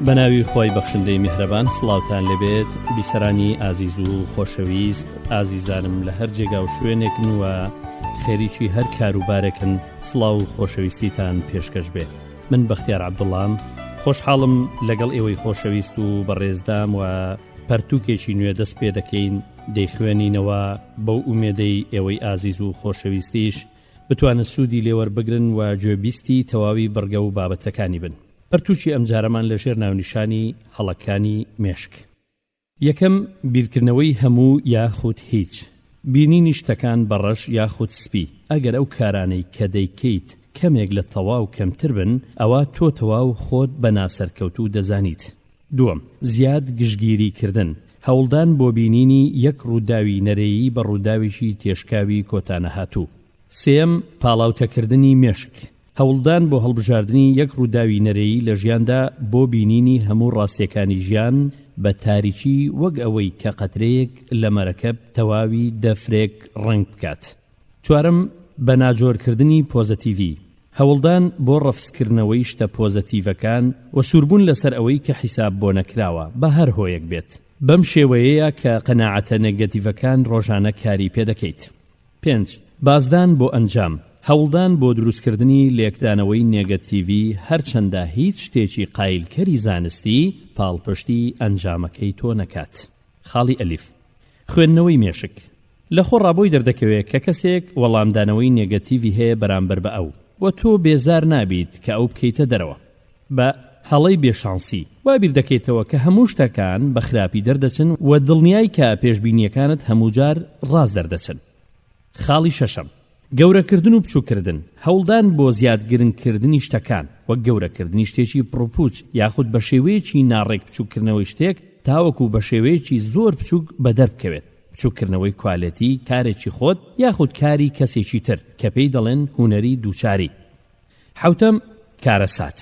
بەناوی خۆی بەخشندەی میهرەبان سڵاوتان لەبێت بیسەرانی ئازیز و خۆشەویست ئازیزانم لە هەر جێگا و شوێنێکن و خێریکی هەر کاروبارێکن سڵاو و خۆشەویستیتان پێشکەش بێ. من بەختیار عەبدوڵڵام خۆشحاڵم لەگەڵ ئێوەی خۆشەویست و بەڕێزدام و پەرتووکێکی نوێ دەست پێ دەکەین دەیخوێنینەوە بەو ئومێدەی ئێوەی ئازیز و خۆشەویستیش بتوانن سوودی لێوەربگرن و گوێبیستی تەواوی بەڕگە و بابەتەکانی بن. پەرتووکی ئەم جارەمان لەژێر ناونیشانی هەڵەکانی مێشک. یەکەم بیرکردنەوەی هەموو یاخود هیچ، بینینی شتەکان بەڕەش یاخود سپی. ئەگەر ئەو کارانەی کە دەیکەیت کەمێک لە تەواو کەمتر بن، ئەوە تۆ تەواو خۆت بە ناسەرکەوتوو دەزانیت. دووەم، زیاد گشتگیریکردن، هەوڵدان بۆ بینینی یەک ڕووداوی نەرێیی بە ڕووداوێکی تێشکاوی کۆتانە هاتوو. سێم، پاڵاوتەکردنی مێشک، هەوڵدان بۆ هەڵبژاردننی یەک ڕووداوی نەرێیی لە ژیاندا بۆ بینینی هەموو ڕاستیەکانی ژیان بە تاریکی وەک ئەوەی کە قەترەیەک لە مەرەکەب تەواوی دەفرێک ڕنگ بکات. چوارم، بە ناجۆرکردنی پۆزەتیڤی، هەوڵدان بۆ ڕەفزکردنەوەی شتە پۆزەتیڤەکان و سووربوون لەسەر ئەوەی کە حیساب بۆ نەکراوە بە هەر هۆیەک بێت. بەم شێوەیەیە کە قەناعەتە نێگەتیڤەکان ڕۆژانە کاری پێ دەکەیت. 5. بازدان بۆ ئەنجام، هەوڵدان بۆ دروستکردنی لێکدانەوەی نێگەتیڤی هەرچەندە هیچ شتێکی قایلکەری زانستی پاڵپشتی ئەنجامەکەی تۆ نەکات. خاڵی ئەلیف، خوێندنەوەی مێشک، لە خۆ ڕابۆی دەردەکەوێت کە کەسێک وەڵامدانەوەی نێگەتیڤی هەیە بەرامبەر بە ئەو و تۆ بێزار نابیت کە ئەو بکەیتە دەرەوە. بە هەڵەی بێشانسی وا بیر دەکەیتەوە کە هەموو شتەکان بە خراپی دەردەچن و دڵنیای کە پێشبینیەکانت هەموو جار ڕاست دەردەچن. خاڵی شەشەم، گەورەکردن و بچووکردن، هەوڵدان بۆ زیادگرنگکردنی شتەکان وەک گەورەکردنی شتێکی پڕپوچ یاخود بە شێوەیەکی ناڕێک بچووکردنەوەی شتێک تاوەکو بە شێوەیەکی زۆر بچووک بە دەربکەوێت. بچووکردنەوەی کوالەتی کارێکی خۆت یاخود کاری کەسێکی تر کە پێی دەڵێن هونەری دووچاری. حوتەم، کارەسات،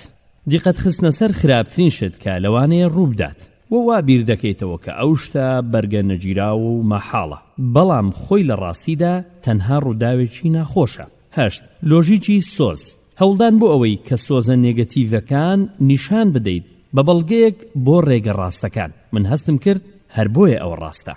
دیقەت خستنە سەر خراپترین شت کە لەوانەیە ڕوو بدات و وا بیر دەکەیتەوە کە ئەو شتە بەرگە نەگیراو و مەحاڵە بەڵام خۆی لە ڕاستیدا تەنها ڕووداوێکی ناخۆشە. 8. لۆژیکی سۆز، هەوڵدان بۆ ئەوەی کە سۆزە نێگەتیڤەکان نیشان بدەیت بە بەڵگەیەک بۆ ڕێگە ڕاستەکان. من هەستم کرد هەر بۆیە ئەوە ڕاستە.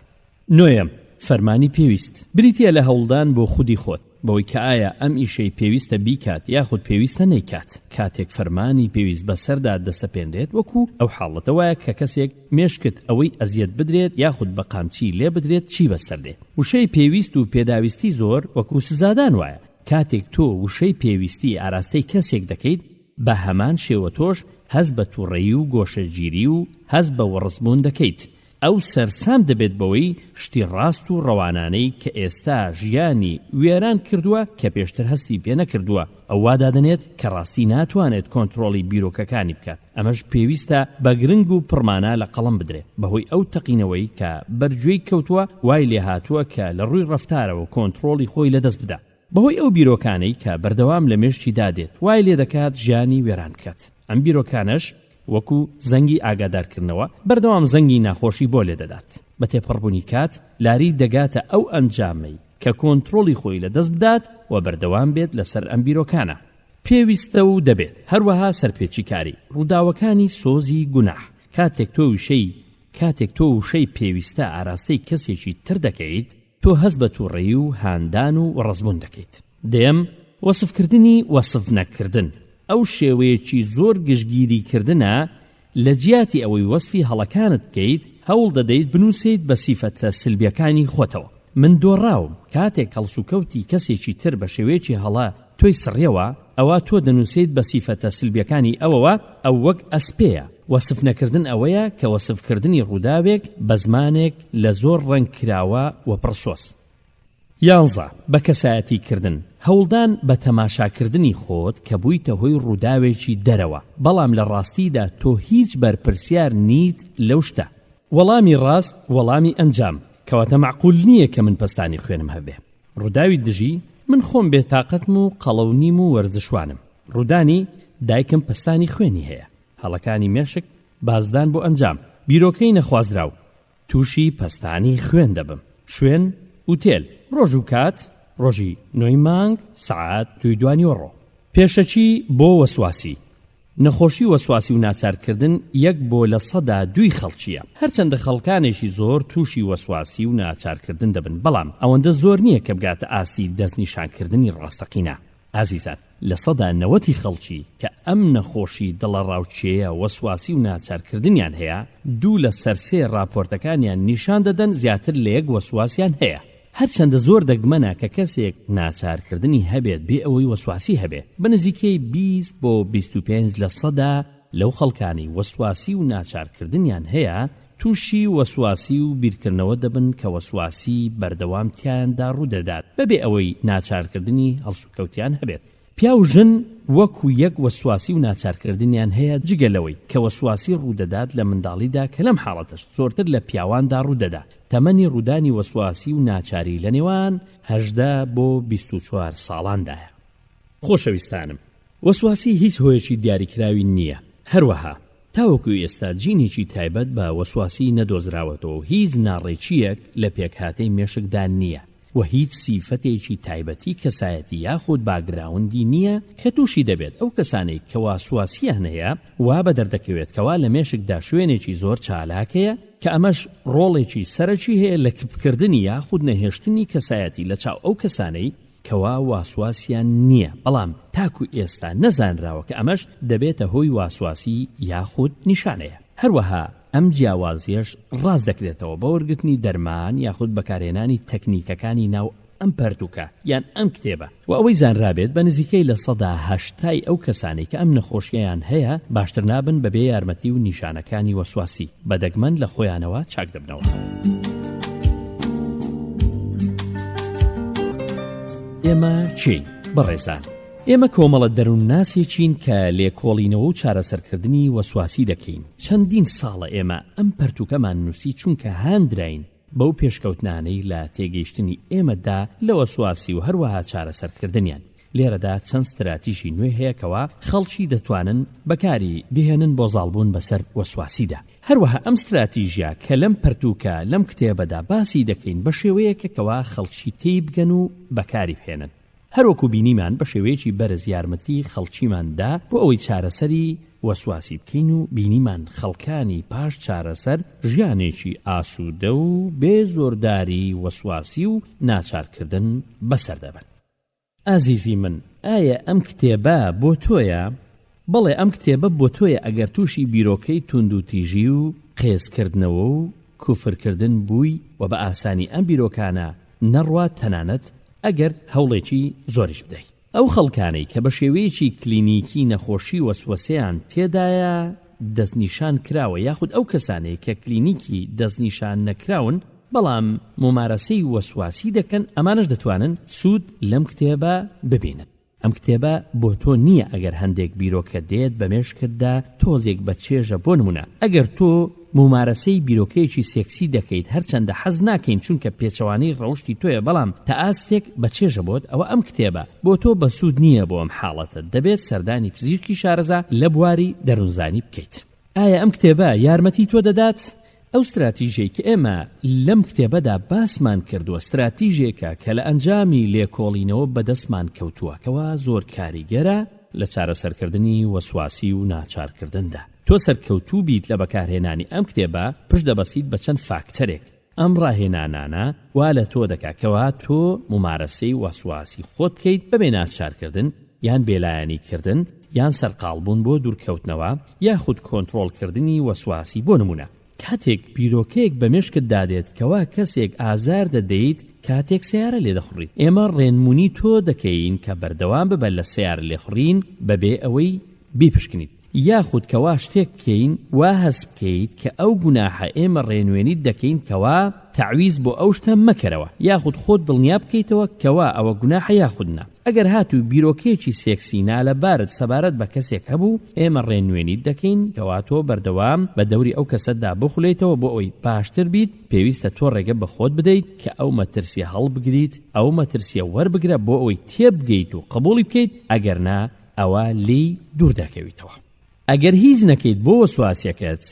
9. فەرمانی پێویست، بریتە لە هەوڵدان بۆ خودی خۆت بەوەی کە ئایا ئەم ئیشەی پێویستە بیکات یاخود پێویستە نەیکات. کاتێک فەرمانی پێویست بەسەردا دەسەپێنرێت وەکو ئەو حاڵەتەوەیە کە کەسێک مێشکت ئەوەی ئەزیەت بدرێت یاخود بە قامچی لێ بدرێت چی بەسەردێ. وشەی پێویست و پێداویستی زۆر وەکو سزادان وایە. کاتێک تۆ وشەی پێویستی ئاراستەی کەسێک دەکەیت بە هەمان شێوە تۆش هەز بە تووڕێی و گۆشەگیری و هەز بە وەڕسبوون دەکەیت. ئەو سەرسام دەبێت بەوەی شتی ڕاست و ڕەوانانەی کە ئێستا ژیانی وێران کردووە کە پێشتر هەستی پێ نەکردووە ئەو وادادەنێت کە ڕاستی ناتوانێت کۆنتڕۆڵی بیرۆکەکانی بکات. ئەمەش پێویستە بە گرنگ و پڕمانە لە قەڵم بدرێت بەهۆی ئەو تەقینەوەی کە بەرگوێی کەوتووە وای لێ هاتووە کە لە ڕووی ڕەفتارەوە کۆنتڕۆڵی خۆی لەدەست بدات. بەهۆی ئەو بیرۆکانەی کە بەردەوام لە مێشتی دادێت وای لێ دەکات ژیانی وێران بکات. ئەم بیرۆکانەش وەکو زەنگی ئاگادارکردنەوە بەردەوام زەنگی ناخۆشی بۆ لێ دەدات. بە تێپەڕبوونی کات لاری دەگاتە ئەو ئەنجامەی کە کۆنتڕۆڵی خۆی لەدەست بدات و بەردەوام بێت لەسەر ئەم بیرۆکانە. پێویستە و دەبێت هەروەها سەرپێچی کاری ڕووداوەکانی سۆزی گوناح. کاتێک تۆ وشەی پێویستە ئاراستەی کەسێکی تر دەکەیت تۆ هەز بە تووڕێی و هاندان و ڕەزبوون دەکەیت. دێم، وەسفکردنی وەسف نەکردن، ئەو شێوەیەکی زۆر گشتگیریکردنە لە جیاتی ئەوەی وەسفی هەڵەکانت بکەیت هەوڵ دەدەیت بنووسیت بە سیفەتە سلبیەکانی خۆتەوە. من دۆڕاوم کاتێک هەڵسوکەوتی کەسێکی تر بە شێوەیەکی هەڵا تۆی سڕیەوە ئەوە تۆ دەنووسیت بە سیفەتە سلبیەکانی ئەوەوە ئەو وەک ئەسپەیە. وەسف نەکردن ئەوەیە کە وەسفکردنی ڕووداوێک بە زمانێک لە زۆر ڕنگ کراوە و پڕسۆس. 11. بە کەسایەتی کردن، هەوڵدان بە تەماشاکردنی خۆت کە بوویتە هۆی ڕووداوێکی دەرەوە بەڵام لە ڕاستیدا تۆ هیچ بەرپرسیار نیت لەو شتە. وەڵامی ڕاست وەڵامی ئەنجام، کەواتە معقول نییە کە من پەستانی خوێنم هەبێ. ڕووداوی دژی، من خۆم بێتاقەتم و قەڵەونیم و وەرزشوانم. ڕوودانی دایکم پەستانی خوێنی هەیە. هەڵەکانی مێشک، بازدان بۆ ئەنجام، بیرۆکەی نەخوازراو، تووشی پەستانی خوێن دەبم. شوێن ئوتێل، ڕۆژ و کات، ڕۆژی 9 مانگ سعات 2:20. پێشەچی بۆ وەسواسی، نەخۆشی وەسواسی و ناچارکردن 1/2 خەڵکیە. هەرچەندە خەڵکانێکی زۆر تووشی وەسواسی و ناچارکردن دەبن، بەڵام ئەوەندە زۆر نییە کە بگاتە ئاستی دەستنیشانکردنی ڕاستەقینە. ئازیزان، لە 90% خەڵکی کە ئەم نەخۆشی دڵە ڕاوچێیە وەسواسی و ناچارکردنیان هەیە، 2 لە سەر 3 راپۆرتەکانیان نیشان دەدەن زیاتر لە 1 وەسواسیان هەیە. هەرچەندە زۆر دەگمەنە کە کەسێک ناچارکردنی هەبێت بێ ئەوەی وەسواسی هەبێ، بەنزیکەی 20-25% لەو خەڵکانی وەسواسی و ناچارکردنیان هەیە تووشی وەسواسی و بیرکردنەوە دەبن کە وەسواسی بەردەوامتیاندا ڕوودەدات بەبێ ئەوەی ناچارکردنی هەڵسوکەوتیان هەبێت. پیا و ژن وەکو 1 وەسواسی و ناچارکردنیان هەیە، جگەلەوەی کە وەسواسی ڕوودەدات لە منداڵیدا کە لەم حاڵەتەش زۆرتر لە پیاواندا ڕوودەدا. تەمەنی ڕوودانی وەسواسی و ناچاری لە نێوان 18-24 ساڵاندایە. خۆشەویستانم، وەسواسی هیچ هۆیەکی دیاریکراوی نییە. هەروەها تاوەکو ئێستا جینێکی تایبەت بە وەسواسی نەدۆزراوەتەوە، هیچ ناڕێکیەک لە پێکهاتەی مێشکدا نییە و هیچ سیفەتێکی تایبەتی کەسایەتی یاخود باگراوندی نییە کە تووشی دەبێت ئەو کەسانەی کە وەسواسیان هەیە وا بە دەردەکەوێت کەوا لە مێشکدا شوێنێکی زۆر چالاکەیە کە ئەمەش ڕۆڵێکی سەرەکی هەیە لە کپکردنی یاخود نەهێشتنی کەسایەتی لە چاو ئەو کەسانەی کەوا واسواسیان نییە، بەڵام تاکو ئێستا نەزانراوە کە ئەمەش دەبێتە هۆی واسواسی یاخود نیشانەیە. هەروەها ئەم جیاوازیەش ڕاز دەکرێتەوە بە وەرگرتنی دەرمان یاخود بەکارهێنانی تەکنیکەکانی ناو ئەم پەرتوکە یان ئەم کتێبە و ئەوەی زانرابێت بە نزیکەی لە 80% ئەو کەسانی کە ئەم نەخۆشییان هەیە باشتر نابن بەبێ یارمەتی و نیشانەکانی وەسواسی، بەدەگمەن لە خۆیانەوە چاک دەبنەوە. ئێمە چین؟ بەڕێزان، ئێمە کۆمەڵە دەروونناسێکین کە لێکۆڵینەوە و چارەسەرکردنی وەسواسی دەکەین. چەندین ساڵە ئێمە ئەم پەرتوکەمان نووسی چونکە هاندراین بەو پێشکەوتنانەی لە تێگەیشتنی ئێمەدا لە وەسواسی و هەروەها چارەسەرکردنیان. لێرەدا چەند ستراتیژی نوێ هەیەکەوە خەڵکی دەتوانن بەکاری بهێنن بۆ زاڵبوون بەسەر وەسواسیدا. هەروەها ئەم ستراتیژیا کە لەم پەرتوکە لەم کتێبەدا باسی دەکەین بە شێوەیەکەوە خەڵکی تێی بگەن و بەکاری بهێنن. هەروەکو بینیمان بە شێوەیەکی بەرز یارمەتی خەڵکیماندا بۆ ئەوەی چارەسەری وەسواسی بکەین و بینیمان خەڵکانی پاش چارەسەر ژیانێکی ئاسوودە و بێ زۆرداری وەسواسی و ناچارکردن بەسەر دەبن. ئازیزی من، ئایا ئەم کتێبە بۆ تۆیە؟ بەڵێ ئەم کتێبە بۆ تۆیە ئەگەر تووشی بیرۆکەی تونند و تیژی و قێزکردنەوە و کوفرکردن بووی و بە ئاسانی ئەم بیرۆکانە نەڕوات، تەنانەت ئەگەر هەوڵێکی زۆریش بدەیت. ئەو خەڵکانەی کە بە شێوەیەکی کلینیکی نەخۆشی وەسوەسەیان تێدایە دەستنیشان کراوە یاخود ئەو کەسانەی کە کلینیکی دەستنیشان نەکراون بەڵام ممارەسەی وەسواسی دەکەن، ئەمانش دەتوانن سوود لەم کتێبە ببینن. ئەم کتێبە بۆ تۆ نییە ئەگەر هەندێک بیرۆکە دێت بە مێشکتدا تۆزێک بە چێژە بۆ نمونە. ئەگەر تۆ ممارەسەی بیرۆکەیەکی سێکسی دەکەیت هەرچەندە حەز ناکەین چونکە پێچەوانەی ڕەوشتی تۆیە، بەڵام تا ئاستێک بە چێژە بۆت، ئەوە ئەم کتێبە بۆ تۆ بە سوود نییە بۆ ئەم حاڵەتت. دەبێت سەردانی پزیشکی شارەزا لە بواری دەروونزانی بکەیت. ئایا ئەم کتێبە یارمەتی تۆ دەدات؟ ئەو استراتیژەی کە ئێمە لەم کتێبەدا باسمان کردووە استراتیژێکە کە لە ئەنجامی لێکۆڵینەوە بەدەستمان کەوتووە کەوا زۆر کاریگەرە لە چارەسەرکردنی وەسواسی و ناچارکردندا. تۆ سەرکەوتوو بیت لە بەکارهێنانی ئەم کتێبە پشت دەبەسیت بە چەند فاکتەرێک. ئەم ڕاهێنانانە وا لە تۆ دەکاتکەوە تۆ ممارەسەی وەسواسی خۆت بکەیت بەبێ ناچارکردن یان بێلایەنیکردن یان سەرقاڵبوون بۆ دوورکەوتنەوە یاخود کۆنتڕۆڵکردنی وەسواسی. بۆ نمونە، کاتێک بیرۆکەیەک بە مێشکت دادێت کەوا کەسێک ئازار دەدەیت کاتێک سیارە لێ دەخڕیت، ئێمە ڕێنمونی تۆ دەکەین کە بەردەوام ببە لە سیارە لێخڕین بەبێ ئەوەی بیپشکنیت یاخود کەوا شتێک بکەین وا هەست بکەیت کە ئەو گوناحە ئێمە ڕێنوێنیت دەکەین کەوا تعویز بۆ ئەو شتە مەکەرەوە یاخود خۆت دڵنیا بکەیتەوە کەوا ئەوە گوناحە یاخودنا. ئەگەر هاتوو بیرۆکەیەکی سێکسی نالەبارت سەبارەت بە کەسێک هەبوو، ئێمە ڕێنوێنیت دەکەین کەوا تۆ بەردەوام بە دەوری ئەو کەسەتدا بخولێتەوە بۆ ئەوی پاشتر بیت پێویستە تۆ ڕێگە بە خۆت بدەیت کە ئەو مەترسیە هەڵبگریت، ئەو مەترسیە وەربگرە بۆ ئەوی تێبگەیت و قبوڵی بکەیت، ئەگەر نا ئەوە لی دوور دەکەویتەوە. ئەگەر هیچ نەکەیت بۆ وەسواسیەکەت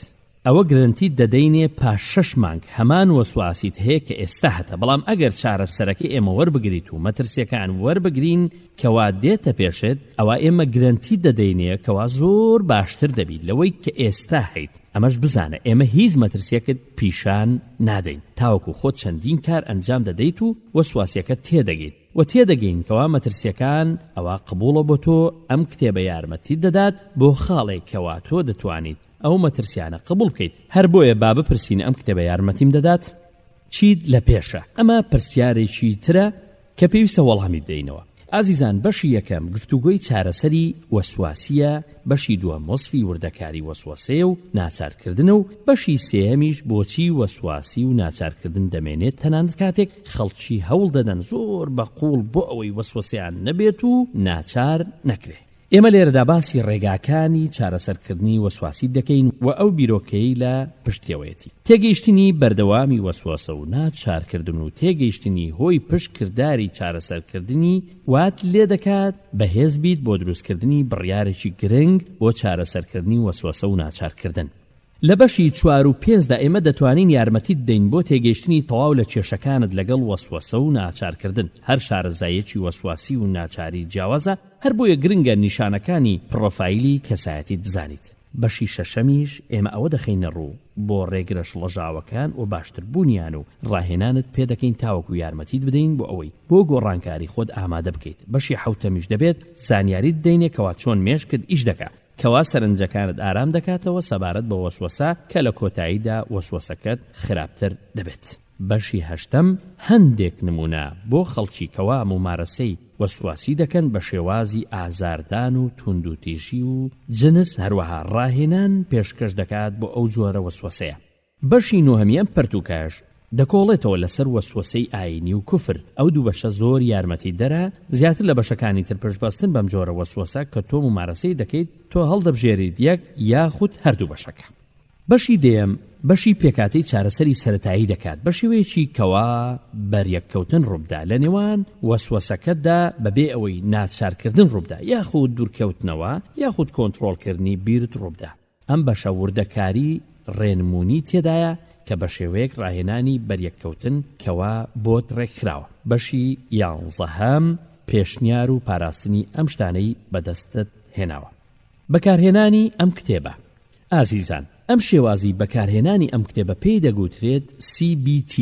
ئەوە گرنتی دەدەینێ پاش 6 مانگ هەمان وەسواسیت هەیە کە ئێستا هەتە، بەڵام ئەگەر چارەسەرەکە ئێمە وەربگریت و مەترسیەکان وەربگرین کەوا دێتە پێشت، ئەوە ئێمە گرنتی دەدەینێ کەوا زۆر باشتر دەبیت لەوەی کە ئێستا هەیت. ئەمەش بزانە ئێمە هیچ مەترسیەکەت پیشان نادەین تاوەکو خۆت چەندین کار ئەنجام دەدەیت و وەسواسیەکە تێدەگەیت و تێدەگەین کەوا مەترسیەکان ئەوە قبوڵە بۆ تۆ ئەم کتێبە یارمەتی دەدات بۆ خاڵێک کەوا تۆ دەتوانیت ئەو مەترسیانە قبول بکەیت. هەر بۆیە با بپرسین ئەم کتێبە یارمەتیم دەدات چیت لە پێشە. ئەمە پرسیارێکی ترە کە پێویستە وەڵامی بدەینەوە. ئازیزان، بەشی یەکەم گفتوگۆی چارەسەری وەسواسیە، بەشی دووەم وەسفی وردەکاری وەسواسەیە و ناچارکردنە و بەشی سێهەمیش بۆچی وەسواسی و ناچارکردن دەمێنێت تەنانەت کاتێک خەڵکی هەوڵ دەدەن زۆر بەقوڵ بۆ ئەوەی وەسواسیان نەبێت و ناچار نەکرێ. ئێمە لێرەدا باسی ڕێگاکانی چارەسەرکردنی وەسواسی دەکەین و ئەو بیرۆکەی لە پشتیەوەیەتی. تێگەیشتنی بەردەوامی وەسواسە و ناچارکردن و تێگەیشتنی هۆی پشتکردداری چارەسەرکردنی وات لێ دەکات بەهێز بیت بۆ دروستکردنی بڕیارێکی گرنگ بۆ چارەسەرکردنی وەسواسە و ناچارکردن. لە بەشی 4 و 5دا ئێمە دەتوانین یارمەتیت دەین بۆ تێگەیشتنی تەواو لە کێشەکانت لەگەڵ وەسواسە و ناچارکردن. هەر شارەزایەکی وەسواسی و ناچاری جیاوازە، هەر بۆیە گرنگە نیشانەکانی پرۆفایلی کەسایەتیت بزانیت. بەشی شەشەمیش ئێمە ئەوە دەخینە ڕوو بۆ ڕێگرە شڵەژاوەکان و باشتربوونیان و ڕاهێنانت پێ دەکەین تاوەکو یارمەتیت بدەین بۆ ئەوەی بۆ گۆڕانکاری خۆت ئامادە بکەیت. بەشی 7ەمیش دەبێت زانیاریت دەینێ کەوا چۆن مێشکت ئیش دەکات، کەوا سەرنجەکانت ئارام دەکاتەوە سەبارەت بە وەسوەسە کە لە کۆتاییدا وەسوەسەکەت خراپتر دەبێت. بەشی 8ەم هەندێک نمونە بۆ خەڵکی کەوا ممارەسەی وەسواسی دەکەن بە شێوازی ئازاردان و توندوتیژی و جنس، هەروەها ڕاهێنان پێشکەش دەکات بۆ ئەو جۆرە وەسوەسەیە. بەشی 9ەم پەرتوکاش دەکۆڵێتەوە لەسەر وەسوەسەی ئاینی و کوفر. ئەو دوو بەشە زۆر یارمەتی دەرە زیاتر لە بەشەکانی تر پشتبەستن بەم جۆرە وەسوەسە کە تۆ ممارەسەی دەکەیت تۆ هەڵدەبژێریت یەک یاخود هەردوو بەشەکە. بەشی دێم بەشی پێکاتی چارەسەری سەرەتایی دەکات بە شێوەیەکی کەوا بەریەککەوتن ڕووبدا لە نێوان وەسوەسەکەتدا بەبێ ئەوەی ناچارکردن ڕووبدا یاخود دوورکەوتنەوە یاخود کۆنتڕۆڵکردنی بیرت ڕووبدا. ئەم بەشە وردەکاری ڕێنمونی تێدایە کە بە شێوەیەک ڕاهێنانی بەریەککەوتن کەوا بۆت ڕێکراوە. بەشی 11ەم پێشنیار و پاراستنی ئەم شتانەی بەدەستت هێناوە. بەکارهێنانی ئەم کتێبە. ئازیزان، ئەم شێوازی بەکارهێنانی ئەم کتێبە پێی دەگوترێت CBT،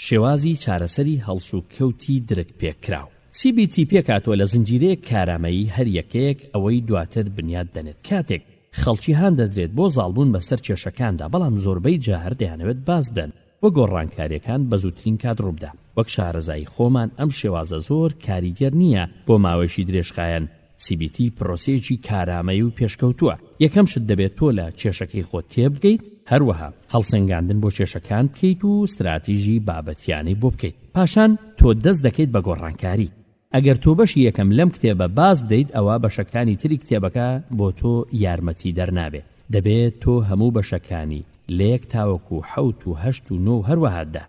شێوازی چارەسەری هەڵس و کەوتی درک پێکراو. CBT پێکاتوە لە زنجیرەیەک کارامەیی هەر یەکەیەک ئەوەی دواتر بنیاد دەنێت. کاتێک خەڵکی هان دەدرێت بۆ زاڵبوون بەسەر کێشەکاندا، بەڵام زۆربەی جاهر دەیانەوێت باز بدەن وە گۆڕانکاریەکان بە زووترین کات ڕووبدا. وەک شارەزایی خۆمان ئەم شێوازە زۆر کاریگەر نییە بۆ ماوەیەکی درێژخایەن. CBT پرۆسەیەکی کارامەیی و پێشکەوتووە. یەکەم شت دەبێت تۆ لە کێشەکەی خۆت تێبگەیت، هەروەها هەڵسەنگاندن بۆ کێشەکان بکەیت و استراتیژی بابەتیانەی بۆ بکەیت. پاشان تۆ دەست دەکەیت بە گۆڕانکاری. ئەگەر تۆ بەشی یەکەم لەم کتێبە باز بدەیت ئەوە بەشەکانی تری کتێبەکە بۆ تۆ یارمەتی دەرنابێت. دەبێت تۆ هەموو بەشەکانی لە یەک تاوەکو 7 و 8 و 9 هەروەهادا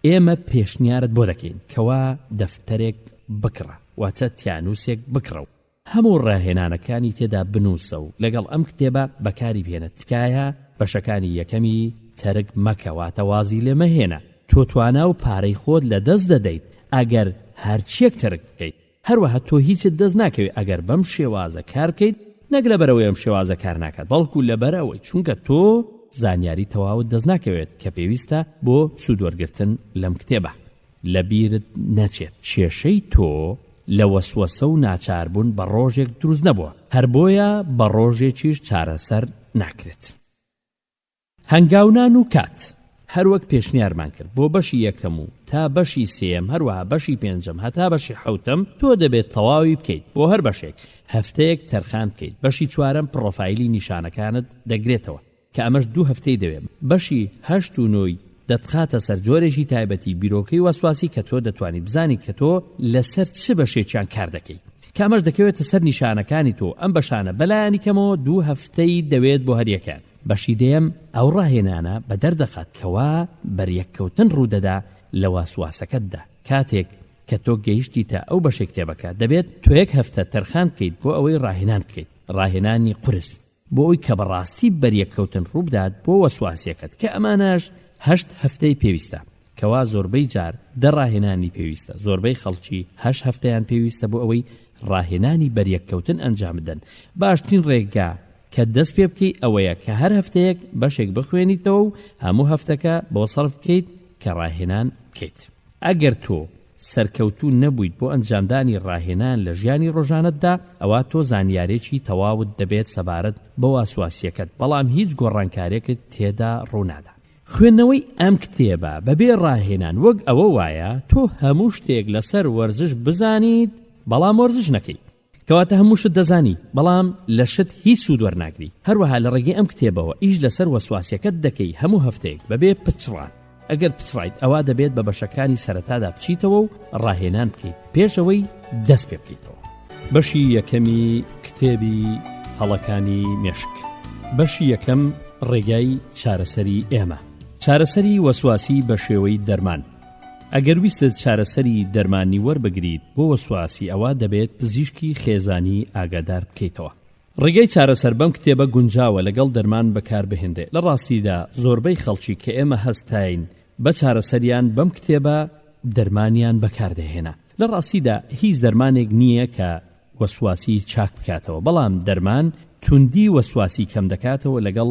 ئێمە پێشنیارت بۆ دەکەین کەوا دەفتەرێک بکڕە، واتە تیانوسێک بکڕە و هەموو ڕاهێنانەکانی تێدا بنووسە و لەگەڵ ئەم کتێبە بەکاری بهێنە. تکایە بەشەکانی یەکەمی تەرک مەکەواتە وازی لێ مەهێنە. تۆ توانا و پارەی خۆت لە دەست دەدەیت ئەگەر هەرچیەک تەرک بکەیت. هەروەها تۆ هیچت دەست ناکەوێت ئەگەر بەم شێوازە کار بکەیت، نەک لەبەرەوەی ئەم شێوازە کار ناکات، بەڵکو لەبەرەوەی چونکە تۆ زانیاری تەواوت دەست ناکەوێت کە پێویستە بۆ سوودوەرگرتن لەم کتێبە. لەبیرت نەچێت کێشەی تۆ لە وەسوەسە و ناچاربوون بە ڕۆژێک دروست نەبووە، هەر بۆیە بە ڕۆژێکیش چارەسەر ناکرێت. هەنگاونان و کات هەروەک پێشنیارمان کرد بۆ بەشی یەکەم و تا بەشی سێم، هەروەها بەشی پێنجەم هەتا بەشی 7ەم تۆ دەبێت تەواوی بکەیت بۆ هەر بەشێک هەفتەیەک تەرخان بکەیت. بەشی 4ەم پرۆفایلی نیشانەکانت دەگرێتەوە کە ئەمەش 2 هەفتەی دەوێت. بەشی 8 و 9 دەتخاتە سەر جۆرێکی تایبەتی بیرۆکەی وەسواسی کە تۆ دەتوانیت بزانی کە تۆ لەسەر چ بەشێکیان کار دەکەیت. کامەش دەکەوێتە سەر نیشانەکانی تۆ. ئەم بەشانە بەلایانی کەمەوە 2 هەفتەی دەوێت بۆ هەریەکان. بەشی دێم ئەو ڕاهێنانە بە دەردەخات کەوا بەریەککەوتن ڕوودەدا لە وەسواسەکەتدا. کاتێک کە تۆ گەیشتیتە ئەو بەشێک کتێبەکە دەبێت تۆ 1 هەفتە تەرخان بکەیت بۆ ئەوەی ڕاهێنان بکەیت. ڕاهێنانی قورس بۆ ئەوی کە بەڕاستی بەریەککەوتن ڕووبدات بۆ وەسواسیەکەت کە ئەمانەش 8 هەفتەی پێویستە کەوا زۆربەی جار دەڕاهێنانی پێویستە زۆربەی خەڵکی 8 هەفتەیان پێویستە بۆ ئەوەی ڕاهێنانی بەریەککەوتن ئەنجام بدەن باشترین ڕێگا کە دەست پێ بکەیت ئەوەیە کە هەر هەفتەیەک بەشێک بخوێنیتەوە و هەموو هەفتەکە بۆ سەرف بکەیت کە ڕاهێنان بکەیت ئەگەر تۆ سەرکەوتوو نەبوویت بۆ ئەنجامدانی ڕاهێنان لە ژیانی ڕۆژانەتدا ئەوە تۆ زانیارێکی تەواوت دەبێت سەبارەت بە واسواسیەکەت بەڵام هیچ گۆڕانکارێکت تێدا ڕوونادا خوێندنەوەی ئەم کتێبە بەبێ ڕاهێنان وەک ئەوە وایە تۆ هەموو شتێک لەسەر وەرزش بزانیت بەڵام وەرزش نەکەیت کەواتە هەموو شت دەزانی بەڵام لە شت هیچ سوود وەرناگری هەروەها لە ڕێگەی ئەم کتێبەوە ئیش لەسەر وەسواسیەکەت دەکەی هەموو هەفتەیەک بەبێ پچڕان ئەگەر پچڕیت ئەوە دەبێت بە بەشەکانی سەرەتادا بچیتەوە و ڕاهێنان بکەیت پێشەوەی دەست پێ بکەیتەوە بەشی یەکەمی کتێبی هەڵەکانی مێشک بەشی یەکەم ڕێگای چارەسەری ئێمە چارەسەری وەسواسی بە شێوەی دەرمان ئەگەر ویستت چارەسەری دەرمانی وەربگریت بۆ وەسواسی ئەوە دەبێت پزیشکی خێزانی ئاگادار بکەیتەوە ڕێگەی چارەسەر بەم کتێبە گونجاوە لەگەڵ دەرمان بەکاربهێنرێت لە ڕاستیدا زۆربەی خەڵکی کە ئێمە هەستاین بە چارەسەریان بەم کتێبە دەرمانیان بەکاردەهێنا لە ڕاستیدا هیچ دەرمانێک نییە کە وەسواسی چاک بکاتەوە بەڵام دەرمان توندی وەسواسی کەم دەکاتەوە لەگەڵ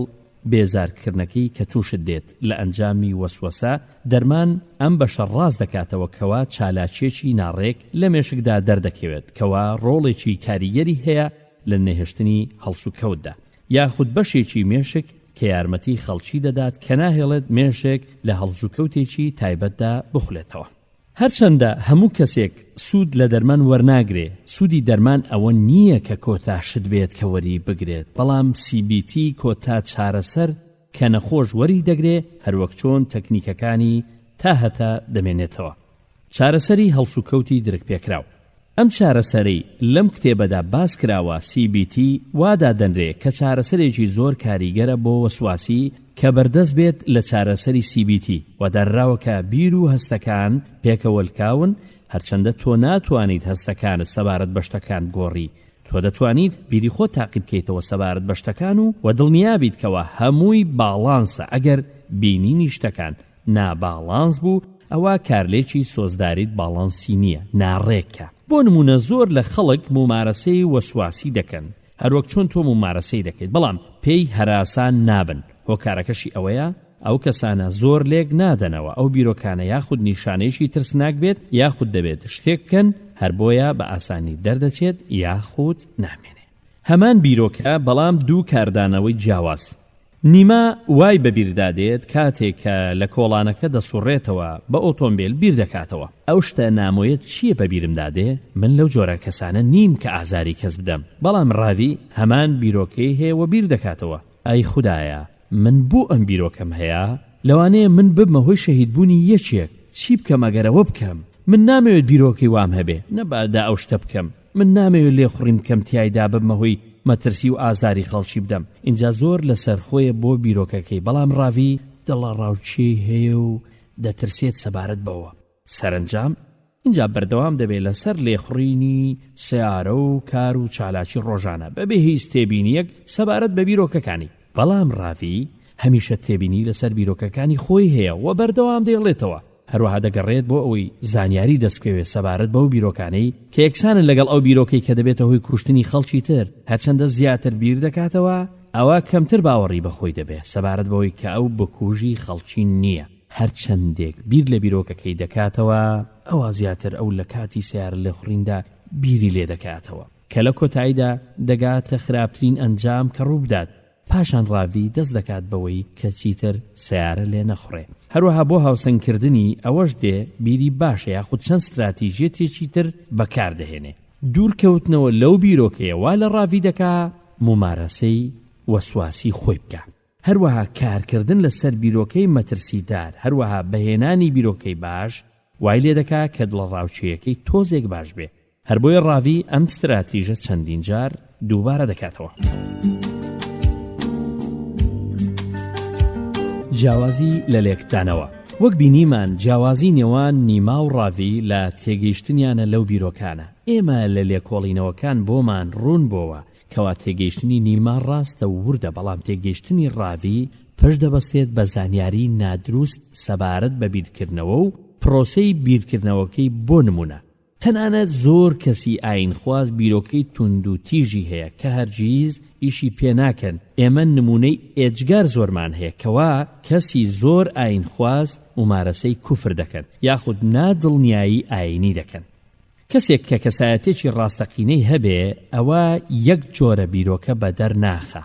بێزارکردنەکەی کە تووشت دێت لە ئەنجامی وەسوەسە دەرمان ئەم بەشە ڕاست دەکاتەوە کەوا چالاکیەکی ناڕێک لە مێشکدا دەردەکەوێت کەوا ڕۆڵێکی کاریگەری هەیە لە نەهێشتنی هەڵسوکەوتدا یاخود بەشێکی مێشک کە یارمەتی خەڵکی دەدات کە ناهێڵێت مێشک لە هەڵسوکەوتێکی تایبەتدا بخولێتەوە هەرچەندە هەموو کەسێک سوود لە دەرمان وەرناگرێ سوودی دەرمان ئەوە نییە کە کۆتا شت بێت کە وەری بگرێت بەڵام CBT کۆتا چارەسەر کە نەخۆش وەری دەگرێ هەروەک چۆن تەکنیکەکانی تا هەتا دەمێنێتەوە چارەسەری هەڵسوکەوتی درکپێکراو ئەم چارەسەری لەم کتێبەدا باس کراوە CBT وادا دەنرێ کە چارەسەرێکی زۆر کاریگەرە بۆ وەسواسی کە بەردەست بێت لە چارەسەری CBT و دەرراوەکە بیر و هەستەکان پێکەوەلکاون هەرچەندە تۆ ناتوانیت هەستەکانت سەبارەت بە شتەکان گۆڕی تۆ دەتوانیت بیری خۆت تاقیب بکەیتەوە سەبارەت بە شتەکان و دڵنیابیت کەوە هەمووی باڵانسە ئەگەر بینینی شتەکان ناباڵانس بوو ئەوە کارلێکی سۆزداریت باڵانسی نییە ناڕێکە بۆ نمونە زۆر لە خەڵک ممارەسەی وەسواسی دەکەن هەروەک چۆن تۆ ممارەسەی دەکەیت بەڵام پێی هەراسان نابن هۆکارەکەشی ئەوەیە ئەو کەسانە زۆر لێک نادەنەوە ئەو بیرۆکانە یاخود نیشانەیەشی ترسناک بێت یاخود دەبێت شتێک بکەن هەر بۆیە بە ئاسانی دەردەچێت یاخود نامێنێ هەمان بیرۆکە بەڵام دوو کاردانەوەی جیاواز نیمە وای بەبیردادێت کاتێک کە لە کۆڵانەکە دەسوڕێتەوە بە ئۆتۆمبیل بیر دەکاتەوە ئەو شتە نامۆیەت چییە بەبیرم دادێ من لەو جۆرە کەسانە نیم کە ئازاری کەس بدەم بەڵام ڕاوی هەمان بیرۆکەی هەیە و بیر دەکاتەوە ئەی خودایە من بۆ ئەم بیرۆکەم هەیە لەوانەیە من ببمە هۆی شەهیدبوونی یەکێک چی بکەم ئەگەرەوە بکەم من نامەوێت بیرۆکەی وام هەبێ نەبادا ئەو شتە بکەم من نامەوێت لێ خوڕیم بکەم تیایدا ببمە هۆی مەترسی و ئازاری خەڵکی بدەم اینجا زۆر لەسەر خۆیە بۆ بیرۆکەکەی بەڵام ڕاوی دڵە ڕاوچی هەیە و دەترسێت سەبارەت بەوە سەرنجام اینجا بەردەوام دەبێت لەسەر لێخڕینی سیارە و کار و چالاکی ڕۆژانە بەبێ هیچ تێبینیەک سەبارەت بە بیرۆکەکانی بەڵام ڕاوی هەمیشە تێبینی لەسەر بیرۆکەکانی خۆی هەیە و بەردەوام دێڵێتەوە هەروەها دەگەڕێت بۆ ئەوەی زانیاری دەستکەوێت سەبارەت بەو بیرۆکانەی کە یەکسانن لەگەڵ ئەو بیرۆکەی کە دەبێتە هۆی کوشتنی خەڵکی تر هەرچەندە زیاتر بیر دەکاتەوە ئەوە کەمتر باوەڕی بەخۆی دەبێت سەبارەت بەوەی کە ئەو بکوژی خەڵکی نییە هەرچەندێک بیر لە بیرۆکەکەی دەکاتەوە ئەوە زیاتر ئەو لە کاتی سیارە لێخڕیندا بیری لێ دەکاتەوە کە لە کۆتاییدا دەگاتە خراپترین ئەنجام کە ڕوو بدات پاشان ڕاوی دەست دەکات بەوەی کە چیتر سیارە لێ نەخڕێ هەروەها بۆ هاوسەنگکردنی ئەوەش دێ بیری باشە یاخود چەند استراتیژیەتێکی تر بەکاردەهێنێ دوورکەوتنەوە لەو بیرۆکەیە وا لە ڕاوی دەکا ممارەسەی وەسواسی خۆی بکە هەروەها کارکردن لەسەر بیرۆکەی مەترسیدار هەروەها بەهێنانی بیرۆکەی باش وای لێ دەکا کە دڵە ڕاوچەیەکەی تۆزێک باش بێ هەر بۆیە ڕاوی ئەم استراتیژە چەندین جار دووبارە دەکاتەوە جیاوازی لە لێکدانەوە وەک بینیمان جیاوازی نێوان نیما و ڕاوی لە تێگەیشتنیانە لەو بیرۆکانە ئێمە لە لێکۆڵینەوەکان بۆمان ڕوون بۆوە کەوا تێگەیشتنی نیلمان ڕاستە و وردە، بەڵام تێگەیشتنی ڕاوی پەش دەبەستێت بە زانیاری نادروست سەبارەت بە بیرکردنەوە و پرۆسەی بیرکردنەوەکەی. بۆ نمونە تەنانەت زۆر کەسی ئاینخواز بیرۆکەی تونند و تیژی هەیە کە هەرگیز ئیشی پێ ناکەن. ئێمە نمونەی ئێجگار زۆرمان هەیە کەوا کەسی زۆر ئاینخواز و مارەسەی کوفر دەکەن یاخود نادڵنیایی ئاینی دەکەن. کەسێک کە کەسایەتێکی ڕاستەقینەی هەبێ ئەوە یەک جۆرە بیرۆکە بە دەرناخە.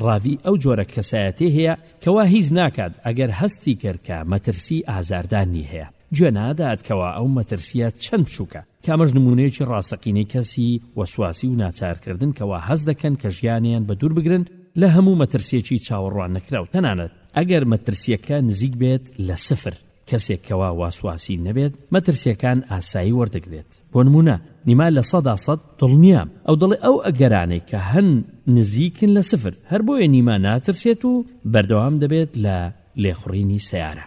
ڕاوی ئەو جۆرە کەسایەتێ هەیە کەوا هیچ ناکات ئەگەر هەستی کردکە مەترسی ئازاردانی هەیە. گوێ نادات کەوا ئەو مەترسیە چەند بچووکە. کامەش نمونەیەکی ڕاستەقینەی کەسی وەسواسی و ناچارکردن کەوا هەز دەکەن کە ژیانیان بە دوور بگرن لە هەموو مەترسیەکی چاوەڕوان نەکراو. تەنانەت ئەگەر مەترسیەکە نزیک بێت لە سفر، کەسێک کەوا واسواسی نەبێت مەترسیەکان ئاسایی وەردەگرێت. بۆ نمونە نیما لە 100% دڵنیام ئەو دڵێ ئەو ئەگەرانەی کە هەن نزیکن لە سفر، هەر بۆیە نیما ناترسێت و بەردەوام دەبێت لە لێخوڕینی سیارە.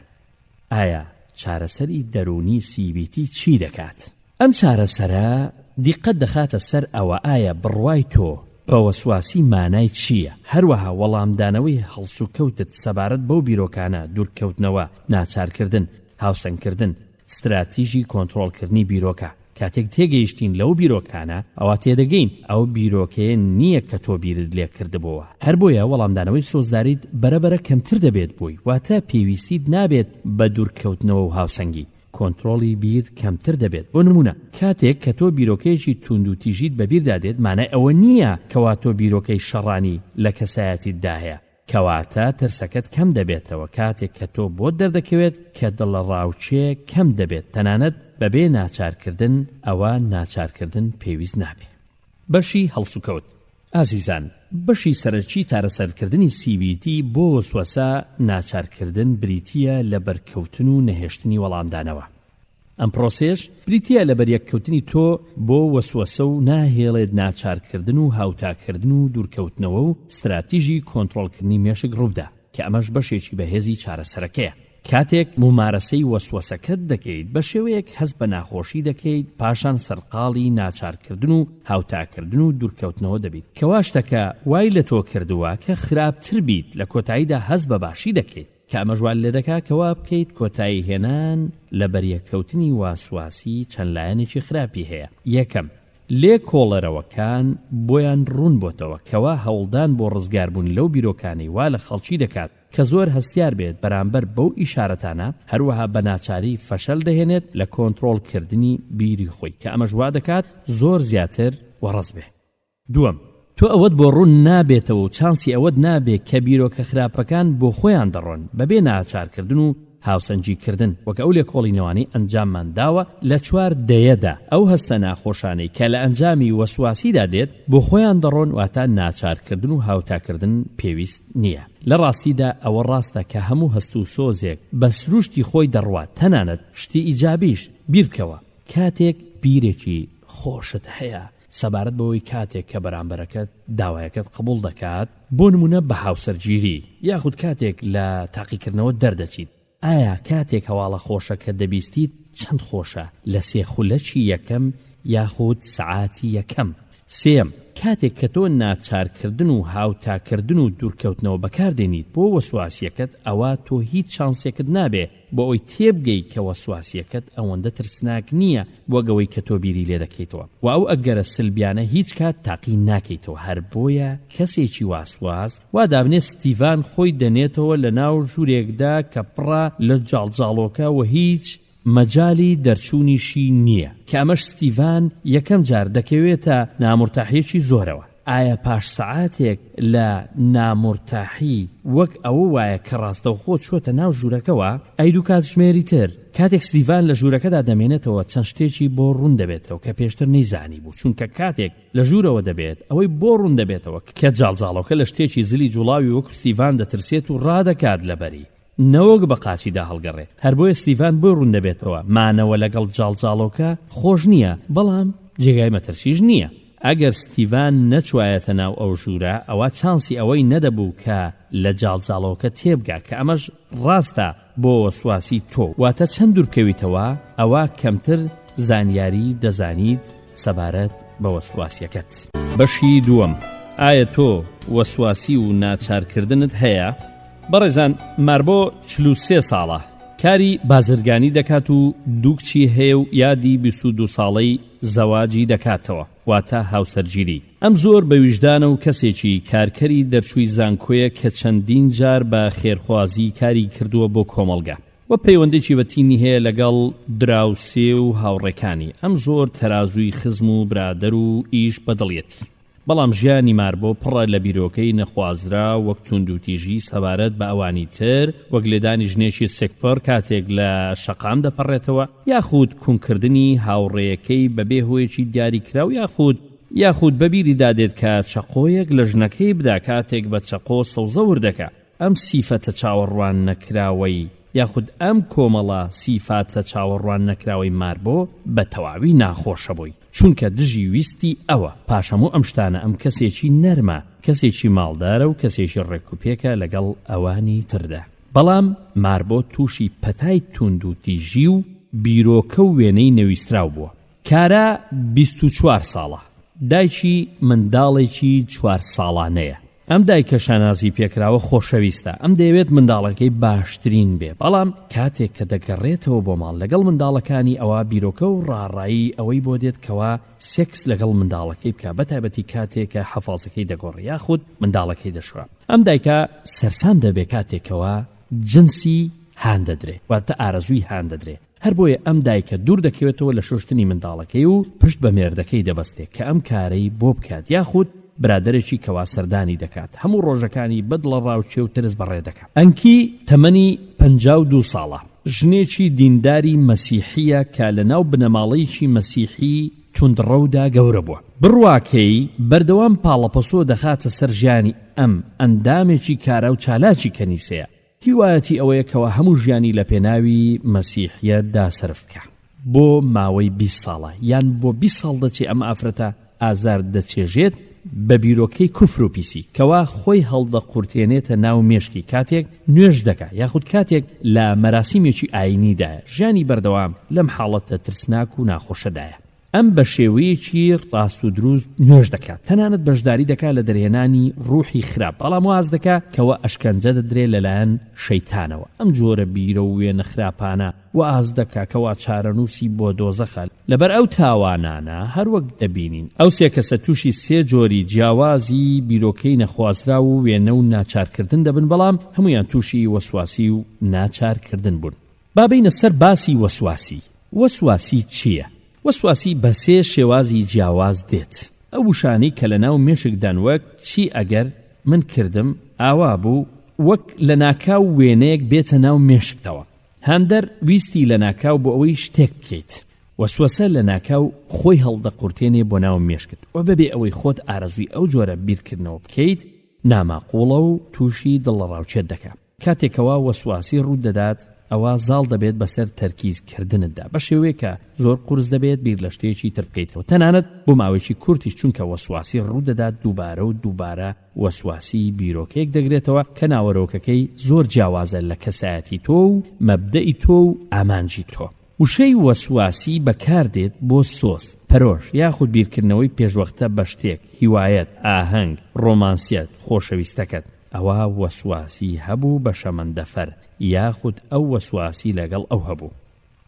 ئایا چارەسەری دەرونی CBT چی دەکات؟ ئەم چارەسەرە دیقەت دەخاتە سەر ئەوە ئایا بڕوای تۆ بە وەسواسی مانای چییە؟ هەروەها وەڵامدانەوەی هەڵسوکەوتت سەبارەت بەو بیرۆکانە، دوورکەوتنەوە، ناچارکردن، هاوسەنگکردن، استراتیژی کۆنتڕۆڵکردنی بیرۆکە. کاتێک تێگەیشتین لەو بیرۆکانە ئەوە تێدەگەین ئەو بیرۆکەیە نییە کە تۆ بیرت لێ کردبەوە. هەر بۆیە وەڵامدانەوەی سۆزداریت بەرەبەرە کەمتر دەبێت بووی، واتە پێویستیت نابێت بە دوورکەوتنەوە و هاوسەنگی. کۆنتڕۆڵی بیر کەمتر دەبێت. بۆ نمونە کاتێک کە تۆ بیرۆکەیەکی تونند و تیژیت بەبیردادێت مانای ئەوە نییە کەوا تۆ بیرۆکەی شەڕانی لە کەسایەتیتدا هەیە، کەواتە ترسەکەت کەم دەبێتەوە. کاتێک کە تۆ بۆ دەردەکەوێت کە دڵە ڕاوچێ کەم دەبێت، تەنانەت بەبێ ناچارکردن ئەوە ناچارکردن پێویست نابێت. بەشی هەڵسوکەوت. ئازیزان، بەشی سەرەکی چارەسەرکردنی CBT بۆ وەسوەسە ناچارکردن بریتیە لە بەرکەوتن و نەهێشتنی وەڵامدانەوە. ئەم پرۆسێش بریتیە لە بەریەککەوتنی تۆ بۆ وەسوەسە و ناهێڵێت ناچارکردن و هاوتاکردن و دوورکەوتنەوە و استراتیژی کۆنتڕۆڵکردنی مێشک ڕوودا کە ئەمەش بەشێکی بەهێزی چارەسەرەکەیە. کاتێک ممارەسەی وەسوەسەکەت دەکەیت بە شێوەیەک هەست بە ناخۆشی دەکەیت، پاشان سەرقاڵی ناچارکردن و هاوتاکردن و دوورکەوتنەوە دەبیت. کەوا شتەکە وای لە تۆ کردووە کە خراپتر بیت، لە کۆتاییدا هەست بە باشی دەکەیت کە ئەمە ژوان لێ دەکا کەوا بکەیت کۆتایی هێنان لە بەریەککەوتنی واسواسی چەند لایەنێکی خراپی هەیە. یەکەم، لێ کۆڵەرەوەکان بۆیان ڕوون بۆتەوە کەوا هەوڵدان بۆ ڕزگاربوون لەو بیرۆکانەی وا لە خەڵکی دەکات کە زۆر هەستیار بێت بەرامبەر بەو ئیشارەتانە، هەروەها بەناچاری فەشەل دەهێنێت لە کۆنتڕۆڵکردنی بیری خۆی کە ئەمەش وا دەکات زۆر زیاتر وەڕەس بێ. دووەم، تۆ ئەوەت بۆ ڕوون نابێتەوە و چانسی ئەوەت نابێت کە بیرۆکە خراپەکان بۆ خۆیان دەڕۆن بەبێ ناچارکردن و هاوسەنگیکردن وەک ئەو لێکۆڵینەوەی ئەنجاممان داوە لە 4 دەیەدا. ئەو هەستە ناخۆشانەی کە لە ئەنجامی وەسواسیدا دێت بۆ خۆیان دەڕۆن، واتە ناچارکردن و هاوتاکردن پێویست نییە. لە ڕاستیدا ئەوە ڕاستە کە هەموو هەست و سۆزێک بە سروشتی خۆی دەڕوات، تەنانەت شتی ئیجابیش بیرکەوە. کاتێک بیرێکی خۆشت هەیە سەبارەت بەوەی کاتێک کە بەرامبەرەکەت داوایەکەت قبول دەکات، بۆ نمونە بە هاوسەرگیری یاخود کاتێک لە تاقیکردنەوە دەردەچیت، ئایا کاتێک هەواڵە خۆشەکە دەبیستیت چەند خۆشە لە 3 خولەکی یەکەم یاخود سعاتی یەکەم؟ سێم، کاتێک کە تۆ ناچارکردن و هاوتاکردن و دوورکەوتنەوە بەکاردێنیت بۆ وەسواسیەکەت، ئەوە تۆ هیچ چانسێکت نابێ بۆ ئەوی تێبگەی کە وەسواسیەکەت ئەوەندە ترسناک نییە وەگەوەی کە تۆ بیری لێ دەکەیتەوە و ئەو ئەگەرە سلبیانە هیچ کات تاقی ناکەیتەوە. هەر بۆیە کەسێکی واسواس وا دابنێت ستیڤان خۆی دەنێتەوە لە ناو ژوورێکدا کە پڕە لە جاڵجاڵۆکە و هیچ مەجالی دەرچوونیشی نییە کە ئەمەش ستیڤان یەکەم جار دەکەوێتە نامورتاحیەکی زۆرەوە. ئایا پاش سەعاتێک لە نامورتاحی وەک ئەوە وایە کە ڕاستەوخۆ چۆتە ناو ژوورەکەەوە ئەیدو کات ژمێری تر کاتێک ستیڤان لە ژوورەکەدا دەمێنێتەوە چەند شتێکی بۆ ڕوون دەبێتەوە کە پێشتر نەیزانی بوو، چونکە کاتێک لە ژوورەوە دەبێت ئەوەی بۆ ڕوون دەبێتەوە کە جاڵجاڵۆکە لە شتێکی زلی جوڵاوی وەکو ستیڤان دەترسێت و ڕادەکات لەبەری نەوەک بە قاچیدا هەڵگەڕێ. هەر بۆیە ستیڤان بۆ ڕوون دەبێتەوە مانەوە لەگەڵ جاڵجاڵۆکە خۆش نییە، بەڵام جێگای مەترسیش نییە. ئەگەر ستیڤان نەچوایەتە ناو ئەو ژوورە، ئەوە چانسی ئەوەی نەدەبوو کە لە جاڵجاڵۆکە تێبگا کە ئەمەش ڕاستە بۆ وەسواسی تۆ، واتە چەند دوورکەویتەوە ئەوە کەمتر زانیاری دەزانیت سەبارەت بە وەسواسیەکەت. بەشی دووەم، ئایا تۆ وەسواسی و ناچارکردنت هەیە؟ بەڕێزان، ماربۆ 43 ساڵە، کاری بازرگانی دەکات و دوو کچی هەیە و یادی 22 ساڵەی زەواجی دەکاتەوە، واتە هاوسەرگیری. ئەم زۆر بە ویژدانە و کەسێکی کارکەری دەرچووی زانکۆیە کە چەندین جار بە خێرخوازی کاری کردووە بۆ کۆمەڵگە و پەیوەندێکی بەتینی هەیە لەگەڵ دراوسێ و هاوڕێکانی. ئەم زۆر تەرازووی خزم و برادەر و ئیش بەدڵیەتی. بەڵام ژیانی ماربۆ پڕە لە بیرۆکەی نەخوازرا وەک توندوتیژی سەبارەت بە ئەوانی تر، وەک لێدانی ژنێکی سێکپەر کاتێک لە شەقام دەپەڕێتەوە، یاخود کوونکردنی هاوڕێیەکەی بەبێ هۆیەکی دیاریکراو، یاخود بەبیری دادێت کە چەقۆیەک لە ژنەکەی بدا کاتێک بە چەقۆ سەوزە وردەکە. ئەم سیفەتە چاوەڕوان نەکراوەی یاخود ئەم کۆمەڵە سیفاتە چاوەڕوان نەکراوەی ماربۆ بە تەواوی ناخۆشە بووی، چونکە دژی ویستی ئەوە. پاشەموو ئەم شتانە ئەم کەسێکی نەرمە، کەسێکی ماڵدارە و کەسێکی ڕێکوپێکە لەگەڵ ئەوانی تردا. بەڵام ماربۆ تووشی پەتای توندوتیژی و بیرۆکە و وێنەی نەویستراو بووە. کارە 24 ساڵە، دایکی منداڵێکی 4 ساڵانەیە. ئەم دایکە شانازی پێکراوە خۆشەویستە، ئەم دەیەوێت منداڵەکەی باشترین بێ، بەڵام کاتێک کە دەگەڕێتەوە بۆ ماڵ لەگەڵ منداڵەکانی ئەوە بیرۆکە و ڕاڕایی ئەوەی بۆ دێت کەوا سێکس لەگەڵ منداڵەکەی بکە، بەتایبەتی کاتێک کە حەفاڵزەکەی دەگۆڕێ یاخود منداڵەکەی دەشوە. ئەم دایکە سەرسام دەبێ کاتێکەوە جنسی هان دەدرێ، واتە ئارەزووی هان دەدرێ. هەر بۆیە ئەم دایکە دوور دەکەوێتەوە لە شۆشتنی منداڵەکەی و پشت بە مێردەکەی دەبەستێت کە ئەم کارەی بۆ بکات، یاخود برادرێکی کەوا سەردانی دەکات، هەموو ڕۆژەکانی بەدڵە ڕاوچێ و ترس بەڕێ دەکات. ئەنکی تەمەنی 52 ساڵە، ژنێکی دینداری مەسیحیە کە لە ناو بنەماڵەیەکی مەسیحی توندڕەودا گەورە بووە. بڕواکەی بەردەوام پاڵەپەسۆ دەخاتە سەر ژیانی ئەم ئەندامێکی کارە و چالاکی کەنیسەیە. هیوایەتی ئەوەیە کەوا هەموو ژیانی لە پێناوی مەسیحیەتدا سەرف بکە. بۆ ماوەی 20 ساڵە یان بۆ 20 ساڵ دەچێ ئەم ئافرەتە ئازار دەچێژێت بە بیرۆکەی کوفر و پیسی، کەوا خۆی هەڵدە قورتێنێتە ناو مێشکی کاتێک نوێژ دەکات یاخود کاتێک لە مەراسیمێکی ئاینیدایە. ژیانی بەردەوام لەم حاڵەتە ترسناک و ناخۆشەدایە. ئەم بە شێوەیەکی ڕاست و دروست نوێژ دەکات، تەنانەت بەشداری دەکات لە دەرهێنانی ڕوحی خراپ، بەڵام واز دەکات کەوە ئەشکەنجە دەدرێت لەلایەن شەیتانەوە. ئەم جۆرە بیرە و وێنە خراپانە واز دەکات کەوا چارەنووسی بۆ دۆزەخە. لەبەر ئەو تاوانانە هەروەک دەبینین ئەو سێ کەسە تووشی سێ جۆری جیاوازی بیرۆکەی نەخوازرا و وێنە و ناچارکردن دەبن، بەڵام هەمویان تووشی وەسواسی و ناچارکردن بوون. بابینە سەر باسی وەسواسی. وەسواسی چییە؟ وەسواسی بە سێ شێوازی جیاواز دێت. ئەو وشانەی کە لە ناو مێشکدان وەک چی ئەگەر من کردم ئاوا بوو، وەک لە ناکاو وێنەیەک بێتە ناو مێشکتەوە. هەندەر ویستی لە ناکاو بۆ ئەوەی شتێک بکەیت. وەسوەسە لە ناکاو خۆی هەڵدەقورتێنێ بۆ ناو مێشکت و بەبێ ئەوەی خۆت ئارەزووی ئەو جۆرە بیرکردنەوە بکەیت، ناماقوڵە و تووشی دڵڕاوچێت دەکات. کاتێکەوە وەسواسی ڕوو دەدات، ئەوە زاڵ دەبێت بەسەر تەرکیزکردنتدا بە شێوەیە کە زۆر قورس دەبێت بیر لە شتێکی تر بکەیتەوە، تەنانەت بۆ ماوەیەکی کورتیش، چونکە وەسواسی ڕوو دەدات دووبارە و دووبارە وەسواسی بیرۆکەیەک دەگرێتەوە کە ناوەرۆکەکەی زۆر جیاوازە لە کەسایەتی تۆ و مەبدەئی تۆ و ئامانجی تۆ. وشەی وەسواسی بەکاردێت بۆ سۆس، پەرۆش یاخود بیرکردنەوەی پێشوەختە بە شتێک، هیوایەت، ئاهەنگ، ڕۆمانسیەت، خۆشەویستەکەت. ئەوە وەسواسی هەبوو بە شەمەندەفەر یاخود ئەو وەسواسی لەگەڵ ئەو هەبوو.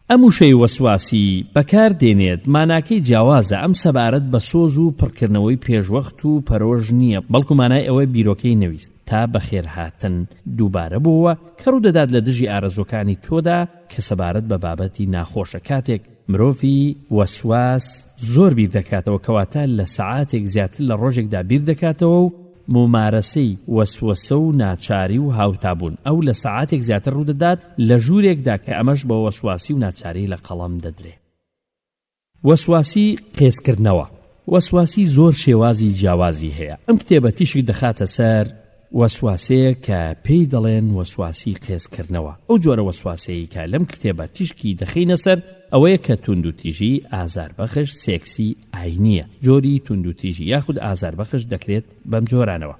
ئەم وشەی وەسواسی بەکار دێنێت ماناکەی جیاوازە، ئەم سەبارەت بە سۆز و پڕکردنەوەی پێشوەخت و پەرۆژ نییە، بەڵکو مانای ئەوەی بیرۆکەی نەویست تا بەخێرهاتن دووبارە بووە کە ڕوو دەدات لە دژی ئارەزۆکانی تۆدا کە سەبارەت بە بابەتی ناخۆشە. کاتێک مرۆڤی وەسواس زۆر بیر دەکاتەوە، کەواتە لە سەعاتێک زیاتر لە ڕۆژێکدا بیر دەکاتەوە و ممارەسەی وەسوەسە و ناچاری و هاوتابوون ئەو لە سەعاتێک زیاتر ڕوو دەدات لە ژوورێکدا کە ئەمەش بە وەسواسی و ناچاری لە قەڵەم دەدرێ. وەسواسی قێزکردنەوە. وەسواسی زۆر شێوازی جیاوازی هەیە. ئەم کتێبە تیشک دەخاتە سەر وەسواسەیە کە پێی دەڵێن وەسواسی قێزکردنەوە. ئەو جۆرە وەسواسەیە کە لەم کتێبە تیشکی دەخینە سەر ئەوەیە کە توندوتیژی ئازاربەخش سێکسی ئاینیە. جۆری توندوتیژی یاخود ئازاربەخش دەکرێت بەم جۆرانەوە: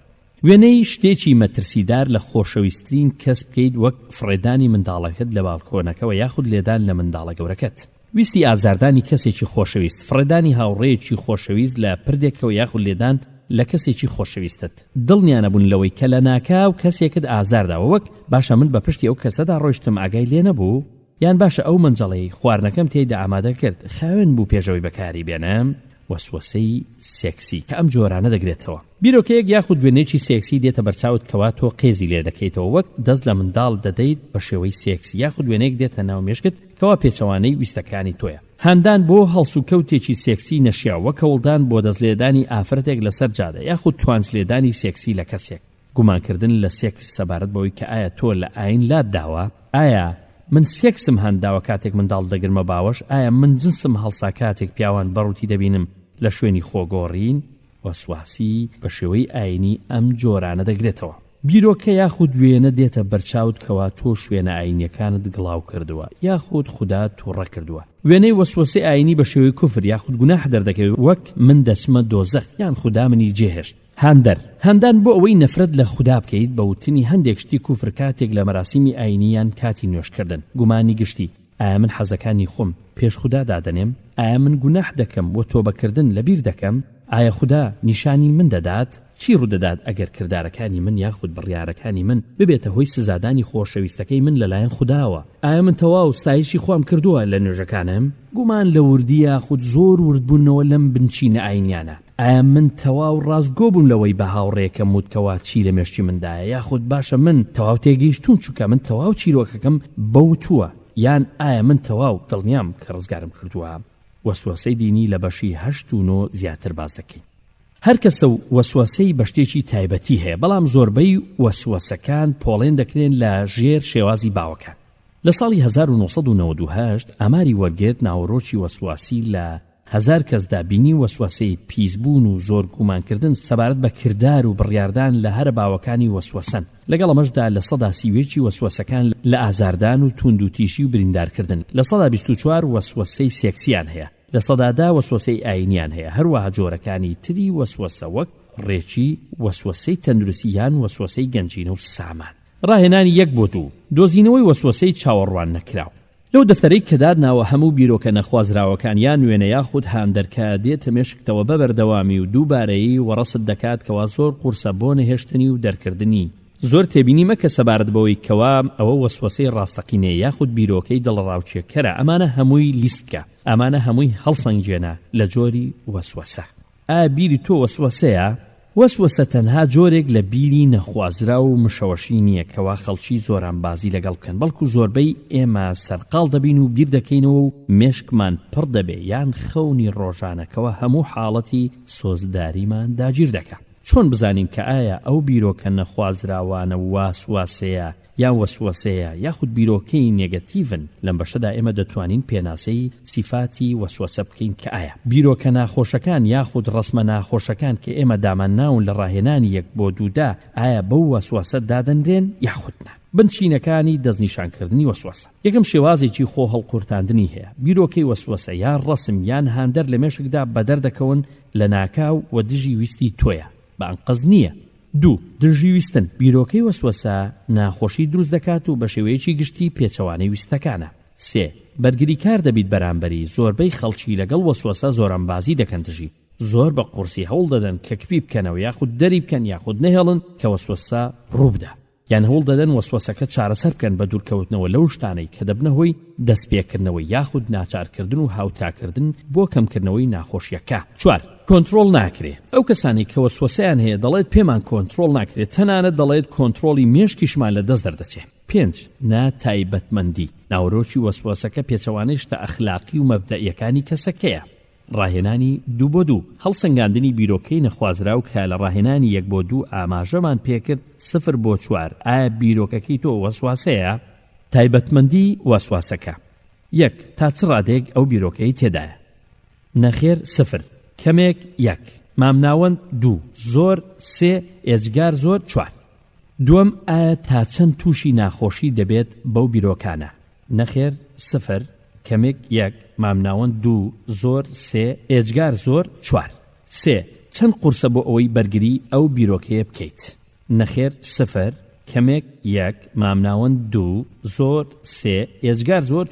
وێنەی شتێکی مەترسیدار لە خۆشەویستترین کەس بکەیت، وەک فڕێدانی منداڵەکەت لە باڵکۆنەکەەوە یاخود لێدان لە منداڵە گەورەکەت. ویستی ئازاردانی کەسێکی خۆشەویست، فڕێدانی هاوڕێیەکی خۆشەویست لە پردێکەوە یاخود لێدان لە کەسێکی خۆشەویستت دڵنیانە بوون لەوەی کە لە ناکاو کەسێکت ئازارداوە وەک باشە من بە پشتی ئەو کەسەدا ڕۆیشتم ئاگای لێ نەبوو یان باشە ئەو منجەڵەی خواردنەکەم تێیدا ئامادە کرد خاوێن بوو پێشەوەی بەکاری بێنم وەسوەسەی سێکسی کە ئەم جۆرانە دەگرێتەوە بیرۆکەیەک یاخود وێنێکی سێکسی دێتە بەرچاوت کەوا تۆ قێزی لێ دەکەیتەوە وەک دەست لە منداڵ دەدەیت بە شێوەی سێکسی یاخود وێنەیەک دێتە ناو مێشکت کەوا پێچەوانەی ویستەکانی تۆیە هەندان بۆ هەڵسوکەوتێکی سێکسی نەشیاوە کەوڵدان بۆ دەستلێدانی ئافرەتێک لەسەر جادە یاخود توانجلێدانی سێکسی لە کەسێک گومانکردن لە سێکس سەبارەت بەوەی کە ئایا تۆ لە ئاین لات داوە ئایا من سێکسم هەنداوە کاتێک منداڵ دەگرمە باوەش ئایا من جنسم هەڵسا کاتێک پیاوان بەڕووتی دەبینم لە شوێنی خۆگۆڕین وەسواسی بە شێوەی ئاینی ئەم جۆرانە دەگرێتەوە بیرۆکە یاخود وێنە دێتە بەرچاوت کەوا تۆ شوێنە ئاینیەکانت گڵاو کردووە یاخود خوددا تووڕە کردووە وێنەی وەسوەسەی ئاینی بە شێوەی کوفر یاخود گوناح دەردەکەوێت وەک من دەچمە دۆزەخ یان خوددا منی جێهێشت هەندان بۆ ئەوەی نەفرەت لە خوددا بکەیت بە وتنی هەندێک شتی کوفر کاتێک لە مەراسیمی ئاینیان کاتی نوێشکردن گومانی گشتی ئایا من حەزەکانی خۆم پێش خوددا دادەنێم ئایا من گوناح دەکەم و تۆبەکردن لەبیر دەکەم ئایا خوددا نیشانی من دەدات چی ڕوودەدات ئەگەر کردارەکانی من یاخود بڕیارەکانی من ببێتە هۆی سزادانی خۆشەویستەکەی من لەلایەن خودداوە ئایا من تەواو ستایشی خۆم کردووە لە نوێژەکانم گومان لە وردی یاخود زۆر وردبوونەوە لەم بنچینە ئاینیانە ئایا من تەواو ڕاستگۆ بووم لەوەی بە هاوڕێکەم وتکەوا چی لە مێشتی مندایە یاخود باشە من تەواو تێگەیشتوم چونکە من تەواو چیرۆکەکەم بەوتووە یان ئایا من تەواو دڵنیام کە ڕزگارم کردووە وەسوەسەی دینی لە بەشی 8 و 9 زیاتر باس دەکەین هەر کەسە وەسوەسەی بە شتێکی تایبەتی هەیە بەڵام زۆربەی وەسوەسەکان پۆڵێن دەکرێن لە ژێر شێوازی باوەکان لە ساڵی 1998 ئاماری وەرگرت ناوەڕۆکی وەسواسی لە 1000 کەسدا بینی وەسوەسەی پیسبوون و زۆر گومانکردن سەبارەت بە کردار و بڕیاردان لە هەر باوەکانی وەسوەسەن لەگەڵ ئەمەشدا لە سەدا سیوێکی وەسوەسەکان لە ئازاردان و توندوتیشی و بریندارکردن لە سەدا 24 وەسوەسەی سێکسیان هەیە لە سەدادا وەسوەسەی ئاینیان هەیە هەروەها جۆرەکانی تری وەسوەسە وەک ڕێچی وەسوەسەی تەندروستیان وەسوەسەی گەنجینە و سامان ڕاهێنانی 1 بۆ 2 دۆزینەوەی وەسوەسەی چاوەڕوان نەکراو لەو دەفتەرەی کە دادناوە هەموو بیرۆکە نەخوازراوەکان یان وێنە یاخود هاندەرکە دێتە مێشکتەوە بە بەردەوامی و دووبارەیی وەڕەست دەکات کەوا زۆر قورسە بۆ نەهێشتنی و دەرکردنی زۆر تێبینی مەکە سەبارەت بەوەی کەوا ئەوە وەسوەسەی ڕاستەقینەیە یاخود بیرۆکەی دڵڕاوچێکەرە ئەمانە هەمووی لیستکە ئەمانە هەمووی هەڵسەنگێنە لە جۆری وەسوەسە ئایا بیری تۆ وەسوەسەیە وەسوەسە تەنها جۆرێک لە بیری نەخوازرا و مشەوەشی نییە کەوا خەڵکی زۆران بازی لەگەڵ بکەن بەڵکو زۆربەی ئێمە سەرقاڵ دەبین و بیر دەکەینەوە و مێشکمان پڕ دەبێ یان خەونی ڕۆژانەکەوە هەموو حاڵەتی سۆزداریمان داگیر دەکات چۆن بزانین کە ئایا ئەو بیرۆکە نەخوازراوانە واسواسەیە یان وەسوەسەیە یاخود بیرۆکەی نێگەتیڤن لەم بەشەدا ئێمە دەتوانین پێناسەی سیفاتی وەسوەسە بکەین کە ئایا بیرۆکە ناخۆشەکان یاخود ڕسمە ناخۆشەکان کە ئێمە دامان ناون لە ڕاهێنانی 1 بۆ 2دا ئایا بەو وەسوەسە دادەنرێن یاخود نا بنچینەکانی دەستنیشانکردنی وەسوەسە یەکەم شێوازێکی خۆ هەڵقورتاندنی هەیە بیرۆکەی وەسوەسە یان ڕسم یان هاندەر لە مێشکدا بەدەردەکەون لە ناکاو و دژی ویستی تۆیە بانقەز نییە 2 دژیویستن بیرۆکەی وەسوەسە ناخۆشی دروست دەکات و بە شێوەیەکی گشتی پێچەوانەی ویستەکانە 3 بەرگری کار دەبیت بەرامبەری زۆربەی خەڵکی لەگەڵ وەسوەسە زۆرانبازی دەکەن دژی زۆر بە قورسی هەوڵ دەدەن کە کپی بکەنەوە یاخود دەری بکەن یاخود نەهێڵن کە وەسوەسە ڕووبدا یان هەوڵ دەدەن وەسوەسەکە چارەسەر بکەن بە دوورکەوتنەوە لەو شتانەی کە دەبنە هۆی دەستپێکردنەوەی یاخود ناچارکردن و هاوتاکردن بۆ کەمکردنەوەی ناخۆشیەکە 4 کۆنتڕۆڵ ناکرێ ئەو کەسانی کە وەسوەسەیان هەیە دەڵێت پێمان کۆنتڕۆڵ ناکرێت تەنانەت دەڵێت کۆنتڕۆڵی مێشکیشمان لە دەست دەردەچێت 5 ناتایبەتمەندی ناوەڕۆکی وەسوەسەکە پێچەوانەی شتە ئەخلاقی و مەبدەئیەکانی کەسەکەیە ڕاهێنانی 2 بۆ 2 هەڵسەنگاندنی بیرۆکەی نەخوازرا و کە لە ڕاهێنانی 1 بۆ 2 ئاماژەمان پێکرد 0 بۆ 4 ئایا بیرۆکەکەی تۆ وەسواسەیە تایبەتمەندی وەسواسەکە 1 تا چ ڕادێک ئەو بیرۆکەی تێدایە نەخێر 0 کەمێک 1 مامناوەند 2 زۆر 3 ئێجگار زۆر 4 دووەم ئایا تا چەند تووشی ناخۆشی دەبێت بەو بیرۆکانە نەخێر 0 کەمێک 1 مامناوەند 2 زۆر 3 ئێجگار زۆر 4 3 چەند قورسە بۆ ئەوەی بەرگری ئەو بیرۆکەیە بکەیت نەخێر 0 کەمێک 1 مامناوەند 2 زۆر 3 ئێجگار زۆر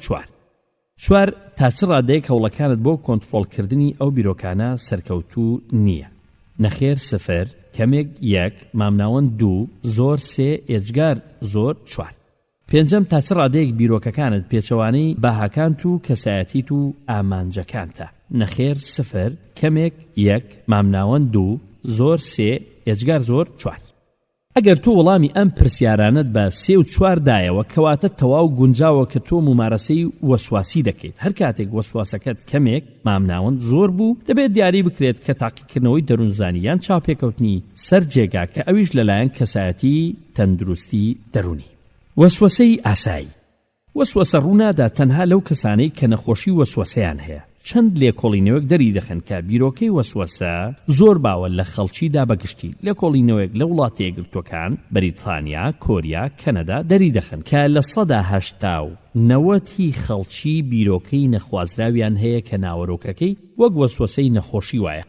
4 تا چ ڕادەیەک هەوڵەکانت بۆ کۆنتڕۆڵکردنی ئەو بیرۆکانە سەرکەوتوو نییە نەخێر سفر، کەمێک یەک، مامناوەند دوو، زۆر سێ، ئێجگار زۆر چوار. پێنجەم تا چ ڕادەیەک بیرۆکەکانت پێچەوانەی باهاکانت و کەسایەتیت و ئامانجەکانتە. نەخێر سفر، کەمێک یەک، مامناوەند دوو، زۆر سێ، ئێجگار زۆر چوار. ئەگەر تۆ وەڵامی ئەم پرسیارانت بە 3 و 4 دایەوە کەواتە تەواو گونجاوە کە تۆ ممارەسەی وەسواسی دەکەیت. هەر کاتێک وەسواسەکەت کەمێک مامناوەند زۆر بوو دەبێت دیاری بکرێت کە تاقیکردنەوەی دەروونزانی یان چاوپێکەوتنی سەر جێگا کە ئەویش لەلایەن کەسایەتی تەندروستی دەرونی. وەسوەسەی ئاسایی. وەسوەسە ڕوونادا تەنها لەو کەسانەی کە نەخۆشی وەسوەسەیان هەیە. چەند لێکۆڵینەوەک دەری دەخەن کە بیرۆکەی وەسوەسە زۆر باوە لە خەڵکیدا بەگشتی. لێکۆڵینەوەک لە وڵاتە یەکگرتووەکان بەریتانیا، کۆریا، کەنەدا دەری دەخەن کە لە 80% خەڵکی بیرۆکەی نەخوازراویان هەیە کە ناوەڕۆکەکەی وەک وەسوەسەی نەخۆشی وایە.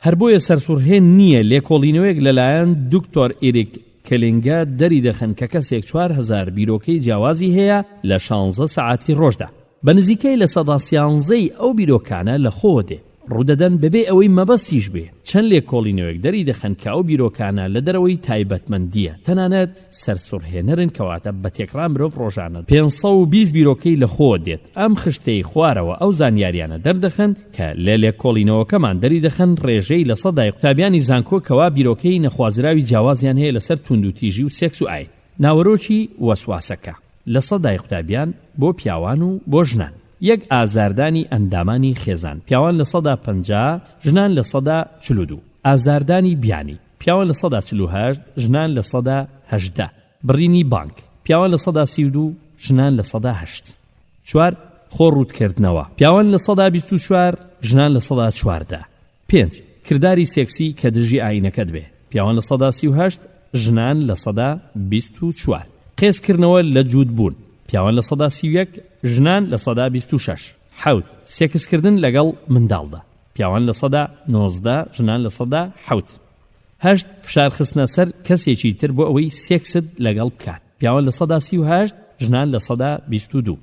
هەر بۆیە سەرسوڕهێن نییە لێکۆڵینەوەک لەلایەن دکتۆر ئێریک کلینگە دەری دەخەن کە کەسێک 4000 بیرۆکەی جیاوازی هەیە لە 16 سەعاتی ڕۆژدا. بە نزیکەی لە 13% ئەو بیرۆکانە لە خۆ دێ. ڕوودەدەن بەبێ ئەوەی مەبەستیش بێ. چەند لێکۆڵینەوەک دەری دەخەن کە ئەو بیرۆکانە لە دەرەوەی تایبەتمەندیە. تەنانەت سەرسوڕهێنەرن کەواتە بە تێکران مرۆڤ ڕۆژانە 520 بیرۆکەی لە خۆ دێت. ئەم خشتەی خوارەوە ئەو زانیاریانە دەردەخەن کە لە لێکۆڵینەوەکەمان دەری دەخەن ڕێژەی لە 100 قوتابیانی زانکۆکەوە بیرۆکەی نەخوازراوی جیاوازیان هەیە لەسەر توندوتیژی و سێکس و ئاین. ناوەڕۆکی وەسواسەکە لە 100 قوتابیان بۆ پیاوان و بۆ ژنان. یەک ئازاردانی ئەندامانی خێزان، پیاوان لە 150، ژنان لە 142. ئازاردانی بیانی، پیاوان لە 148، ژنان لە 118. بڕینی بانک، پیاوان لە 132، ژنان لە 108. 4. خۆڕوودکردنەوە، پیاوان لە 124، ژنان لە 114. 5. کرداری سێکسی کە دژی ئاینەکەت بێ، پیاوان لە 138، ژنان لە 124. قێزکردنەوە لە جوودبوون، پیاوان لە 131، ژنان لە 126. 7. سێکسکردن لەگەڵ منداڵدا، پیاوان لە 119، ژنان لە 107. 8. فشارخستنە سەر کەسێکی تر بۆ ئەوەی سێکست لەگەڵ بکات، پیاوان لە 138، ژنان لە 122.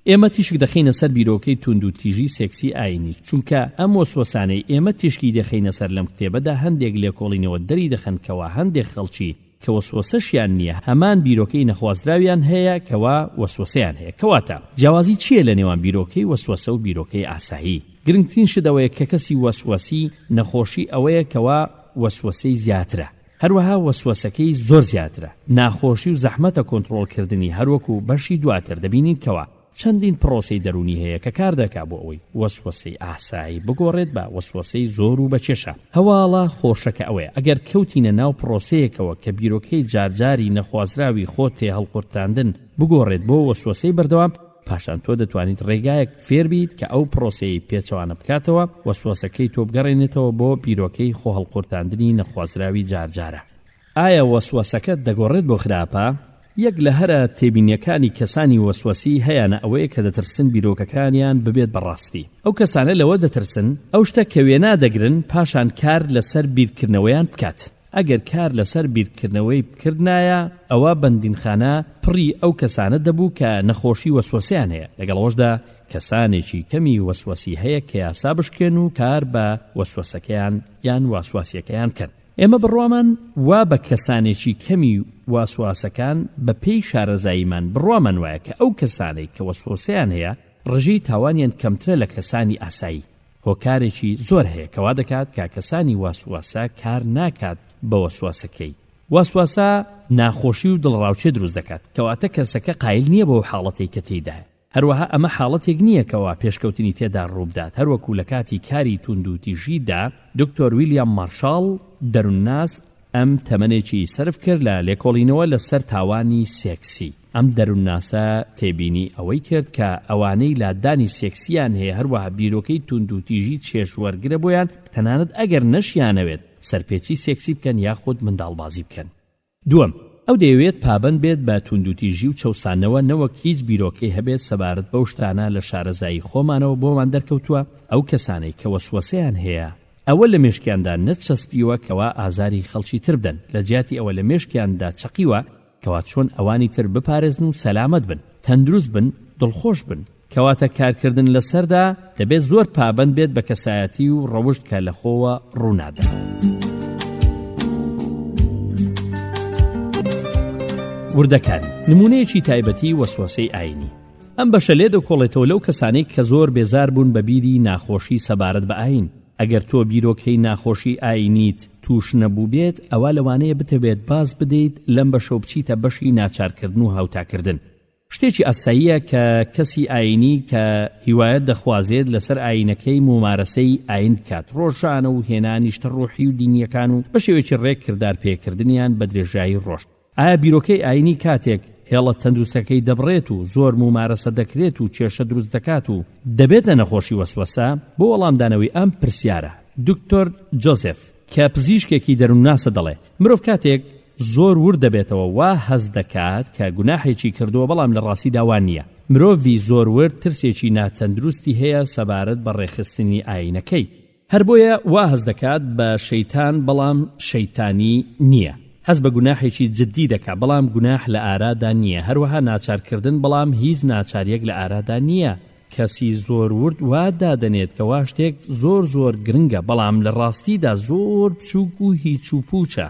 ئێمە تیشک دەخینە سەر بیرۆکەی توندوتیژی سێکسی ئاینی، چونکە ئەم وەسوەسانەی ئێمە تیشکی دەخینە سەر لەم کتێبەدا هەندێک لێکۆڵینەوە دەری دەخەن کەوا هەندێک خەڵکی کە وەسوەسەشیان نییە هەمان بیرۆکەی نەخوازراویان هەیە کەوا وەسوەسەیان هەیە. کەواتە جیاوازی چییە لە نێوان بیرۆکەی وەسوەسە و بیرۆکەی ئاسایی؟ گرنگترین شتەوەیە کە کەسی وەسوەسی نەخۆشی ئەوەیە کەوا وەسوەسەی زیاترە، هەروەها وەسوەسەکەی زۆر زیاترە. ناخۆشی و زەحمەتە کۆنتڕۆڵکردنی هەروەکو بەشی دواتر دەبینین کەوا چەندین پرۆسەی دەرونی هەیە کە کار دەکا بۆ ئەوەی وەسوەسەی ئاسایی بگۆڕێت بە وەسوەسەی زۆر و بەچێشە. هەواڵە خۆشەکە ئەوەیە ئەگەر کەوتینە ناو پرۆسەیەکەوە کە بیرۆکەی جارجاری نەخوازراوی خۆت تێ هەڵقورتاندن بگۆڕێت بۆ وەسوەسەی بەردەوام، پاشان تۆ دەتوانیت ڕێگایەک فێر بیت کە ئەو پرۆسەی پێچەوانە بکاتەوە وەسوەسەکەی تۆ بگەڕێنێتەوە بۆ بیرۆکەی خۆ هەڵقورتاندنی نەخوازراوی جارجارە. ئایا وەسوەسەکەت دەگۆڕێت بۆ خراپە؟ یەک لە هەرە تێبینیەکانی کەسانی وەسوەسی هەیەە ئەوەیە کە دەترسن بیرۆکەکانیان ببێت بەڕاستی. ئەو کەسانە لەوە دەترسن ئەو شتە کە وێنا دەگرن پاشان کار لەسەر بیرکردنەوەیان بکات. ئەگەر کار لەسەر بیرکردنەوەی بکردنایە ئەوە بەندینخانە پڕی ئەو کەسانە دەبوو کە نەخۆشی وەسوەسیان هەیە. لەگەڵەوەشدا کەسانێکی کەمی وەسوەسی هەیە کە یاسا بشکێن و کار بە وەسوەسەکەیان یان واسواسیەکەیان کرد. ئێمە بڕوامان وا بە کەسانێکی کەمی واسواسەکان بە پێی شارەزاییمان بڕوامان وایە کە ئەو کەسانەی کە وەسوەسەیان هەیە ڕژەی تاوانیان کەمترە لە کەسانی ئاسایی. هۆکارێکی زۆر هەیە کەوا دەکات کە کەسانی واسواسە کار ناکات بە وەسواسەکەی. واسواسە ناخۆشی و دڵڕاوچێ دروست دەکات کەواتە کەسەکە قایل نییە بەو حاڵەتەی کە تێدایە. هەروەها ئەمە حاڵەتێک نییە کەوا پێشکەوتنی تێدا ڕووبدات. هەروەکو لە کاتی کاری توندوتیژیدا دکتۆر ویلیام مارشال دەروونناس ئەم تەمەنێکی سرف کرد لە لێکۆڵینەوە لەسەر تاوانی سێکسی. ئەم دەروونناسە تێبینی ئەوەی کرد کە ئەوانەی لادانی سێکسیان هەیە هەروەها بیرۆکەی توندوتیژی چێژوەرگرە بۆیان تەنانەت ئەگەر نەشیانەوێت سەرپێچی سێکسی بکەن یاخود منداڵبازی بکەن. دووەم، ئەو دەیەوێت پابند بێت بە توندوتیژی و چەوسانەوە نەوەک هیچ بیرۆکەی هەبێت سەبارەت بەو شتانە لە شارەزایی خۆمانەوە بۆمان دەرکەوتووە. ئەو کەسانەی کە وەسوەسەیان هەیە ئەوە لە مێشکیاندا نەچەسپیوە کەوا ئازاری خەڵکی تر بدەن، لە جیاتی ئەوە لە مێشکیاندا چەقیوە کەوا چۆن ئەوانی تر بپارێزن و سەلامەت بن، تەندروست بن، دڵخۆش بن. کەواتە کارکردن لەسەردا دەبێت زۆر پابند بێت بە کەسایەتی و ڕەوشت کە لە خۆوە ڕوونادا. وردەکاری نمونەیەکی تایبەتی وەسوەسەی ئاینی. ئەم بەشە لێ دەکۆڵێتەوە لەو کەسانەی کە زۆر بێزار بوون بە بیری ناخۆشی سەبارەت بە ئاین. ئەگەر تۆ بیرۆکەی ناخۆشی ئاینیت توش نەبوو بێت، ئەوە لەوانەیە بتەوێت باز بدەیت لەم بەشە و بچیتە بەشی ناچارکردن و هاوتاکردن. شتێکی ئاساییە کە کەسی ئاینی کە هیوایەت دەخوازێت لەسەر ئاینەکەی ممارەسەی ئاین بکات، ڕۆژانە و هێنانی شتە ڕۆحی و دینیەکان و بە شێوەیەکی ڕێک کردار پێکردنیان بە درێژایی ڕۆژ. ئایا بیرۆکەی ئاینی کاتێک هێڵە تەندروستەکەی دەبڕێت و زۆر ممارەسە دەکرێت و کێشە دروست دەکات و دەبێتە نەخۆشی وەسوەسە؟ بۆ وەڵامدانەوەی ئەم پرسیارە دکتۆر جۆزێف کە پزیشکێکی دەروونناسە دەڵێ مرۆڤ کاتێک زۆر ورد دەبێتەوە وا هەز دەکات کە گوناحێکی کردووە بەڵام لە ڕاستی داوان نییە. مرۆڤی زۆر ورد ترسێکی ناتەندروستی هەیە سەبارەت بە ڕێخستنی ئاینەکەی، هەر بۆیە وا هەز دەکات بە شەیتان بەڵام شەیتانی نییە. هەز بە گوناحێکی جددی دەکات بەڵام گوناح لە ئارادا نییە. هەروەها ناچارکردن بەڵام هیچ ناچاریەک لە ئارادا نییە. کەسی زۆر ورد وا دادەنێت کە وا شتێک زۆر گرنگە بەڵام لە ڕاستیدا زۆر بچووک و هیچ و پوچە.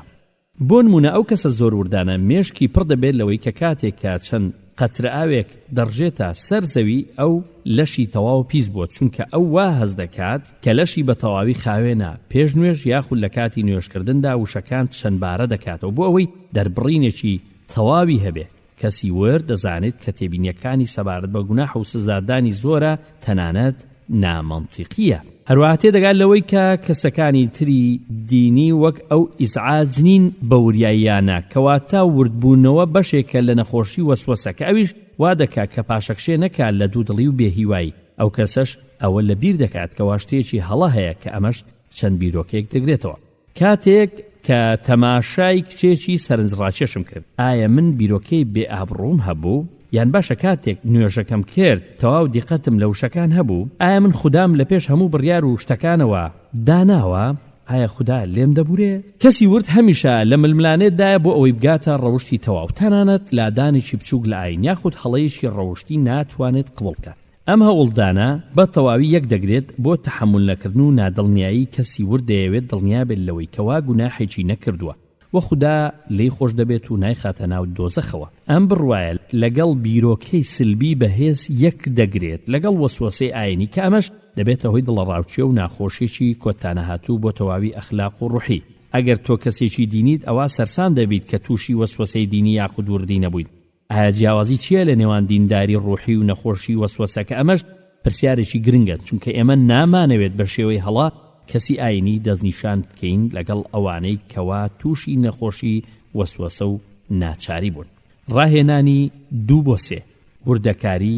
بۆ نمونە ئەو کەسە زۆر وردانە مێشکی پڕ دەبێت لەوەی کە کاتێک کە چەند قەترە ئاوێک دەڕژێتە سەر زەوی ئەو لەشی تەواو پیس بووە، چونکە ئەو وا هەز دەکات کە لەشی بە تەواوی خاوێنە پێش نوێژ یاخود لە کاتی نوێژکردندا وشەکان چەندبارە دەکاتەوە بۆ ئەوەی دەربڕینێکی تەواوی هەبێ. کەسی ورد دەزانێت کە تێبینیەکانی سەبارەت بە گوناح و سزادانی زۆرە تەنانەت نامەنتیقیە. هەروەها تێدەگات لەوەی کە کەسەکانی تری دینی وەک ئەو ئیزعاج نین بە وریاییانە، کەواتە وردبوونەوە بەشێکە لە نەخۆشی وەسوەسەکە. ئەویش وا دەکات کە پاشەکشێ نەکات لە دوودڵی و بێهیوایی. ئەو کەسەش ئەوە لە بیر دەکات کە واشتێکی هەڵە هەیە کە ئەمەش چەند بیرۆکێک دەگرێتەوە. کاتێک کە تەماشای کچێکی سەرنجڕاکێشم کرد، ئایا من بیرۆکەی بێئابڕووم هەبوو؟ یان باشە کاتێک نوێژەکەم کرد تەواو دیقەتم لە وشەکان هەبوو؟ ئایا من خودام لە پێش هەموو بڕیار و شتەکانەوە داناوە؟ ئایا خوددا لێم دەبورێ؟ کەسی ورد هەمیشە لە ململانێتدایە بۆ ئەوەی بگاتە ڕەوشی تەواو، تەنانەت لادانێکی بچووک لە ئاین یاخود هەڵەیەکی ڕەوشتی ناتوانێت قبوڵ بکات. ئەم هەوڵدانە بە تەواوی یەک دەگرێت بۆ تەحمل نەکردن و نادڵنیایی. کەسی ورد دەیەوێت دڵنیا بێت لەوەی کەوا گوناحێکی نەکردووە و خوددا لی خۆش دەبێت و نایخاتە ناو دۆزەخەوە. ئەم بڕوایە لەگەڵ بیرۆکەی سلبی بەهێز یەک دەگرێت لەگەڵ وەسوەسەی ئاینی کە ئەمەش دەبێتە هۆی دڵەڕاوچێ و ناخۆشیێکی کۆتانە هاتوو بۆ تەواوی ئەخلاق و ڕوحی. ئەگەر تۆ کەسێکی دینیت ئەوە سەرسام دەبیت کە تووشی وەسوەسەی دینی یاخود وردی نەبوویت. ئایا جیاوازی چییە لە نێوان دینداری ڕوحی و نەخۆشی وەسوەسەکە؟ ئەمەش پرسیارێکی گرنگە، چونکە ئێمە نامانەوێت بە شێوەی هەڵا کەسی ئاینی دەستنیشان بکەین لەگەڵ ئەوانەی کەوا تووشی نەخۆشی وەسوەسە و ناچاری بوون. ڕاهێنانی 2-3 وردەکاری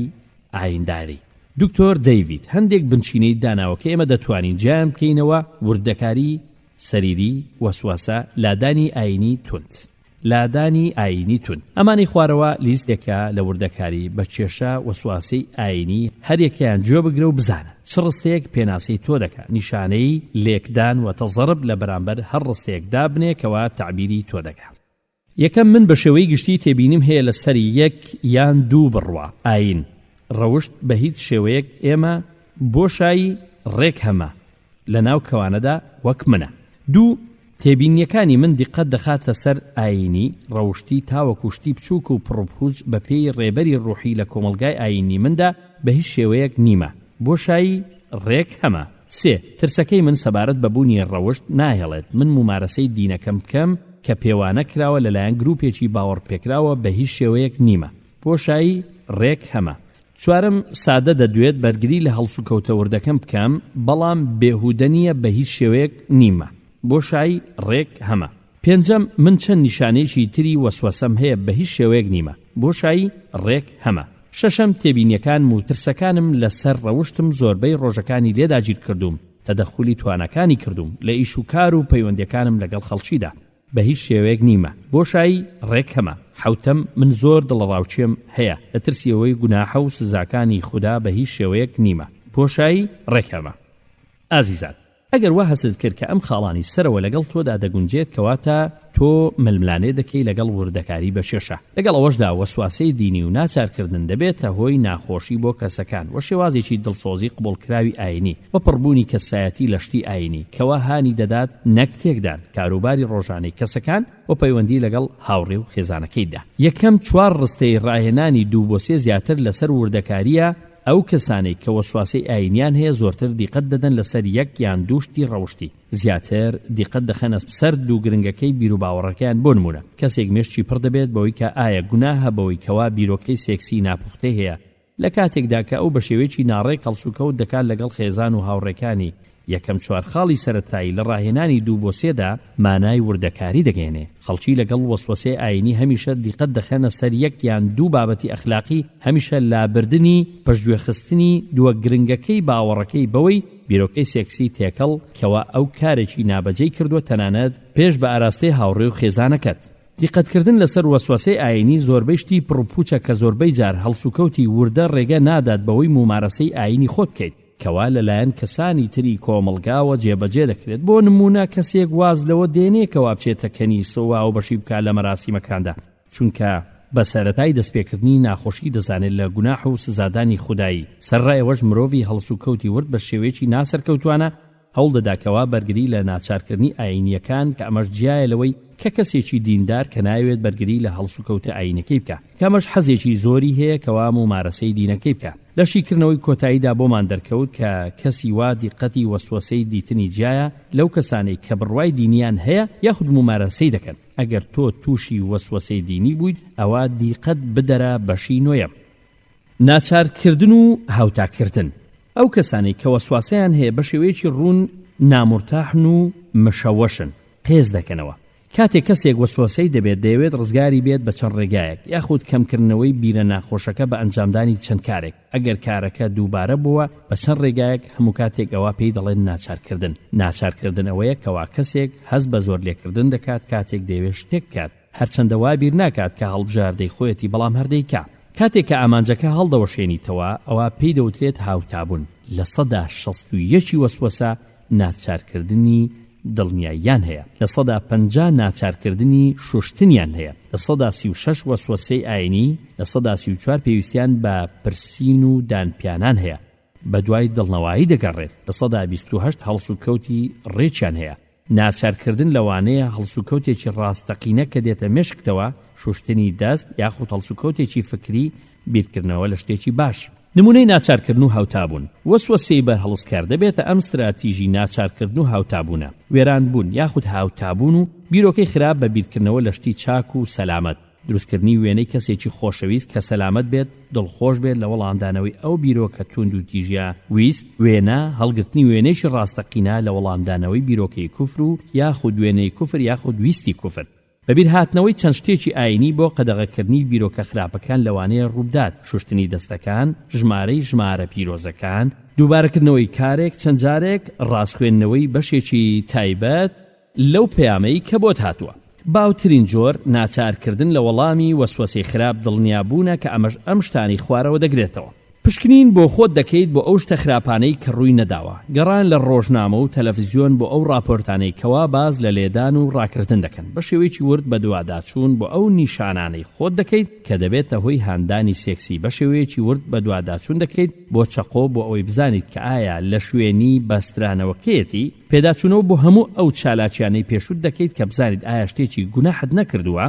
ئاینداری. دکتۆر دەیڤید هەندێک بنچینەی داناوە کە ئێمە دەتوانین جیان بکەینەوە وردەکاری سەریری وەسواسە لادانی ئاینی تند. لادانی ئاینی تون ئەمانی خوارەوە لیستێکە لە وردەکاری بە کێشە وەسواسەی ئاینی هەرێکیان گوێ بگرە و بزانە چ ڕستەیەک پێناسەی تۆ دەکات، نیشانەی لێکدان و تەزەرب لە بەرامبەر هەر ڕستەیەکدا بنێکەوە تعبیری تۆ دەکات. یەکەم من بە شێوەی گشتی تێبینیم هەیە لە سەری 1 یان 2 بڕوا ئاین ڕەوشت بە هیچ شێوەیەک ئێمە بۆشایی ڕێک هەمە لە ناو کەوانەدا وەک منە. 2 تێبینیەکانی من دیقەت دەخاتە سەر ئاینی ڕەوشتی تاوەکوشتی بچووک و پڕپوچ بە پێی ڕێبەری ڕوحی لە کۆمەلگای ئاینی مندا بە هیچ شێوەیەک نیمە، بۆشایی ڕێک هەمە. 3 ترسەکەی من سەبارەت بەبوونی ڕەوشت ناهێڵێت من ممارەسەی دینەکەم بکەم کە پێوانە کراوە لەلایەن گروپێکی باوەڕ پێکراوە بە هیچ شێوەیەک نیمە، بۆشایی ڕێک هەمە. 4 سادە دەدوێت بەرگری لە هەڵسو کەوتە وردەکەم بکەم بەڵام بێهودە نییە بە هیچ شێوەیەک نیمە، بۆشایی ڕێک هەمە. 5 من چەند نیشانەیەکی تری وەسوەسەم هەیە بە هیچ شێوەیەک نیمە، بۆشایی ڕێک هەمە. 6 تێبینیەکان و ترسەکانم لەسەر ڕەوشتم زۆربەی ڕۆژەکانی لێداگیر کردوم، تەدەخولی توانەکانی کردوم لە ئیش و کار و پەیوەندیەکانم لەگەڵ خەڵکیدا بە هیچ شێوەیەک نیمە، بۆشایی ڕێک هەمە. 7 من زۆر دڵڕاوچێم هەیە لە ترسیەوەی گوناحە و سزاکانی خوددا بە هیچ شێوەیەک نیمە، بۆشایی ڕێک هەمە. ئازیزان، ئەگەر وا هەست کرد کە ئەم خاڵانی سەرەوە لەگەڵ تۆدا دەگونجێت کەواتە تۆ ململانێ دەکەی لەگەڵ وردەکاری بە شێشە. لەگەڵ ئەوەشدا وەسواسەی دینی و ناچارکردن دەبێتە هۆی ناخۆشی بۆ کەسەکان و شێوازێکی دڵسۆزی قبولکراوی ئاینی و پڕبوونی کەسایەتی لە شتی ئاینی کەوا هانی دەدات نەک تێکدان کاروباری ڕۆژانەی کەسەکان و پەیوەندی لەگەڵ هاوڕێ و خێزانەکەیدا. یەکەم 4 ڕستەی ڕاهێنانی 2 بۆ 3 زیاتر لەسەر وردەکاریە ئەو کەسانەی کە وەسواسەی ئاینیان هەیە زۆرتر دیقەت دەدەن لەسەر 1 یان 2 شتی ڕەوشتی، زیاتر دیقەت دەخەنە سەر 2 گرنگەکەی بیر و باوەڕەکەیان. بۆ نمونە کەسێک مێشتی پڕ دەبێت بەوەی کە ئایا گوناهە بەوەی کەوا بیرۆکەی سێکسی ناپوختەی هەیە لە کاتێکدا کە ئەو بە شێوەیەکی ناڕێک هەڵسوکەوت دەکات لەگەڵ خێزان و هاوڕێکانی. یەکەم 4 خاڵی سەرەتایی لە ڕاهێنانی 2 بۆ 3 دا مانای وردەکاری دەگەێنێ. خەڵکی لەگەڵ وەسوەسەی ئاینی هەمیشە دیقەت دەخەنە سەر 1 یان 2 بابەتی ئەخلاقی، هەمیشە لابردنی پشتگوێخستنی 2 گرنگەکەی باوەڕەکەی بەوەی بیرۆکەی سێکسی تێکەڵ کەوا ئەو کارێکی نابەجێی کردووە تەنانەت پێش بە ئاراستەی هاوڕێ و خێزانەکەت. دیقەتکردن لەسەر وەسوەسەی ئاینی زۆربەی شتی پڕپوچە کە زۆربەی جار هەڵسوکەوتی وردە ڕێگە نادات بەوەی ممارەسەی ئاینی خۆت بکەیت کەوا لەلایەن کەسانی تری کۆمەڵگاوە جێبەجێ دەکرێت. بۆ نمونە کەسێک واز لەوە دێنێ کەوا بچێتە کەنیسەوە و بەشی بکات لە مەراسیمەکاندا، چونکە بە سەرەتای دەستپێکردنی ناخۆشی دەزانێت لە گوناح و سزادانی خودایی. سەرڕایەوەش مرۆڤی هەڵسوکەوتی ورد بە شێوەیەکی ناسەرکەوتوانە هەوڵ دەداکەوە بەرگری لە ناچارکردنی ئاینیەکان کە ئەمەش جیایە لەوەی کە کەسێکی دیندار کە ناوێت بەرگری لە هەڵسوکەوتە ئاینەکەی بکە کەمەش حەزێکی زۆری هەیە کەوا ممارەسەی دینەکەی بکە. لە شیکردنەوەی کۆتاییدا بۆمان دەرکەوت کە کەسی وا دیقەتی وەسوەسەی دیتنی جیایە لەو کەسانەی کە بڕوای دینیان هەیە یاخود ممارەسەی دەکەن. ئەگەر تۆ تووشی وەسوەسەی دینی بوویت ئەوە دیقەت بدەرە بەشی نوێیە. ناچارکردن و هاوتاکردن ئەو کەسانی کە وەسواسەیان هەیە بە شێوەیەکی ڕوون نامورتاحن و مشەوەشن قێز دەکەنەوە. کاتێک کەسێک وەسوەسەی دەبێت دەیەوێت ڕزگاری بێت بە چەند ڕێگایەک یاخود کەمکردنەوەی بیرە ناخۆشەکە بە ئەنجامدانی چەند کارێک. ئەگەر کارەکە دووبارە بووە بە چەند ڕێگایەک هەموو کاتێک ئەوە پێی دەڵێن ناچارکردن. ناچارکردن ئەوەیە کەوا کەسێک هەست بە زۆر لێکردن دەکات کاتێک دەیەوێت شتێک کات هەرچەندەوا بیر ناکات کە هەڵبژاردەی خۆیەتی بەڵام هەردەیکا. کاتێک کە ئامانجەکە هەڵدەوەشێنیتەوە ئەوە پێی دەوترێت هاوتابوون. لە 61 وەسوەسە ناچارکردنی دڵنیاییان هەیە، لە 150 ناچارکردنی شوشتنیان هەیە، لە 136 وەسوەسەی ئاینی، لە 134 پێویستیان بە پرسین و دانپیانان هەیە بە دوای دڵنەوایی دەگەڕێت، لە 128 هەڵسوکەوتی ڕێکیان هەیە. ناچارکردن لەوانەیە هەڵسوکەوتێکی ڕاستەقینە کە دێتە مێشکتەوە، شوشتنی دەست یاخود هەڵسوکەوتێکی فکری بیرکردنەوە لە شتێکی باش. نمونەی ناچارکردن و هاوتابوون وەسوەسەی بەر هەڵسکار دەبێتە ئەم استراتیژی ناچارکردن و هاوتابوونە، وێران بوون یاخود هاوتابوون و بیرۆکەی خراپ بە بیرکردنەوە لە شتی چاک و سەلامەت، دروستکردنی وێنەی کەسێکی خۆشەویست کە سەلامەت بێت دڵخۆش بێت لە وەڵامدانەوەی ئەو بیرۆکە توند و تیژە ویست، وێنە هەڵگرتنی وێنەیەکی ڕاستەقینە لە وەڵامدانەوەی بیرۆکەی کوفر و یاخود وێنەی کوفر یاخود ویستی کوفر. بەبیر هاتنەوەی چەند شتێکی ئاینی بۆ قەدەغەکردنی بیرۆکە خراپەکان لەوانەیە ڕووبدات، شوشتنی دەستەکان، ژمارە پیرۆزەکان، دووبارەکردنەوەی کارێک چەند جارێک، ڕاستخوێندنەوەی بەشێکی تایبەت لەو پەیامەی کە بۆت هاتووە. باوترین جۆر ناچارکردن لە وەڵامی وەسوەسەی خراپ دڵنیابوونە کە ئەمەش ئەم شتانی خوارەوە دەگرێتەوە. پشکنین بۆ خۆت دەکەیت بۆ ئەو شتە خراپانەی کە ڕووی نەداوە، گەڕان لە ڕۆژنامە و تەلەڤیزیۆن بۆ ئەو راپۆرتانەی کەوا باز لە لێدان و ڕاکردن دەکەن، بە شێوەیەکی ورد بە دوواداچوون بۆ ئەو نیشانانەی خۆت دەکەیت کە دەبێتە هۆی هاندانی سێکسی، بە شێوەیەکی ورد بە دوواداچوون دەکەیت بۆ چەقۆ بۆ ئەوەی بزانیت کە ئایا لە شوێنی بەسترانەوەکەیەتی پێداچوونەوە بۆ هەموو ئەو چالاکیانەی پێشوت دەکەیت کە بزانیت ئایا شتێکی گوناحت نەکردووە.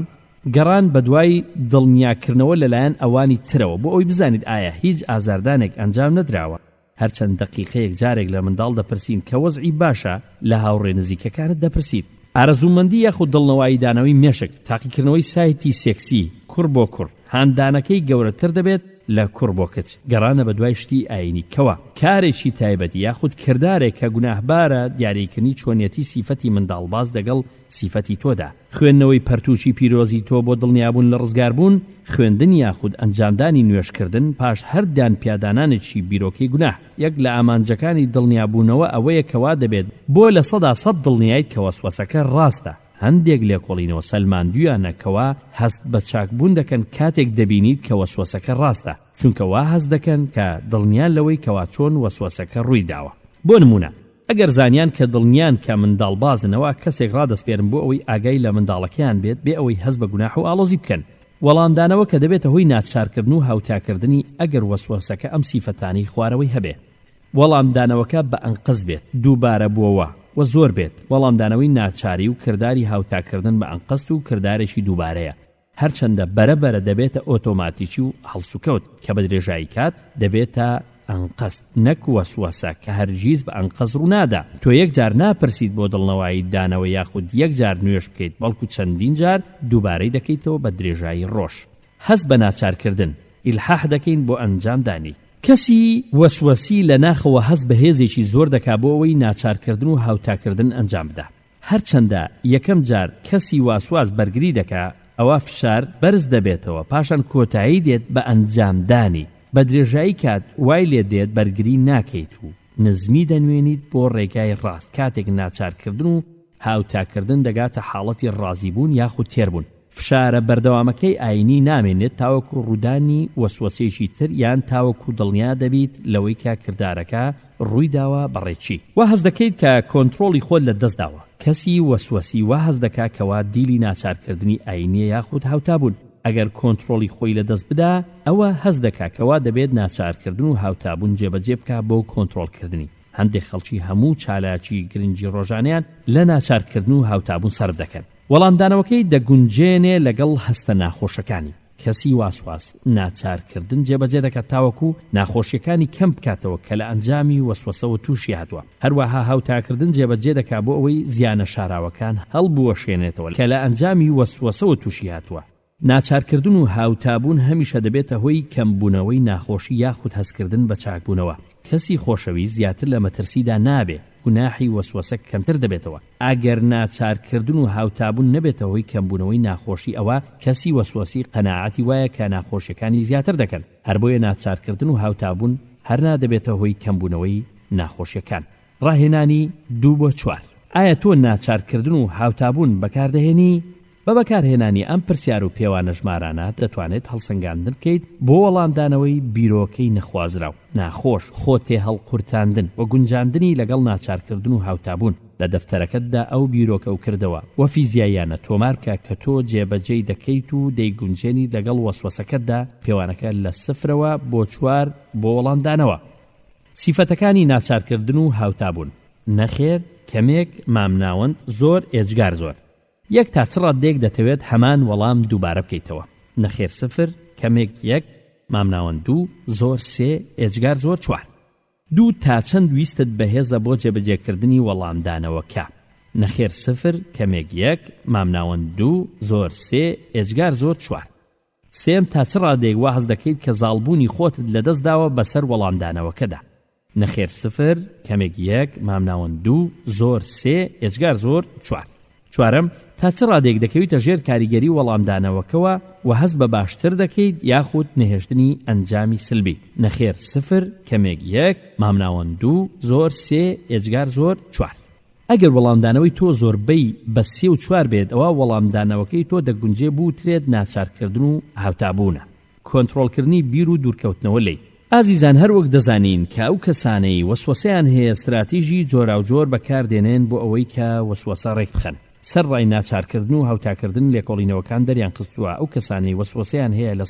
گەڕان بە دوای دڵنیاکردنەوە لەلایەن ئەوانی ترەوە بۆ ئەوی بزانیت ئایا هیچ ئازاردانێک ئەنجام نەدراوە. هەرچەند دقیقەیەک جارێک لە منداڵ دەپرسین کە وەزعی باشە لە هاوڕێ نزیکەکانت دەپرسیت. ئارەزومەندی یاخود دڵنەوایی دانەوەی مێشک، تاقیکردنەوەی سایتی سێکسی، کوڕ بۆ کوڕ، هاندانەکەی گەورەتر دەبێت لە کوڕ بۆ کچ، گەڕانە بە دوای شتی ئاینی کەوە کارێکی تایبەتی یاخود کردارێک کە گوناهبارە دیاریکردنی چۆنیەتی سیفەتی منداڵباز دەگەڵ سیفەتی تۆدا، خوێندنەوەی پەرتوچی پیرۆزی تۆ بۆ دڵنیابوون لە ڕزگاربوون، خوێندن یاخود ئەنجامدانی نوێشکردن پاش هەردان پیادانانێکی بیرۆکەی گوناه. یەک لە ئامانجەکانی دڵنیابوونەوە ئەوەیە کەوا دەبێت بۆ لە 100% دڵنیایت کە وەسوەسەکە ڕاستە. هەندێک لێکۆڵینەوە سەلماندویانەکەوە هەست بە چاکبوون دەکەن کاتێک دەبینیت کە وەسوەسەکە ڕاستە، چونکە وا هەست دەکەن کە دڵنیان لەوەی کەوا چۆن وەسوەسەکە ڕووی داوە. بۆ نمونە ئەگەر زانیان کە دڵنیان کە منداڵبازنەوە کەسێک ڕادەسپێرن بۆ ئەوەی ئاگای لە منداڵەکەیان بێت بێ ئەوەی هەست بە گوناح و ئاڵۆزی بکەن. وەڵامدانەوە کە دەبێتە هۆی ناچارکردن و هاوتاکردنی ئەگەر وەسوەسەکە ئەم سیفەتانی خوارەوەی هەبێ. وەڵامدانەوەکە بە ئەنقز بێت، دووبارە بووەوە و زۆر بێت. وەڵامدانەوەی ناچاری و کردداری هاوتاکردن بە ئەنقست و کردارێکی دووبارەیە. هەرچەندە بەرەبەرە دەبێتە ئۆتۆماتیکی و هەڵسوکەوت کە بە درێژایی کات دەبێتە ئەنقست نەک وەسوەسە کە هەرگیز بە ئەنقەز ڕوونادا. تۆ یەک جار ناپرسیت بۆ دڵنەوەی دانەوە یاخود یەک جار نوێش بکەیت، بەڵکو چەندین جار دووبارەی دەکەیتەوە بە درێژایی ڕۆژ. هەست بە ناچارکردن ئیلحاح دەکەین بۆ ئەنجامدانی. کەسی وەسوەسی لە ناخەوە هەست بە هێزێکی زۆر دەکا بۆ ئەوەی ناچارکردن و هاوتاکردن ئەنجام بدە. هەرچەندە یەکەم جار کەسی واسواس بەرگری دەکا، ئەوە فشار بەرز دەبێتەوە، پاشان کۆتایی دێت بە ئەنجامدانی. بە درێژایی کات وای لێ دێت بەرگری ناکەیت و نزمی دەنوێنیت بۆ ڕێگای ڕاست. کاتێک ناچارکردن و هاوتاکردن دەگاتە حاڵەتی ڕازیبوون یاخود تێربوون. فشارە بەردەوامەکەی ئاینی نامێنێت تاوەکو ڕوودانی وەسوەسەیەکی تر یان تاوەکو دڵنیا دەبیت لەوەی کە کردارەکە ڕووی داوە بەڕێچی. وا هەست دەکەیت کە کۆنتڕۆڵی خۆت لە دەست داوە. کەسی وەسوەسی وا هەست دەکا کەوا دیلی ناچارکردنی ئاینیە یاخود هاوتابوون. ئەگەر کۆنتڕۆڵی خۆی لە دەست بدا، ئەوە هەست دەکا کەوا دەبێت ناچارکردن و هاوتابوون جێبەجێ بکە بۆ کۆنتڕۆڵکردنی. هەندێک خەڵکی هەموو چالاکی گرنگی ڕۆژانیان لە ناچارکردن و هاوتابوون سەرف دەکەن. وەڵامدانەوەکەی دەگونجێنێ لەگەڵ هەستە ناخۆشەکانی. کەسی واسواس ناچارکردن جێبەجێ دەکات تاوەکو ناخۆشیەکانی کەم بکاتەوە کە لە ئەنجامی وەسوەسەوە تووشی هاتووە. هەروەها هاوتاکردن جێبەجێ دەکات بۆ ئەوەی زیانە شاراوەکان هەڵبوەشێنێتەوە کە لە ئەنجامی وەسوەسەوە تووشی هاتووە. ناچارکردن و هاوتابوون هەمیشە دەبێتە هۆی کەمبوونەوەی ناخۆشی یاخود هەستکردن بە چاکبوونەوە. کەسی خۆشەوی زیاتر لە مەترسیدا نابێ، گوناحی وەسوەسە کەمتر دەبێتەوە. ئەگەر ناچارکردن و هاوتابوون نەبێتە هۆی کەمبوونەوەی ناخۆشی، ئەوە کەسی وەسوەسی قەناعەتی وایە کە ناخۆشیەکانی زیاتر دەکەن. هەر بۆیە ناچارکردن و هاوتابوون هەر نادەبێتە هۆی کەمبوونەوەی ناخۆشیەکان. ڕاهێنانی 2-4. ئایا تۆ ناچارکردن و هاوتابوون بەکاردەهێنی؟ بە بەکارهێنانی ئەم پرسیار و پێوانە ژمارانە دەتوانێت هەڵسەنگاندن بکەیت بۆ وەڵامدانەوەی بیرۆکەی نەخوازراو، ناخۆش، خۆتێ هەڵقورتاندن و گونجاندنی لەگەڵ ناچارکردن و هاوتابوون. لە دەفتەرەکەتدا ئەو بیرۆکە و کردەوە و فیزیاییانە تۆمار بکە کە تۆ جێبەجێی دەکەیت و دەیگونجێنی لەگەڵ وەسوەسەکەتدا پێوانەکە لە 0 بۆ 4 بۆ وەڵامدانەوە. سیفەتەکانی ناچارکردن و هاوتابوون: نەخێر، کەمێک، مامناوەند، زۆر، ئێجگار زۆر. 1 تا 4 ڕادێک دەتەوێت هەمان وەڵام دووبارە بکەیتەوە. نەخێر 0، کەمێک 1، مامناوەند 2، زۆر 3، ئێجگار زۆر 4. 2 تا چەند ویستت بەهێزە بۆ جێبەجێکردنی وەڵامدانەوەکە. نەخێر 0، کەمێک 1، مامناوەند 2، زۆر 3، ئێجگار زۆر 4. 3 تا 4 ڕادێک وا هەست دەکەیت کە زاڵبوونی خۆتت لەدەستداوە بەسەر وەڵامدانەوەکەدا. نەخێر 0، کەمێک 1، مامناوەند 2، زۆر 3، ئێجگار زۆر 4. 4 تا چ ڕادێک دەکەویتە ژێر کاریگەری وەڵامدانەوەکەوە و هەست بە باشتر دەکەیت یاخود نەهێشتنی ئەنجامی سلبی. نەخێر 0، کەمێک 1، مامناوەند 2، زۆر 3، ئێجگار زۆر 4. ئەگەر وەڵامدانەوەی تۆ زۆربەی بە 3 و 4 بێت، ئەوە وەڵامدانەوەکەی تۆ دەگونجێ بوترێت ناچارکردن و هاوتابوونە، کۆنتڕۆڵکردنی بیر و دوورکەوتنەوە لێی. ئازیزان، هەر وەک دەزانین کە ئەو کەسانەی وەسوەسەیان هەیە استراتیژی جۆراوجۆر بەکاردێنێن بۆ ئەوەی کە وەسوەسە ڕێک بخەن. سەر ڕای ناچارکردن و هاوتاکردن لێکۆڵینەوەکان دەریان خستووە. ئەو کەسانی وەسوەسەیان هەیە لە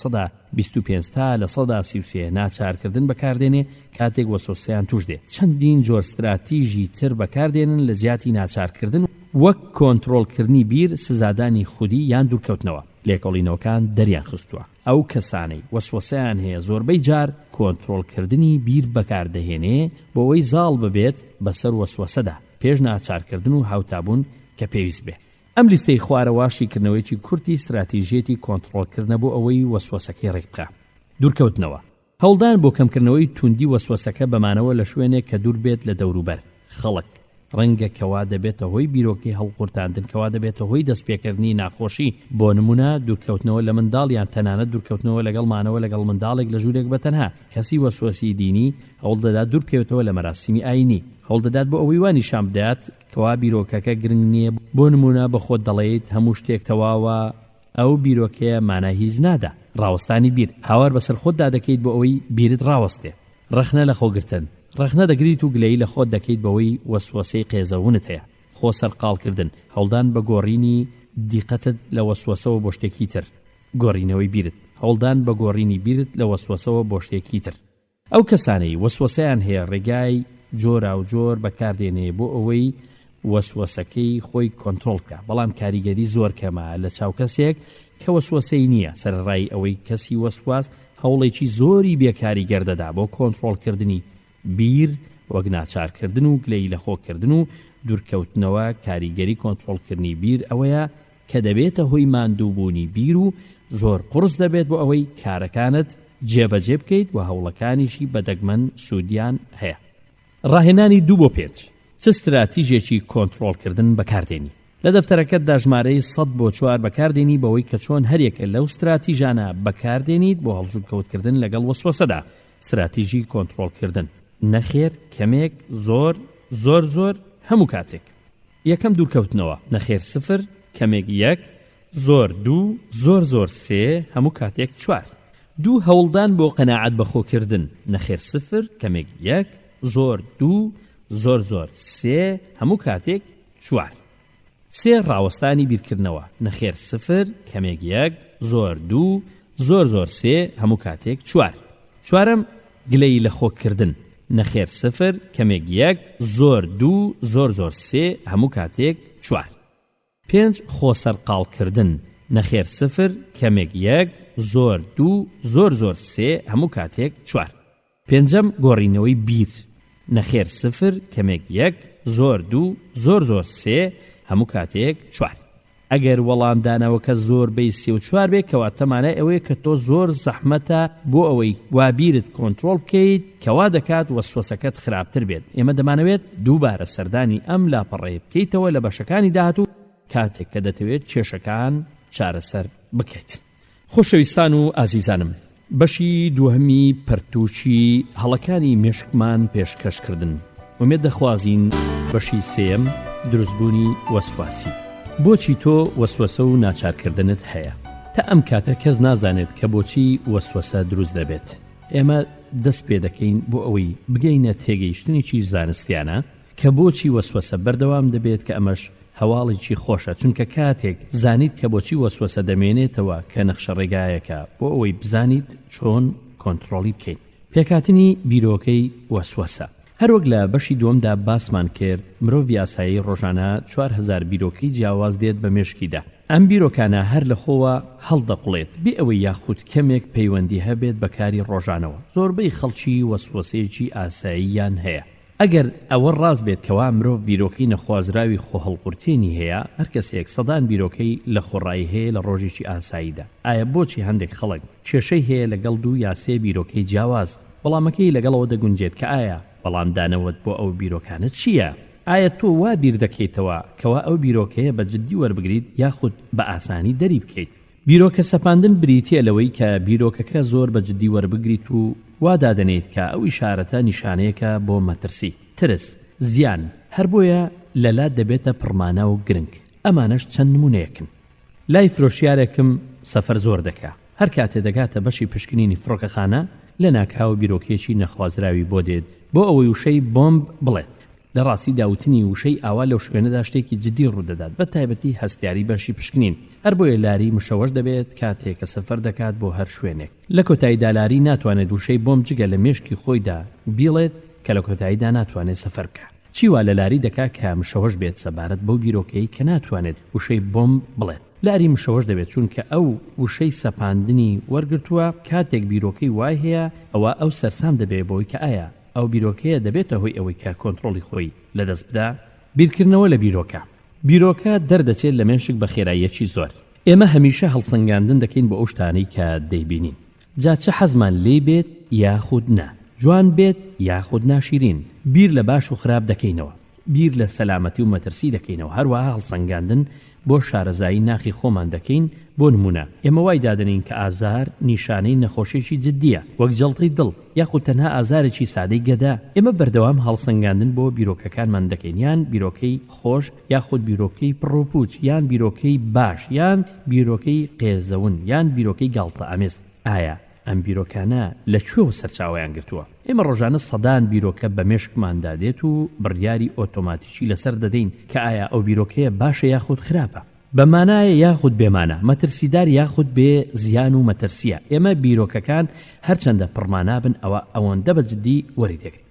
25 تا لە 33 ناچارکردن بەکاردێنێ کاتێک وەسوەسەیان توش دێت. چەندین جۆر استراتیژی تر بەکاردێنن لە جیاتی ناچارکردن، وەک کۆنتڕۆڵکردنی بیر، سزادانی خودی یان دوورکەوتنەوە. لێکۆڵینەوەکان دەریان خستووە ئەو کەسانەی وەسوەسەیان هەیە زۆربەی جار کۆنتڕۆڵکردنی بیر بەکاردەهێنێ بۆ ئەوەی زاڵ ببێت بەسەر وەسوەسەدا پێش ناچارکردن و هاوتابوون کە پێویست بێ. ئەم لیستەی خوارەواشی کردنەوەیکی کورتی استراتیژیەتی کۆنتڕۆڵکردنە بۆ ئەوەی وەسوەسەکەی ڕێک بکە. دوورکەوتنەوە: هەوڵدان بۆ کەمکردنەوەی توندی وەسوەسەکە بەمانەوە لە شوێنێک کە دوور بێت لە دەوروبەر خەڵک. ڕەنگە کەوا دەبێتە هۆی بیرۆکەی هەڵقورتاندن، کەوا دەبێتە هۆی دەستپێکردنی ناخۆشی. بۆ نمونە دوورکەوتنەوە لە منداڵ یان تەنانەت دوورکەوتنەوە لەگەڵمانەوە لەگەڵ منداڵێک لە ژوورێک بەتەنها. کەسی وەسوەسی دینی هەوڵ دەدات دوورکەوتەوە لە مەراسیمی ئاینی، هەوڵ دەدات بۆ ئەوەی وانی شام بدات کەوا بیرۆکەکە گرنگ نییە. بۆ نمونە بە خۆت دەڵێیت هەموو شتێک تەواوە، ئەو بیرۆکەیە مانای هیچ نادا. ڕاوەستانی بیر: هاوار بەسەر خۆتدا دەکەیت بۆ ئەوەی بیرت ڕاوەستێ. ڕەخنە لە خۆگرتن: ڕخنە دەگریت و گلەیی لە خۆت دەکەیت بەوەی وەسوەسەی قێزەونت هەیە. خۆ سەرقاڵکردن، هەوڵدان بە گۆڕینی دیقەتت لە وەسوەسەوە بۆ شتێکی تر، گۆڕینەوەی بیرت، هەوڵدان بە گۆڕینی بیرت لە وەسوەسەوە بۆ شتێکی تر. ئەو کەسانەی وەسوەسەیان هەیە ڕێگای جۆرا و جۆر بەکاردێنێ بۆ ئەوەی وەسوەسەکەی خۆی کۆنتڕۆڵ بکە، بەڵام کاریگەری زۆر کەمە لە چاو کەسێک کە وەسوەسەی نییە. سەرڕای ئەوەی کەسی وەسواس هەوڵێکی زۆری بێکاری گەردەدا بۆ کۆنتڕۆڵکردنی بیر، وەک ناچارکردن و گلەی لە خۆکردن و دوورکەوتنەوە. کاریگەری کۆنتڕۆڵکردنی بیر ئەوەیە کە دەبێتە هۆی ماندووبوونی بیر و زۆر قورس دەبێت بۆ ئەوەی کارەکانت جێبەجێ بکەیت و هەوڵەکانیشی بەدەگمەن سوودیان هەیە. ڕاهێنانی 2 بۆ 5 چ استراتیژێکی کۆنتڕۆڵکردن بەکاردێنی. لە دەفتەرەکەتدا ژمارەی 100 بۆ 4 بەکاردێنی بەوەی کە چۆن هەرێکە لەو استراتیژانە بەکاردێنیت بۆ هەڵزوو کەوتکردن لەگەڵ وەسوەسەدا. استراتیژی کۆنتڕۆڵکردن: نەخێر، کەمێک، زۆر، زۆر زۆر، هەموو کاتێک. یەکەم دوورکەوتنەوە: نەخێر 0، کەمێک 1، زۆر 2، زۆر زۆر 3، هەموو کاتێک 4. 2 هەوڵدان بۆ قەناعەت بەخۆکردن: نەخێر 0، کەمێک 1، زۆر 2، زۆر زۆر 3، هەموو کاتێک 4. 3 ڕاوەستانی بیرکردنەوە: نەخێر 0، کەمێک 1، زۆر 2، زۆر زۆر 3، هەموو کاتێک 4. 4ەم گلەی لە خۆکردن: نەخێر 0، کەمێک 1، زۆر 2، زۆر زۆر 3، هەموو کاتێک 4. 5 خۆسەرقاڵکردن: نەخێر 0، کەمێک 1، زۆر 2، زۆر زۆر 3، هەموو کاتێک 4. 5ەم گۆڕینەوەی بیر: نەخێر 0، کەمێک 1، زۆر 2، زۆر زۆر 3، هەموو کاتێک 4. ئەگەر وەڵامدانەوەکە زۆر بەی 34 بێت کەواتەمانە ئەوەیە کە تۆ زۆر زەحمەتە بۆ ئەوەی وابیرت کۆنتڕۆڵ بکەیت کەوا دەکات وەسوەسەکەت خراپتر بێت. ئێمە دەمانەوێت دووبارە سەردانی ئەم لاپەڕێ بکەیتەوە لە بەشەکانی داهاتوو کاتێک کە دەتەوێت کێشەکان چارەسەر بکەیت. خۆشەویستان و ئازیزانم، بەشی دووهەمی پەرتووچی هەڵەکانی مێشکمان پێشکەشکردن. ومێد دەخوازین بەشی سێم دروستبوونی وەسواسی. بۆچی تۆ وەسوەسە و ناچارکردنت هەیە؟ تا ئەم کاتە کەس نازانێت کە بۆچی وەسوەسە دروست دەبێت. ئێمە دەست پێ دەکەین بۆ ئەوەی بگەینە تێگەیشتنێکی زانستیانە کە بۆچی وەسوەسە بەردەوام دەبێت، کە ئەمەش هەواڵێکی خۆشە، چونکە کاتێک زانیت کە بۆچی وەسوەسە دەمێنێتەوە کە نەخشە ڕێگایەکە بۆ ئەوەی بزانیت چۆن کۆنتڕۆڵی بکەین. پێکاتنی بیرۆکەی وەسوەسە. هەروەک لە بەشی دووەمدا باسمان کرد، مرۆڤ یاسایی ڕۆژانە 4000 بیرۆکەی جیاواز دێت بە مێشکیدا. ئەم بیرۆکانە هەر لە خۆوە هەڵدەقڵێت بێ ئەوەی یاخود کەمێک پەیوەندی هەبێت بەکاری ڕۆژانەوە. زۆربەی خەڵکی وەسوەسەیەکی ئاساییان هەیە. ئەگەر ئەوە ڕاست بێت کەوا مرۆڤ بیرۆکەی نەخوازراوی خۆهەڵقورتێنی هەیە، هەر کەسێک سەدان بیرۆکەی لە خۆڕایی هەیە لە ڕۆژێکی ئاساییدا. ئایا بۆچی هەندێک خەڵک کێشەی هەیە لەگەڵ 2 یا 3 بیرۆکەی جیاواز؟ بەڵامەکەی لەگەڵەوە دەگونجێت کە ئایا بەڵامدانەوەت بۆ ئەو بیرۆکانە چییە؟ ئایا تۆ وا بیر دەکەیتەوە کەوا ئەو بیرۆکەیە بە جددی وەربگریت یاخود بە ئاسانی دەری بکەیت؟ بیرۆکە سەپاندن بریتە لەوەی کە بیرۆکەکە زۆر بە جددی وەربگریت و وادادەنێت کە ئەو ئیشارەتە نیشانەیەکە بۆ مەترسی، ترس، زیان، هەر بۆیە لەلات دەبێتە پڕمانە و گرنگ. ئەمانەش چەند نمونەیەکن. لای فرۆشیارێکم سەفەر زۆر دەکا. هەر کاتێ دەگاتە بەشی پشکنینی فڕۆکەخانە لە ناکاو بیرۆکێکی نەخوازراوی بۆ دێت بۆ ئەوەی وشەی بۆمب بڵێت. لە ڕاستی داوتنی وشەی ئاوا لەو شوێنەدا شتێکی جددی ڕوودەدات، بە تایبەتی هەستیاری بەشی پشکنین. هەر بۆیە لاری مشەوەش دەبێت کاتێک کە سەفەر دەکات بۆ هەر شوێنێک. لە کۆتاییدا لاری ناتوانێت وشەی بۆمب جگە لە مێشکی خۆیدا بیڵێت کە لە کۆتاییدا ناتوانێت سەفەر بکات. چیوا لە لاری دەکات کە مشەوەش بێت سەبارەت بەو بیرۆکەی کە ناتوانێت وشەی بۆمب بڵێت. لاری مشەوەش دەبێت چونکە ئەو وشەی سەپاندنی وەرگرتووە. کاتێک بیرۆکەی وای هەیە ئەوە ئەو سەرسام دەبێت بۆی کە ئایا ئەو بیرۆکەیە دەبێتە هۆی ئەوەی کە کۆنتڕۆڵی خۆی لەدەست بدا. بیرکردنەوە لە بیرۆکە دەردەچێت لە مێشک بە خێراییەکی زۆر. ئێمە هەمیشە هەڵسەنگاندن دەکەین بۆ ئەو شتانەی کە دەیبینین، جا چه حەزمان لێ بێت یاخود نا، جوان بێت یاخود ناشیرین. بیر لە باش و خراپ دەکەینەوە، بیر لە سەلامەتی و مەترسی دەکەینەوە. هەروەها هەڵسەنگاندن بۆ شارەزایی ناخی خۆمان دەکەین. بۆ نمونە ئێمە وای دادنین کە ئازار نیشانەی نەخۆشیێکی جددیە، وەک جەڵتەی دڵ یاخود تەنها ئازارێکی سادەی گەدا. ئێمە بەردەوام هەڵسەنگاندن بۆ بیرۆکەکانمان دەکەین، یان بیرۆکەی خۆش یاخود بیرۆکەی پڕۆپوچ، یان بیرۆکەی باش، یان بیرۆکەی قێزەون، یان بیرۆکەی گاڵتە ئامێز. ئایا ئەم بیرۆکانە لەکوێوە سەرچاوەیان گرتووە. ئێمە ڕۆژانە سەدان بیرۆکە بە مێشکماندا دێت و بڕیاری ئۆتۆماتیکی لەسەر دەدەین کە ئایا ئەو بیرۆکەیە باشە یاخود خراپە، بەمانایە یاخود بێمانە، مەترسیدار یاخود بێ زیان و مەترسیە. ئێمە بیرۆکەکان هەرچەندە پڕمانابن ئەوەندە بەجددی وەریدەگرین.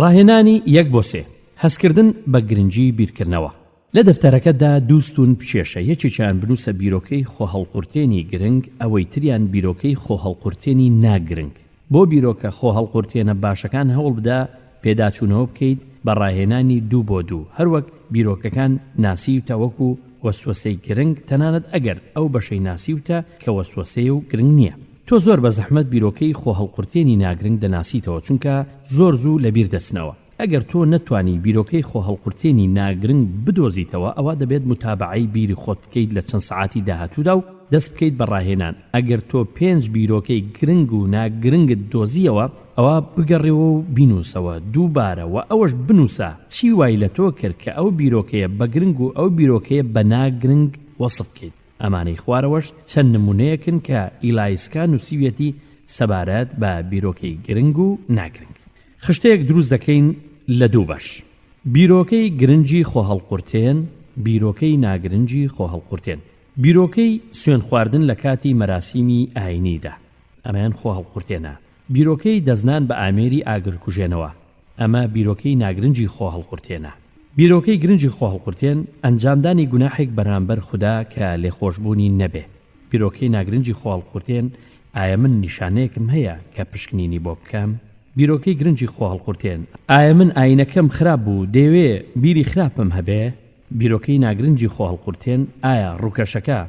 ڕاهێنانی 1 بۆ 3 هەستکردن بە گرنگی بیرکردنەوە. لە دەفتەرەکەدا دووستون بچێشە، یەکێکیان بنووسە بیرۆکەی خۆهەڵقورتێنی گرنگ، ئەوەی تریان بیرۆکەی خۆهەڵقورتێنی ناگرنگ. بۆ بیرۆکە خۆهەڵقورتێنە باشەکان هەوڵ بدە پێداچوونەوە بکەیت بە ڕاهێنانی 2 بۆ 2. هەروەک بیرۆکەکان ناسیوتە وەکو وەسوەسەی گرنگ، تەنانەت ئەگەر ئەو بەشەی ناسیوتە کە وەسوەسەی و گرنگ نییە. تۆ زۆر بە زەحمەت بیرۆکەی خۆهەڵقورتێنی ناگرنگ دەناسیتەوە، چونکە زۆر زوو لەبیر دەچنەوە. ئەگەر تۆ نەتوانی بیرۆکەی خۆهەڵقورتێنی ناگرنگ بدۆزیتەوە، ئەوە دەبێت متابعەی بیری خۆت بکەیت لە چەند سەعاتی داهاتوودا و دەست بکەیت بە ڕاهێنان. ئەگەر تۆ 5 بیرۆکەی گرنگ و ناگرنگت دۆزیەوە، ئەوە بگەڕێەوە و بینوسەوە دووبارە و ئەوەش بنووسە چی وای لە تۆ کرد کە ئەو بیرۆکەیە بە گرنگ و ئەو بیرۆکەیە بە ناگرنگ وەسف بکەیت. ئەمانەی خوارەوەش چەند نمونەیەکن کە ئیلایسکا نووسیوێتی سەبارەت بە بیرۆکەی گرنگ و ناگرنگ. خشتەیەک دروست دەکەین لە 2 بەش: بیرۆکەی گرنگی خۆهەڵقورتێن، بیرۆکەی ناگرنگی خۆهەڵقورتێن. بیرۆکەی سوێن خواردن لە کاتی مەراسیمی ئاینیدا، ئەمەیان خۆهەڵقورتێنە. بیرۆکەی دەزنان بە ئامێری ئاگرکوژێنەوە، ئەمە بیرۆکەی ناگرنگی خۆهەڵقورتێنە. بیرۆکەی گرنگی خۆهەڵقورتێن ئەنجامدانی گوناحێک بەرامبەر خوددا کە لێخۆشبوونی نەبێ. بیرۆکەی ناگرنگی خۆهەڵقورتێن ئایا من نیشانەیەکم هەیە کە پشکنینی بۆ بکەم؟ بیرۆکەی گرنگی خۆهەڵقورتێن ئایا من ئاینەکەم خراپ بوو دەیەوێ بیری خراپم هەبێ؟ بیرۆکەی ناگرنگی خۆهەڵقورتێن ئایا ڕووکەشەکە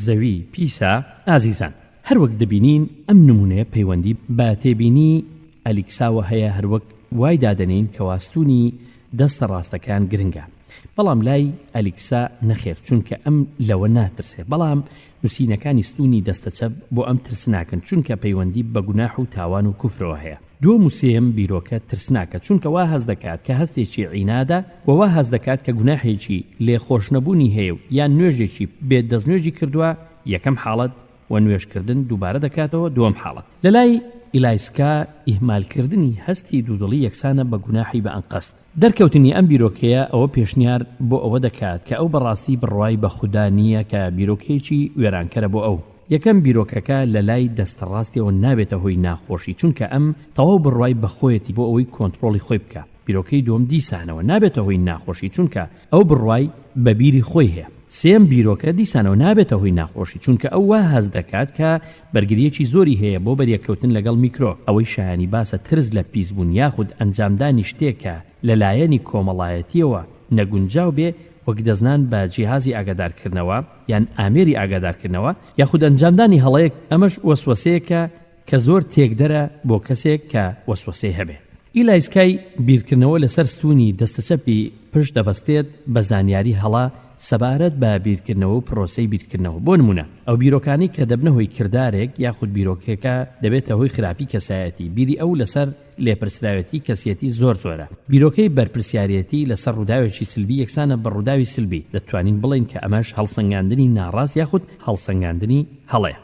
زەوی پیسە؟ ئازیزان، هەروەک دەبینین ئەم نمونەیە پەیوەندی بە تێبینی ئەلیکساوە هەیە، هەروەک وای دادەنین کە واستونی دەستە ڕاستەکان گرنگە. بەڵام لای ئەلیکسا نەخێر، چونکە ئەم لەوە ناترسێ. بەڵام نووسینەکانی ستونی دەستە چەپ بۆ ئەم ترس ناکەن، چونکە پەیوەندی بە گوناح و تاوان و کوفرەوە هەیە. 2 و 3 بیرۆکە ترس ناکە، چونکە وا هەز دەکات کە هەستێکی عینادە و وا هەز دەکات کە گوناحێکی لێخۆشنەبوونی هەیە و یان نوێژێکی بێت دەستنوێژی کردووە، یەکەم حاڵەت و نوێژکردن دووبارە دەکاتەوە دووەم حاڵەت. لەلای ئیلایسکا ئیهمالکردنی هەستی دوودڵی یەکسانە بە گوناحی بە ئەنقەست. دەرکەوتنی ئەم بیرۆکەیە ئەوە پێشنیار بۆ ئەوە دەکات کە ئەو بەڕاستی بڕوای بە خودا نییە کە بیرۆکەیەکی وێرانکەرە بۆ ئەو. یەکەم بیرۆکەکە لە لای دەستەڕاستیەوە نابێتە هۆی ناخۆشی، چونکە ئەم تەواو بڕوای بەخۆیەتی بۆ ئەوەی کۆنتڕۆڵی خۆی بکە. بیرۆکەی دووەم دیسانەوە نابێتە هۆی ناخۆشی، چونکە ئەو بڕوای بە بیری خۆی هەیە. 3 بیرۆکە دیسانەوە نابێتە هۆی ناخۆشی، چونکە ئەو وا هەز دەکات کە بەرگریەکی زۆری هەیە بۆ بەریەکەوتن لەگەڵ میکرۆ. ئەوەی شایانی باسە ترس لە پیسبوون یاخود ئەنجامدانی شتێکە لەلایەنی کۆمەڵایەتیەوە نەگونجاو بێ، وەک دەزنان بە جیهازی ئاگادارکردنەوە یان ئامێری ئاگادارکردنەوە یاخود ئەنجامدانی هەڵەیەک. ئەمەش وەسوەسەیەکە کە زۆر تێکدەرە بۆ کەسێک کە وەسوەسەی هەبێ. ئیلایسکای بیرکردنەوە لەسەر ستونی دەستەچەپی پشت دەبەستێت بە زانیاری هەڵا سەبارەت بە بیرکردنەوە و پرۆسەی بیرکردنەوە. بۆ نمونە ئەو بیرۆکانی کە دەبنە هۆی کردارێک یاخود بیرۆکێکە دەبێتە هۆی خراپی کەسایەتی، بیری ئەو لەسەر لێپرسراوەتی کەسیەتی زۆر زۆرە. بیرۆکەی بەرپرسیارەتی لەسەر ڕووداوێکی سلبی یەکسانە بە ڕووداوی سلبی. دەتوانین بڵین کە ئەمەش هەڵسەنگاندنی ناڕاست یاخود هەڵسەنگاندنی هەڵەیە.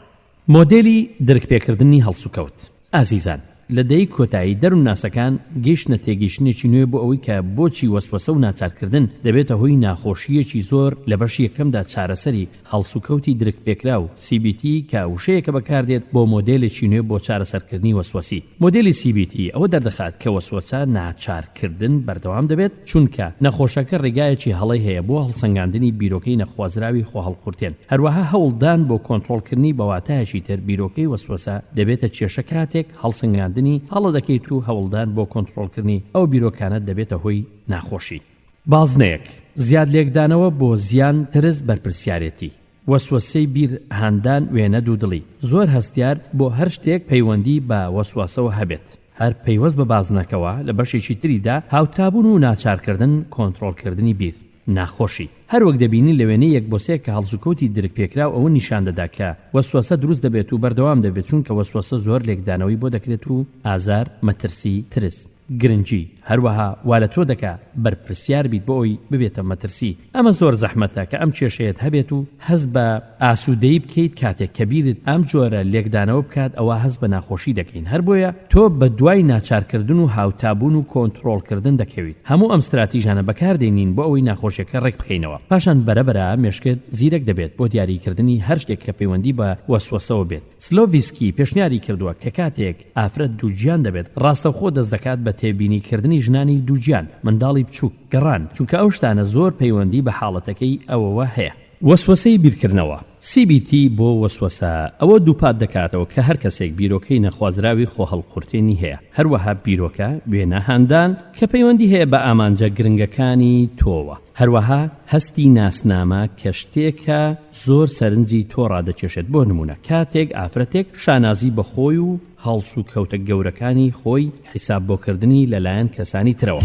مۆدێلی درکپێکردنی هەڵسوکەوت. ئازیزان، لە دەی کۆتایی دەروونناسەکان گەیشتنە تێگەیشتنێکی نوێ بۆ ئەوەی کە بۆچی وەسوەسە و ناچارکردن دەبێتە هۆی ناخۆشیەکی زۆر لە بەشی یەکەمدا چارەسەری هەڵسوکەوتی درکپێکرا و CBT کە وشەیەکە بەکاردێت بۆ مۆدێلێکی نوێ بۆ چارەسەرکردنی وەسوەسی. مۆدێلی CBT ئەوە دەردەخات کە وەسوەسە ناچارکردن بەردەوام دەبێت، چونکە نەخۆشەکە ڕێگایەکی هەڵەی هەیە بۆ هەڵسەنگاندنی بیرۆکەی نەخوازراوی خۆهەڵقورتێن. هەروەها هەوڵدان بۆ کۆنتڕۆڵکردنی بەواتایەکی تر بیرۆکەی وەسوەسە دەبێتە کێشە کاتێک هەڵسەنگاندنی هەڵە دەکەیت و هەوڵدان بۆ کۆنتڕۆڵکردنی ئەو بیرۆکانە دەبێتە هۆی ناخۆشی. بازنەیەک: زیاد لێکدانەوە بۆ زیان، ترس، بەرپرسیارەتی. وەسوەسەی بیر هاندان وێنە دوودڵی. زۆر هەستیار بۆ هەر شتێک پەیوەندی بە وەسواسەوە هەبێت، هەر پەیوەست بە بازنەکەوە لە بەشێکی تریدا هاوتابوون و ناچارکردن، کۆنتڕۆڵکردنی بیر، ناخۆشی. هەروەک دەبینین لە وێنەی 1 بۆ 3 کە هەڵسوکەوتی درکپێکرا ئەوە نیشان دەدا کە وەسوەسە دروست دەبێت و بەردەوام دەبێت، چونکە وەسوەسە زۆر لێکدانەوەی بۆ دەکرێت و ئازار، مەترسی، ترس. گرنگی هەروەها وا لە تۆ دەکا بەرپرسیار بیت بۆ ئەوی ببێتە مەترسی. ئەمە زۆر زەحمەتە کە ئەم کێشەیەت هەبێت و هەست بە ئاسوودەیی بکەیت کاتێک کە بیرت ئەم جۆرە لێکدانەوە بکات ئەوە هەست بە ناخۆشی دەکەین. هەر بۆیە تۆ بە دوای ناچارکردن و هاوتابوون و کۆنتڕۆڵکردن دەکەویت. هەموو ئەم استراتیژانە بەکاردێنین بۆ ئەوەی ناخۆشیەکە ڕێک بخەینەوە. پاشان بەرەبەرە مێشکت زیرەک دەبێت بۆ دیاریکردنی هەر شتێک کە پەیوەندی بە وەسوەسەوە بێت. سلۆڤیسکی پێشنیاری کردووە کە کاتێک ئافرەت دووگیان دەبێت ڕاستەوخۆ دەست دەکات بە تێبینیکردنی ژنانی دووگیان منداڵی بچووک گەڕان، چونکە ئەو شتانە زۆر پەیوەندی بە حاڵەتەکەی ئەوەوە هەیە. وەسوەسەی بیرکردنەوە CBT بۆ وەسوەسە ئەوە دووپات دەکاتەوە کە هەر کەسێک بیرۆکەی نەخوازراوی خۆهەڵقورتێنی هەیە، هەروەها بیرۆکە وێنەهاندان کە پەیوەندی هەیە بە ئامانجە گرنگەکانی تۆوە، هەروەها هەستی ناسنامە کە شتێکە زۆر سەرنجی تۆ ڕادەکێشێت. بۆ نمونە کاتێک ئافرەتێک شانازی بە خۆی و هەڵس و کەوتە گەورەکانی خۆی حیساب بۆکردنی لەلایەن کەسانی ترەوە.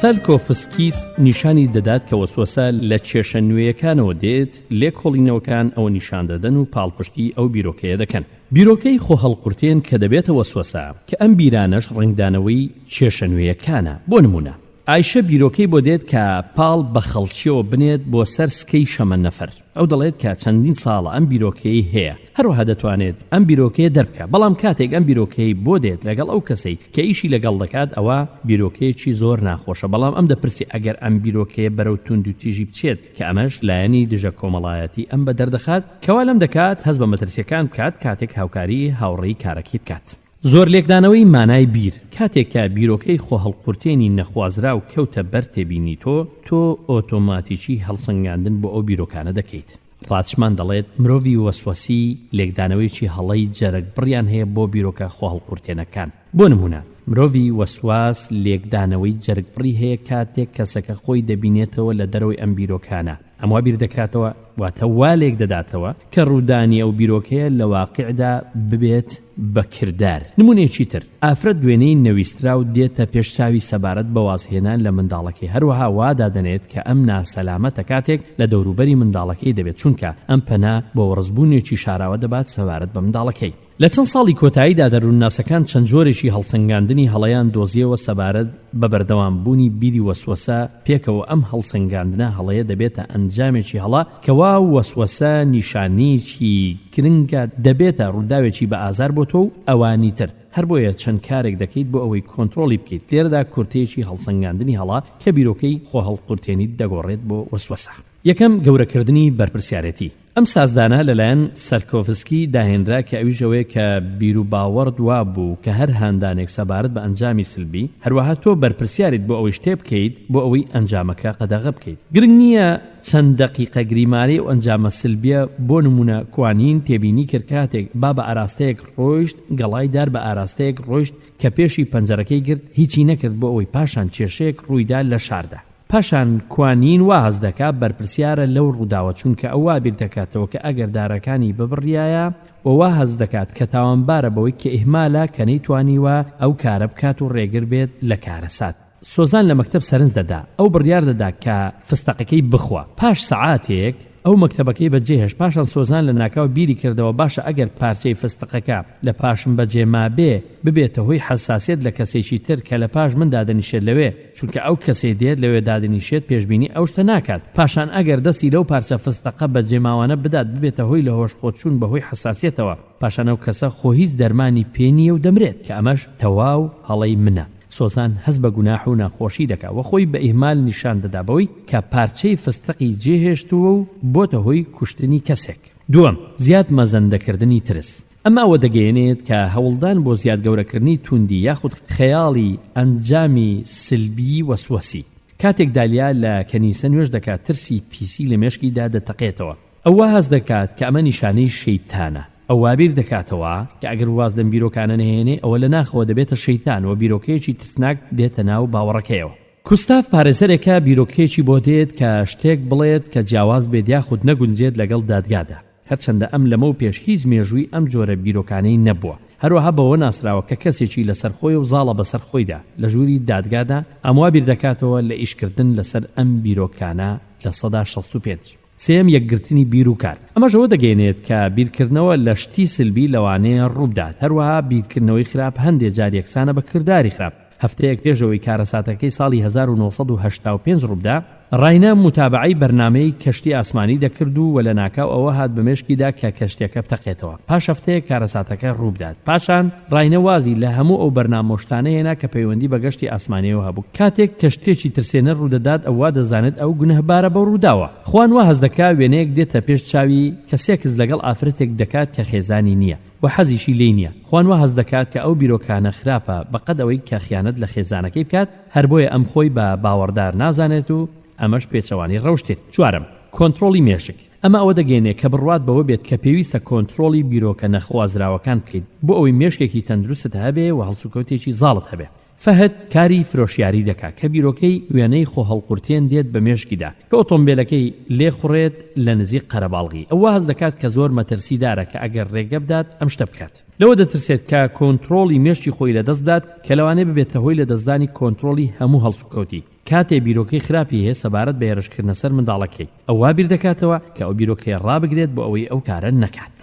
سەلکۆفسکیس نیشانی دەدات کە وەسوەسە لە کێشە نوێیەکانەوە دێت، لێکۆڵینەوەکان ئەوە نیشان دەدەن و پاڵپشتی ئەو بیرۆکەیە دەکەن. بیرۆکەی خۆهەڵقورتێن کە دەبێتە وەسوەسە کە ئەم بیرانەش ڕنگدانەوەی کێشە نوێیەکانە. بۆ نمونە ئایشە بیرۆکەی بۆ دێت کە پاڵ بە خەڵکیەوە بنێت بۆ سەر سکەی شەمە نەفەر. ئەو دەڵێت کە چەندین ساڵە ئەم بیرۆکەی هەیە، هەروەها دەتوانێت ئەم بیرۆکەیە دەربکە، بەڵام کاتێک ئەم بیرۆکەی بۆ دێت لەگەڵ ئەو کەسەی کە ئیشی لەگەڵ دەکات ئەوە بیرۆکەیەکی زۆر ناخۆشە. بەڵام ئەم دەپرسی ئەگەر ئەم بیرۆکەیە بەرەو توند و تیژی بچێت کە ئەمەش لایەنی دژە کۆمەڵایەتی ئەم بە دەردەخات کەوا لەم دەکات هەست بە مەترسیەکان بکات کاتێک هاوکاری هاوڕێی کارەکەی بکات. زۆر لێکدانەوەی مانای بیر کاتێککە بیرۆکەی خۆهەڵقورتێنی نەخوازرا و کەوتە بەر تێبینی تۆ ئۆتۆماتیکی هەڵسەنگاندن بۆ ئەو بیرۆکانە دەکەیت. ڕاستمان دەڵێت مرۆڤی وەسوەسی لێکدانەوەیکی هەڵەی جەرگ بڕیان هەیە بۆ بیرۆکە خۆهەڵقورتێنەکان. بۆ نمونە مرۆڤی وەسواس لێکدانەوەی جەرگبڕی هەیە کاتێک کەسەکە خۆی دەبینێتەوە لە دەرەوەی ئەم بیرۆکانە، ئەموا بیر دەکاتەوە واتە وا لێک دەداتەوە کە ڕوودانی ئەو بیرۆکەیە لە واقعدا ببێت بە کردار. نمونێکی تر ئافرەت دوێنەی نەویسترا و دێتە پێش چاوی سەبارەت بە وازهێنان لە منداڵەکەی، هەروەها وا دادەنێت کە ئەم ناسەلامەتە کاتێک لە دەوروبەری منداڵەکەی دەبێت، چونکە ئەم پەنا بۆ وەڕزبوونێکی شاراوە دەبات سەبارەت بە منداڵەکەی. لە چەند ساڵی کۆتاییدا دەروونناسەکان چەند جۆرێکی هەڵسەنگاندنی هەڵەیان دۆزیەوە سەبارەت بە بەردەوامبوونی بیری وەسوەسە. پێکەوە ئەم هەڵسەنگاندنە هەڵەیە دەبێتە ئەنجامێکی هەڵا کەوا وەسوەسە نیشانەیەکی گرنگە دەبێتە ڕووداوێکی بە ئازار بۆ تۆ و ئەوانی تر. هەر بۆیە چەند کارێک دەکەیت بۆ ئەوەی کۆنتڕۆلی بکەیت. لێرەدا کورتەیەکی هەڵسەنگاندنی هەڵا کە بیرۆکەی خۆهەڵقورتێنی دەگۆڕێت بۆ وەسوەسە. یەکەم گەورەکردنی بەرپرسیارەتی. ئەم سازدانە لەلایەن سەرکۆفسکی داهێنرا کە ئەویش ئەوەیە کە بیر و باوەڕ دوا بوو کە هەر هاندانێک سەبارەت بە ئەنجامی سلبی هەروەها تۆ بەرپرسیارت بۆ ئەوەی شتێ بکەیت بۆ ئەوەی ئەنجامەکە قەدەغە بکەیت. گرنگ نییە چەند دەقیقە گریماری و ئەنجامە سلبیە. بۆ نمونە کوانین تێبینی کرد کاتێک با بە ئاراستەیەک ڕۆیشت گەڵای دار بە ئاراستەیەک ڕۆیشت کە پێشی پەنجەرەکەی گرت هیچی نەکرد بۆ ئەوەی پاشان کێشەیەک ڕوویدا لە شاردا. پاشان کوانین واز دەکات بەرپرسیارە لەو ڕووداوە، چونکە ئەوە بیر دەکاتەوە کە ئەگەر دارەکانی ببڕیایە وەوا هەز دەکات کە تاوانبارە بەوەی کە ئیهمالە کە نەیتوانیوە ئەو کارە بکات و ڕێگر بێت لە کارەسات. سۆزان لە مەکتەب سەرنج دەدا، ئەو بڕیار دەدا کە فستەقەکەی بخوا. پاش سەعاتێک ئەو مەکتەبەکەی بەجێهێشت. پاشان سۆزان لە ناکاو بیری کردەوە باشە ئەگەر پارچەی فستەقەکە لە پاشم بەجێما بێ ببێتە هۆی حەساسیت لە کەسێکی تر کە لە پاش من دادەنیشێت لەوێ، چونکە ئەو کەسێ دێت لەوێ دادەنیشێت پێشبینی ئەو شتە ناکات. پاشان ئەگەر دەستی لەو پارچە فستەقە بەجێماوانە بدات ببێتە هۆی لە هۆش خۆچوون بەهۆی حەساسیتەوە، پاشان ئەو کەسە خۆ هیچ دەرمانی پێنیە و دەمرێت کە ئەمەش تەواو هەڵەی منە. سۆزان هەست بە گوناح و ناخۆشی دەکات و خۆی بە ئیهمال نیشان دەدا بەوەی کە پارچەی فستەقی جێهێشتووە و بۆتە هۆی کوشتنی کەسێک. دووەم، زیاد مەزەندەکردنی ترس. ئەمە ئەوە دەگەیەنێت کە هەوڵدان بۆ زیاد گەورەکردنی توندی یاخود خەیاڵی ئەنجامی سلبی وەسوەسی. کاتێک دالیا لە کەنیسە نوێژ دەکات ترسی پیسی لە مێشکیدا دەتەقێتەوە. ئەوە هەست دەکات کە ئەمە نیشانەی شەیتانە. ئەو وابیر دەکاتەوە کە ئەگەر واز لەم بیرۆکانە نهێنێ ئەوە لە ناخەوە دەبێتە شەیتان و بیرۆکەیەکی ترسناک دێتە ناو باوەڕەکەیەوە. کوستاف پارێزەرێکە بیرۆکەیەکی بۆ دێت کە شتێک بڵێت کە جیاواز بێت یاخود نەگونجێت لەگەڵ دادگادا، هەرچەندە ئەم لەمە و پێش هیچ مێژووی ئەم جۆرە بیرۆکانەی نەبووە. هەروەها بەوە ناسراوە کە کەسێکی لەسەر خۆی و زاڵە بەسەر خۆیدا لە ژووری دادگادا ئەموا بیر دەکاتەوە لە ئیشکردن لەسەر ئەم بیرۆکانە لە سەدا 65. سێم یەکگرتنی بیر و کار. ئەمەشەوە دەگەێنێت کە بیرکردنەوە لە شتی سلبی لەوانەیە ڕووبدات. هەروەها بیرکردنەوەی خراپ هەندێک جار یەکسانە بە کردداری خراپ. هەفتەیەک پێشەوەی کارەساتەکەی ساڵی 1985 ڕووبدا، ڕاینە متابعەی بەرنامەی کەشتی ئاسمانی دەکرد و لە ناکاو ئەوە هات بە مێشکیدا کە کەشتێکە بتەقێتەوە. پاش هەفتەیە کارەساتەکە ڕووبدات. پاشان ڕاینە وازی لە هەموو ئەو بەرنامۆشتانە هێنا کە پەیوەندی بە گەشتی ئاسمانیەوە هەبوو. کاتێک کەشتێکی ترسێنەر ڕوودەدات ئەووا دەزانێت ئەو گونەهبارە بە ڕووداوە. خوان وا هەز دەکا وێنەیەک دێتە پێش چاوی کەسێکس لەگەڵ ئافرەتێک دەکات کە خێزانی نییە و حەزیشی لێ نییە. خوانوا هەز دەکات کە ئەو بیرۆکانە خراپە بەقەد ئەوەی کە خیانەت لە خێزانەکەی بکات، هەر بۆیە ئەم خۆی بە باوەڕدار نازانێت و ئەمەش پێچەوانی ڕەوشتێت. چوارم، کۆنتڕۆڵی مێشک. ئەمە ئەوە دەگەێنێت کە بڕوات بەوە بێت کە پێویستە کۆنتڕۆڵی بیرۆکە نەخوازراوەکان بکەیت بۆ ئەوەی مێشکێکی تەندروستت هەبێ و هەڵسوکەوتێکی زاڵت هەبێ. فەهد کاری فرۆشیاری دەکات کە بیرۆکەی وێنەی خۆ هەڵقورتێن دێت بە مێشکیدا کە ئۆتۆمبیلەکەی لێخوڕێت لە نزیک قەرەباڵغی. ئەوە هەز دەکات کە زۆر مەترسیدارە کە ئەگەر ڕێگە بدات ئەم شتە بکات. لەوە دەترسێت کە کۆنتڕۆڵی مێشکی خۆی لەدەست بدات کە لەوانەیە ببێتە هۆی لەدەستدانی کۆنتڕۆڵی هەموو هەڵسوکەوتی. کاتێ بیرۆکەی خراپی هەیە سەبارەت بە هێرشکردنە سەر منداڵەکەی، ئەوە بیر دەکاتەوە کە ئەو بیرۆکەی ڕابگرێت بۆ ئەوەی ئەو کارە نەکات.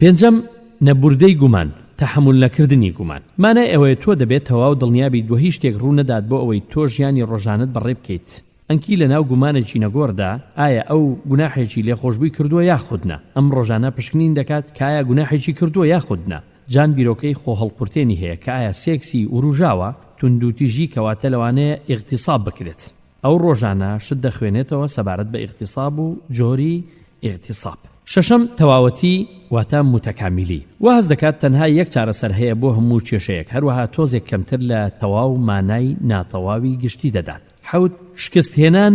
پێنجەم، نەبوردەی گومان، تەحمل نەکردنی گومان. مانای ئەوەیە تۆ دەبێت تەواو دڵنیابی دووە هیچ شتێک ڕوو نەدات بۆ ئەوەی تۆ ژیانی ڕۆژانت بەڕێ بکەیت. ئەنکی لە ناو گومانێکی نەگۆڕدا ئایا ئەو گوناحێکی لێخۆشببووی کردووە یاخودنا. ئەم ڕۆژانە پشکنین دەکات کە ئایا گوناحێکی کردووە یاخودنا. جان بیرۆکەی خۆ هەڵقورتێنی هەیە کە ئایا سێکسی وروژاوە، توندوتیژی کەواتە لەوانەیە ئیغتیساب بکرێت. ئەو ڕۆژانە شت دەخوێنێتەوە سەبارەت بە ئیغتیساب و جۆری ئیغتیساب. شەشەم، تەواوەتی واتە متەکامیلی. واز دەکات تەنها یەک چارەسەر هەیە بۆ هەموو کێشەیەک، هەروەها تۆزێک کەمتر لە تەواو مانای ناتەواوی گشتی دەدات. حەوت، شکستهێنان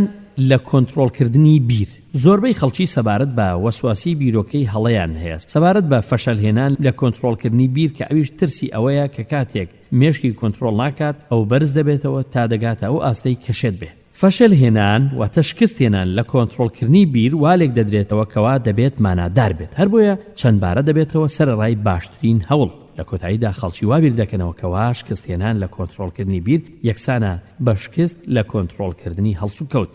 لە کۆنتڕۆڵکردنی بیر. زۆربەی خەڵکی سەبارەت بە وەسواسی بیرۆکەی هەڵەیان هەیە سەبارەت بە فەشەلهێنان لە کۆنتڕۆڵکردنی بیر کە ئەویش ترسی ئەوەیە کە کاتێک مێشکی کۆنتڕۆڵ ناکات ئەو بەرز دەبێتەوە تا دەگاتە ئەو ئاستەی کەشێت بێ. فەشل هێنان واتە شکست هێنان لە کۆنتڕۆڵکردنی بیر والێک دەدرێتەوە کەوا دەبێت مانادار بێت، هەر بۆیە چەندبارە دەبێتەوە سەرڕای باشترین هەوڵ. لە کۆتاییدا خەڵکی وا بیر دەکەنەوە کەوا شکست هێنان لە کۆنتڕۆڵکردنی بیر یەکسانە بە شکست لە کۆنتڕۆڵکردنی هەڵسوکەوت.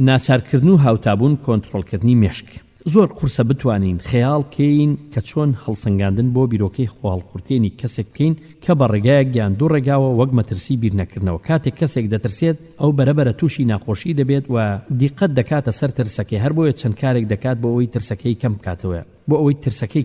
ناچارکردن و هاوتابوون کۆنتڕۆڵکردنی مێشک. زۆر قورسە بتوانین خەیاڵ بکەین کە چۆن هەڵسەنگاندن بۆ بیرۆکەی خۆهەڵقورتێنی کەسێک بکەین کە بە ڕێگایەک یان دوو ڕێگاوە وەک مەترسی بیر نەکردنەوە. کاتێک کەسێک دەترسێت ئەو بەرەبەرە تووشی ناخۆشی دەبێت و دیقەت دەکاتە سەر ترسەکەی، هەر بۆیە چەند کارێک دەکات بۆ ئەوەی ترسەکەی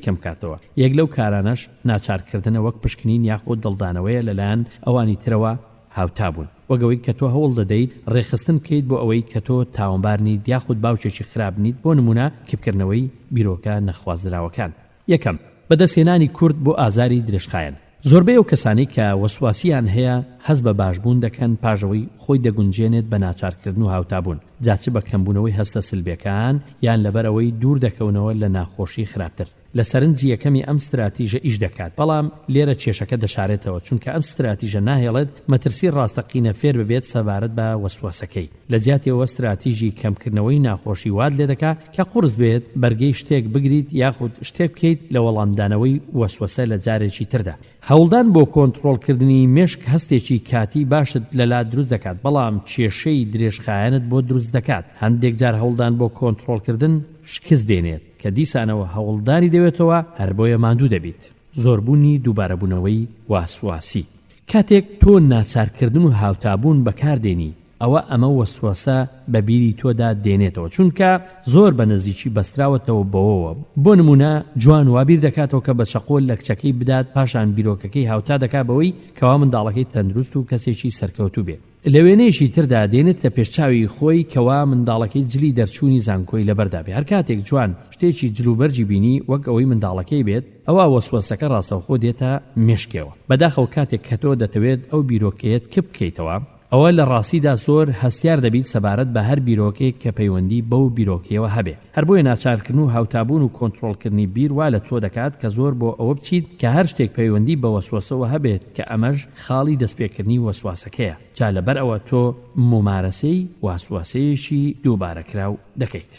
کەم بکاتەوە یەک لەو کارانەش ناچارکردنە وەک پشکنین یاخود دڵدانەوەیە لەلایەن ئەوانی ترەوە هاوتابوون. وەگەوەی کە تۆ هەوڵ دەدەیت ڕێخستن بکەیت بۆ ئەوەی کە تۆ تاوانبارنیت یاخود باوچێکی خراپ نیت بۆ نمونە کیبکردنەوەی بیرۆکە نەخوازراوەکان. یەکەم، بەدەستهێنانی کورد بۆ ئازاری درێژخایەن. زۆربەی ئەو کەسانی کە وەسواسیان هەیە هەز بە باشبوون دەکەن پاژەوەی خۆی دەگونجێنێت بە ناچارکردن و هاوتابوون، جاچ بە کەمبوونەوەی هەستە سلبیەکان یان لەبەرەوەی دوور دەکەونەوە لە ناخۆشی خراپتر. لە سەرنجی یەکەمی ئەم ستراتیژە ئیش دەکات، بەڵام لێرە کێشەکە دەشارێتەوە چونکە ئەم ستراتیژە ناهێڵێت مەترسی ڕاستەقینە فێر ببێت سەبارەت بە وەسواسەکەی. لە جیاتیەوە ستراتیژی کەمکردنەوەی ناخۆشی واد لێ دەکات کە قورس بێت بەرگەی شتێک بگریت یاخود شتێک بکەیت لە وەڵامدانەوەی وەسوەسە لە جارێکی تردا. هەوڵدان بۆ کۆنتڕۆڵکردنی مێشک هەستێکی کاتی باشت لەلا دروست دەکات، بەڵام کێشەی درێژخایەنت بۆ دروست دەکات. هەندێک جار هەوڵدان بۆ کۆنتڕۆڵکردن شکست دێنێت کە دیسانەوە هەوڵدانی دەوێتەوە، هەر بۆیە ماندوو دەبیت. زۆربوونی دووبارەبوونەوەی واسواسی. کاتێک تۆ ناچارکردن و هاوتابوون بەکاردێنی ئەمە وەسوەسە بە بیری تۆدا دێنێتەوە چونکە زۆر بە نزیکی بەستراوەتەوە بەوەوە. بۆ نمونە جوان وابیر دەکاتەوە کە بە چەقۆل لە کچەکەی بدات پاشان بیرۆکەکەی هاوتا دەکات بەوەی کەوا منداڵەکەی تەندروست و کەسێکی سەرکەوتوو بێت. لە وێنەیەکی تردا دێنێت لە پێشچاوی خۆی کەوا منداڵەکەی جلی دەرچوونی زانکۆی لەبەردا بێ. هەر کاتێک جوان شتێکی جلوبەرجی بینی وەک ئەوەی منداڵەکەی بێت ئەوە وەسوەسەکە ڕاستەوخۆ دێتە مێشکەوە. بەداخەو کاتێک کە تۆ دەتەوێت ئەو بیرۆکەیەت کپ بکەیتەوە ئەوە لە ڕاستیدا زۆر هەستیار دەبیت سەبارەت بە هەر بیرۆکێک کە پەیوەندی بەو بیرۆکیەوە هەبێ. هەر بۆیە ناچارکردن و هاوتابوون و کۆنتڕۆڵکردنی بیر وا لە تۆ دەکات کە زۆر بۆ ئەوە بچیت کە هەر شتێک پەیوەندی بە وەسوەسەوە هەبێت کە ئەمەش خاڵی دەستپێکردنی وەسواسەکەیە. جا لەبەر ئەوە تۆ ممارەسەی واسواسەیەکی دووبارەکراو دەکەیت.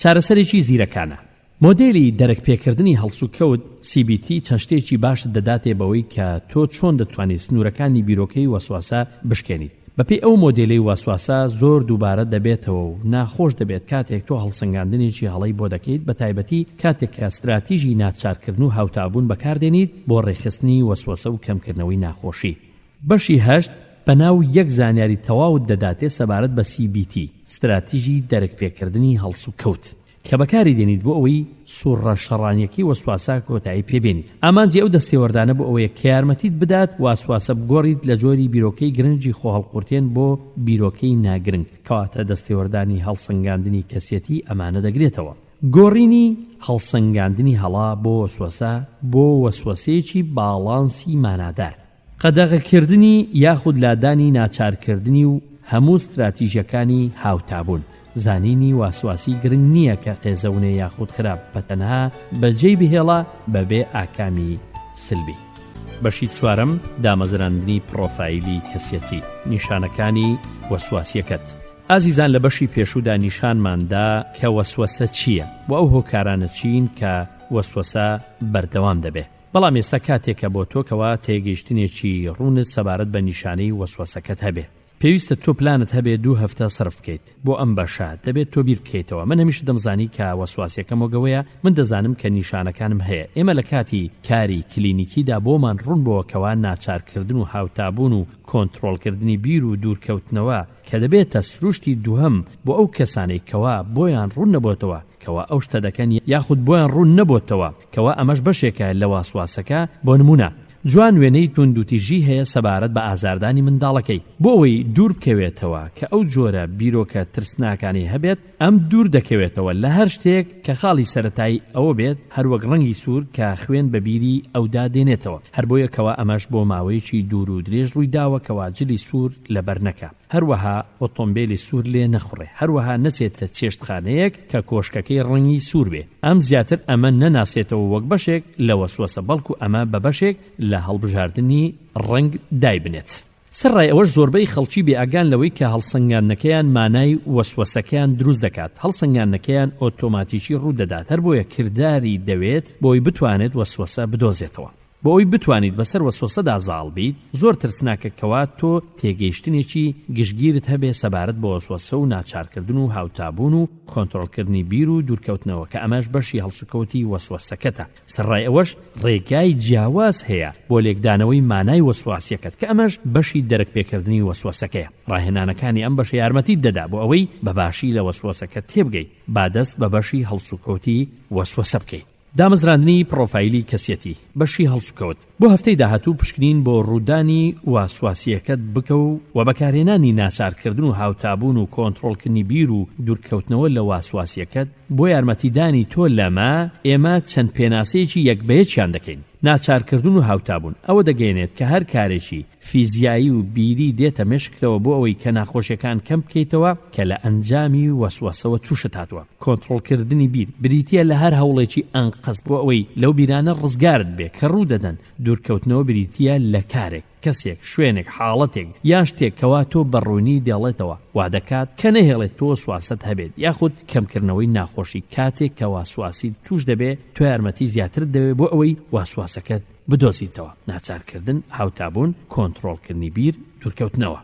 چارەسەرێکی زیرەکانە. مۆدێلی دەرەکپێکردنی هەڵسوکەوت CBT چەند شتێکی باشت دەداتێ بەوەی کە تۆ چۆن دەتوانیت سنوورەکانی بیرۆکەی وەسواسە بشکێنیت. بەپێی ئەو مۆدێلەی واسواسە زۆر دووبارە دەبێتەوە و ناخۆش دەبێت کاتێک تۆ هەڵسەنگاندنێکی هەڵەی بۆ دەکەیت بە تایبەتی کاتێک کە استراتیژی ناچارکردن و هاوتابوون بەکاردێنیت بۆ ڕێخستنی وەسوەسە و کەمکردنەوەی ناخۆشی. بەشی 8 بەناو یەک زانیاری تەواوت دەداتێت سەبارەت بە CBT استراتیژی دەرەکپێکردنی هەڵس و کەوت کە بەکاری دێنیت بۆ ئەوەی سوڕە شەڕانیەکی وەسواسە کۆتایی پێبێنیت. ئامانجی ئەو دەستێوەردانە بۆ ئەوەیە کە یارمەتیت بدات واسواسە بگۆڕیت لە جۆری بیرۆکەی گرنگی خۆهەڵقورتێن بۆ بیرۆکەی ناگرنگ کەواتە دەستێوەردانی هەڵسەنگاندنی کەسێتی ئەمانە دەگرێتەوە. گۆڕینی هەڵسەنگاندنی هەڵا بۆ وەسواسە بۆ وەسواسەیەکی باڵانسی مانادار، قەدەغەکردنی یاخود لادانی ناچارکردنی و هەموو استراتیژیەکانی هاوتابوون. زانینی واسواسی گرنگ نییە کە قێزەونێ یاخود خراپ بەتەنها بەجێی بهێڵە بەبێ ئاکامی سلبی. بەشی 4 دامەزراندنی پرۆفایلی کەسێتی نیشانەکانی وەسواسیەکەت. ئازیزان لە بەشی پێشوودا نیشانماندا کە وەسوەسە چییە و ئەو هۆکارانە چین کە وەسوەسە بەردەوام دەبێت. بەڵام ئێستا کاتێکە بۆ تۆکەوە تێگەیشتنێکی ڕوونت سەبارەت بە نیشانەی وەسوەسەکەت هەبێ. پێویستە تۆ پلانت هەبێ 2 هەفتە سرف بکەیت بۆ ئەم بەشە دەبێت تۆ بیر بکەیتەوە. من هەمیشە دەمزانی کە وەسواسیەکەم وەگەوەیە من دەزانم کە نیشانەکانم هەیە. ئێمە لە کاتی کاری کلینیکیدا بۆمان ڕوون بۆکەوە ناچارکردن و هاوتابوون و کۆنتڕۆڵکردنی بیر و دوورکەوتنەوە کە دەبێتە سروشتی دووهەم بۆ ئەو کەسانەی کەوا بۆیان ڕوون نەبووتەوە کەوا ئەو شتە دەکەن یاخود بۆیان ڕوون نەبووتەوە کەوا ئەمەش بەشێکە لە واسواسەکە. بۆ نمونە جوان وێنەی توندوتیژی هەیە سەبارەت بە ئازاردانی منداڵەکەی بۆ ئەوەی دوور بکەوێتەوە کە ئەو جۆرە بیرۆکە ترسناکانی هەبێت ئەم دوور دەکەوێتەوە لە هەر شتێک کە خاڵی سەرەتایی ئەوە بێت هەروەک ڕەنگی سوور کە خوێن بە بیری ئەودا دێنێتەوە. هەر بۆیەکەوە ئەمەش بۆ ماوەیەکی دوور و درێژ ڕووی داوە کەوا جلی سوور لەبەر نەکە، هەروەها ئۆتۆمبیلی سوور لێ نەخوڕێ، هەروەها نەچێتە چێشتخانەیەک کە کۆشکەکەی ڕەنگی سوور بێ. ئەم زیاتر ئەمە نەناسێتەوە وەک بەشێک لە وەسوەسە بەڵکو ئەمە بە بەشێک لە هەڵبژاردننی ڕنگ دایبنێت. سەرڕای ئەوەش زۆربەی خەڵکی بێئاگان لەوەی کە هەڵسەنگاندنەکەیان مانای وەسوەسەکەیان دروست دەکات. هەڵسەنگاندنەکەیان ئۆتۆماتیکی ڕوو دەدات، هەر بۆیە کردداری دەوێت بۆی بتوانێت وەسوەسە بدۆزێتەوە. بۆ ئەوی بتوانیت بەسەر وەسوەسەدا زاڵ بیت زۆر ترسناکەکەوە تۆ تێگەیشتنێکی گشتگیرت هەبێ سەبارەت بە وەسوەسە و ناچارکردن و هاوتابوون و کۆنتڕۆڵکردنی بیر و دوورکەوتنەوە کە ئەمەش بەشی هەڵسوکەوتی وەسوەسەکەتە. سەرڕای ئەوەش ڕێگای جیاواز هەیە بۆ لێکدانەوەی مانای وەسواسیەکەت کە ئەمەش بەشی دەرەکپێکردنی وەسوەسەکەیە. ڕاهێنانەکانی ئەم بەشە یارمەتیت دەدا بۆ ئەوەی بەباشی لە وەسوەسەکە تێبگەیت بادەست بە بەشی هەڵسوکەوتی وەسوەسە بکەیت. دامەزراندنی پرۆفایلی کەسێتی بەشی هەڵسوکەوت. بۆ هەفتەی داهاتوو پشکنین بۆ ڕوودانی واسواسیەکەت بکە و بەکارهێنانی ناچارکردن و هاوتابوون و کۆنتڕۆڵکردنی بیر و دوورکەوتنەوە لە واسواسیەکەت بۆ یارمەتیدانی تۆ لەمە ئێمە چەند پێناسەیەکی یەکبەیەکیان دەکەین. ناچارکردن و هاوتابوون ئەوە دەگەێنێت کە هەر کارێکی فیزیایی و بیری دێتە مشکتەوە بۆ ئەوەی کە ناخۆشیەکان کەم بکەیتەوە کە لە ئەنجامی وەسوەسەوە تووشت هاتووە. کۆنتڕۆڵکردنی بیر بریتیە لە هەر هەوڵێکی ئەنقەس بۆ ئەوەی لەو بیرانە ڕزگارت بێ کە ڕوو دەدەن. دوورکەوتنەوە بریتیە لە کارێک کەسێک شوێنێک حاڵەتێک یان شتێک کەوا تۆ بەڕوونی دێڵێتەوە وا دەکات کە نەهێڵێت تۆ سواست هەبێت یاخود کەمکردنەوەی ناخۆشی کاتێک کە واسواسی توش دەبێت تۆ یارمەتی زیاتر دەوێت بۆ ئەوەی واسواسەکەت بدۆزیتەوە. ناچارکردن، هاوتابوون، کۆنتڕۆڵکردنی بیر، دوورکەوتنەوە.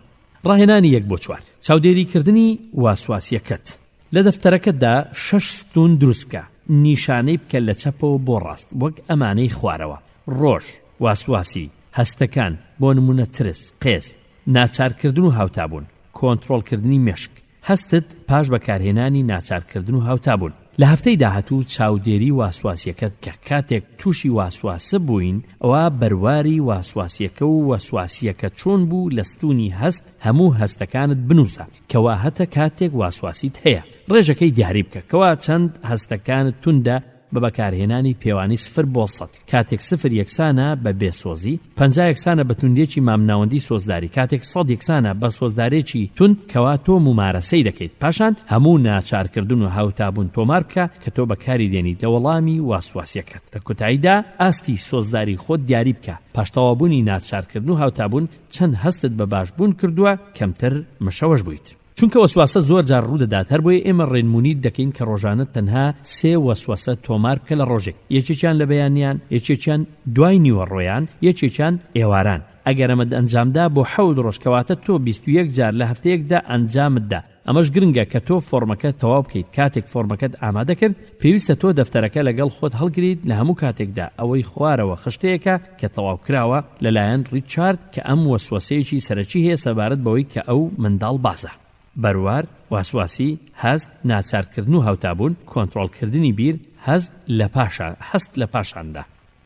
ڕاهێنانی 1 بۆ 4 چاودێریکردنی واسواسیەکەت. لە دەفتەرەکەتدا 6 ستون دروست بکە. نیشانەی بکە لە چەپەوە بۆ ڕاست وەک ئەمانەی خوارەوە: ڕۆژ، واسواسی، هەستەکان بۆ نمونە ترس، قێز، ناچارکردن و هاوتابوون، کۆنتڕۆڵکردنی مێشک، هەستت پاش بەکارهێنانی ناچارکردن و هاوتابوون. لە هەفتەی داهاتوو چاودێری واسواسیەکەت کە کاتێک تووشی واسواسە بووین ئەوە بەرواری واسواسیەکە و واسواسیەکە چۆن بوو لە ستونی هەست هەموو هەستەکانت بنووسە کەوا هەتە کاتێک واسواسیت هەیە. ڕێژەکەی دیاری بکە کەوا چەند هەستەکانت توندە بە بەکارهێنانی پێوانی 0 بۆ 100. کاتێک 0 یەکسانە بە بێسۆزی، 50 یەکسانە بە توندێکی مامناوەندی سۆزداری، کاتێک 100 یەکسانە بە سۆزدارێکی تند کەوا تۆ ممارەسەی دەکەیت. پاشان هەموو ناچارکردن و هاوتابوون تۆمار بکە کە تۆ بەکاری دێنیت لە وەڵامی واسواسیەکەت. لە کۆتاییدا ئاستی سۆزداری خۆت دیاری بکە. پاشتەوابوونی ناچارکردن و هاوتابوون چەند هەستت بە باشبوون کردووە کەمتر مشەوەش بوویت. چونکە وەسواسە زۆر جار ڕوو دەدات، هەر بۆیە ئێمە ڕێنمونی دەکەین کە ڕۆژانە تەنها 3 وەسواسە تۆمار بکە لە ڕۆژێک، یەکێکیان لە بەیانیان، یەکێکیان دوای نیوەڕۆیان، یەکێکیان ئێواران. ئەگەر ئەمە ئەنجامدا بۆ 7 ڕۆژ کەواتە تۆ 21 جار لە هەفتەیەکدا ئەنجامتدا. ئەمەش گرنگە کە تۆ فۆرمەکە تەواو بکەیت. کاتێک فۆرمەکەت ئامادە کرد پێویستە تۆ دەفتەرەکە لەگەڵ خۆت هەڵگریت لە هەموو کاتێکدا ئەوەی خوارەوە خشتەیەکە کە تەواو کراوە لەلایەن ڕیچارد کە ئەم وەسوەسەیەکی سەرەکی هەیە سەبارەت بەوەی کە ئەو منداڵ بازە. بەروار، واسواسی، هەست، ناچارکردن و هاوتابوون، کۆنتڕۆڵکردنی بیر، هەست لە پاشاندا.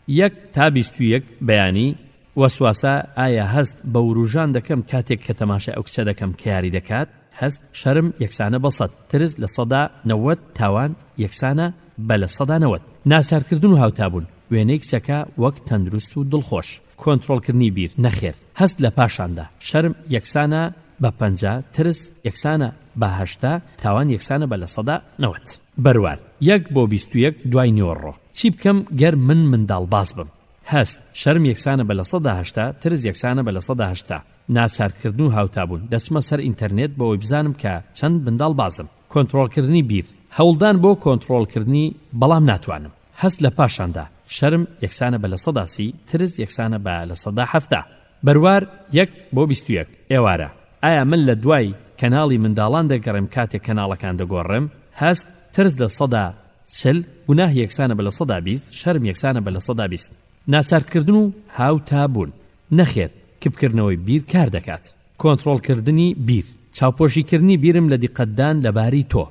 1 تا 21 بەیانی وەسواسە ئایا هەست بە وروژان دەکەم کاتێک کە تەماشای ئەو کچە دەکەم کە یاری دەکات. هەست شەرم یەکسانە بە 100، ترس لە 190، تاوان یەکسانە بە لە 190. ناچارکردن و هاوتابوون وێنەی کچەکە وەک تەندروست و دڵخۆش. کۆنتڕۆڵکردنی بیر نەخێر. هەست لە پاشاندا شەرم یەکسانە بە 50، ترس یەکسانە بە 80، تاوان یەکسانە بە لە 190. بەروار 1 بۆ 21 دوای نیوەڕۆ چی بکەم گەر منداڵ باز بم. هەست شەرم یەکسانە بە لە 180، ترس یەکسانە بە لە 180. ناچارکردن و هاوتابوون دەچمە سەر ئینتەرنێت بۆەوەی بزانم کە چەند منداڵ بازم. کۆنتڕۆڵکردنی بیر هەوڵدان بۆ کۆنتڕۆڵکردنی بەڵام ناتوانم. هەست لە پاشاندا شەرم یەکسانە بە لە 130، ترس یەکسانە بە لە 170. بەروار 1 بۆ 21 ئێوارە ئایا من لە دوای کەناڵی منداڵان دەگەڕێم کاتێک کەناڵەکان دەگۆڕم. هەست ترس لە 140، گوناه یەکسانە بە لە 120، شەرم یەکسانە بە لە 120. ناچارکردن و هاوتابوون نەخێر کبکردنەوەی بیر کار دەکات. کۆنتڕۆڵکردنی بیر چاوپۆشیکردنی بیرم لە دیقەتدان لەباری تۆ.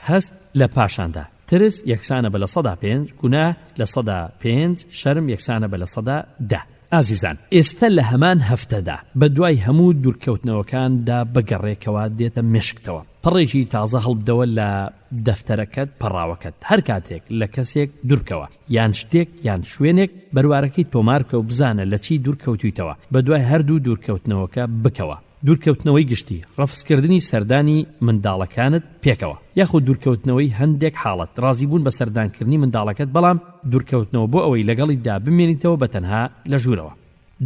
هەست لە پاشاندا ترس یەکسانە بە لە 105، گوناه لە 105، شەرم یەکسانە بە لە 110. ئازیزان ئێستا لە هەمان هەفتەدا بە دوای هەموو دوورکەوتنەوەکاندا بەگەڕێکەوە دێتە مێشکتەوە. پڕێکی تازە هەڵبدەوە لە دەفتەرەکەت پەڕاوەکەت هەر کاتێک لە کەسێک دوورکەوە یان شتێک یان شوێنێک بەروارەکەی تۆمارکە و بزانە لە چی دوورکەوتویتەوە. بە دوای هەردوو دوورکەوتنەوەکە بکەوە. دوورکەوتنەوەی گشتی ڕەفزکردنی سەردانی منداڵەکانت پێکەوە یاخود دوورکەوتنەوەی هەندێک حاڵەت ڕازیبوون بە سەردانکردنی منداڵەکەت بەڵام دوورکەوتنەوە بۆ ئەوەی لەگەڵیدا بمێنیتەوە بە تەنها لە ژوورەوە.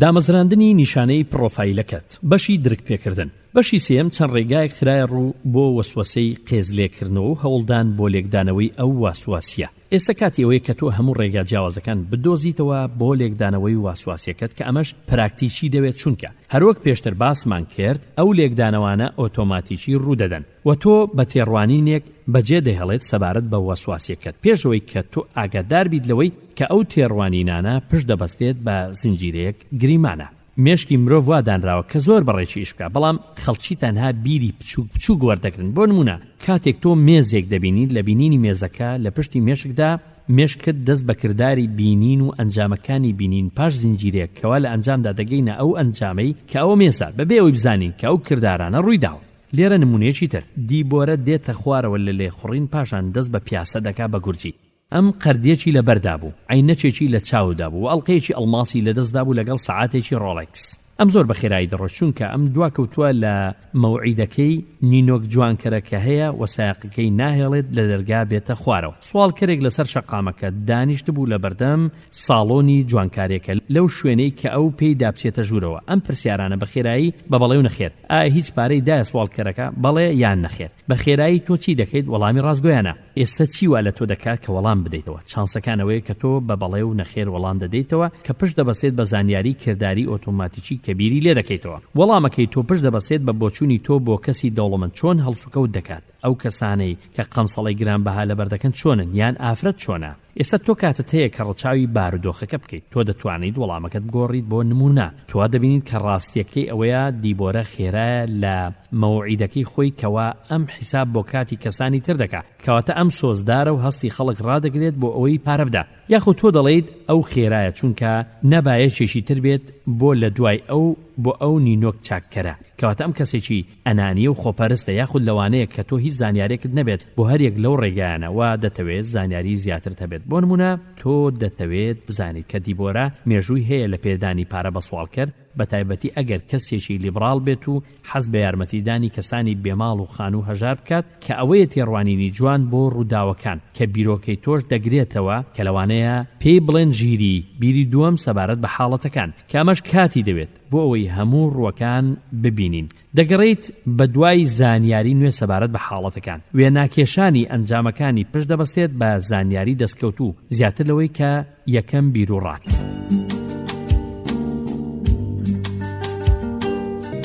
دامەزراندنی نیشانەی پرۆفایلەکەت بەشی درکپێکردن. بەشی سێم چەند ڕێگایەک خرایە ڕوو بۆ وەسوەسەی قێزلێکردنەوە و هەوڵدان بۆ لێکدانەوەی ئەو واسواسیە. ئێستا کاتی ئەوەیە کە تۆ هەموو ڕێگا جیاوازەکان بدۆزیتەوە بۆ لێکدانەوەی واسواسیەکەت کە ئەمەش پراکتیکی دەوێت چونکە هەروەک پێشتر باسمان کرد ئەو لێکدانەوانە ئۆتۆماتیکی ڕوودەدەن و تۆ بە تێڕوانینێک بەجێ دەهێڵێت سەبارەت بە واسواسیەکەت پێشەوەی کە تۆ ئاگادار بیت لەوەی کە ئەو تێڕوانینانە پشت دەبەستێت بە زنجیرەیەک گریمانە. مێشکی مرۆڤ وادانراوە کە زۆر بەڕێکی ئیش بکە بەڵام خەڵکی تەنها بیری بچوو گوەردەگرن. بۆ نمونە کاتێک تۆ مێزێک دەبینیت لە بینینی مێزەکە لە پشتی مێشکدا مێشکت دەست بە کردداری بینین و ئەنجامەکانی بینین پاش زنجیرێک کەوا لە ئەنجامدا دەگەینە ئەو ئەنجامەی کە ئەوە مێزە بەبێ ئەوی بزانین کە ئەو کردارانە ڕوویداوە. لێرە نمونەیەکی تر دیبۆرە دێتە خوارەوە لە لێخوڕین پاشان دەست بە پیاسە دەکا بە گورجی. ئەم قەردێکی لە بەردا بوو عینەچێکی لە چاودا بوو و ئەڵقەیەکی ئەڵماسی لە دەستدا بوو لەگەڵ سەعاتێکی ڕۆڵێکس. ئەم زۆر بە خێرایی دەڕۆ چونکە ئەم دواکەوتووە لە مەوعیدەکەی نینۆک جوانکەرە کە هەیە وەسایقەکەی ناهێڵێت لە دەرگا بێتە خوارەوە. سوالکەرێک لەسەر شەقامەکە دانیشت بوو لە بەردەم ساڵۆنی جوانکارێکە لەو شوێنەی کە ئەو پێی دابچێتە ژوورەوە. ئەم پرسیارانە بە خێرایی بە بەڵێ و نەخێر ئایا هیچ پارەی دایە سوالکەرەکە بەڵێ یان نەخێر. بە خێرایی تۆ چی دەکەیت وەڵامی ڕاستگۆیانە. ئێستا چی وا لە تۆ دەکات کە وەڵام بدەیتەوە. چانسەکانەوەی کە تۆ بە بەڵێ و نەخێر وەڵام دەدەیتەوە کە پشت دەبەسێت بە زانیاری کردداری ئۆتۆماتیکی کەبیری لێ دەکەیتەوە. وەڵامەکەی تۆ پشت دەبەسێت بە بۆچوونی تۆ بۆ کەسی دەوڵەمەند چۆن هەڵسوکەوت دەکات. ئەو کەسانەی کە قەمسەڵی گرانبەها لەبەردەکەن چۆنن یان ئافرەت چۆنە. ئێستا تۆ کاتت هەیە کە ڕەچاوی بارودۆخەکە بکەیت. تۆ دەتوانیت وەڵامەکەت بگۆڕیت بۆ نمونە. تۆ دەبینیت کە ڕاستیەکەی ئەوەیە دیبۆرە خێرایە لە مەوعیدەکەی خۆی کەوا ئەم حیساب بۆ کاتی کەسانی تر دەکات کەواتە ئەم سۆزدارە و هەستی خەڵک ڕادەگرێت بۆ ئەوەی پارە بدات. یاخود تۆ دەڵێیت ئەو خێرایە چونکە نەبایە چێشی تر بێت بۆ لە دوای ئەو بۆ ئەو نینۆک چاککەرە کەواتە ئەم کەسێکی ئەنانیە و خۆپەرستە یاخود لەوانەیە کە تۆ هیچ زانیارێکت نەبێت بۆ هەرێک لەو ڕێگایانە وا دەتەوێت زانیاری زیاتر هەبێت. بۆ نمونە تۆ دەتەوێت بزانیت کە دیبۆرە مێژووی هەیە لە پێدانی پارە بە سوالکەر بە تایبەتی ئەگەر کەسێکی لیبرال بێت و حەز بە یارمەتیدانی کەسانی بێماڵ و خان و هەژار بکات کە ئەوەیە تێڕوانینی جوان بۆ ڕووداوەکان کە بیرۆکەی تۆش دەگرێتەوە کە لەوانەیە پێی بڵێن ژیری بیری دووەم سەبارەت بە حاڵەتەکان کە ئەمەش کاتی دەوێت بۆ ئەوەی هەموو ڕووەکان ببینین. دەگەڕێیت بە دوای زانیاری نوێ سەبارەت بە حاڵەتەکان. وێناکێشانی ئەنجامەکانی پشت دەبەستێت بە زانیاری دەستکەوتوو زیاتر لەوەی کە یەکەم بیرروڕات.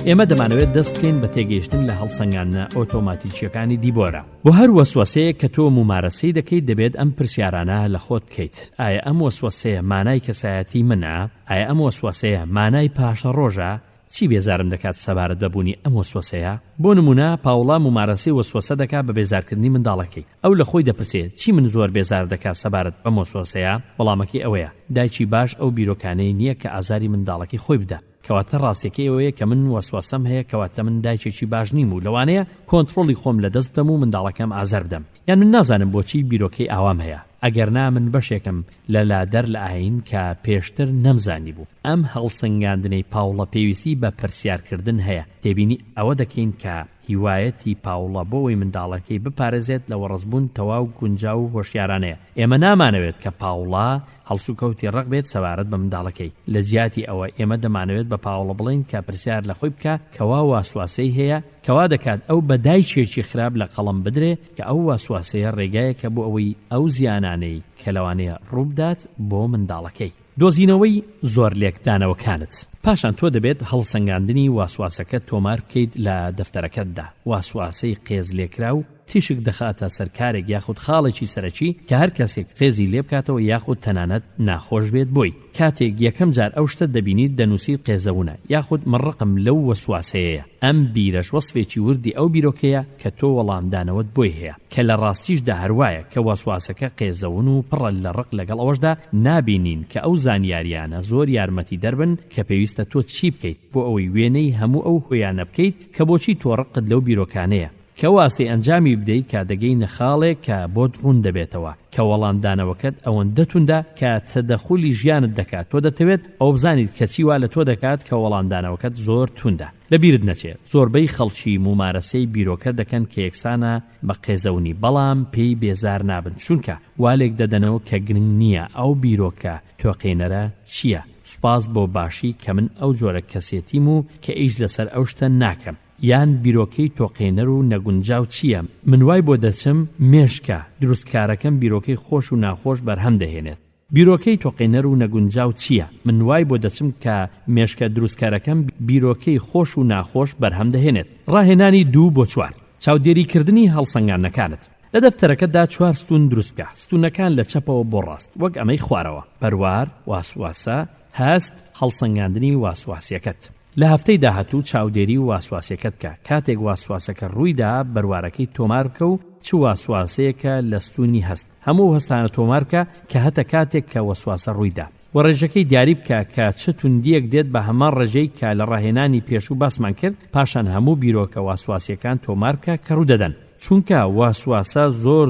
ئێمە دەمانەوێت دەست بکەین بە تێگەیشتن لە هەڵسەنگاندنە ئۆتۆماتیکیەکانی دیبۆرە. بۆ هەر وەسوەسەیە کە تۆ ممارەسەی دەکەیت دەبێت ئەم پرسیارانە لە خۆت بکەیت. ئایا ئەم وەسوەسەیە مانای کەسایەتی منە؟ ئایا ئەم وەسوەسەیە مانای پاشە ڕۆژە؟ چی بێزارم دەکات سەبارەت بەبوونی ئەم وەسوەسەیە؟ بۆ نمونە پاوڵا ممارەسەی وەسوەسە دەکات بە بێزارکردنی منداڵەکەی. ئەو لە خۆی دەپرسێت چی من زۆر بێزار دەکات سەبارەت بەم وەسوەسەیە؟ وەڵامەکەی ئەوەیە دایکی باش ئەو بیرۆکانەی نییە کە ئازاری منداڵەکەی خۆی بدە. کەواتە ڕاستیەکەی ئەوەیە کە من وەسوەسەم هەیە کەواتە من دایکێکی باش نیم و لەوانەیە کۆنتڕۆڵی خۆم لە دەست بدەم و منداڵەکەم ئازار بدەم. یان من نازانم بۆچی بیرۆکەی ئاوام هەیە. ئەگەرنا من بەشێکم لە لادەر لە ئاین کە پێشتر نەمزانی بوو. ئەم هەڵسەنگاندنەی پاوڵە پێویستی بە پرسیارکردن هەیە. تێبینی ئەوە دەکەین کە هیوایەتی پاوڵە بۆەوەی منداڵەکەی بپارێزێت لە وەڕسبوون تەواو گونجاو و هۆشیارانەیە. ئێمە نامانەوێت کە پاوڵە هەڵسوکەوتی ڕق بێت سەبارەت بە منداڵەکەی. لە جیاتی ئەوە ئێمە دەمانەوێت بە پاوڵە بڵین کە پرسیار لە خۆی بکە کەوا واسواسەی هەیە کەوا دەکات ئەو بەدایکێکی خراپ لە قەڵم بدرێ کە ئەو واسواسەیە ڕێگایەکە بۆ ئەوەی ئەو زیانانەی کە لەوانەیە ڕووبدات بۆ منداڵەکەی. دۆزینەوەی زۆر لێکدانەوەکانت. پاشان تۆ دەبێت هەڵسەنگاندنی واسواسەکە تۆمار بکەیت لە دەفتەرەکەتدا. واسواسەی قێز لێکرا و تیشک دەخاتە سەرکارێک یاخود خاڵێکی سەرەکی کە هەر کەسێک قێزی لێ بکاتەوە یاخود تەنانەت ناخۆش بێت بۆی. کاتێک یەکەم جار ئەو شتە دەبینیت دەنووسیت قێزەونە یاخود مڕقم لەو وەسواسەیە. ئەم بیرەش وەسفێکی وردی ئەو بیرۆکەیە کە تۆ وەڵامدانەوەت بۆی هەیە کە لە ڕاستیشدا هەروایە کە وەسواسەکە قێزەون و پڕە لە ڕق لەگەڵ ئەوەشدا نابینین کە ئەو زانیاریانە زۆر یارمەتی دەربن کە پێویستە تۆ چی بکەیت بۆ ئەوەی وێنەی هەموو ئەو هۆیانە بکەیت کە بۆچی تۆ ڕقت لەو بیرۆکانەیە. کە واستی ئەنجامی بدەیت کە دەگەینە خاڵێک کە بۆت ڕوون دەبێتەوە کە وەڵامدانەوەکەت ئەوەندە توندا کە تەدەخولی ژیانت دەکات. تۆ دەتەوێت ئەو بزانیت کە چی وا لە تۆ دەکات کە وەڵامدانەوەکەت زۆر توندا. لەبیرت نەچێت زۆربەی خەڵکی ممارەسەی بیرۆکە دەکەن کە یەکسانە بە قێزەونی بەڵام پێی بێزار نابن چونکە والێک دەدەنەوە کە گرنگ نییە ئەو بیرۆکە تۆقینەرە چییە. سوپاس بۆ باشی کە من ئەو جۆرە کەسێتیم و کە ئیش لەسەر ئەو شتە ناکەم. یان بیرۆکەی تۆقێنەر و نەگونجاو چییە؟ من وای بۆ دەچم مێشکە دروستکارەکەم بیرۆکەی خۆش و ناخۆش بەرهەم دەهێنێت. بیرۆکەی تۆقێنەر و نەگونجاو چییە؟ من وای بۆ دەچم کە مێشکە دروستکارەکەم بیرۆکەی خۆش و ناخۆش بەرهەم دەهێنێت. ڕاهێنانی 2 بۆ 4 چاودێریکردنی هەڵسەنگاندنەکانت. لە دەفتەرەکەتدا 4 ستون دروست بکە. ستونەکان لە چەپەوە بۆ ڕاست وەک ئەمەی خوارەوە. پەروار، واسواسە، هەست، هەڵسەنگاندنی واسواسیەکەت. لە هەفتەی داهاتوو چاودێری و واسواسیەکەت بکە. کاتێک واسواسەکە ڕوویدا بەروارەکەی تۆمار بکە و چ واسواسەیەکە لە ستونی هەست. هەموو هەستانە تۆمار بکە کە هەتە کاتێک کە وەسواسە ڕوویدا. و ڕێژەکەی دیاری بکە کە چ توندیەک دێت بە هەمان ڕێژەی کە لە ڕاهێنانی پێشوو باسمان کرد. پاشان هەموو بیرۆکە واسواسیەکان تۆمار بکە کە ڕوودەدەن. چونکە واسواسە زۆر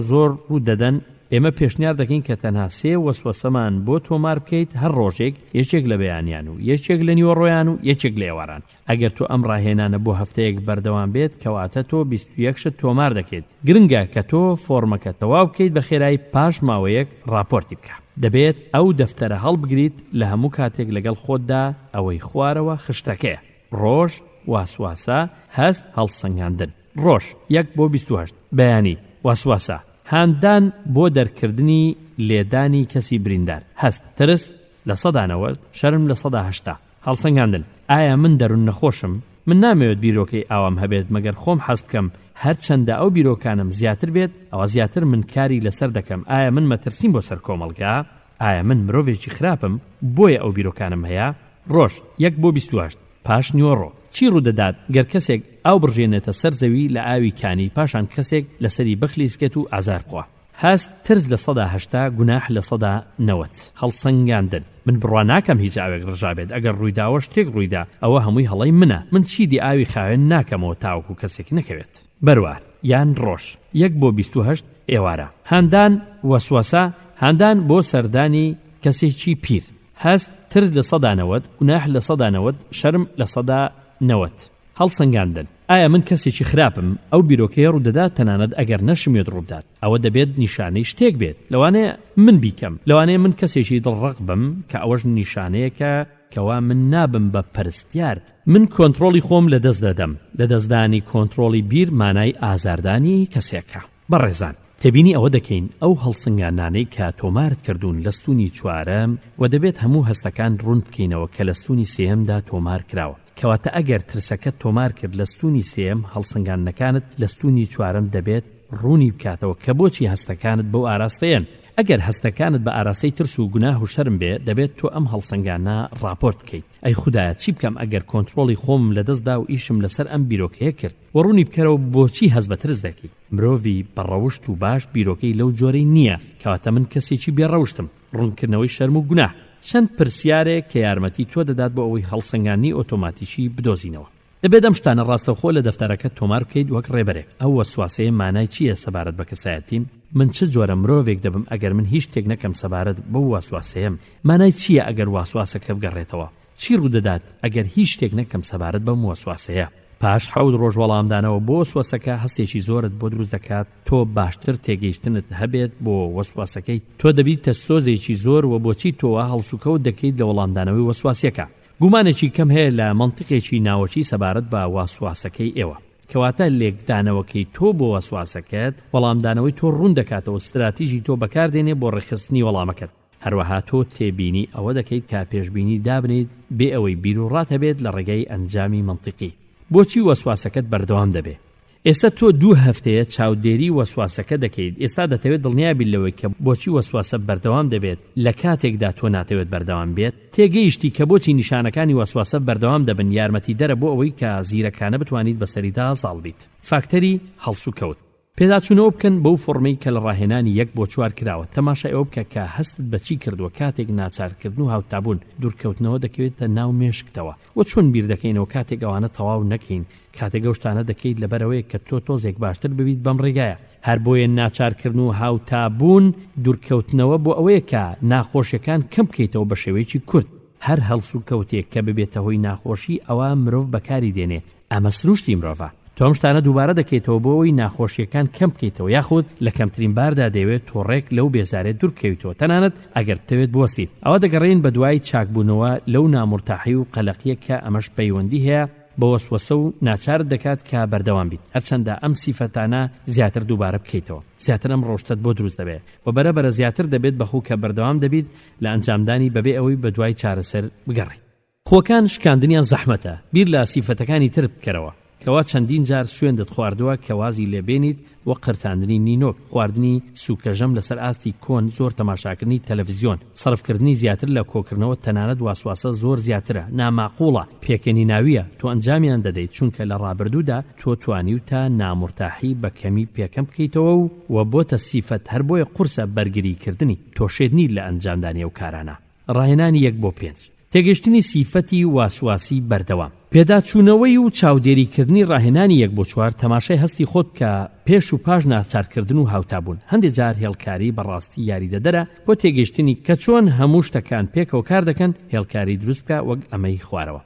ڕوودەدەن. ئێمە پێشنیار دەکەین کە تەنها 3 وەسوەسەمان بۆ تۆمار بکەیت هەر ڕۆژێک یەکێک لە بەیانیان و یەکێک لە نیوەڕۆیان و یەکێک لە ئێواران. ئەگەر تۆ ئەم ڕاهێنانە بۆ هەفتەیەک بەردەوام بێت کەواتە تۆ 21 شت تۆمار دەکەیت. گرنگە کە تۆ فۆرمەکە تەواو بکەیت بە خێرایی پاش ماوەیەک راپۆرتی بکە. دەبێت ئەو دەفتەرە هەڵبگریت لە هەموو کاتێک لەگەڵ خۆتدا ئەوەی خوارەوە خشتەکەیە. ڕۆژ، واسواسە، هەست، هەڵسەنگاندن. ڕۆژ 1 بۆ 28 بەیانی واسواسە. هاندان بۆ دەرکردنی لێدانی کەسی بریندار. هەست ترس لە 190 شەرم لە 180. هەڵسەنگاندن. ئایا من دەروون نەخۆشم؟ من نامەوێت بیرۆکەی ئاوام هەبێت مەگەر خۆم حەز بکەم هەرچەندە ئەو بیرۆکانم زیاتر بێت ئەوە زیاتر من کاری لەسەر دەکەم. ئایا من مەترسیم بۆ سەر کۆمەڵگا؟ ئایا من مرۆڤێکی خراپم بۆیە ئەو بیرۆکانم هەیە؟ ڕۆژ 1 بۆ 28 پاش نیوەڕۆ. چی ڕوودەدات گەر کەسێک ئاو بڕژێنێتە سەر زەوی لە ئاوی کانی پاشان کەسێک لەسەری بخلیسکێت و ئازار بخوا؟ هەست ترس لە 180 گوناح لە 190. هەڵسەنگاندن. من بڕوا ناکەم هیچ ئاوێک ڕژابێت. ئەگەر ڕوویداوە شتێک ڕوویدا ئەوە هەمووی هەڵەی منە. من چیدی ئاوی خاوێن ناکەمەوە تاوەکو کەسێک نەکەوێت. بەروار یان ڕۆژ 1 بۆ 28 ئێوارە. هاندان وەسوەسە. هاندان بۆ سەردانی کەسێکی پیر. هەست ترس لە 190 گوناح لە 190 شەرم لە 190. هەڵسەنگاندن. ئایا من کەسێکی خراپم؟ ئەو بیرۆکەیە ڕوودەدات تەنانەت ئەگەر نەشمێت ڕوودات. ئەوە دەبێت نیشانەی شتێک بێت. لەوانەیە من بیکەم. لەوانەیە من کەسێکی دڵڕق بم کە ئەوەش نیشانەیەکە کەوا من نابم بە پەرستیار. من کۆنتڕۆڵی خۆم لە دەست دەدەم. لە دەستدانی کۆنتڕۆڵی بیر مانای ئازاردانی کەسێکە. بەڕێزان تێبینی ئەوە دەکەین ئەو هەڵسەنگاندانەی کە تۆمارت کردوون لە ستونی 4 و دەبێت هەموو هەستەکان ڕوون بکەینەوە کە لە ستونی 3دا تۆمار کراوە. کەواتە ئەگەر ترسەکە تۆمار کرد لە ستونی سێم هەڵسەنگاندنەکانت لە ستونی چوارم دەبێت ڕوونی بکاتەوە کە بۆچی هەستەکانت بەو ئاراستەیەن. ئەگەر هەستەکانت بە ئاراستەی ترس و گوناه و شەرم بێ دەبێت تۆ ئەم هەڵسەنگانە راپۆرت بکەیت. ئەی خودایە چی بکەم ئەگەر کۆنتڕۆڵی خۆم لەدەستدا و ئیشم لەسەر ئەم بیرۆکەیە کرد و ڕوونی بکەرەوە بۆچی هەست بە ترس دەکەی. مرۆڤی بەڕەوشت و باش بیرۆکەی لەو جۆرەی نییە، کەواتە من کەسێکی بێڕەوشتم. ڕوونکردنەوەی شەرم و گوناه چەند پرسیارێک کە یارمەتی تۆ دەدات بۆ ئەوەی هەڵسەنگانی ئۆتۆماتیکی بدۆزینەوە. دەبێت ئەم شتانە ڕاستەوخۆ لە دەفتەرەکە تۆمار بکەیت وەک ڕێبەرێک. ئەو وەسواسەیە مانای چییە سەبارەت بە کەسایەتیم؟ من چ جۆرە مرۆڤێک دەبم ئەگەر من هیچ شتێک نەکەم سەبارەت بەو وەسواسەیەم؟ مانای چییە ئەگەر وەسواسەکە بگەڕێتەوە؟ چی ڕوودەدات ئەگەر هیچ شتێک نەکەم سەبارەت بەم وەسواسەیە؟ پاش 7 ڕۆژ وەڵامدانەوە بۆ وەسواسەکە هەستێکی زۆرت بۆ دروست دەکات تۆ باشتر تێگەیشتنت هەبێت بۆ وەسواسەکەی. تۆ دەبیتە سۆزێکی زۆر و بۆچی تۆوە هەڵسوکەوت دەکەیت لە وەڵامدانەوەی وەسواسەکە. گومانێکی کەم هەیە لە منطقێکی ناوەچی سەبارەت بە وەسواسەکەی ئێوە، کەواتە لێکدانەوەکەی تۆ بۆ وەسواسەکەت وەڵامدانەوەی تۆ ڕوون دەکاتەوە استراتیژی تۆ بەکاردێنێ بۆ ڕێخستنی وەڵامەکەت. هەروەها تۆ تێبینی ئەوە دەکەیت کا پێشبینی دابنیت بێ ئەوەی بیر و ڕات هەبێت لە ڕێگەی ئەنجامی منطقی. بۆچی وەسواسەکەت بەردەوام دەبێت؟ ئێستا تۆ 2 هەفتەیە چاودێری وەسواسەکە دەکەیت. ئێستا دەتەوێت دڵنیابی لەوەی کە بۆچی وەسواسە بەردەوام دەبێت لە کاتێکدا تۆ ناتەوێت بەردەوام بێت. تێگەیشتی کە بۆچی نیشانەکانی وەسواسە بەردەوام دەبن یارمەتی دەرە بۆ ئەوەی کە زیرەکانە بتوانیت بەسەریدا ساڵ بیت. فاکتەری هەڵسوکەوت پێداچوونەوە بکەن بەو فۆرمەی کە لە ڕاهێنانی 1 بۆ 4 کراوە. تەماشای ئەوە بکە کە هەستت بەچی کردووە کاتێک ناچارکردن و هاوتابوون دوورکەوتنەوە دەکەوێتە ناو مێشکتەوە و چۆن بیر دەکەینەوە کاتێک ئەوانە تەواو نەکەین. کاتێک ئەوشتانە دەکەیت لەبەرەوەی کە تۆ تۆزێک باشتر ببیت بەم ڕێگایە. هەر بۆیە ناچارکردن و هاوتابوون دوورکەوتنەوە بۆ ئەوەیە کە ناخۆشیەکان کەم بکەیتەوە بە شێوەیەکی کورت. هەر هەڵسوکەوتێک کە ببێتە هۆی ناخۆشی ئەوە مرۆڤ بەکاری دێنێ. ئەمە سروشتی مرۆڤە. تۆم شتانە دووبارە دەکەیتەوە بۆ ئەوەی ناخۆشیەکان کەم بکەیتەوە یاخود لە کەمترین باردا دەوێت تۆڕێک لەو بێزارێت دوورکەویتەوە. تەنانەت ئەگەر بتەوێت بوەستیت ئەوە دەگەڕێن بە دوای چاکبوونەوە لەو نامورتاحی و قەلەقیە کە ئەمەش پەیوەندی هەیە بە وەسوەسە و ناچارت دەکات کە بەردەوام بیت. هەرچەندە ئەم سیفەتانە زیاتر دووبارە بکەیتەوە زیاتر ئەم ڕۆشتت بۆ دروست دەبێت و بەرەبەرە زیاتر دەبێت بەخوو کە بەردەوام دەبیت لە ئەنجامدانی بەبێ ئەوەی بە دوای چارەسەر بگەڕیت. خۆکان شکاندنیان زەحمەتە. بیر لە سیفەتەکانی تر بکەرەوە کەوا چەندین جار سوێندت خواردووە کە وازی لێبێنیت و قرتاندنی نینۆک، خواردنی سوکەژەم لەسەر ئاستی کۆن، زۆر تەماشاکردنی تەلەڤیزیۆن، سەرفکردنی زیاتر لە کۆکردنەوە. تەنانەت واسواسە زۆر زیاترە، ناماقوڵە، پێکەنی ناویە. تۆ ئەنجامیان دەدەیت چونکە لە ڕابردوودا تۆ توانیوتە نامورتاحی بە کەمی پێکەم بکەیتەوە و بۆتە سیفەت. هەر بۆیە قورسە بەرگریکردنی تۆشێت نیت لە ئەنجامدانی ئەو کارانە. ڕاهێنانی 1 بۆ 5 تێگەشتنی سیفەتی واسواسی بەردەوام. پێداچوونەوەی و چاودێریکردنی ڕاهێنانی 1 بۆ 4 تەماشای هەستی خۆت کە پێش و پاش ناچارکردن و هاوتابوون. هەندێک جار هێڵکاری بەڕاستی یاریدەدەرە بۆ تێگەشتنی کە چۆن هەموو شتەکان پێکەوە کار دەکەن هێڵکاری دروست بکە وەک ئەمەی خوارەوە.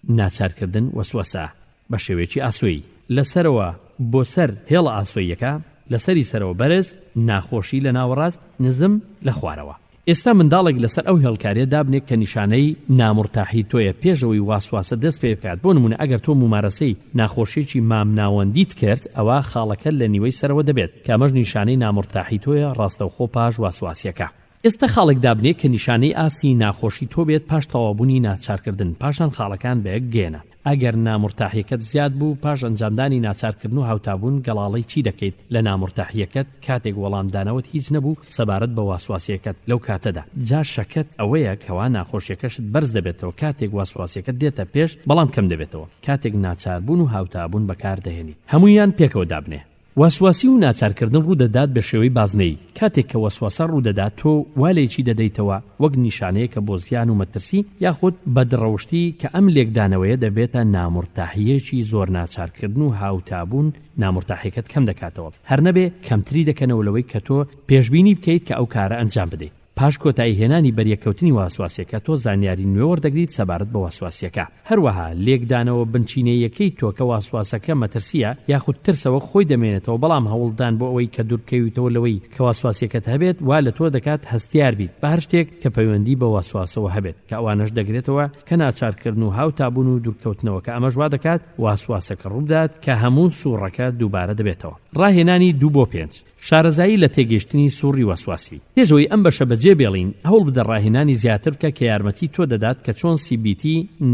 ناچارکردن وەسوەسە بە شێوەیەکی ئاسۆیی لەسەرەوە بۆ سەر هێڵە ئاسۆیەکە، لەسەری سەرەوە بەرز، ناخۆشی لە ناوەڕاست، نزم لە خوارەوە. ئێستا منداڵێک لەسەر ئەو هێڵکاریە دابنێت کە نیشانەی نامورتاحی تۆیە پێشەوەی واسواسە دەست پێ بکات. بۆ نمونە ئەگەر تۆ ممارەسەی ناخۆشیێکی مامناوەندیت کرد ئەوە خاڵەکە لە نیوەی سەرەوە دەبێت کە ئەمەش نیشانەی نامورتاحی تۆیە ڕاستەوخۆ پاش واسواسیەکە. ئێستا خاڵێک دابنێت کە نیشانەی ئاستی ناخۆشی تۆ بێت پاش تەوابوونی ناچارکردن، پاشان خاڵەکان بەیەک گێنە. ئەگەر نامورتاحیەکەت زیاد بوو پاش ئەنجامدانی ناچارکردن و هاوتابوون گەڵاڵەی چی دەکەیت لە نامورتاحیەکەت کاتێک وەڵامدانەوەت هیچ نەبوو سەبارەت بە واسواسیەکەت لەو کاتەدا. جا شەکەت ئەوەیە کەوا ناخۆشیەکەشت بەرز دەبێتەوە کاتێک واسواسیەکەت دێتە پێش، بەڵام کەم دەبێتەوە کاتێک ناچاربوون و هاوتابوون بەکاردەهێنیت. هەمویان پێکەوە دابنێ. وەسواسی و ناچارکردن ڕوودەدات بە شێوەی بازنەی. کاتێک کە وەسواسە ڕوودەدات تۆ والێکی دەدەیتەوە وەک نیشانەیە کە بۆ زیان و مەترسی یاخود بەدڕەوشتی کە ئەم لێکدانەوەیە دەبێتە نامورتاحیەکی زۆر. ناچارکردن و هاوتابوون نامورتاحیەکەت کەم دەکاتەوە، هەر نەبێ کەمتری دەکەنەوە لەوەی کە تۆ پێشبینی بکەیت کە ئەو کارە ئەنجام بدەیت. پاش کۆتایی هێنانی بەریەکەوتنی واسواسیەکە تۆ زانیاری نوێ وەردەگریت سەبارەت بە واسواسیەکە. هەروەها لێکدانەوە بنچینەیەکەی تۆ کە واسواسەکە مەترسیە یاخود ترسەوە خۆی دەمێنێتەوە، بەڵام هەوڵدان بۆ ئەوەی کە دوورکەویتەوە لەوەی کە واسواسیەکەت هەبێت وا لە تۆ دەکات هەستیار بیت بە هەر شتێک کە پەیوەندی بە واسواسەوە هەبێت کە ئەوانەش دەگرێتەوە کە ناچارکردن و هاوتابوون و دوورکەوتنەوە کە ئەمەش وا دەکات واسواسەکە ڕوودات کە هەموو سوورەکە دووبارە دەبێتەوە. ڕاهێنانی 2 بۆ 5 شارەزایی لە تێگەشتنی سووڕی وەسواسی. پێشەوەی ئەم بەشە بەجێ بێڵین هەوڵ بدە ڕاهێنانی زیاتر بکە کە یارمەتی تۆ دەدات کە چۆن CBT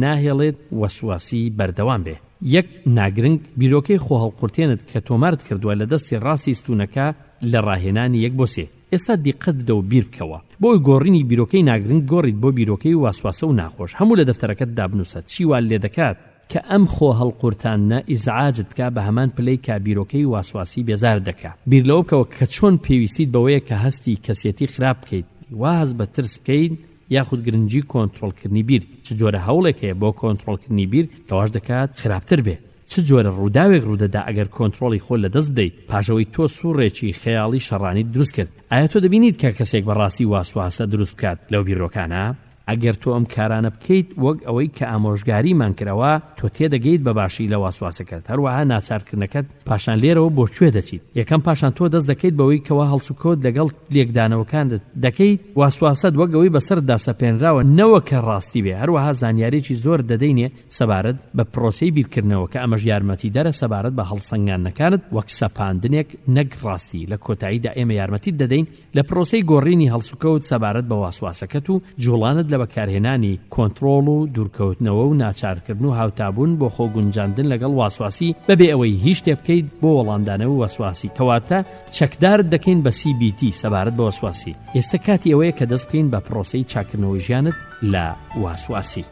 ناهێڵێت وەسواسی بەردەوام بێ. 1 ناگرنگ بیرۆکەی خۆ هەڵقورتێنت کە تۆمارت کردووە لە دەستی ڕاستی ستوونەکە لە ڕاهێنانی 1 بۆ 3. ئێستا دیقەت بدە و بیر بکەوە. بۆی گۆڕینی بیرۆکەی ناگرنگ گۆڕیت بۆ بیرۆکەی واسواسە و ناخۆش. هەموو لە دەفتەرەکەت دابنووسە چی وا لێ دەکات کە ئەم خۆ هەڵقورتانە ئیزعاجت بکە بە هەمان پلەی کا بیرۆکەی واسواسی بێزار دەکات. بیر لەوە بکەوە کە چۆن پێویستیت بەوەیە کە هەستی کەسێتی خراپ بکەیت، واز بە ترس بکەیت یاخود گرنگی کۆنتڕۆڵکردنی بیر. چ جۆرە هەوڵێک هەیە بۆ کۆنتڕۆڵکردنی بیر کەواش دەکات خراپتر بێ. چ جۆرە ڕووداوێک ڕوودەدا ئەگەر کۆنتڕۆڵی خۆ لە دەست بدەیت پاشەوەی تۆ سوڕێکی خەیاڵی شەڕانی دروست کرد. ئایا تۆ دەبینیت کە کەسێک بەڕاستی واسواسە دروست بکات لەو بیرۆکانە؟ ئەگەر تۆ ئەم کارانە بکەیت وەک ئەوەی کە ئامۆژگاریمان کراوە تۆ تێدەگەیت بە باشی لە واسواسەکەت. هەروەها ناچارکردنەکەت پاشان لێرەوە بۆ کوێ دەچیت. یەکەم پاشان تۆ دەست دەکەیت بەوەی کەوا هەڵسوکۆت لەگەڵ لێکدانەوەکانت دەکەیت واسواسەت وەک ئەوەی بەسەردا سەپێنراوە نەوە کە ڕاستی بێ. هەروەها زانیارێکی زۆر دەدەینێ سەبارەت بە پرۆسەی بیرکردنەوە کە ئەمەش یارمەتی دەرە سەبارەت بە هەڵسەنگاندنەکانت وەک سەپاندنێک نەک ڕاستی. لە کۆتاییدا ئێمە یارمەتیت دەدەین لە پرۆسەی گۆڕینی هەڵسوکەوت سەبارەت بە واسواسەکەت و جوڵانت لە بەکارهێنانی کۆنتڕۆڵ و دوورکەوتنەوە و ناچارکردن و هاوتابوون بۆ خۆ گونجاندن لەگەڵ واسواسی بەبێ ئەوەی هیچ شتێ بکەیت بۆ وەڵامدانەوە وەسواسی. کەواتە چەکدارت دەکەین بە CBT سەبارەت بە وەسواسی. ئێستا کاتی ئەوەیە کە دەست بکەین بە پرۆسەی چاکردنەوەی ژیانت لە واسواسی.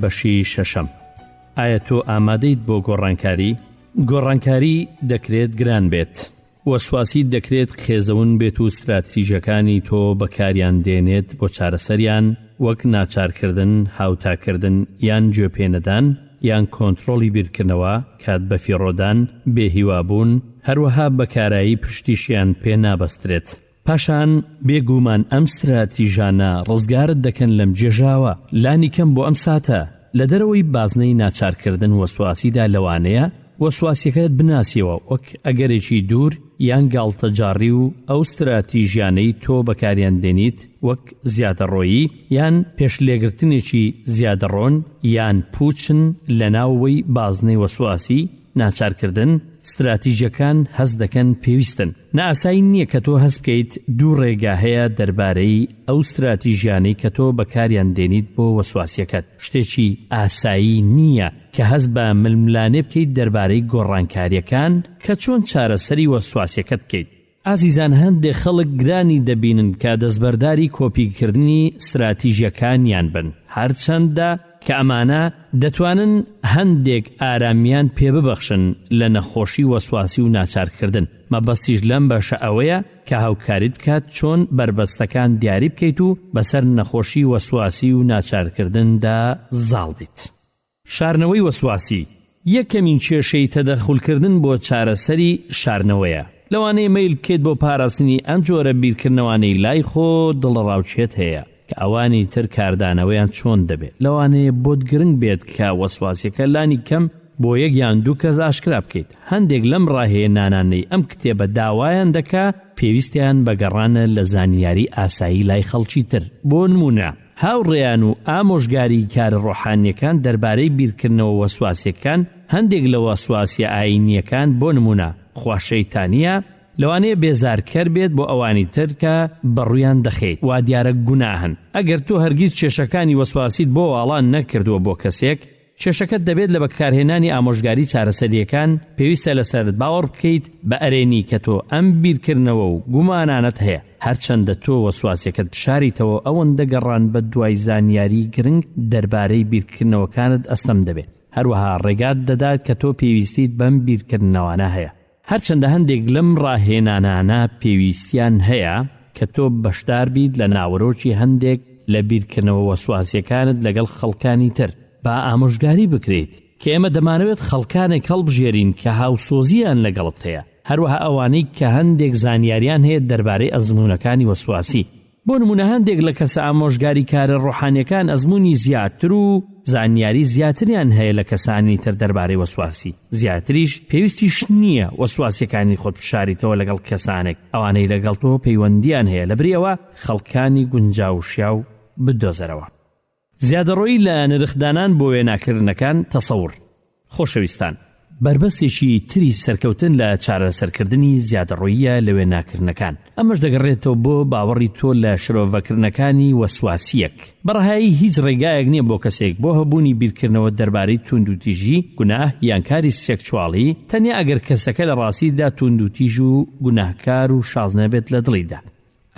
بەشی 6. ئایا تۆ ئامادەیت بۆ گۆڕانکاری؟ گۆڕانکاری دەکرێت گران بێت. وەسواسی دەکرێت خێزەون بێت و استراتیژیەکانی تۆ بەکاریان دێنێت بۆ چارەسەریان وەک ناچارکردن، هاوتاکردن یان گوێپێنەدان یان کۆنتڕۆڵی بیرکردنەوە، کات بەفیڕۆدان، بێهیوابوون، هەروەها بەکارایی پشتیشیان پێ نابەسترێت. پاشان بێگومان ئەم استراتیژانە ڕزگارت دەکەن لەم جێژاوە. لانی کەم بۆ ئەم ساتە لە دەرەوەی بازنەی ناچارکردن وەسواسیدا لەوانەیە وەسواسیەکەت بناسیەوە وەک ئەگەرێکی دوور یان گاڵتەجاری و ئەو استراتیژیانەی تۆ بەکاریان دێنیت وەک زیادەڕۆیی یان پێشلێگرتنێکی زیادەڕۆن یان پوچن لە ناوەوەی بازنەی وەسواسی ناچارکردن. استراتیژیەکان هەست دەکەن پێویستن. نائاسایی نییە کە تۆ هەست بکەیت دوو ڕێگا هەیە دەربارەی ئەو استراتیژیانەی کە تۆ بەکاریان دێنیت بۆ وەسواسیەکەت. شتێکی ئاسایی نییە کە هەست بە ململانێ بکەیت دەربارەی گۆڕانکاریەکان کە چۆن چارەسەری وەسواسیەکەت بکەیت. ئازیزان هەندێک خەڵک گرانی دەبینن کە دەستبەرداری کۆپیکردنی استراتیژیەکانیان بن، هەرچەندە کە ئەمانە دەتوانن هەندێک ئارامیان پێ ببەخشن لە نەخۆشی وەسواسی و ناچارکردن. مەبەستیش لەم بەشە ئەوەیە کە هاوکاریت بکات چۆن بربەستەکان دیاری بکەیت و بەسەر نەخۆشی وەسواسی و ناچارکردندا زاڵ بیت. شارنەوەی وەسواسی یەکەمین کێشەی تەدەخولکردن بۆ چارەسەری شارنەوەیە. لەوانەیە مەیل بکەیت بۆ پاراستنی ئەم جۆرە بیرکردنەوانەی لای خۆ دڵڕاوچێت هەیە کە ئەوانی تر کاردانەوەیان چۆن دەبێت. لەوانەیە بۆت گرنگ بێت کە وەسواسیەکە لانی کەم بۆ یەک یان دوو کەس ئاشکرا بکەیت. هەندێک لەم ڕاهێنانانەی ئەم کتێبە داوایان دەکا پێویستیان بەگەڕانە لە زانیاری ئاسایی لای خەڵکی تر. بۆ نمونە هاوڕێیان و ئامۆژگاری کارە ڕۆحانیەکان دەربارەی بیرکردنەوە وەسواسیەکان هەندێک لە وەسواسیە ئاینیەکان بۆ نمونە خوا شەیتانیە لەوانەیە بێزارکەر بێت بۆ ئەوانی تر کە بەڕوویان دەخەیت وا دیارە گوناهن. ئەگەر تۆ هەرگیز کێشەکانی وەسواسیت بۆ ئاڵان نەکردووە بۆ کەسێک، کێشەکەت دەبێت لە بەکارهێنانی ئامۆژگاری چارەسەریەکان پێویستە لەسەرت باوەڕ بکەیت بە ئەرێنی کە تۆ ئەم بیرکردنەوە و گومانانت هەیە. هەرچەندە تۆ وەسواسیەکەت بشاریتەوە ئەوەندە گەڕان بە دوای زانیاری گرنگ دەربارەی بیرکردنەوەکانت ئەستەم دەبێت. هەروەها ڕێگات دەدات کە تۆ پێویستیت بەم بیرکردنەوانە هەیە. هەرچەندە هەندێک لەم ڕاهێنانانە پێویستیان هەیە کە تۆ بەشدار بیت لە ناوەڕۆکی هەندێک لە بیرکردنەوە وەسواسیەکانت لەگەڵ خەڵکانی تر با ئامۆژگاری بکرێت کە ئێمە دەمانەوێت خەڵکانێک هەڵبژێرین کە هاوسۆزیان لەگەڵت هەیە، هەروەها ئەوانەی کە هەندێک زانیاریان هەیە دەربارەی ئەزموونەکانی وەسواسی. بۆ نمونە هەندێک لە کەسە ئامۆژگاری کارە ڕۆحانیەکان ئەزموونی زیاتر و زانیاری زیاتریان هەیە لە کەسانی تر دەربارەی وەسواسی. زیاتریش پێویستیش نییە وەسواسیەکانی خۆت بشاریتەوە لەگەڵ کەسانێک ئەوانەی لەگەڵ تۆ پەیوەندیان هەیە لەبریەوە خەڵکانی گونجاوشیا و بدۆزەرەوە. زیادەڕۆیی لە نرخدانان بۆ وێناکردنەکان تەسەور. خۆشەویستان، بربەستێکی تری سەرکەوتن لە چارەسەرکردنی زیادەڕۆییە لەوێ ناکردنەکان. ئەمەش دەگەڕێتەوە بۆ باوەڕی تۆ لە شرۆڤەکردنەکانی وەسواسیەک. بەڕەهایی هیچ ڕێگایەک نییە بۆ کەسێک بۆ هەبوونی بیرکردنەوە دەربارەی توندوتیژی، گوناه یان کاری سێکچواڵی، تەنیا ئەگەر کەسەکە لە ڕاستیدا توندوتیژ و گوناهکار و شاز نەبێت لە دڵیدا.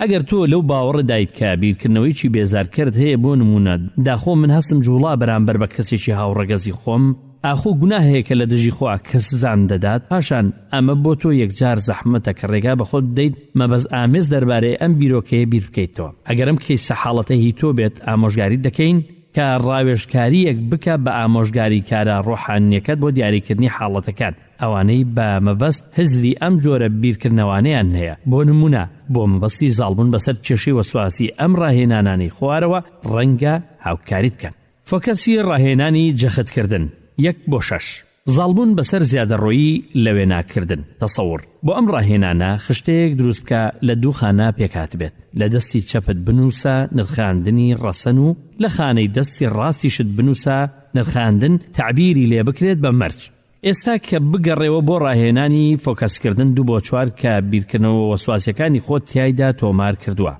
ئەگەر تۆ لەو باوەڕدایت کە بیرکردنەوەیکی بێزارکرد هەیە بۆ نمونە داخۆ من هەستم جوڵا بەرامبەر بە کەسێکی هاوڕەگەزی خۆم، ئاخۆ گوناهەیە کە لە دژی خۆ کەس زان دەدات، پاشان ئەمە بۆ تۆ یەکجار زەحمەتە کە ڕێگا بە خۆت بدەیت مەبەز ئامێز دەربارەی ئەم بیرۆکەیە بیر بکەیتەوە. ئەگەرم کەیسە حاڵەتە هی تۆ بێت ئامۆژگاری دەکەین کە ڕاوێژکاریەک بکە بە ئامۆژگاری کارە ڕۆحانیەکەت بۆ دیاریکردنی حاڵەتەکان. ئەوانەی بە مەبەست هزری ئەم جۆرە بیرکردنەوانیان هەیە. بۆ نمونە بۆ مەبەستی زاڵبوون بەسەر کێشەی وەسواسی ئەم ڕاهێنانانی خوارەوە ڕەنگە هاوکاریت بکەن. فۆکەسی ڕاهێنانی جەختکردن 1-6 زاڵبوون بەسەر زیادەڕۆیی لەوێ ناکردن. تەسەوڕ بۆ ئەم ڕاهێنانە خشتەیەک دروست بکە لە دوو خانە پێکات بێت. لە دەستی چەپت بنووسە نرخاندنی ڕەسەن و لە خانەی دەستی ڕاستیشت بنووسە نرخاندن، تعبیری لێ بکرێت بە مەرج. ئێستا کە بگەڕێەوە بۆ ڕاهێنانی فۆکەسکردن 2-4 کە بیرکردنەوە وەسواسیەکانی خۆت تیایدا تۆمار کردووە.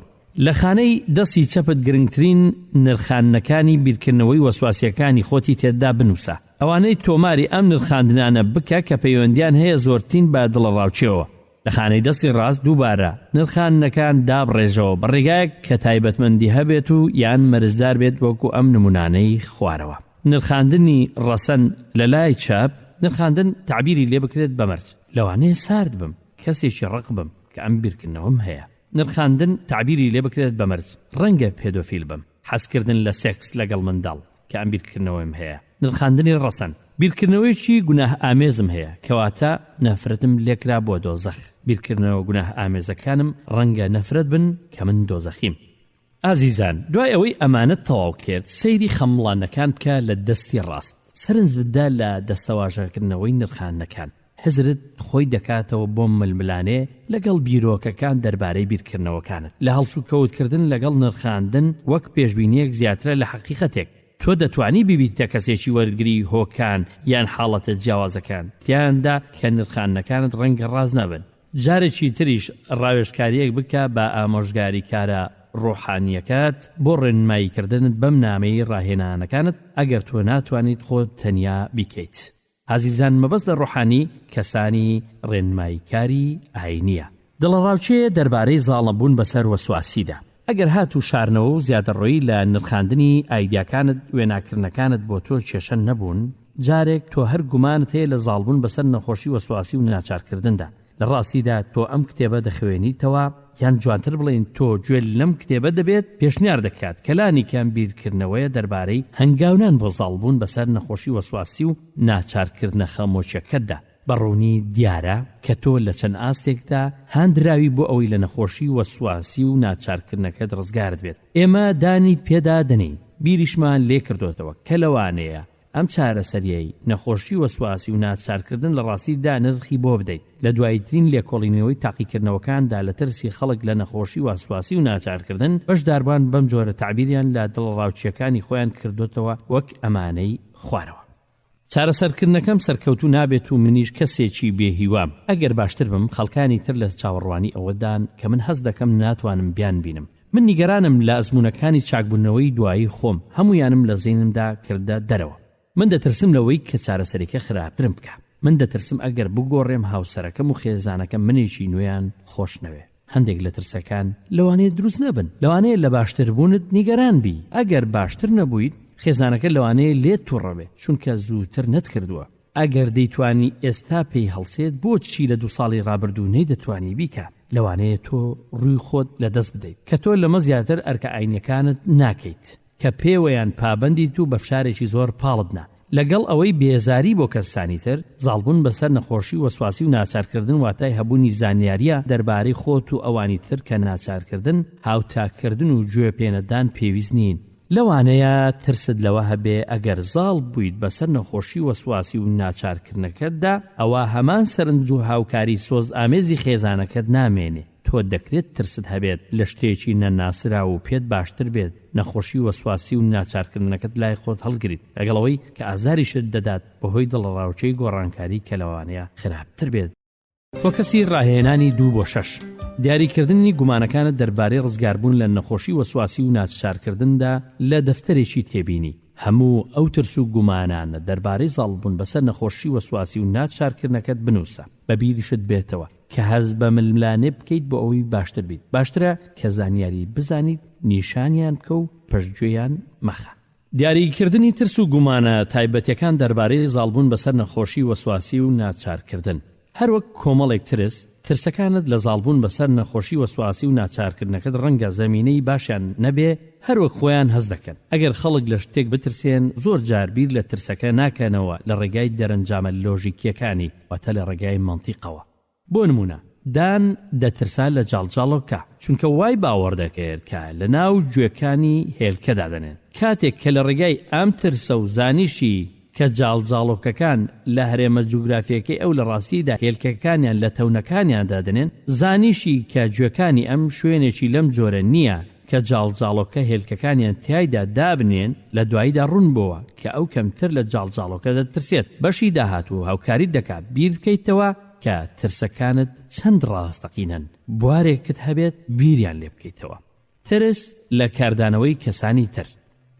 لە خانەی دەستی چەپت گرنگترین نرخاندنەکانی بیرکردنەوەی وەسواسیەکانی خۆتی تێدا بنووسە. ئەوانەی تۆماری ئەم نرخاندنانە بکە کە پەیوەندیان هەیە زۆرترین بە دڵەڕاوچیەوە. لە خانەی دەستی ڕاست دووبارە نرخاندنەکان دابڕێژەوە بە ڕێگایەک کە تایبەتمەندی هەبێت و یان مەرزدار بێت وەکو ئەم نمونانەی خوارەوە. نرخاندنی ڕەسەن لە لای چاپ، نرخاندن تعبیری لێ بکرێت بە مەرج. لەوانەیە سارد بم، کەسێکی ڕق بم کە ئەم بیرکردنەوەم هەیە. نرخاندن تعبیری لێ بکرێت بە مەرج. ڕەنگە پێدۆفیل بم، حەزکردن لە سێکس لەگەڵ منداڵ کە ئەم بیرکردنەوەم هەیە. نرخاندنی ڕەسەن بیرکردنەوەیکی گوناه ئامێزم هەیە، کەواتە نەفرەتم لێکرا بۆ دۆزەخ. بیرکردنەوە گوناه ئامێزەکانم ڕەنگە نەفرەت بن کە من دۆزەخیم. ئازیزان، دوای ئەوەی ئەمانەت تەواو کرد، سەیری خەمڵانەکان بکە لە دەستی ڕاست. سەرنج بدە لە دەستەواژەکردنەوەی نرخاندنەکان. حزرت خۆی دەکاتەوە بۆ ململانێ لەگەڵ بیرۆکەکان دەربارەی بیرکردنەوەکانت. لە هەڵسوکەوتکردن لەگەڵ نرخاندن وەک پێشبینیەک زیاترە لە حەقیقەتێک. تۆ دەتوانی بیبیتە کەسێکی وەرگری هۆکان یان حاڵەتە جیاوازەکان تیاندا کە نرخاندنەکانت ڕەنگە ڕاز نەبن. جارێکی تریش ڕاوێژکاریەک بکە بە ئامۆژگاری کارە ڕۆحانیەکەت بۆ ڕێنماییکردنت بەم نامەی ڕاهێنانەکانت ئەگەر تۆ ناتوانیت خۆت تەنیا بیکەیت. عزیزان، مەبەست لە ڕۆحانی کەسانی ڕێنماییکاری ئاینیە. دڵەڕاوچەیە دەربارەی زاڵەبوون بەسەر وەسواسیدا. ئەگەر هات و شارنەوە و زیادەڕۆیی لە نرخاندنی ئایدیاکانت وێناکردنەکانت بۆ تۆ کێشە نەبوون، جارێک تۆ هەر گومانت هەیە لە زاڵبوون بەسەر نەخۆشی وەسواسی و ناچارکردندا. لە ڕاستیدا تۆ ئەم کتێبە دەخوێنیتەوە، یان جوانتر بڵێن تۆ گوێ لەم کتێبە دەبێت پێشنیار دەکات کەلانی کەم بیرکردنەوەیە دەربارەی هەنگاونان بۆ زاڵبوون بەسەر نەخۆشی وەسواسی و ناچارکردنە خەمۆچیەکەتدا. بەڕوونی دیارە کە تۆ لە چەند ئاستێکدا هاندراوی بۆ ئەوەی لە نەخۆشی وەسواسی و ناچارکردنەکەت ڕزگارت بێت. ئێمە دانی پێدا دەنین، بیریشمان لێ کردوتەوە کە لەوانەیە ئەم چارەسەریەی نەخۆشی وەسواسی و ناچارکردن لە ڕاستیدا نرخی بۆ بدەیت. لە دوایترین لێکۆڵینەوەی تاقیکردنەوەکاندا لە ترسی خەڵک لە نەخۆشی وەسواسی و ناچارکردن بەشداربان بەم جۆرە تعبیریان لە دڵڕاوچیەکانی خۆیان کردوتەوە وەک ئەمانەی خوارەوە. چارەسەرکردنەکەم سەرکەوتو نابێت و منیش کەسێکی بێهیوام. ئەگەر باشتر بم خەڵکانی تر لە چاوەڕوانی ئەوەدان کە من هەست دەکەم ناتوانم بیان بینم. من نیگەرانم لە ئەزمونەکانی چاکبوونەوەی دوایی خۆم هەمویانم لە زێنمدا کردە دەرەوە. من دەترسم لەوەی کە چارەسەریکە خراپترم بکە. من دەترسم ئەگەر بگۆڕێم هاوسەرەکەم و خێزانەکەم منێکی نوێیان خۆش نەوێ. هەندێک لە ترسەکان لەوانەیە دروست نەبن، لەوانەیە لە باشتربوونت نیگەران بی. ئەگەر باشتر نەبوویت خێزانەکە لەوانەیە لێت تووڕەبێت چونکە زووتر نەتکردووە. ئەگەر دەیتوانی ئێستا پێی هەڵسێت بۆچی لە 2 ساڵی ڕابردوو نەیدەتوانی بیکە؟ لەوانەیە تۆ ڕووی خۆت لەدەست بدەیت کە تۆ لەمە زیاتر ئەرکە ئاینیەکانت ناکەیت کە پێوەیان پابەندیت و بە فشارێکی زۆر پاڵدنا. لەگەڵ ئەوەی بێزاری بۆ کەسانی تر، زاڵبوون بەسەر نەخۆشی وەسواسی و ناچارکردن واتای هەبوونی زانیاریە دەربارەی خۆت و ئەوانی تر کە ناچارکردن، هاوتاکردن و گوێ پێنەدان پێویست نین. لەوانەیە ترست لەوە هەبێ ئەگەر زاڵ بوویت بەسەر نەخۆشی وەسواسی و ناچارکردنەکەتدا، ئەوە هەمان سەرنج و هاوکاری سۆز ئامێزی خێزانەکەت نامێنێ. تۆ دەکرێت ترست هەبێت لە شتێکی نەناسرا و پێت باشتر بێت نەخۆشی وەسواسی و ناچارکردنەکەت لای خۆت هەڵگریت لەگەڵەوەی کە ئازاریشت دەدات بەهۆی دڵڕاوچەی گۆڕانکاری کە لەوانەیە خراپتر بێت. فۆکەسی ڕاهێنانی 2-6 دیاریکردنی گومانەکانت دەربارەی ڕزگاربوون لە نەخۆشی وەسواسی و ناچارکردندا لە دەفتەرێکی تێبینی. هەموو ئەو ترس و گومانانە دەربارەی زاڵبوون بەسەر نەخۆشی وەسواسی و ناچارکردنەکەت بنووسە بە بیریشت بێتەوە کە هەز بە ململانێ بکەیت بۆ ئەوەی باشتر بیت. باشترە کە زانیاری بزانیت، نیشانیان بکە و پشتگوێیان مەخە. دیاریکردنی ترس و گومانە تایبەتیەکان دەربارەی زاڵبوون بەسەر نەخۆشی وەسواسی و ناچارکردن. هەروەک کۆمەڵێک ترسەکانت لە زاڵبوون بەسەر نەخۆشی وەسواسی و ناچارکردنەکەت ڕەنگە زەمینەی باشیان نەبێ هەروەک خۆیان هەز دەکەن. ئەگەر خەڵک لە شتێک بترسێن زۆر جار بیر لە ترسەکە ناکەنەوە لە ڕێگای دەرەنجامە لۆژیکیەکانی واتە لە ڕێگای مەنتیقەوە. بۆ نمونە دان دەترسا لە جاڵجاڵۆکە چونکە وای باوەڕ دەکرد کە لە ناو گوێکانی هێلکەدا دەنێن. کاتێک کە لە ڕێگای ئەم ترسە و زانیشی کە جاڵجاڵۆکەکان لە هەرێمە جوگرافیەکەی ئەو لە ڕاستیدا هێلکەکانیان لە تەونەکانیاندا دەنێن، زانیشی کە گوێکانی ئەم شوێنێکی لەم جۆرە نییە کە جاڵجاڵۆکە هێلکەکانیان تایدا دابنێن لە دواییدا ڕوون بووە کە ئەو کەمتر لە جاڵجاڵۆکە دەترسێت. بەشی داهات و هاوکاری دەکات بیر بکەیتەوە کە ترسەکانت چەند ڕاستەقینەن، بوارێکت هەبێت بیریان لێ بکەیتەوە. ترس لە کاردانەوەی کەسانی تر.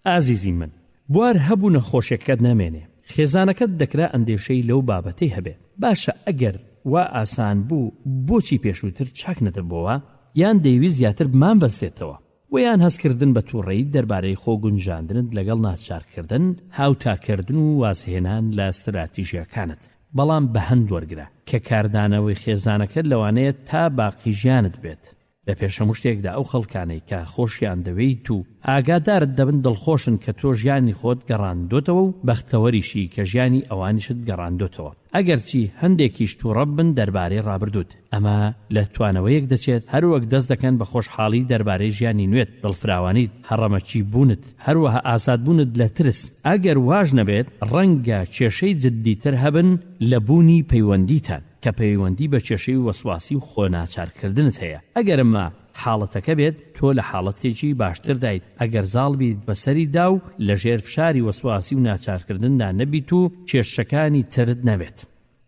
ئازیزی من، بوار هەبوو نەخۆشیەکەت نامێنێ، خێزانەکەت دەکرا ئەندێشەی لەو بابەتەی هەبێ. باشە ئەگەر وا ئاسان بوو بۆچی پێشووتر چاک نەدەبەوە یان دەیویست زیاتر بمان بەستێتەوە ویان هەستکردن بە تووڕێی دەربارەی خۆگونجاندنت لەگەڵ ناچارکردن، هاوتاکردن و وازهێنان لە استراتیژیەکانت. بەڵام بە هەند وەرگرە کە کاردانەوەی خێزانەکەت لەوانەیە تا باقی ژیانت بێت. لە پێشەموو شتێکدا ئەو خەڵکانەی کە خۆشیان دەوێیت و ئاگادارت دەبن دڵخۆشن کە تۆ ژیانی خۆت گەڕاندۆتەوە و بەختەوەریشی کە ژیانی ئەوانیشت گەڕاندۆتەوە. ئەگەرچی هەندێکیش تووڕە بن دەربارەی ڕابردووت، ئەمە لە توانەوەیەک دەچێت هەروەک دەست دەکەن بە خۆشحاڵی دەربارەی ژیانی نوێت، دڵفراوانیت، هەڕەمەچی بوونت، هەروەها ئازادبوونت لە ترس. ئەگەر واژ نەبێت ڕەنگە کێشەی جددیتر هەبن لە بوونی پەیوەندیتان کە پەیوەندی بە کێشەی وەسواسی و خۆناچارکردنت هەیە. ئەگەرمە حاڵەتەکە بێت تۆ لە حاڵەتێکی باشتر دایت. ئەگەر زاڵ بیت بەسەری دا و لە ژێر فشاری وەسواسی و ناچارکردندا نەبیت و کێشەکانی ترت نەبێت.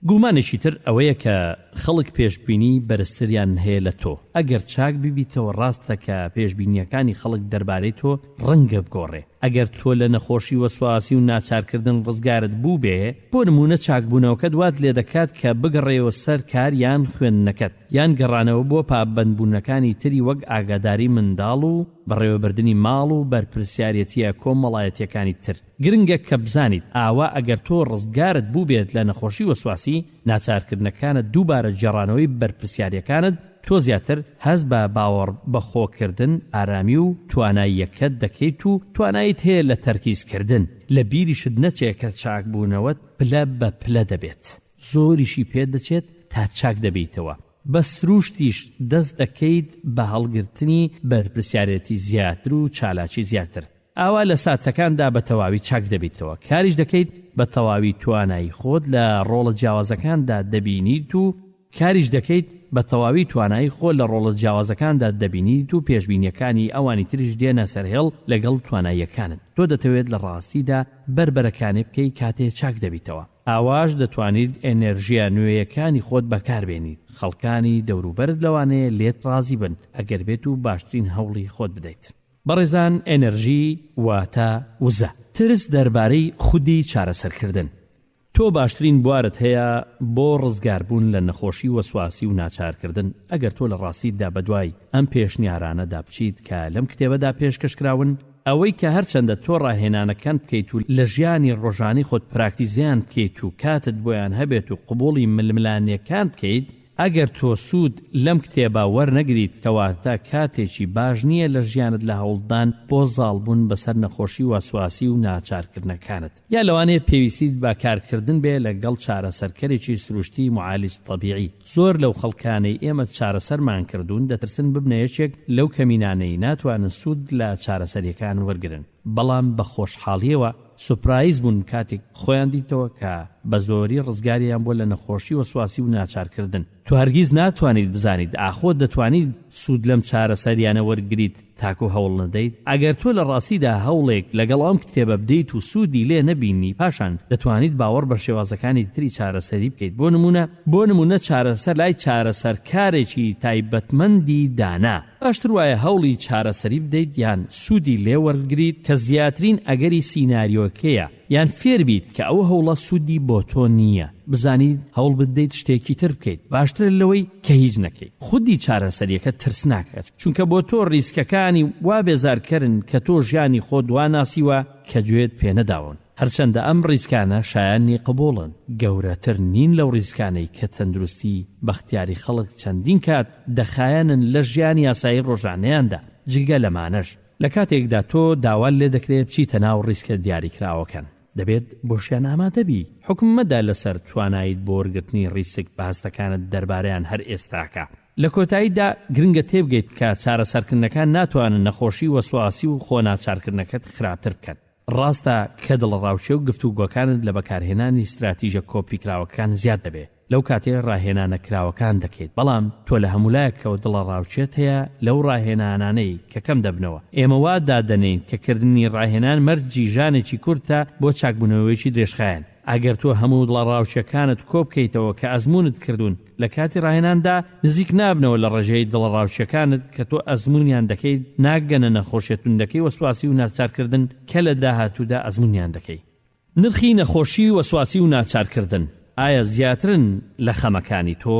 گومانێکی تر ئەوەیە کە خەڵک پێشبینی بەرزتریان هەیە لە تۆ. ئەگەر چاک ببیتەوە ڕاستە کە پێشبینیەکانی خەڵک دەربارەی تۆ ڕەنگە بگۆڕێ. ئەگەر تۆ لە نەخۆشی وەسواسی و ناچارکردن ڕزگارت بوو بێ، بۆ نمونە چاکبوونەوەکە دوات لێ دەکات کە بگەڕێەوە سەر کار یان خوێندنەکەت یان گەڕانەوە بۆ پابەندبوونەکانی تری وەک ئاگاداری منداڵ و بەڕێوەبردننی ماڵ و بەرپرسیارەتیە کۆمەڵایەتیەکانی تر. گرنگە کە بزانیت ئاوا ئەگەر تۆ ڕزگارت بوو بێت لە نەخۆشی وەسواسی ناچارکردنەکانت دووبارە جێڕانەوەی بەرپرسیارەکانت، تۆ زیاتر هەز بە باوەڕ بەخۆکردن، ئارامی و تواناییەکەت دەکەیت و توانایت هەیە لە تەرکیزکردن. لە بیریشت نەچێت کە چاکبوونەوەت پلە بە پلە دەبێت، زۆریشی پێ دەچێت تا چاک دەبیتەوە. بە سروشتیش دەست دەکەیت بە هەڵگرتنی بەرپرسیارەتی زیاتر و چالاکی زیاتر. ئاوا لە ساتەکاندا بە تەواوی چاک دەبیتەوە. کاریش دەکەیت بە تەواوی توانایی خۆت لە ڕۆڵە جیاوازەکاندا دەبینیت و کاریش دەکەیت بە تەواوی توانایی خۆت لە ڕۆڵە جیاوازەکاندا دەبینیت و پێشبینیەکانی ئەوانی تریش دێنە سەرهێڵ لەگەڵ تواناییەکانت. تۆ دەتەوێت لە ڕاستیدا بربەرەکانێ بکەی کاتێ چاک دەبیتەوە. ئاواش دەتوانیت ئێنەرژیە نوێیەکانی خۆت بەکاربێنیت. خەڵکانی دەوروبەرت لەوانەیە لێت ڕازی بن ئەگەر بێت و باشترین هەوڵی خۆت بدەیت. بەڕێزان، ئێنەرژی واتە وزە. ترس دەربارەی خودی چارەسەرکردن. تۆ باشترین بوارت هەیە بۆ ڕزگاربوون لە نەخۆشی وەسواسی و ناچارکردن ئەگەر تۆ لە ڕاستیدا بەدوای ئەم پێشنیارانەدا بچیت کە لەم کتێبەدا پێشکەشکراون. ئەوەی کە هەرچەندە تۆ ڕاهێنانەکان بکەیت و لە ژیانی ڕۆژانی خۆت پراکتیزیان بکەیت و کاتت بۆیان هەبێت و قبوڵی ململانیەکان بکەیت، ئەگەر تۆ سوود لەم کتێبە وەرنەگریت کەواتە کاتێکی باش نییە لە ژیانت لە هەوڵدان بۆ زاڵبوون بەسەر نەخۆشی وەسواسی و ناچارکردنەکانت. یا لەوانەیە پێویستیت بە کارکردن بێ لەگەڵ چارەسەرکەرێکی سروشتی معالج طبیعی. زۆر لەو خەڵکانەی ئێمە چارەسەرمان کردوون دەترسن ببنە یەکێک لەو کەمینانەی ناتوانن سوود لە چارەسەریەکان وەرگرن. بەڵام بە خۆشحاڵیەوە سوپرایز بوون کاتێک خۆیان دیتەوە کە بە زۆری ڕزگاریان بۆ لە نەخۆشی وەسواسی و ناچارکردن. تو هەرگیز ناتوانیت بزانیت ئاخۆ دەتوانیت سوود لەم چارەسەریانە وەرگریت تاکو هەوڵ نەدەیت. ئەگەر تۆ لە ڕاستیدا هەوڵێک لەگەڵ ئەم کتێبە بدەیت و سوودی لێ نەبینی، پاشان دەتوانیت باوەڕ بە شێوازەکانی تری چارەسەری بکەیت. بۆ نمونە چارەسەر لای چارەسەرکارێکی تایبەتمەندی دانا. باشتر وایە هەوڵی چارەسەری بدەیت یان سوودی لێ وەرگریت کە زیاترین ئەگەری سیناریۆکەیە، یان فێر بیت کە ئەو هەوڵە سوودی بۆ تۆ نییە. بزانیت هەوڵ بدەیت شتێکی تر بکەیت باشتر لەوەی کە هیچ نەکەیت. خودی چارەسەریەکە ترس ناکات، چونکە بۆ تۆ ڕیسکەکانی وا بێزارکردن کە تۆ ژیانی خۆ دواناسیوە کە گوێت پێ نەداون. هەرچەندە ئەم ڕیسکانە شایانی قبوڵن، گەورەتر نین لەو ڕیسکانەی کە تەندروستی بەختیاری خەڵک چەندین کات دەخایەنن لە ژیانی یاسایی ڕۆژانەیاندا. جگە لەمانەش لە کاتێکدا تۆ داوال لێ دەکرێت بچیتە ناو ڕیسکە دیاریکراوەکان، دەبێت بۆشیان ئامادەبی. حکم مەدا لەسەر توانایت بۆ وەرگرتنی ڕیسک بەهەستەکانت دەربارەیان هەر ئێستاکە. لە کۆتاییدا گرنگە تێبگەیت کە چارەسەرکردنەکان ناتوانن نەخۆشی وەسواسی و خۆ ناچارکردنەکەت خراپتر بکەن. ڕاستە کە دڵڕاوچێ و گفتوگۆکانت لە بەکارهێنانی استراتیژە کۆپیکراوەکان زیاد دەبێت. لەو کاتێ ڕاهێنانە کراوەکان دەکەیت، بەڵام تۆ لە هەمولایەکەوە دڵڕاوچێت هەیە لەو ڕاهێنانانەی کە کەم دەبنەوە. ئێمە وا دادەنین کە کردنی ڕاهێنان مەرجی ژانێکی کورتە بۆ چاکبوونەوەیکی درێژخایەن. ئەگەر تۆ هەموو دڵڕاوچەکانت کۆ بکەیتەوە کە ئەزمونت کردوون لە کاتی ڕاهێناندا، نزیک نابنەوە لە ڕێژەی دڵڕاوچەکانت کە تۆ ئەزمونیان دەکەیت ناگەنە نەخۆشیێتوندەکەی وەسواسی و ناچارکردن کە لە داهاتوودا ئەزمونیان دەکەیت. نرخی نەخۆشی وەسواسی و ناچارکردن ئایا زیاترن لە خەمەکانی تۆ؟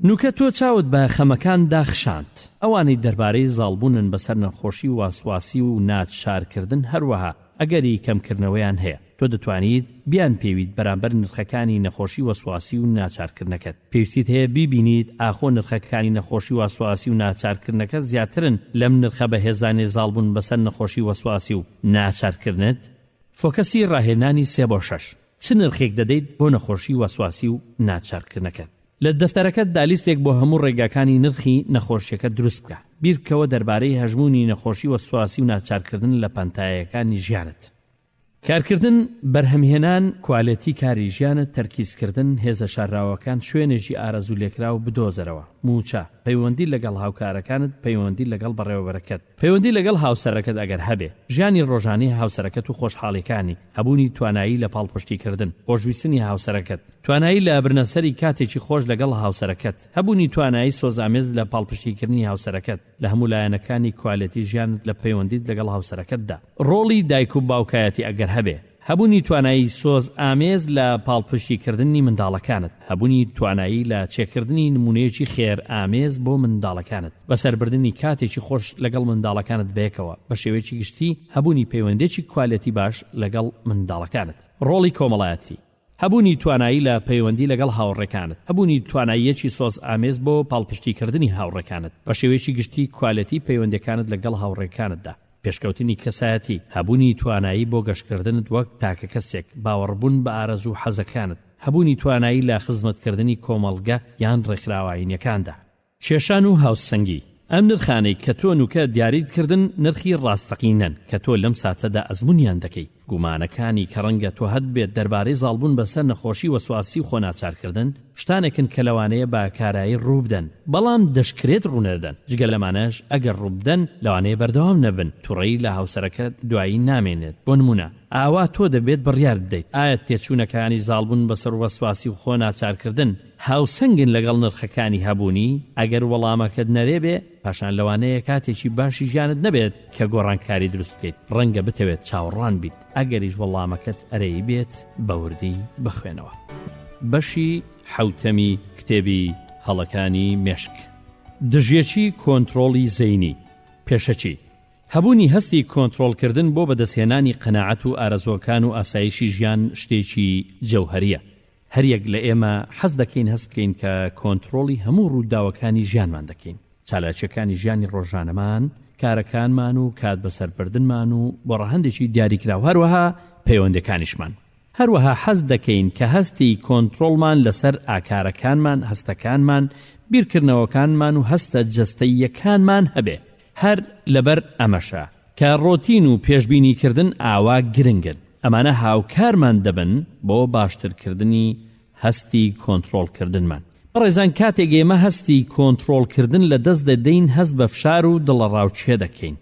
نوکە تۆ چاوت بە خەمەکان داخشاند. ئەوانەی دەربارەی زاڵبوونن بەسەر نەخۆشی وەسواسی و ناچارکردن هەروەها ئەگەری کەمکردنەوەیان هەیە، تۆ دەتوانیت بیان پێویت بەرامبەر نرخەکانی نەخۆشی وەسواسی و ناچارکردنەکەت. پێویستیت هەیە بیبینیت ئاخۆ نرخەکانی نەخۆشی وەسواسی و ناچارکردنەکەت زیاترن لەم نرخە بەهێزانی زاڵبوون بەسەر نەخۆشی وەسواسی و ناچارکردنت. فۆکەسی ڕاهێنانی 3 بۆ 6 چ نرخێک دەدەیت بۆ نەخۆشی وەسواسی و ناچارکردنەکەت؟ لە دەفتەرەکەتدا لیستێک بۆ هەموو ڕێگاکانی نرخی نەخۆشیەکە دروست بکە. بیرکەوە دەربارەی هەژمونی نەخۆشی وەسواسی و ناچارکردن لە پانتایەکانی ژیانت. کارکردن، بەرهەمهێنان، کوالێتی کاری ژیانت، تەرکیزکردن، هێزە شاراوەکان، شوێنێکی ئارەزوو لێکراو بدۆزەرەوە. موچە، پەیوەندی لەگەڵ هاوکارەکانت، پەیوەندی لەگەڵ بەڕێوەبەرەکەت، پەیوەندی لەگەڵ هاوسەرەکەت ئەگەر هەبێ، ژیانی ڕۆژانەی هاوسەرەکەت و خۆشحاڵیەکانی، هەبوونی توانایی لە پاڵپشتیکردن، خۆشویستنی هاوسەرەکەت، توانایی لە برنەسەری کاتێکی خۆش لەگەڵ هاوسەرەکەت، هەبوونی توانایی سۆزامێز لە پاڵپشتیکردنی هاوسەرەکەت، لە هەموو لایەنەکانی کوالێتی ژیانت لە پەیوەندیت لەگەڵ هاوسەرەکەتدا. ڕۆڵی دایک و باوکایەتی ئەگەر هەبێ، هەبوونی توانایی سۆز ئامێز لە پاڵپشتیکردنی منداڵەکانت، هەبوونی توانایی لە چێکردنی نمونەیەکی خێر ئامێز بۆ منداڵەکانت، بەسەربردنی کاتێکی خۆش لەگەڵ منداڵەکانت بێکەوە، بە شێوەیەکی گشتی هەبوونی پەیوەندێکی کوالێتی باش لەگەڵ منداڵەکانت. ڕۆڵی کۆمەڵایەتی، هەبوونی توانایی لە پەیوەندی لەگەڵ هاوڕێکانت، هەبوونی تواناییەکی سۆز ئامێز بۆ پاڵپشتیکردنی هاوڕێکانت، بە شێوەیەکی گشتی کوالێتی پەیوەندەکانت لەگەڵ هاوڕێکانتدا. پێشکەوتنی کەسایەتی، هەبوونی توانایی بۆ گەشتکردنت وەک تاکە کەسێک، باوەڕبوون بە ئارەزوو حەزەکانت، هەبوونی توانایی لە خزمەتکردنی کۆمەڵگە یان ڕێکخراوەینەکاندا. کێشان و هاوسەنگی، ئەم نرخانەی کە تۆ نوکە دیاریتکردن نرخی ڕاستەقینەن کە تۆ لەم ساتەدا ئەزمونیان دەکەی. گومانەکانی کە ڕەنگە تۆ هەت بێت دەربارەی زاڵبوون بەسەر نەخۆشی وەسواسی و خۆناچارکردن شتانێکن کە لەوانەیە با کارایی ڕووبدەن، بەڵام دەشکرێت ڕوونەدەن. جگە لەمانەش ئەگەر ڕووبدەن لەوانەیە بەردەوام نەبن، تووڕەیی لە هاوسەرەکەت دوایی نامێنێت. بۆ نمونە، ئاوا تۆ دەبێت بڕیار بدەیت ئایا تێچوونەکانی زاڵبوون بەسەر وەسواسی و خۆناچارکردن هاوسەنگن لەگەڵ نرخەکانی هەبوونی؟ ئەگەر وەڵامەکەت نەرێبێ، پاشان لەوانەیە کاتێکی باشی ژیانت نەبێت کە گۆڕانکاری دروست بکەیت. ڕەنگە بتەوێت چاوەڕوان بیت، ئەگەریش وەڵامەکەت ئەرەی بێت بەوردی بخوێنەوە. بەشی حوتەمی کتێبی هەڵەکانی مێشک. دژیەکی کۆنتڕۆڵی زەینی. پێشەچی هەبوونی هەستی کۆنتڕۆڵکردن بۆ بەدەستهێنانی قەناعەت و ئارەزوەکان و ئاسایشی ژیان شتێکی جەوهەریە. هەریەک لە ئێمە حەز دەکەین هەست بکەین کە کۆنتڕۆڵی هەموو ڕووداوەکانی ژیانمان دەکەین، چالاکیەکانی ژیانی ڕۆژانەمان، کارەکانمان و کات بەسەربردنمان و بۆ ڕەهەندێکی دیاریکراو، هەروەها پەیوەندەکانیشمان. هەروەها حەز دەکەین کە هەستی کۆنتڕۆڵمان لەسەر ئاکارەکانمان، هەستەکانمان، بیرکردنەوەکانمان و هەستە جەستەییەکانمان هەبێ. هەر لەبەر ئەمەشە کە ڕۆتین و پێشبینیکردن ئاوا گرنگن. ئەمانە هاوکارمان دەبن بۆ باشترکردنی هەستی کۆنتڕۆڵکردنمان. ڕێزان کاتێک ئێمە هەستی کۆنتڕۆڵکردن لە دەست دەدەین هەست بە فشار و دڵەڕاوچێ دەکەین.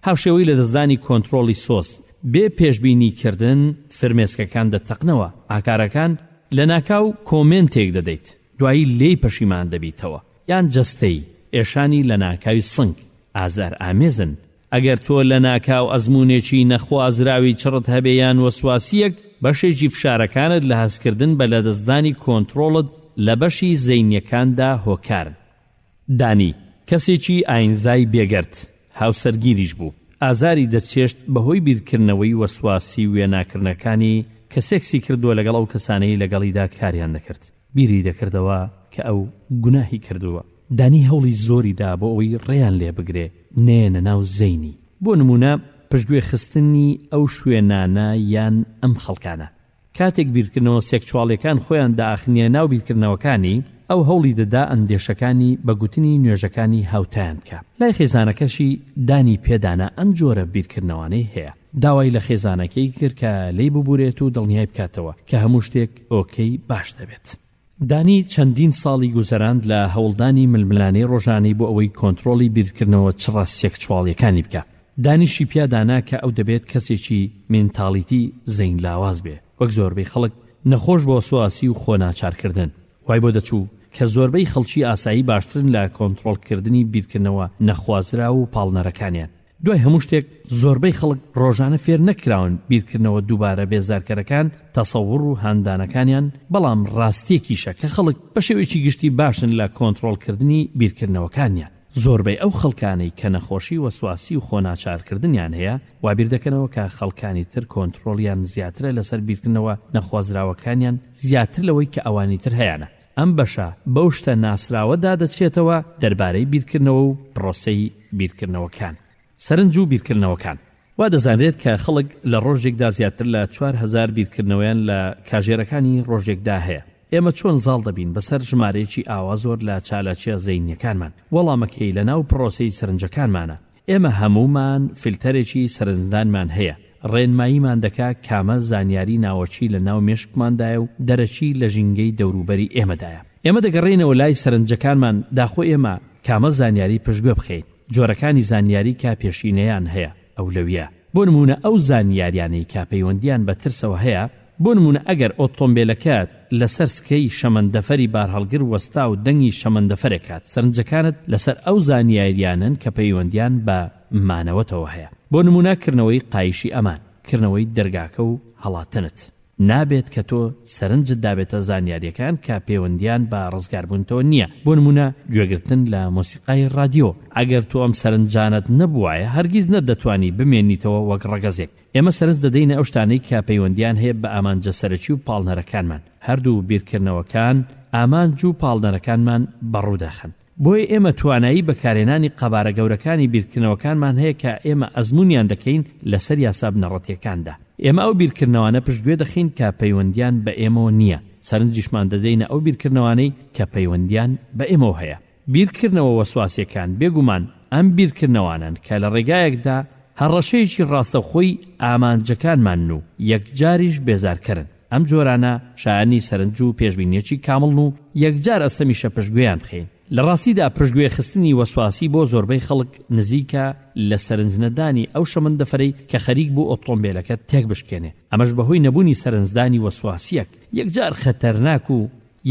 هاوشێوەی لە دەستدانی کۆنتڕۆڵی سۆس بێ پێشبینیکردن فرمێسکەکان دەتەقنەوە. ئاکارەکان لە ناکاو کۆمنتێک دەدەیت، دوایی لێی پەشیمان دەبیتەوە، یان جەستەی ئێشانی لە ناکاوی سنگ. ئازار ئامێزن ئەگەر تۆ لە ناکاو ئەزمونێکی نەخوازراوی چڕت هەبێ یان وەسواسیەک، بەشێکی فشارەکانت لە هەستکردن بە لەدەستدانی کۆنتڕۆڵت لە بەشی زەینیەکاندا هۆکارن. دانی کەسێکی ئاینزای بێگەرت هاوسەرگیریش بوو، ئازاری دەچێشت بەهۆی بیرکردنەوەی وەسواسی وێناکردنەکانی کەسێکسی کردووە لەگەڵ ئەو کەسانەی لەگەڵیدا کاریان دەکرد. بیری دەکردەوە کە ئەو گوناهی کردووە. دانی هەوڵی زۆریدا بۆ ئەوەی ڕێیان لێ بگرێ نێنە ناو زەینی. بۆ نمونە پشتگوێ خستنی ئەو شوێنانە یان ئەم خەڵکانە. کاتێک بیرکردنەوە سێکچواڵیەکان خۆیان داخنیە ناو بیرکردنەوەکانی، ئەو هەوڵی دەدا ئەندێشەکانی بە گوتنی نوێژەکانی هاوتایان بکە. لای خێزانەکەشی دانی پێدانا ئەم جۆرە بیرکردنەوەی هەیە. داوای لە خێزانەکەی کرد کە لی ببورێت و دڵنیای بکاتەوە کە هەموو شتێک ئۆکەی باش دەبێت. دانی چەندین ساڵی گوزەراند لە هەوڵدانی ململانەی ڕۆژانەی بۆ ئەوەی کۆنتڕۆڵی بیرکردنەوە چڕە سێکچواڵیەکانی بکە. دانیشی پیادانا کە ئەو دەبێت کەسێکی مێنتاڵیتی زەین لاواز بێ، وەک زۆربەی خەڵک نەخۆش بۆ سواسی و خۆناچارکردن. وای بۆ دەچوو کە زۆربەی خەڵکی ئاسایی باشترن لە کۆنتڕۆڵکردنی بیرکردنەوە نەخوازرا و پاڵنەرەکانیان. دوای هەموو شتێک زۆربەی خەڵک ڕۆژانە فێر نەکراون بیرکردنەوە دووبارە بێزارکەرەکان تەسەوڕ و هەندانەکانیان، بەڵام ڕاستیەکیشە کە خەڵک بە شێوەیەکی گشتی باشن لە کۆنتڕۆڵکردنی بیرکردنەوەکانیان. زۆربەی ئەو خەڵکانەی کە نەخۆشی وەسواسی و خۆناچارکردنیان هەیە وابیر دەکەنەوە کە خەڵکانی تر کۆنتڕۆڵیان زیاترە لەسەر بیرکردنەوە نەخوازراوەکانیان زیاتر لەوەی کە ئەوانی تر هەیەە. ئەم بەشە بەو شتە ناسراوەدا دەچێتەوە دەربارەی بیرکردنەوە و پرۆسەی بیرکردنەوەکان. سەرنج و بیرکردنەوەکان وا دەزانرێت کە خەڵک لە ڕۆژێکدا زیاتر لە 4000 بیرکردنەوەیان لە کاژێرەکانی ڕۆژێکدا هەیە. ئێمە چۆن زاڵ دەبین بەسەر ژمارەیەکی ئاوا زۆر لە چالاکیە زەینیەکانمان؟ وەڵامەکەی لە ناو پرۆسەی سەرنجەکانمانە. ئێمە هەمومان فیلتەرێکی سەرنجدانمان هەیە، ڕێنماییمان دەکا کامە زانیاری ناوەچی لە ناو مێشکماندایە و دەرەچی لە ژینگەی دەوروبەری ئێمەدایە. ئێمە دەگەڕێنەوە لای سەرنجەکانمان داخۆ ئێمە کامە زانیاری پشتگوێ بخەین. جۆرەکانی زانیاری کا پێشینەیان هەیە ئەو لەویە. بۆ نمونە ئەو زانیاریانەی کا پەیوەندیان بە ترسەوە هەیە. بۆ نمونە ئەگەر ئۆتۆمبیلەکەت لەسەر سکەی شەمەندەفەری بارهەڵگر وەستا و دەنگی شەمەندەفەرێکات، سەرنجەکانت لەسەر ئەو زانیاریانن کە پەیوەندیان بە مانەوەتەوە هەیە. بۆ نمونە کردنەوەی قایشی ئەمان، کردنەوەی دەرگاکە و هەڵاتنت. نابێت کە تۆ سەرنجت دابێتە زانیاریەکان کە پەیوەندیان بە ڕزگاربوونەوە نییە. بۆ نمونە گوێگرتن لە مۆسیقای رادیۆ، ئەگەر تۆ ئەم سەرنجانت نەبووایە هەرگیز نەدەتوانی بمێنیتەوە وەک ڕەگەزێک. ئێمە سەرنج دەدەینە ئەو شتانەی کە پەیوەندیان هەیە بە ئامانجە سەرەکی و پاڵنەرەکانمان. هەردوو بیرکردنەوەکان ئامانج و پاڵنەرەکانمان بەڕووداخن. بۆیە ئێمە توانایی بەکارهێنانی قەبارە گەورەکانی بیرکردنەوەکانمان هەیە کە ئێمە ئەزمونیان دەکەین لەسەر یاسا بنەڕەتیەکاندا. ئێمە ئەو بیرکردنەوانە پشتگوێ دەخین کە پەیوەندیان بە ئێمەوە نییە. سەرنجیشمان دەدەینە ئەو بیرکردنەوانەی کە پەیوەندیان بە ئێمەوە هەیە. بیرکردنەوە وەسواسیەکان بێگومان ئەم بیرکردنەوانن کە لە ڕێگایەکدا هەڕەشەیەکی ڕاستەخۆی ئامانجەکانمان و یەکجاریش بێزارکردن. ئەم جۆرانە شایانی سەرنج و پێشبینیەکی کامڵن و یەکجار ئەستەمیشە پشتگوێیان بخەین. لە ڕاستیدا پشتگوێ خستنی وەسواسی بۆ زۆربەی خەڵک نزیکە لە سەرنجنەدانی ئەو شەمەندەفەرەی کە خەریک بوو ئۆتۆمبیلەکە تێک بشکێنێ. ئەمەش بەهۆی نەبوونی سەرنجدانی وەسواسیەک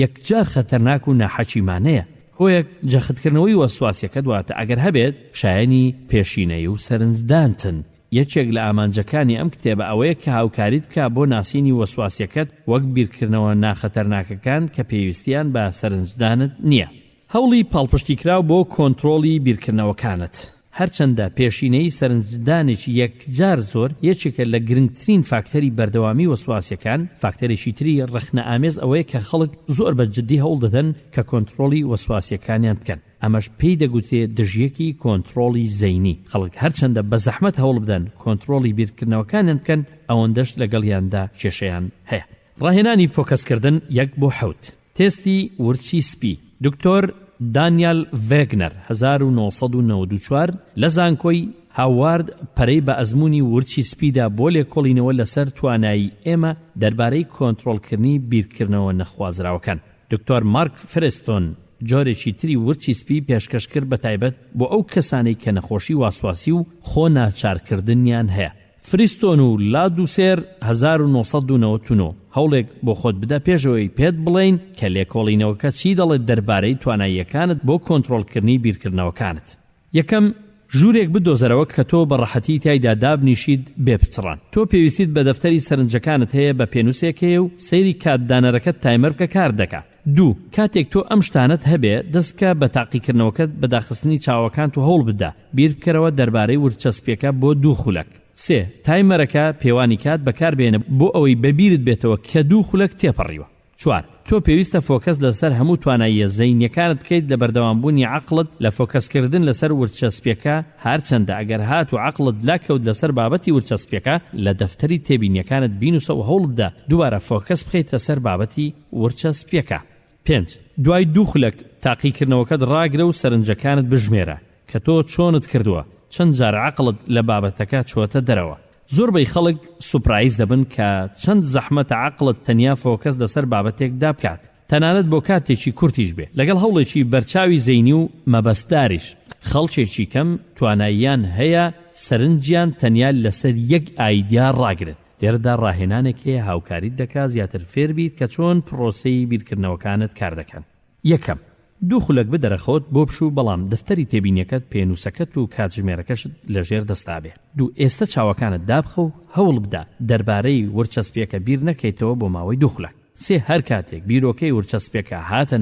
یەکجار خەتەرناک و ناحەکیمانەیە. هۆیەک جەختکردنەوەی وەسواسیەکە دواتە ئەگەر هەبێت شایانی پێشینەی و سەرنجدانتن. یەکێک لە ئامانجەکانی ئەم کتێبە ئەوەیە کە هاوکاریت بکە بۆ ناسینی وەسواسیەکەت وەک بیرکردنەوە ناخەتەرناکەکان کە پێویستیان بە سەرنجدانت نییە. هەوڵی پاڵپشتیکراو بۆ کۆنتڕۆڵی بیرکردنەوەکانت. هەرچەندە پێشینەی سەرنجدانێکی یەکجار زۆر یەکێکە لە گرنگترین فاکتەری بەردەوامی وەسواسیەکان، فاکتەرێکی تری ڕخنە ئامێز ئەوەیە کە خەڵک زۆر بەجددی هەوڵ دەدەن کە کۆنتڕۆڵی وەسواسیەکانیان بکەن. ئەمەش پێی دەگوتێت دژیەکی کۆنتڕۆڵی زەینی. خەڵک هەرچەندە بە زەحمەت هەوڵ بدەن کۆنتڕۆڵی بیرکردنەوەکانیان بکەن، ئەوەندەش لەگەڵیاندا کێشەیان هەیە. ڕاهێنانی فۆکەسکردن 1/7. تێستی ورچی سپی. دکتۆر دانیال ڤێگنەر 1994 لە زانکۆی هاوارد پەرەی بە ئەزموونی ورچی سپیدا بۆ لێکۆڵینەوە لەسەر توانایی ئێمە دەربارەی کۆنتڕۆڵکردنی بیرکردنەوە نەخوازراوەکان. دکتۆر مارک فرستۆن جارێکی تری ورچی سپی پێشکەش کرد بە تایبەت بۆ ئەو کەسانەی کە نەخۆشی واسواسی و خۆ ناچارکردنیان هەیە. فریستۆن و لادوسێر 1999 هەوڵێک بۆ خۆت بدە پێشەوەی پێت بڵێین کە لێکۆڵینەوەکە چی دەڵێت دەربارەی تواناییەکانت بۆ کۆنتڕۆڵکردنی بیرکردنەوەکانت. یەکەم، ژوورێک بدۆزەرەوە کە تۆ بە ڕەحەتی تایدا دابنیشید بێپچڕان. تۆ پێویستیت بە دەفتەری سەرنجەکانت هەیە بە پێنووسێک هەیە و سەیری کاتدانەرەکەت تایمەر بکە کار دەکات. 2. کاتێک تۆ ئەم شتانت هەبێ دەستکە بە تاقیکردنەوەکەت بەداخستنی چاوەکان و هەوڵ بدە بیر بکەرەوە دەربارەی ورچەسپیەکە بۆ 2 خولەک. 3. تایمەرەکە پێوانی کات بەکاربێنە بۆ ئەوەی بەبیرت بێتەوە کە 2 خولەک تێپەڕیوە. 4. تۆ پێویستە فۆکەس لەسەر هەموو تواناییە زەینیەکانت بکەیت لە بەردەوامبوونی عەقڵت لە فۆکەسکردن لەسەر ورچەسپیەکە، هەرچەندە ئەگەر هات و عەقڵت لاکەوت لەسەر بابەتی ورچەسپیەکە لە دەفتەری تێبینیەکانت بینوسە و هەوڵ بدە دووبارە فۆکەس بخەیت لەسەر بابەتی ورچەسپیەکە. 5. دوای 2 خولەک تاقیکردنەوەکەت ڕاگرە و سەرنجەکانت بژمێرە کە تۆ چۆنت کردووە، چەند جار عەقڵت لە بابەتەکە چۆتە دەرەوە. زۆربەی خەڵک سوپرایز دەبن کە چەند زەحمەتە عەقڵت تەنیا فۆکەس لەسەر بابەتێکدا بکات، تەنانەت بۆ کاتێکی کورتیش بێ، لەگەڵ هەوڵێکی بەرچاوی زەینی و مەبەستداریش. خەڵکێکی کەم تواناییان هەیە سەرنجیان تەنیا لەسەر یەک ئایدیا ڕاگرن. لێرەدا ڕاهێنانێک هەیە هاوکاریت دەکات زیاتر فێر بیت کە چۆن پرۆسەی بیرکردنەوەکانت کار دەکەن. یەکەم، 2 خولەک بدەرەخۆت بۆ بشوو، بەڵام دەفتەری تێبینیەکەت پێنووسەکەت و کاتژمێرەکەشت لەژێر دەستا بێ. 2. ئێستا چاوەکانت دابخە و هەوڵ بدە دەربارەی ورچەسپیەکە بیر نەکەیتەوە بۆ ماوەی 2 خولەک. 3. هەر کاتێک بیرۆکەی ورچەسپیەکە هاتە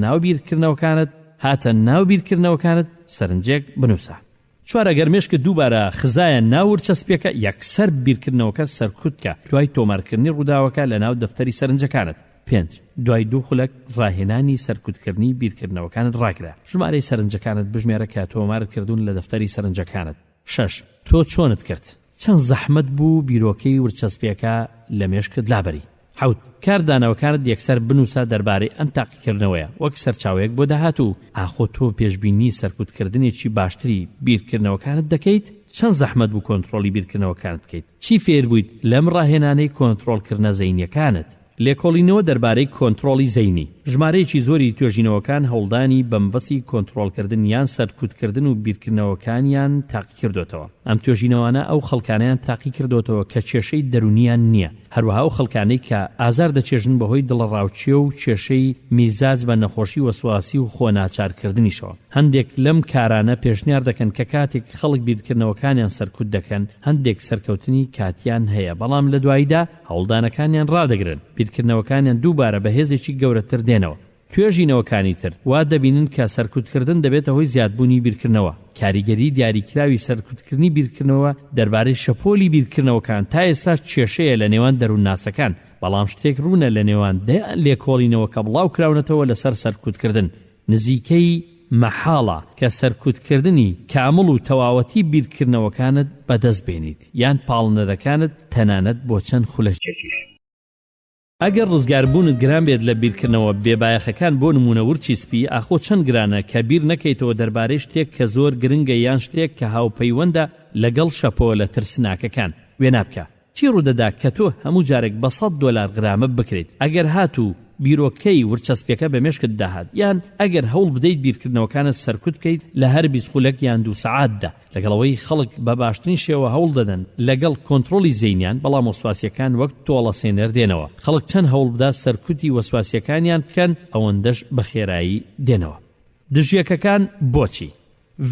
ناو بیرکردنەوەکانت سەرنجێک بنووسە. 4. ئەگەر مێشکت دووبارە خزایە ناو ورچەسپیەکە یەکسەر بیرکردنەوەکە سەرکوتکە دوای تۆمارکردنی ڕووداوەکە لە ناو دەفتەری سەرنجەکانت. 5. دوای 2 خولەک ڕاهێنانی سەرکوتکردنی بیرکردنەوەکانت ڕاگرە. ژمارەی سەرنجەکانت بژمێرە کە تۆمارت کردوون لە دەفتەری سەرنجەکانت. 6. تۆ چۆنت کرد؟ چەند زەحمەت بوو بیرۆکەی ورچەسپیەکە لە مێشکت لابەری؟ 7. کاردانەوەکانت یەکسەر بنووسە دەربارەی ئەم تاقیکردنەوەیە وەک سەرچاوەیەک بۆ داهات و ئاخۆ تۆ پێشبینی سەرکوتکردنێکی باشتری بیرکردنەوەکانت دەکەیت؟ چەند زەحمەت بوو کۆنتڕۆڵی بیرکردنەوەکانت بکەیت؟ چی فێر بوویت لەم ڕاهێنانەی کۆنتڕۆڵکردنە زەینیەکانت؟ لێکۆڵینەوە دەربارەی کۆنتڕۆڵی زەینی. ژمارەیەکی زۆری توێژینەوەکان هەوڵدانی بەمبەسی کۆنتڕۆڵکردن یان سەرکوتکردن و بیرکردنەوەکانیان تاقی کردوتەوە. ئەم توێژینەوانە ئەو خەڵکانیان تاقی کردوتەوە کە کێشەی دەرونیان نییە، هەروەها ئەو خەڵکانەی کە ئازار دەچێژن بەهۆی دڵڕاوچیە و کێشەی میزاج بە نەخۆشی وەسواسی و خۆناچارکردنیشەوە. هەندێک لەم کارانە پێشنیار دەکەن کە کاتێک خەڵک بیرکردنەوەکانیان سەرکوت دەکەن هەندێک سەرکەوتنی کاتیان هەیە، بەڵام لە دواییدا هەوڵدانەکانیان ڕادەگرن بیرکردنەوەکانیان دووبارە بە هێزێکی گەورەتر دێنەوە. توێژینەوەکانی تر وا دەبینن کە سەرکوتکردن دەبێتە هۆی زیادبوونی بیرکردنەوە. کاریگەری دیاریکراوی سەرکوتکردنی بیرکردنەوە دەربارەی شەپۆلی بیرکردنەوەکان تا ئێستا کێشەیە لە نێوان دەروون ناسەکان، بەڵام شتێک ڕوونە لە نێوان لێکۆڵینەوە کە بڵاو کراونەتەوە لەسەر سەرکوتکردن. نزیکەی مەحاڵە کە سەرکوتکردنی کامڵ و تەواوەتی بیرکردنەوەکانت بەدەست بێنیت یان پاڵنەرەکانت تەنانەت بۆ چەند خولەکێکیش. ئەگەر ڕزگاربوونت گران بێت لە بیرکردنەوە بێبایەخەکان بۆ نمونە ورچی سپی، ئاخۆ چەند گرانە کە بیر نەکەیتەوە دەربارەی شتێک کە زۆر گرنگە یان شتێک کە هاوپەیوەندە لەگەڵ شەپۆ لە ترسناکەکان. وێ نابکە. چی ڕوودەدا کە تۆ هەموو جارێک بە $100 غرامە بکرێت ئەگەر هاتوو بیرۆکەی ورچەسپیەکە بە مێشکت داهات، یان ئەگەر هەوڵ بدەیت بیرکردنەوەکانت سەرکوت بکەیت لە هەر 20 خولەک یان 2 سەعاتدا، لەگەڵەوەی خەڵک بە باشترین شێوە هەوڵ دەدەن لەگەڵ کۆنتڕۆڵی زەینیان، بەڵام وەسواسیەکان وەک تۆڵە سێنەر دێنەوە. خەڵک چەند هەوڵ بدات سەرکوتی وەسواسیەکانیان بکەن، ئەوەندەش بە خێرایی دێنەوە. دژیەکەکان بۆچی؟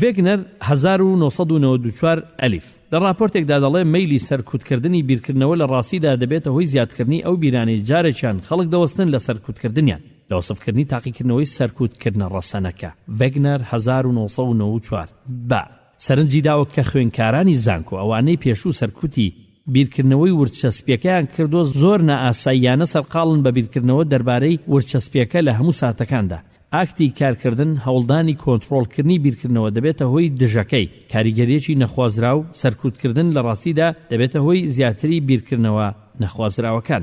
ڤێگنەر 1994 ئەلیف لە راپۆرتێکدا دەڵێ مەیلی سەرکوتکردنی بیرکردنەوە لە ڕاستیدا دەبێتە هۆی زیادکردنی ئەو بیرانەی جارێکیان خەڵک دەوەستن لە سەرکوتکردنیان لە وەسفکردنی تاقیکردنەوەی سەرکوتکردنە ڕەسەنەکە. ڤێگنەر 1994 با سەرنجی داوە کە خوێنکارانی زانکۆ ئەوانەی پێشوو سەرکوتی بیرکردنەوەی ورچەسپیەکەیان کردو زۆر نائاساییانە سەرقاڵن بە بیرکردنەوە دەربارەی ورچەسپیەکە لە هەموو ساتەکاندا. ئاکتی کارکردن هەوڵدانی کۆنتڕۆڵکردنی بیرکردنەوە دەبێتە هۆی دژەکەی. کاریگەریەکی نەخوازرا و سەرکوتکردن لە ڕاستیدا دەبێتە هۆی زیاتری بیرکردنەوە نەخوازراوەکان.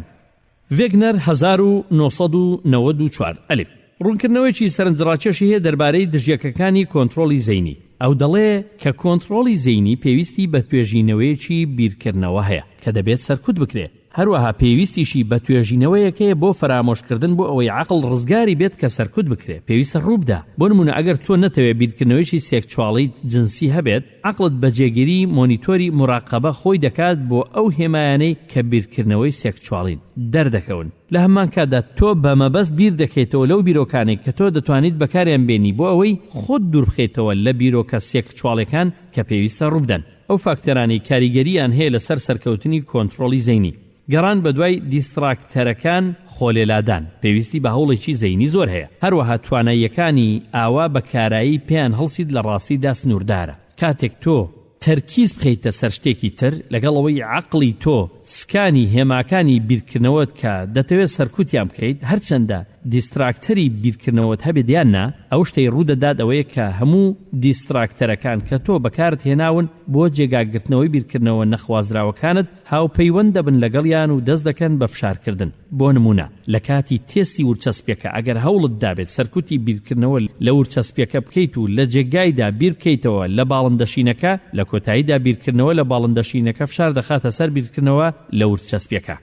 ڤێگنەر 1994 ئەلیف ڕوونکردنەوەیکی سەرنجڕاکێشی هەیە دەربارەی دژیەکەکانی کۆنتڕۆڵی زەینی. ئەو دەڵێ کە کۆنتڕۆڵی زەینی پێویستی بە توێژینەوەیەکی بیرکردنەوە هەیە کە دەبێت سەرکوت بکرێت. هەروەها پێویستیشی بە توێژینەوەیەکەیە بۆ فرامۆشکردن بۆ ئەوەی عەقڵ ڕزگاری بێت کە سەرکوت بکرێت. پێویستە ڕووبدا. بۆ نمونە ئەگەر تۆ نەتەوێت بیرکردنەوەیکی سێکچواڵی جنسی هەبێت، عەقڵت بە جێگیری مۆنیتۆری مراقەبە خۆی دەکات بۆ ئەو هێمایانەی کە بیرکردنەوەی سێکچواڵین دەردەکەون. لە هەمان کاتدا تۆ بە مەبەست بیر دەکەیتەوە لەو بیرۆکانێک کە تۆ دەتوانیت بەکاریان بێنی بۆ ئەوەی خۆت دوور بخەیتەوە لە بیرۆکە سێکچواڵەکان کە پێویستە ڕووبدەن. ئەو فاکتەرانی کاریگەریان هەیە لەسەر سەرکەوتنی کۆنتڕۆڵی زەینی. گەڕان بە دوای دیستراکتەرەکان خۆلێلادان پێویستی بە هەوڵێکی زەینی زۆر هەیە. هەروەها تواناییەکانی ئاوا بە کارایی پێیان هەڵسید لە ڕاستیدا سنووردارە. کاتێک تۆ تەرکیز بخەیتە سەر شتێکی تر لەگەڵەوەی عەقڵی تۆ سکانی هێماکانی بیرکردنەوەت کە دەتەوێت سەرکوتیان بکەیت، هەرچەندە دیستراکتەری بیرکردنەوەت هەبێت یان نا، ئەو شتەی ڕوودەدات ئەوەیە کە هەموو دیستراکتەرەکان کە تۆ بەکارت هێناون بۆ جێگاگرتنەوەی بیرکردنەوە نەخوازراوەکانت هاوپەیوەند دەبن لەگەڵیان و دەست دەکەن بە فشارکردن. بۆ نمونە لە کاتی تێستی ورچەسپیەکە ئەگەر هەوڵت دابێت سەرکوتی بیرکردنەوە لە ورچەسپیەکە بکەیت و لە جێگایدا بیر بکەیتەوە لە باڵندەشینەکە، لە کۆتاییدا بیرکردنەوە لە باڵندەشینەکە فشار دەخاتە سەر بیرکردنەوە لە ورچەسپیەکە.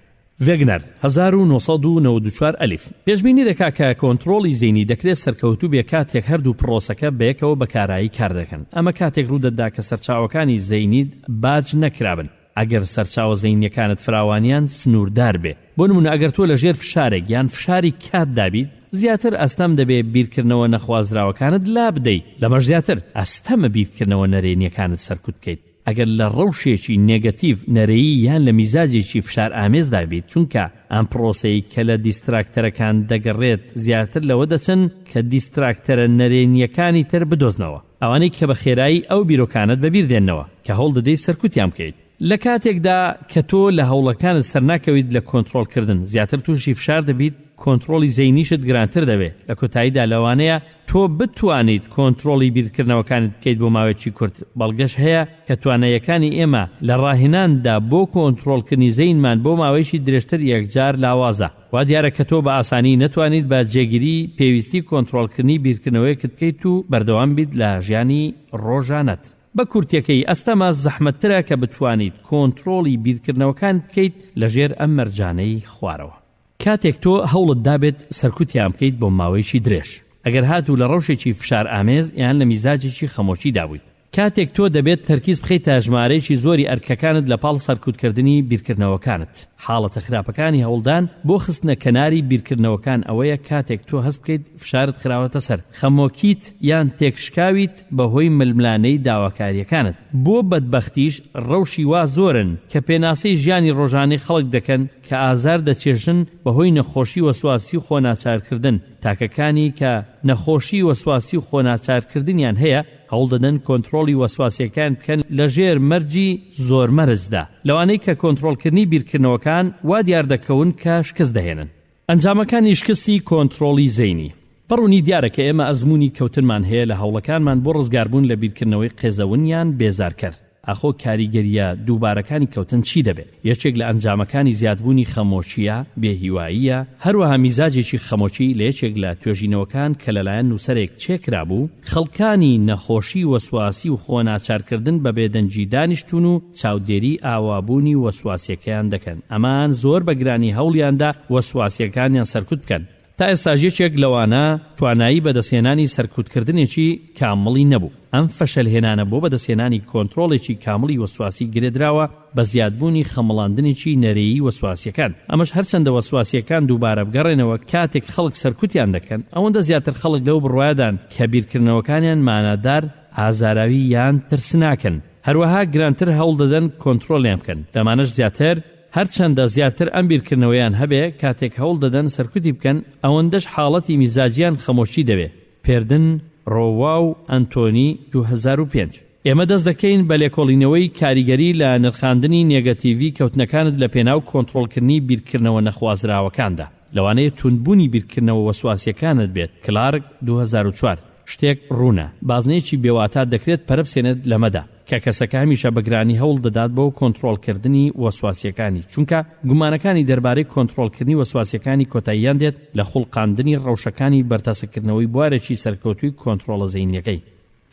وێگنەر 1994 ئەلیف پێشبینی دەکا کە کۆنتڕۆڵی زەینی دەکرێت سەرکەوتوو بێ کاتێک هەردوو پرۆسەکە بەیەکەوە بەکارایی کار دەکەن. ئەمە کاتێک ڕوودەدا کە سەرچاوەکانی زەینیت باج نەکرابن. ئەگەر سەرچاوە زەینیەکانت فراوانیان سنووردار بێ. بۆ نمونە ئەگەر تۆ لەژێر فشارێک یان فشاری کات دابیت، زیاتر ئەستەم دەبێ بیرکردنەوە نەخوازراوەکانت لا بدەیت. لەمەش زیاتر ئەستەمە بیرکردنەوە نەرێنیەکانت سەرکوت بکەیت. ئەگەر لە ڕەوشێکی نێگەتیڤ نەرەیی یان لە میزاجێکی فشار ئامێزدا بیت، چونکە ئەم پرۆسەی کە لە دیستراکتەرەکان دەگەڕێت زیاتر لەوە دەچن کە دیستراکتەرە نەرێنیەکانی تر بدۆزنەوە، ئەوانەی کە بە خێرایی ئەو بیرۆکانت بەبیر دێنەوە کە هەوڵ دەدەیت سەرکوتیان بکەیت. لە کاتێکدا کە تۆ لە هەوڵەکانت سەرناکەویت لە کۆنتڕۆڵکردن، زیاتر تووشی فشار دەبیت، کۆنتڕۆڵی زەینیشت گرانتر دەبێت. لە کۆتاییدا لەوانەیە تۆ بتوانیت کۆنتڕۆڵی بیرکردنەوەکانت بکەیت بۆ ماوەیەکی کورت. بەڵگەش هەیە کە تواناییەکانی ئێمە لە ڕاهێناندا بۆ کۆنتڕۆڵکردنی زەینمان بۆ ماوەیەکی درێژتر یەکجار لاوازە. وا دیارە کە تۆ بە ئاسانی نەتوانیت بە جێگیری پێویستی کۆنتڕۆڵکردنی بیرکردنەوەیەکت بکەیت و بەردەوام بیت لە ژیانی ڕۆژانەت. بە کورتەکەی ئەستەمە زەحمەتترە کە بتوانیت کۆنتڕۆڵی بیرکردنەوەکان بکەیت لەژێر ئەم مەرجانەی خوارەوە. کاتێک تۆ هەوڵت دابێت سەرکوتیان بکەیت بۆ ماوەیەکی درێژ، ئەگەر هاتوو لە ڕەوشێکی فشار ئامێز یان لە میزاجێکی خەمۆشی دابوویت، کاتێک تۆ دەبێت تەرکیز بخەیتە ژمارەیەکی زۆری ئەرکەکانت لە پاڵ سەرکوتکردنی بیرکردنەوەکانت. حاڵەتە خراپەکانی هەوڵدان بۆ خستنە کەناری بیرکردنەوەکان ئەوەیە کاتێک تۆ هەست بکەیت فشارت خراوەتە سەر، خەمۆکیت یان تێکشکاویت بەهۆی ململانەی داواکاریەکانت. بۆ بەدبەختیش ڕەوشی وا زۆرن کە پێناسەی ژیانی ڕۆژانەی خەڵک دەکەن کە ئازار دەچێژن بەهۆی نەخۆشی وەسواسی و خۆناچارکردن. تاکەکانی کە نەخۆشی وەسواسی و خۆناچارکردنیان هەیە هەوڵ دەدەن کۆنتڕۆڵی وەسواسیەکان بکەن لە ژێر مەرجی زۆر مەرجدا، لەوانەی کە کۆنتڕۆڵکردنی بیرکردنەوەکان وا دیار دەکەون کە شکست دەهێنن. ئەنجامەکانی شکستی کۆنتڕۆڵی زەینی. بەڕوونی دیارە کە ئێمە ئەزموونی کەوتنمان هەیە لە هەوڵەکانمان بۆ ڕزگاربوون لە بیرکردنەوەی قێزەونیان بێزارکرد. ئەخۆ کاریگەریە دووبارەکانی کەوتن چی دەبێت؟ یەکێک لە ئەنجامەکانی زیادبوونی خەمۆشیە، بێهیواییە، هەروەها میزاجێکی خەمۆشی لە یەکێک لە توێژینەوەکان کە لەلایەن نووسەرێک چێکرا بوو، خەڵکانی نەخۆشی وەسواسی و خۆناچارکردن بە بێدەنجی دانیشتون و چاودێری ئاوابوونی وەسواسیەکەیان دەکەن. ئەمان زۆر بە گرانی هەوڵیاندا وەسواسیەکانیان سەرکوت بکەن. تا ئێستاژێکێک لەوانە توانایی بەدەستهێنانی سەرکوتکردنێکی کامڵی نەبوو. ئەم فەشەلهێنانە بۆ بەدەستهێنانی کۆنتڕۆڵێکی کامڵی وەسواسی گرێدراوە بە زیادبوونی خەمەڵاندنێکی نەرێیی وەسواسیەکان. ئەمەش هەرچەندە وەسواسیەکان دووبارە بگەڕێنەوە کاتێک خەڵک سەرکوتیان دەکەن، ئەوەندە زیاتر خەڵک لەو بڕوایدان کە بیرکردنەوەکانیان مانەدار، ئازاراوی یان ترسناکەن. هەروەها گرانتر هەوڵ دەدەن کۆنتڕۆڵیان بکەن. دەمانەش زیاتر هەرچەندە زیاتر ئەم بیرکردنەوەیان هەبێ کاتێک هەوڵ دەدەن سەرکوتی بکەن، ئەوەندەش حاڵەتی میزاجیان خەمۆشی دەبێ. پێردن، ڕۆوا و ئەنتۆنی 2005. ئێمە دەست دەکەین بە لێکۆڵینەوەی کاریگەری لە نرخاندنی نێگەتیڤی کەوتنەکانت لە پێناو کۆنتڕۆڵکردنی بیرکردنەوە نەخوازراوەکاندا، لەوانەیە توندبوونی بیرکردنەوە وەسواسیەکانت بێت. کلارک 2004. شتێک ڕوونە، بازنەیەکی بێواتە دەکرێت پەرەبسێنێت لەمەدا کە کەسەکە هەمیشە بەگرانی هەوڵ دەدات بۆ کۆنتڕۆڵکردنی وەسواسیەکانی، چونکە گومانەکانی دەربارەی کۆنتڕۆڵکردنی وەسواسیەکانی کۆتاییان دێت لە خوڵقاندنی ڕەوشەکانی بەرتەسەکردنەوەی بوارێکی سەرکەوتووی کۆنتڕۆڵە زەینیەکەی.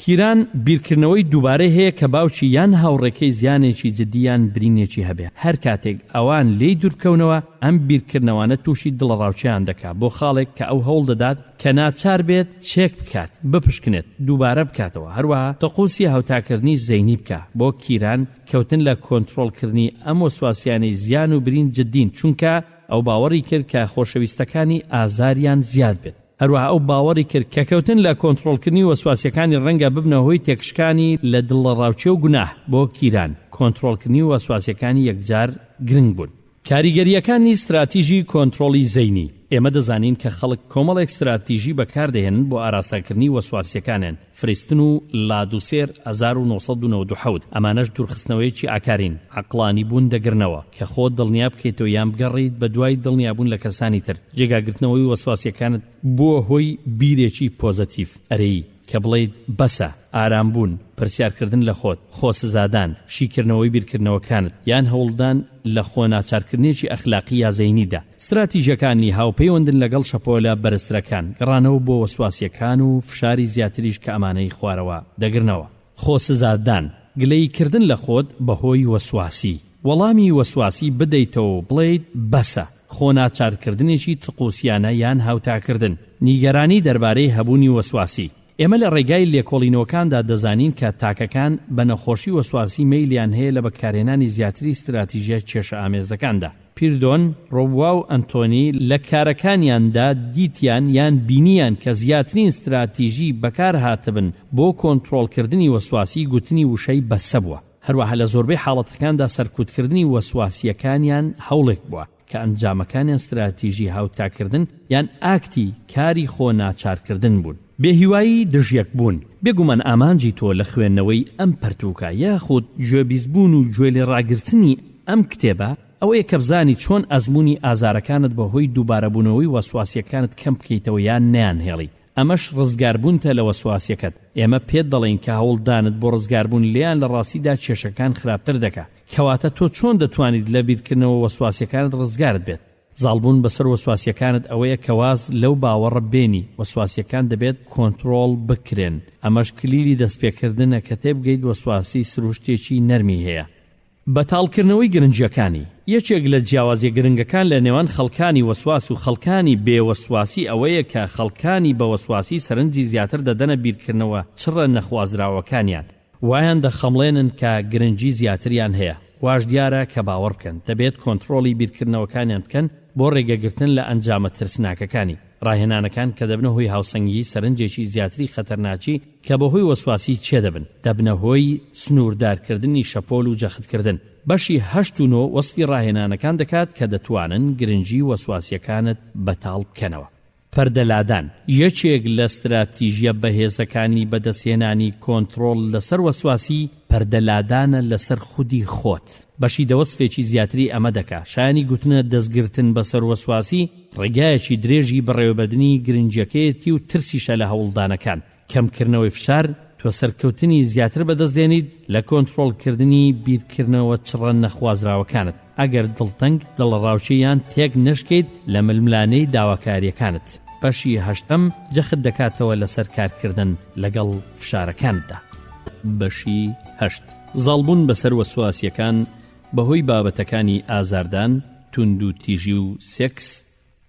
کیران بیرکردنەوەی دووبارە هەیە کە باوکی یان هاوڕێکەی زیانێکی جددیان برینێکی هەبێ. هەر کاتێک ئەوان لێی دوورکەونەوە ئەم بیرکردنەوەنە تووشی دڵڕاوچیان دەکات بۆ خاڵێک کە ئەو هەوڵ دەدات کە ناچار بێت چێک بکات، بپشکنێت، دووبارە بکاتەوە. هەروەها تەقوسی هەوتاکردنی زەینی بکە. بۆ کیران کەوتن لە کۆنتڕۆڵکردنی ئەم وەسواسیانەی زیان و برین جددین، چونکە ئەو باوەڕی کرد کە خۆشەویستەکانی ئازاریان زیاد بێت. هەروەها ئەو باوەڕی کرد کە کەوتن لە کۆنتڕۆڵکردنی وەسواسیەکانی ڕەنگە ببنە هۆی تێکشکانی لە دڵڕاوچێ و گوناه. بۆ کیران کۆنتڕۆڵکردنی وەسواسیەکانی یەکجار گرنگ بوون. کاریگەریەکانی استراتیژی کۆنتڕۆڵی زەینی. ئێمە دەزانین کە خەڵک کۆمەڵێک استراتیژی بەکاردەهێنن بۆ ئاراستەکردنی وەسواسیەکانیان. فریستن و لادوسێر 1997 ئەمانەش دوورخستنەوەیکی ئاکارین، عەقڵانی بوون دەگرنەوە کە خۆت دڵنیا بکەیتەوە یان بگەڕیت بە دوای دڵنیابوون لە کەسانی تر. جێگاگرتنەوەی وەسواسیەکانت بۆ هۆی بیرێکی پۆزەتیڤ. ئەرەی کە بڵێیت بەسە، ئارامبوون، پرسیارکردن لە خۆت، خۆسزادان، شیکردنەوەی بیرکردنەوەکانت یان هەوڵدان لە خۆناچارکردنێکی ئەخلاقی یا زەینیدا. استراتیژیەکانی هاوپەیوەندن لەگەڵ شەپۆلە بەرزترەکان، گەڕانەوە بۆ وەسواسیەکان و فشاری زیاتریش کە ئەمانەی خوارەوە دەگرنەوە. خۆسزادان، گلەیکردن لە خۆت بەهۆی وەسواسی. وەڵامی وەسواسی بدەیتەوە بڵێیت بەسە، خۆناچارکردنێکی تقوسیانە یان هاوتاکردن، نیگەرانی دەربارەی هەبوونی وەسواسی. ئێمە لە ڕێگای لێکۆڵینەوەکاندا دەزانین کە تاکەکان بە نەخۆشی وەسواسی مەیلیان هەیە لە بەکارهێنانی زیاتری استراتیژیە کێشە ئامێزەکاندا. پیردۆن، ڕۆبوا و ئەنتۆنی لە کارەکانیاندا دیتیان یان بینیان کە زیاترین استراتیژی بەکار هاتبن بۆ کۆنتڕۆڵکردنی وەسواسی گوتنی وشەی بەسە بووە. هەروەها لە زۆربەی حاڵەتەکاندا سەرکوتکردنی وەسواسیەکانیان هەوڵێک بووە کە ئەنجامەکانیان استراتیژی هاوتاکردن یان ئاکتی کاری خۆ ناچارکردن بوون. بێهیوایی دژیەک بوون. بێگومان ئامانجی تۆ لە خوێندنەوەی ئەم پەرتووکە یاخود گوێبیزبوون و گوێ لێ ڕاگرتنی ئەم کتێبە ئەوەیە کە بزانی چۆن ئەزموونی ئازارەکانت بەهۆی دووبارەبوونەوەی وەسواسیەکانت کەم بکەیتەوە یان نەیانهێڵی. ئەمەش ڕزگاربوونتە لە وەسواسیەکەت. ئێمە پێت دەڵێن کە هەوڵدانت بۆ ڕزگاربوون لیان لە ڕاستیدا کێشەکان خراپتر دەکات. کەواتە تۆ چۆن دەتوانیت لە بیرکردنەوە وەسواسیەکانت ڕزگارت بێت؟ زاڵبوون بەسەر وەسواسیەکانت ئەوەیە کە واز لەو باوەڕە بێنی وەسواسیەکان دەبێت کۆنتڕۆڵ بکرێن. ئەمەش کلیلی دەستپێکردنە کە تێبگەیت وەسواسی سروشتێکی نەرمی هەیە. بەتاڵکردنەوەی گرنجەکانی. یەکێک لە جیاوازیە گرنگەکان لە نێوان خەڵکانی وەسواس و خەڵکانی بێوەسواسی ئەوەیە کە خەڵکانی بە وەسواسی سەرنجی زیاتر دەدەنە بیرکردنەوە چڕە نەخوازراوەکانیان. وایان دەخەمڵێنن کە گرنگی زیاتریان هەیە. واش دیارە کە باوەڕ بکەن دەبێت کۆنتڕۆڵی بیرکردنەوەکانیان بکەن بۆ ڕێگەگرتن لە ئەنجامە ترسناکەکانی. ڕاهێنانەکان کە دەبنە هۆی هاوسەنگی سەرنجێکی زیاتری خەتەرناکی کە بەهۆی وەسواسی چێ دەبنە هۆی سنووردارکردنی شەپۆل و جەختکردن. بەشی 8 و 9 وەسفی ڕاهێنانەکان دەکات کە دەتوانن گرنگی وەسواسیەکانت بەتاڵ بکەنەوە. پەردەلادان یەکێک لە استراتیژیە بەهێزەکانی بەدەستهێنانی کۆنتڕۆڵ لەسەر وەسواسی پەردەلادانە لەسەر خودی خۆت. بەشی دەوەسفێکی زیاتری ئەمە دەکا. شایانی گوتنە دەستگرتن بەسەر وەسواسی ڕێگایەکی درێژی بەڕێوەبردننی گرنجەکەیەتی و ترسیشە لە هەوڵدانەکان. کەمکردنەوەی فشار تۆ سەرکەوتنی زیاتر بەدەستدێنیت لە کۆنتڕۆڵکردنی بیرکردنەوە چڕە نەخوازراوەکانت. ئەگەر دڵتەنگ دڵڕاوچەیان تێک نشکەیت لە ململانەی داواکاریەکانت. بەشی 8ەم جەخت دەکاتەوە لەسەر کارکردن لەگەڵ فشارەکانتدا. بەشی 8 زاڵبوون بەسەر وەسواسیەکان بەهۆی بابەتەکانی ئازاردان، توند و تیژی و سێکس،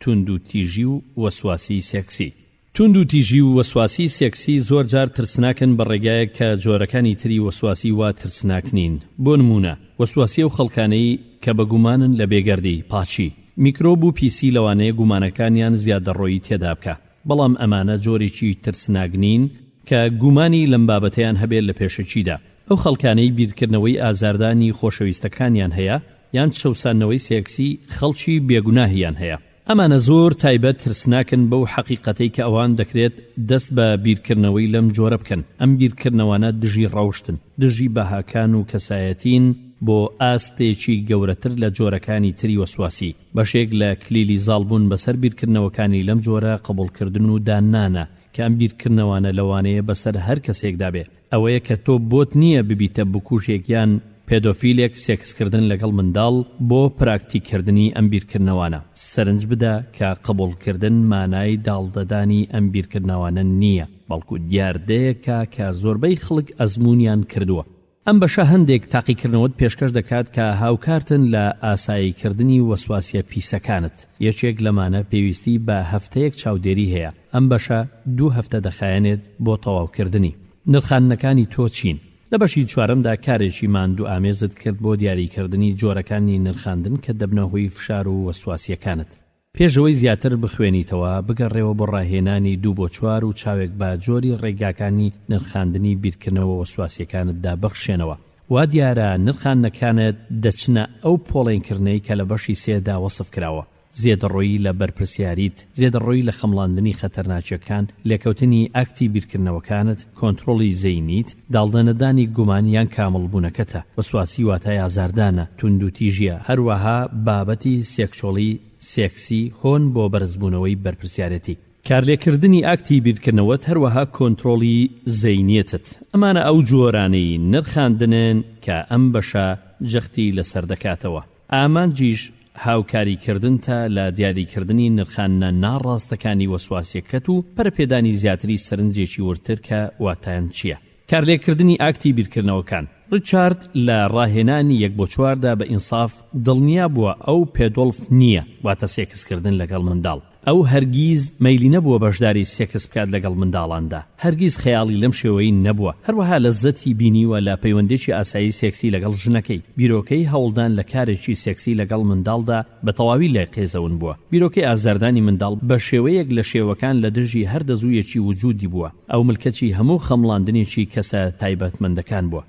توند و تیژی و وەسواسی سێکسی. توند و تیژی و وەسواسی سێکسی زۆر جار ترسناکن بە ڕێگایەک کە جۆرەکانی تری وەسواسی وا ترسناک نین. بۆ نمونە وەسواسی و خەڵکانەی کە بەگومانن لە بێگەردی پاچی، میکرۆب و پیسی لەوانەیە گومانەکانیان زیادەڕۆیی تێدا بکە. بەڵام ئەمانە جۆرێکی ترسناک نین کە گومانی لەم بابەتەیان هەبێت لە پێشەچیدا. ئەو خەڵکانەی بیرکردنەوەی ئازاردانی خۆشەویستەکانیان هەیە یان شەوسانەوەی سێکسی خەڵکی بێگوناهیان هەیە. ئەمانە زۆر تایبەت ترسناکن بەو حەقیقەتەی کە ئەوان دەکرێت دەست بە بیرکردنەوەی لەم جۆرە بکەن. ئەم بیرکردنەوەانە دژی ڕەوشتن، دژی بەهاکان و کەسایەتین بۆ ئاستێکی گەورەتر لە جۆرەکانی تری وەسواسی. بەشێک لە کلیلی زاڵبوون بەسەر بیرکردنەوەکانی لەم جۆرە قبوڵکردن و دانانە کە ئەم بیرکردنەوەانە لەوانەیە بەسەر هەر کەسێکدا بێ. ئەوەیە کە تۆ بۆت نییە ببیتە بکوژێک یان پێدۆفیلێک سێکسکردن لەگەڵ منداڵ بۆ پراکتیککردنی ئەم بیرکردنەوانە سەرنج بدە کە قبوڵکردن مانای داڵدەدانی ئەم بیرکردنەوانە نییە، بەڵکو دیاردەیەکە کە زۆربەی خەڵک ئەزموونیان کردووە. ئەم بەشە هەندێک تاقیکردنەوەت پێشکەش دەکات کە هاوکارتن لە ئاساییکردنی وەسواسیە پیسەکانت. یەکێک لەمانە پێویستی بە هەفتەیەک چاودێری هەیە. ئەم بەشە 2 هەفتە دەخایەنێت بۆ تەواوکردنی. نرخانەکانی تۆ چین؟ لە بەشی چوارەمدا کارێکی ماندوو ئامێزت کرد بۆ دیاریکردنی جۆرەکانی نرخاندن کە دەبنە هۆی فشار و وەسواسیەکانت. پێشەوەی زیاتر بخوێنیتەوە بگەڕێەوە بۆ ڕاهێنانی 2 بۆ 4 و چاوێک بە جۆری ڕێگاکانی نرخاندنی بیرکردنەوە وەسواسیەکانتدا بەخشێنەوە. وا دیارە نرخانەکانت دەچنە ئەو پۆڵێنکردنەی کە لە بەشی 3دا وەسف کراوە. زێدەڕۆیی لە بەرپرسیاریت، زێدەڕۆیی لە خەمڵاندنی خەتەرناچیەکان، لێکەوتنی ئاکتی بیرکردنەوەکانت، کۆنتڕۆڵی زەینیت، داڵدەنەدانی گومانیان کامڵبوونەکەتە، وەسواسی واتای ئازاردانە، توندوتیژیە، هەروەها بابەتی سێکچۆڵی سێکسی هۆن بۆ بەرزبوونەوەی بەرپرسیارەتی. کارلێکردنی ئاکتی بیرکردنەوەت هەروەها کۆنتڕۆڵی زەینیەتت. ئەمانە ئەو جۆرانەی نرخاندنن کە ئەم بەشە جەختی لەسەر دەکاتەوە. ئامانجیش هاوکاریکردن تا لە دیاریکردنی نرخانە ناڕاستەکانی وەسواسیەکەت و پەرپێدانی زیاتری سەرنجێکی ورتر کە واتایان چییە؟ کارلێکردنی ئاکتی بیرکردنەوەکان. ڕیچارد لە ڕاهێنانی 1 بۆ 4دا بە ئینساف دڵنیا بووە ئەو پێدۆڵف نییە، واتە سێکسکردن لەگەڵ منداڵ. ئەو هەرگیز مەیلی نەبووە بەشداری سێکس بکات لەگەڵ منداڵاندا، هەرگیز خەیاڵی لەم شێوەی نەبووە. هەروەها لەزەتی بینیوە لە پەیوەندێکی ئاسایی سێکسی لەگەڵ ژنەکەی. بیرۆکەی هەوڵدان لە کارێکی سێکسی لەگەڵ منداڵدا بە تەواوی لای قێزەون بووە. بیرۆکەی ئازاردانی منداڵ بە شێوەیەک لە شێوەکان لە دژی هەر دەزوویەکی وجودی بووە. ئەو ملکەتی هەموو خەمڵاندنێکی کەسە تایبەتمەندەکان بووە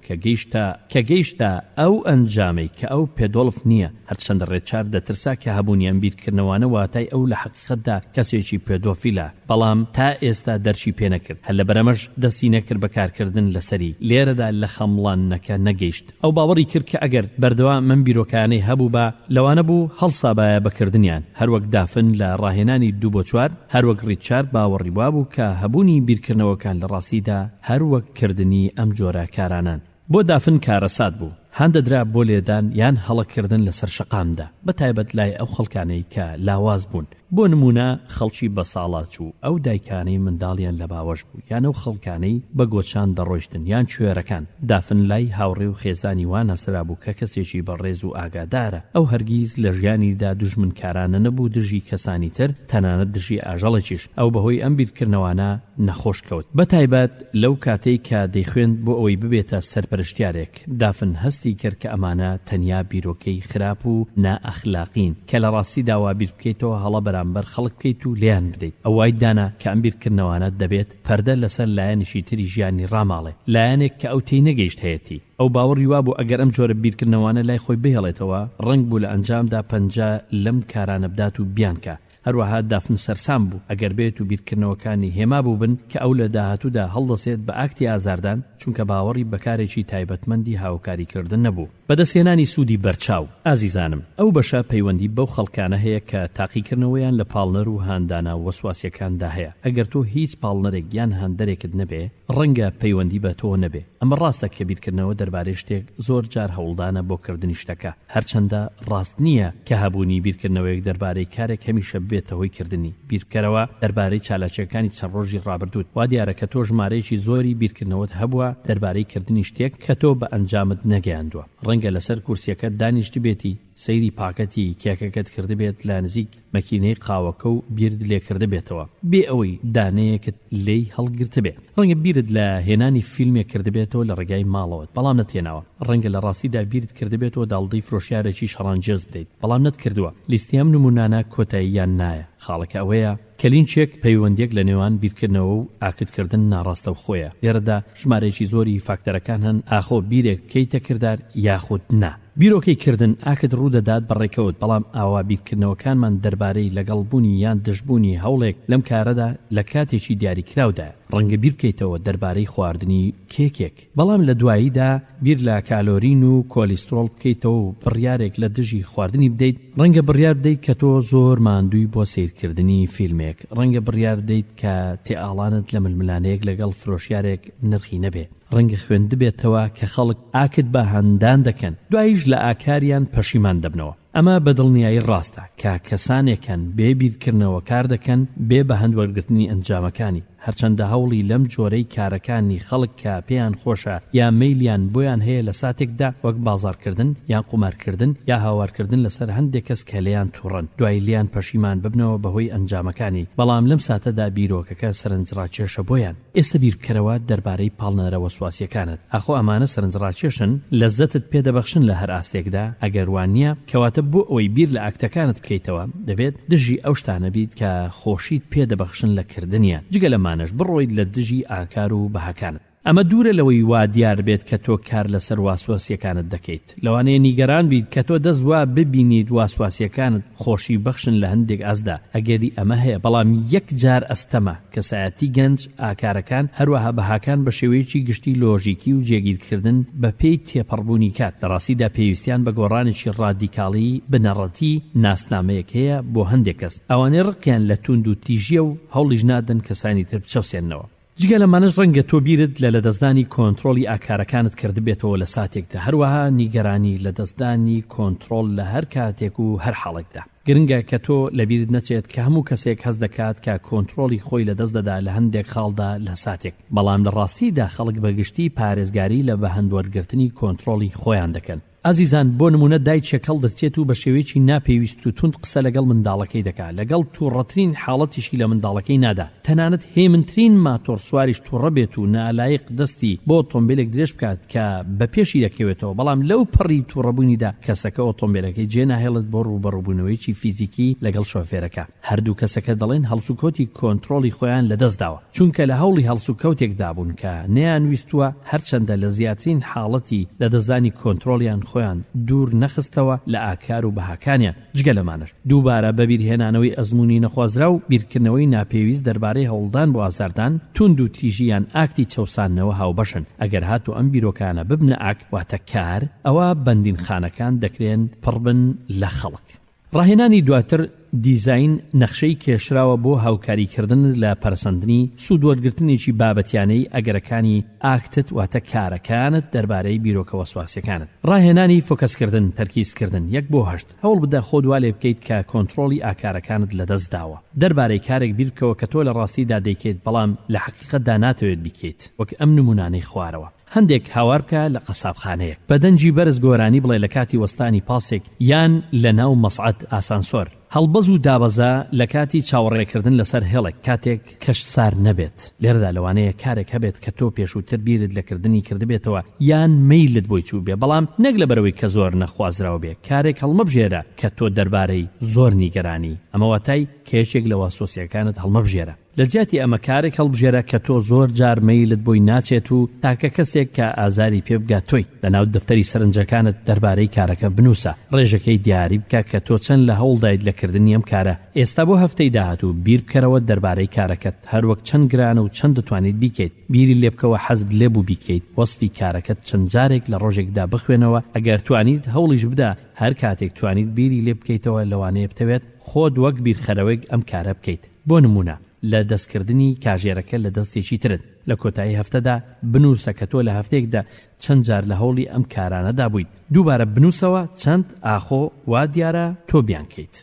کە گەیشتە ئەو ئەنجامەی کە ئەو پێدۆڵف نییە. هەرچەندە ڕێچارد دەترسا کە هەبوونیان بیرکردنەوە واتای ئەو لە حەقیقەتدا کەسێکی پێدۆفیلە، بەڵام تا ئێستا دەرچی پێ نەکرد. هەر لە بەرەمەش دەستی نەکرد بەکارکردن لەسەری. لێرەدا لە خەمڵانەکە نەگەیشت. ئەو باوەڕی کرد کە ئەگەر بەردەوام من بیرۆکانەی هەبوو بە لەوانە بوو هەڵسابایە بەکردنیان. هەروەک دافن لە ڕاهێنانی 2 بۆ 4، هەروەک ڕیچارد باوەڕی وابوو کە هەبوونی بیرکردنەوەکان لە ڕاستیدا هەروەک کردنی ئەم جۆرە کارانان. بۆ دافن کارەسات بوو. هەندەدرا بۆ لێدان یان هەڵەکردن لەسەر شەقامدا، بەتایبەت لای ئەو خەڵکانەی کە لاواز بوون. بۆ نمونە خەڵکی بە ساڵات و ئەو دایکانەی منداڵیان لە باوەش بوو، یان ئەو خەڵکانەی بە گۆچان دەڕۆیشتن یان کوێرەکان. دافن لای هاوڕێ و خێزانی وان هەسرا بوو کە کەسێکی بەڕێز و ئاگادارە. ئەو هەرگیز لە ژیانیدا دوژمنکارانە نەبوو، دژی کەسانی تر، تەنانەت دژی ئاژەڵێکیش. ئەو بەهۆی ئەم بیرکردنەوانە نەخۆش کەوت، بەتایبەت لەو کاتەی کە دەیخوێند بۆ ئەوەی ببێتە سەرپەرشتیارێک. دافن هەستی کرد کە ئەمانە تەنیا بیرۆکەی خراپ و نائەخلاقین کە لە ڕاستی داوا بیر بکەیتەوە هەڵە بەرامبەر خەڵک بکەیت و لیان بدەیت. ئەوای دانا کە ئەم بیرکردنەوانە دەبێت پەردە لەسەر لایەنشی تری ژیانی ڕاماڵێ، لایەنێک کە ئەو تێی نەگەیشت هەیەتی. ئەو باوەڕی وابوو ئەگەر ئەم جۆرە بیرکردنەوانە لای خۆی بهێڵێتەوە ڕەنگ بوو لە ئەنجامدا پەنجە لەم کارانە بدات و بیانکە. هەروەها دافن سەرسام بوو ئەگەر بێت و بیرکردنەوەکانی هێما بوو بن کە ئەو لە داهاتوودا هەڵدەسێت بە ئاکتی ئازاردان، چونکە باوەڕی بەکارێکی تایبەتمەندی هاوکاریکردن نەبوو. بەدەستهێنانی سوودی بەرچاو. ئازیزانم، ئەو بەشە پەیوەندی بەو خەڵکانە هەیە کە تاقیکردنەوەیان لە پاڵنەر و هاندانە وەسواسیەکاندا هەیە. ئەگەر تۆ هیچ پاڵنەرێک یان هاندەرێکت نەبێ، ڕەنگە پەیوەندی بە تۆ نەبێ. ئەمە ڕاستە کە بیرکردنەوە دەربارەی شتێک زۆر جار هەوڵدانە بۆ کردنی شتەکە، هەرچەندە ڕاست نییە کە هەبوونی بیرکردنەوەیەک دەربارەی کارێک هەمیشە بێتە هۆی کردنی. بیرکەرەوە دەربارەی چالاکیەکانی چەند ڕۆژی ڕابردووت. وا دیارە کە تۆ ژمارەیەکی زۆری بیرکردنەوەت هەبووە دەربارەی کردنی شتێک کە تۆ بە ئەنجامت نەگەیاندووە. ڕەنگە لەسەر کورسیەکەت دانیشت بێتی، سەیری پاکەتی کێکەکەت کرد بێت لە نزیک مەکینەی قاوەکە و بیرت لێ کرد بێتەوە بێ ئەوەی دانەیەکت لێی هەڵگرت بێ. ڕەنگە بیرت لە هێنانی فیلمێک کرد بێتەوە لە ڕێگای ماڵەوەت، بەڵام نەتێناوە. ڕەنگە لە ڕاستیدا بیرت کرد بێتەوە داڵدەی فرۆشیارێکی شەڕانجێز بدەیت، بەڵام نەتکردووە. لیستیام نمونانە کۆتاییان نایە. خاڵەکە ئەوەیە کەلینچێک پەیوەندێک لە نێوان بیرکردنەوە و ئاکتکردن ناڕاستە و خۆیە. لێرەدا ژمارەیەکی زۆری فاکتەرەکان هەن، ئاخۆ بیرێک کەیتە کردار یاخود نا. بیرۆکەی کردن ئاکت ڕوودەدات بەڕێکەوت، بەڵام ئاوا بیرکردنەوەکانمان دەربارەی لەگەڵبوونی یان دژبوونی هەوڵێک لەم کارەدا لە کاتێکی دیاریکراودا. ڕەنگە بیرکەیتەوە دەربارەی خواردنی کێکێک، بەڵام لە دواییدا بیر لە کالۆرین و کۆلیسترۆڵ بکەیتەوە و بڕیارێک لە دژی خواردنی بدەیت. ڕەنگە بڕیار بدەیت کە تۆ زۆر ماندووی بۆ سیرکردنی فیلمێک، ڕەنگە بڕیار بدەیت کە تێئاڵانت لە ململانەیەک لەگەڵ فرۆشیارێک نرخی نەبێ، ڕەنگە خوێن دەبێتەوە کە خەڵک ئاکت بە هەندان دەکەن دواییش لە ئاکاریان پەشیمان دەبنەوە. ئەمە بەدڵنیایی ڕاستە کە کەسانێکن بێبیرکردنەوە کار دەکەن بێ بە هەندوەرگرتنی ئەنجامەکانی هەرچەندە هەوڵی لەم جۆرەی کارەکانی خەڵک کە پێیان خۆشە یا مەیلیان بۆیان هەیە لە ساتێکدا وەک بازارکردن یان قومارکردن یا هاوارکردن لەسەر هەندێک کەس کە لێیان تووڕن دوای لیان پەشیمان ببنەوە بەهۆی ئەنجامەکانی بەڵام لەم ساتەدا بیرۆکەکە سەرنجڕاکێشە بۆیان. ئێستا بیرکەرەوە دەربارەی پاڵنەرە وەسواسیەکانت ئاخۆ ئەمانە سەرنجڕاکێشن لەزەتت پێدەبەخشن لە هەر ئاستێکدا ئەگەر وان نییە کەواتە بۆ ئەوەی بیر لە ئاکتەکانت بکەیتەوە دەبێت دژی ئەو شتانە بیت کە خۆشیت پێدەبەخشن لە کردنیان جگە لەمانەش بڕۆیت لە دژی ئاکار و بەهاکانت. ئەمە دوورە لەوەی وا دیار بێت کە تۆ کار لەسەر واسواسیەکانت دەکەیت لەوانەیە نیگەران بیت کە تۆ دەزوا ببینیت واسواسیەکانت خۆشی بەخشن لە هەندێک ئەسدا ئەگەری ئەمە هەیە بەڵام یەک جار ئەستەمە کەسایەتی گەنج ئاکارەکان هەروەها بەهاکان بە شێوەیەکی گشتی لۆژیکی و جێگیرکردن بە پێی تێپەڕبوونی کات لە ڕاستیدا پێویستیان بە گۆڕانێکی ڕادیکاڵی بنەڕەتی ناسنامەیەک هەیە بۆ هەندێک کەس ئەوانەی ڕقیان لە توند و تیژیە و هەوڵیش نادەن کەسانی تر بچەوسێننەوە. جگە لەمانەش ڕەنگە تۆ بیرت لە لەدەستدانی کۆنتڕۆلی ئاکارەکانت کردبێتەوە لە ساتێکدا هەروەها نیگەرانی لەدەستدانی کۆنتڕۆل لە هەر کاتێک و هەر حاڵێکدا. گرنگە کە تۆ لەبیرت نەچێت کە هەموو کەسێک هەست دەکات کە کۆنتڕۆلی خۆی لەدەست دەدا لە هەندێک خاڵدا لە ساتێک بەڵام لە ڕاستیدا خەڵک بەگشتی پارێزگاری لە بە هەندوەرگرتنی کۆنتڕۆلی خۆیان دەکەن. ئازیزان بۆ نمونە دایک شەکەڵ دەچێت و بە شێوەیەکی ناپێویست و تند قسە لەگەڵ منداڵەکەی دەکات لەگەڵ تووڕەترین حاڵەتیشی لە منداڵەکەی نادا تەنانەت هێمنترین ماتۆر سواریش تووڕە بێت و نالایق دەستی بۆ ئۆتۆمبیلێک درێژ بکات کە بە پێشی دەکەوێتەوە بەڵام لەو پەڕی تووڕەبوونیدا کەسەکە ئۆتۆمبیلەکەی جێناهێڵت بۆ ڕوبەڕووبوونەوەیکی فیزیکی لەگەڵ شۆفێرەکە هەردوو کەسەکە دەڵێن هەڵسوکەوتی کۆنتڕۆلی خۆیان لەدەستداوە چونکە لە هەوڵی هەڵسوکەوتێکدا بوون کە نەیان ویستووە هەرچەندە لە زیاترین حاڵەتی لەدەستدانی کۆنتڕۆلیان خۆیان دوور نەخستەوە لە ئاکار و بەهاکانیان جگە لەمانش دووبارە بەبیرهێنانەوەی ئەزمموی نەخوازرا و بیرکردنەوەی ناپێویست دەربارەی هەوڵدان بۆ ئازاردان تند و تیژیان ئاکتی چەسانەوە هاوبەشن ئەگەر هاتو ئەم بیرۆکانە ببنە ئاک واتە کار ئەوە بەندین خانەکان دەکرێن پڕبن لە خەڵک. ڕاهێنانی دواتر دیزاین نەخشەی کێشراوە بۆ هاوکاریکردن لە پەرسەندنی سوودوەرگرتنێکی بابەتیانەی ئەگەرەکانی ئاکتت واتە کارەکانت دەربارەی بیرۆکە وەسواسیەکانت. ڕاهێنانی فۆکەسکردن تەرکیزکردن 1:8 هەوڵ بدە خۆت وا لێ بکەیت کە کۆنتڕۆلی ئاکارەکانت لەدەست داوە دەربارەی کارێک بیرکەوە کە تۆ لە ڕاستیدا دەیکەیت بەڵام لە حەقیقەتدا ناتەوێت بیکەیت وەک ئەم نمونانەی خوارەوە. هەندێک هاوار بکە لە قەسابخانەیەک بەدەنجی بەرز گۆرانی بڵێ لە کاتی وەستانی پاسێک یان لە ناو مەسعەد ئاسانسۆر هەڵبەز و دابەزە لە کاتی چاوەڕێکردن لەسەر هێڵێک کاتێک کەش سار نەبێت لێرەدا لەوانەیە کارێک هەبێت کە تۆ پێشووتر بیرت لە کردنی کردبێتەوە یان مەیلت بۆی چوو بێ بەڵام نەک لە بەرەوەی کە زۆر نەخوازراوە بێ کارێک هەڵمەبژێرە کە تۆ دەربارەی زۆر نیگەرانی ئەمە واتای کێشێک لە واسۆسیەکانت هەڵمەبژێرە لە جیاتی ئەمە کارێک هەڵبژێرە کە تۆ زۆر جار مەیلت بۆی ناچێت و تاکە کەسێک کە ئازاری پێ بگات تۆی لەناو دەفتەری سەرنجەکانت دەربارەی کارەکە بنووسە ڕێژەکەی دیاری بکە کە تۆ چەند لە هەوڵدایت لە کردنی ئەم کارە ئێستا بۆ هەفتەی داهاتوو بیر بکەرەوە دەربارەی کارەکەت هەروەک چەند گرانە و چەند دەتوانیت بیکەیت بیری لێ بکەوە حەزت لێبوو بیکەیت وەسفی کارەکەت چەند جارێک لە ڕۆژێکدا بخوێنەوە ئەگەر توانیت هەوڵیش بدا هەر کاتێک توانیت بیری لێ بکەیتەوە لەوانەیە بتەوێت خۆت وەک بیرخەرەوەیک ئەم کارە بکەیت بۆ نمونە لە دەستکردنی کاژێرەکە لە دەستێکی ترت لە کۆتایی هەفتەدا بنووسە کە تۆ لە هەفتێکدا چەند جار لە هەوڵی ئەم کارانەدا بوویت دووبارە بنووسەوە چەند ئاخۆ وا دیارە تۆ بیانکەیت.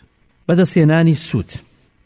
بەدەستێنانی سوود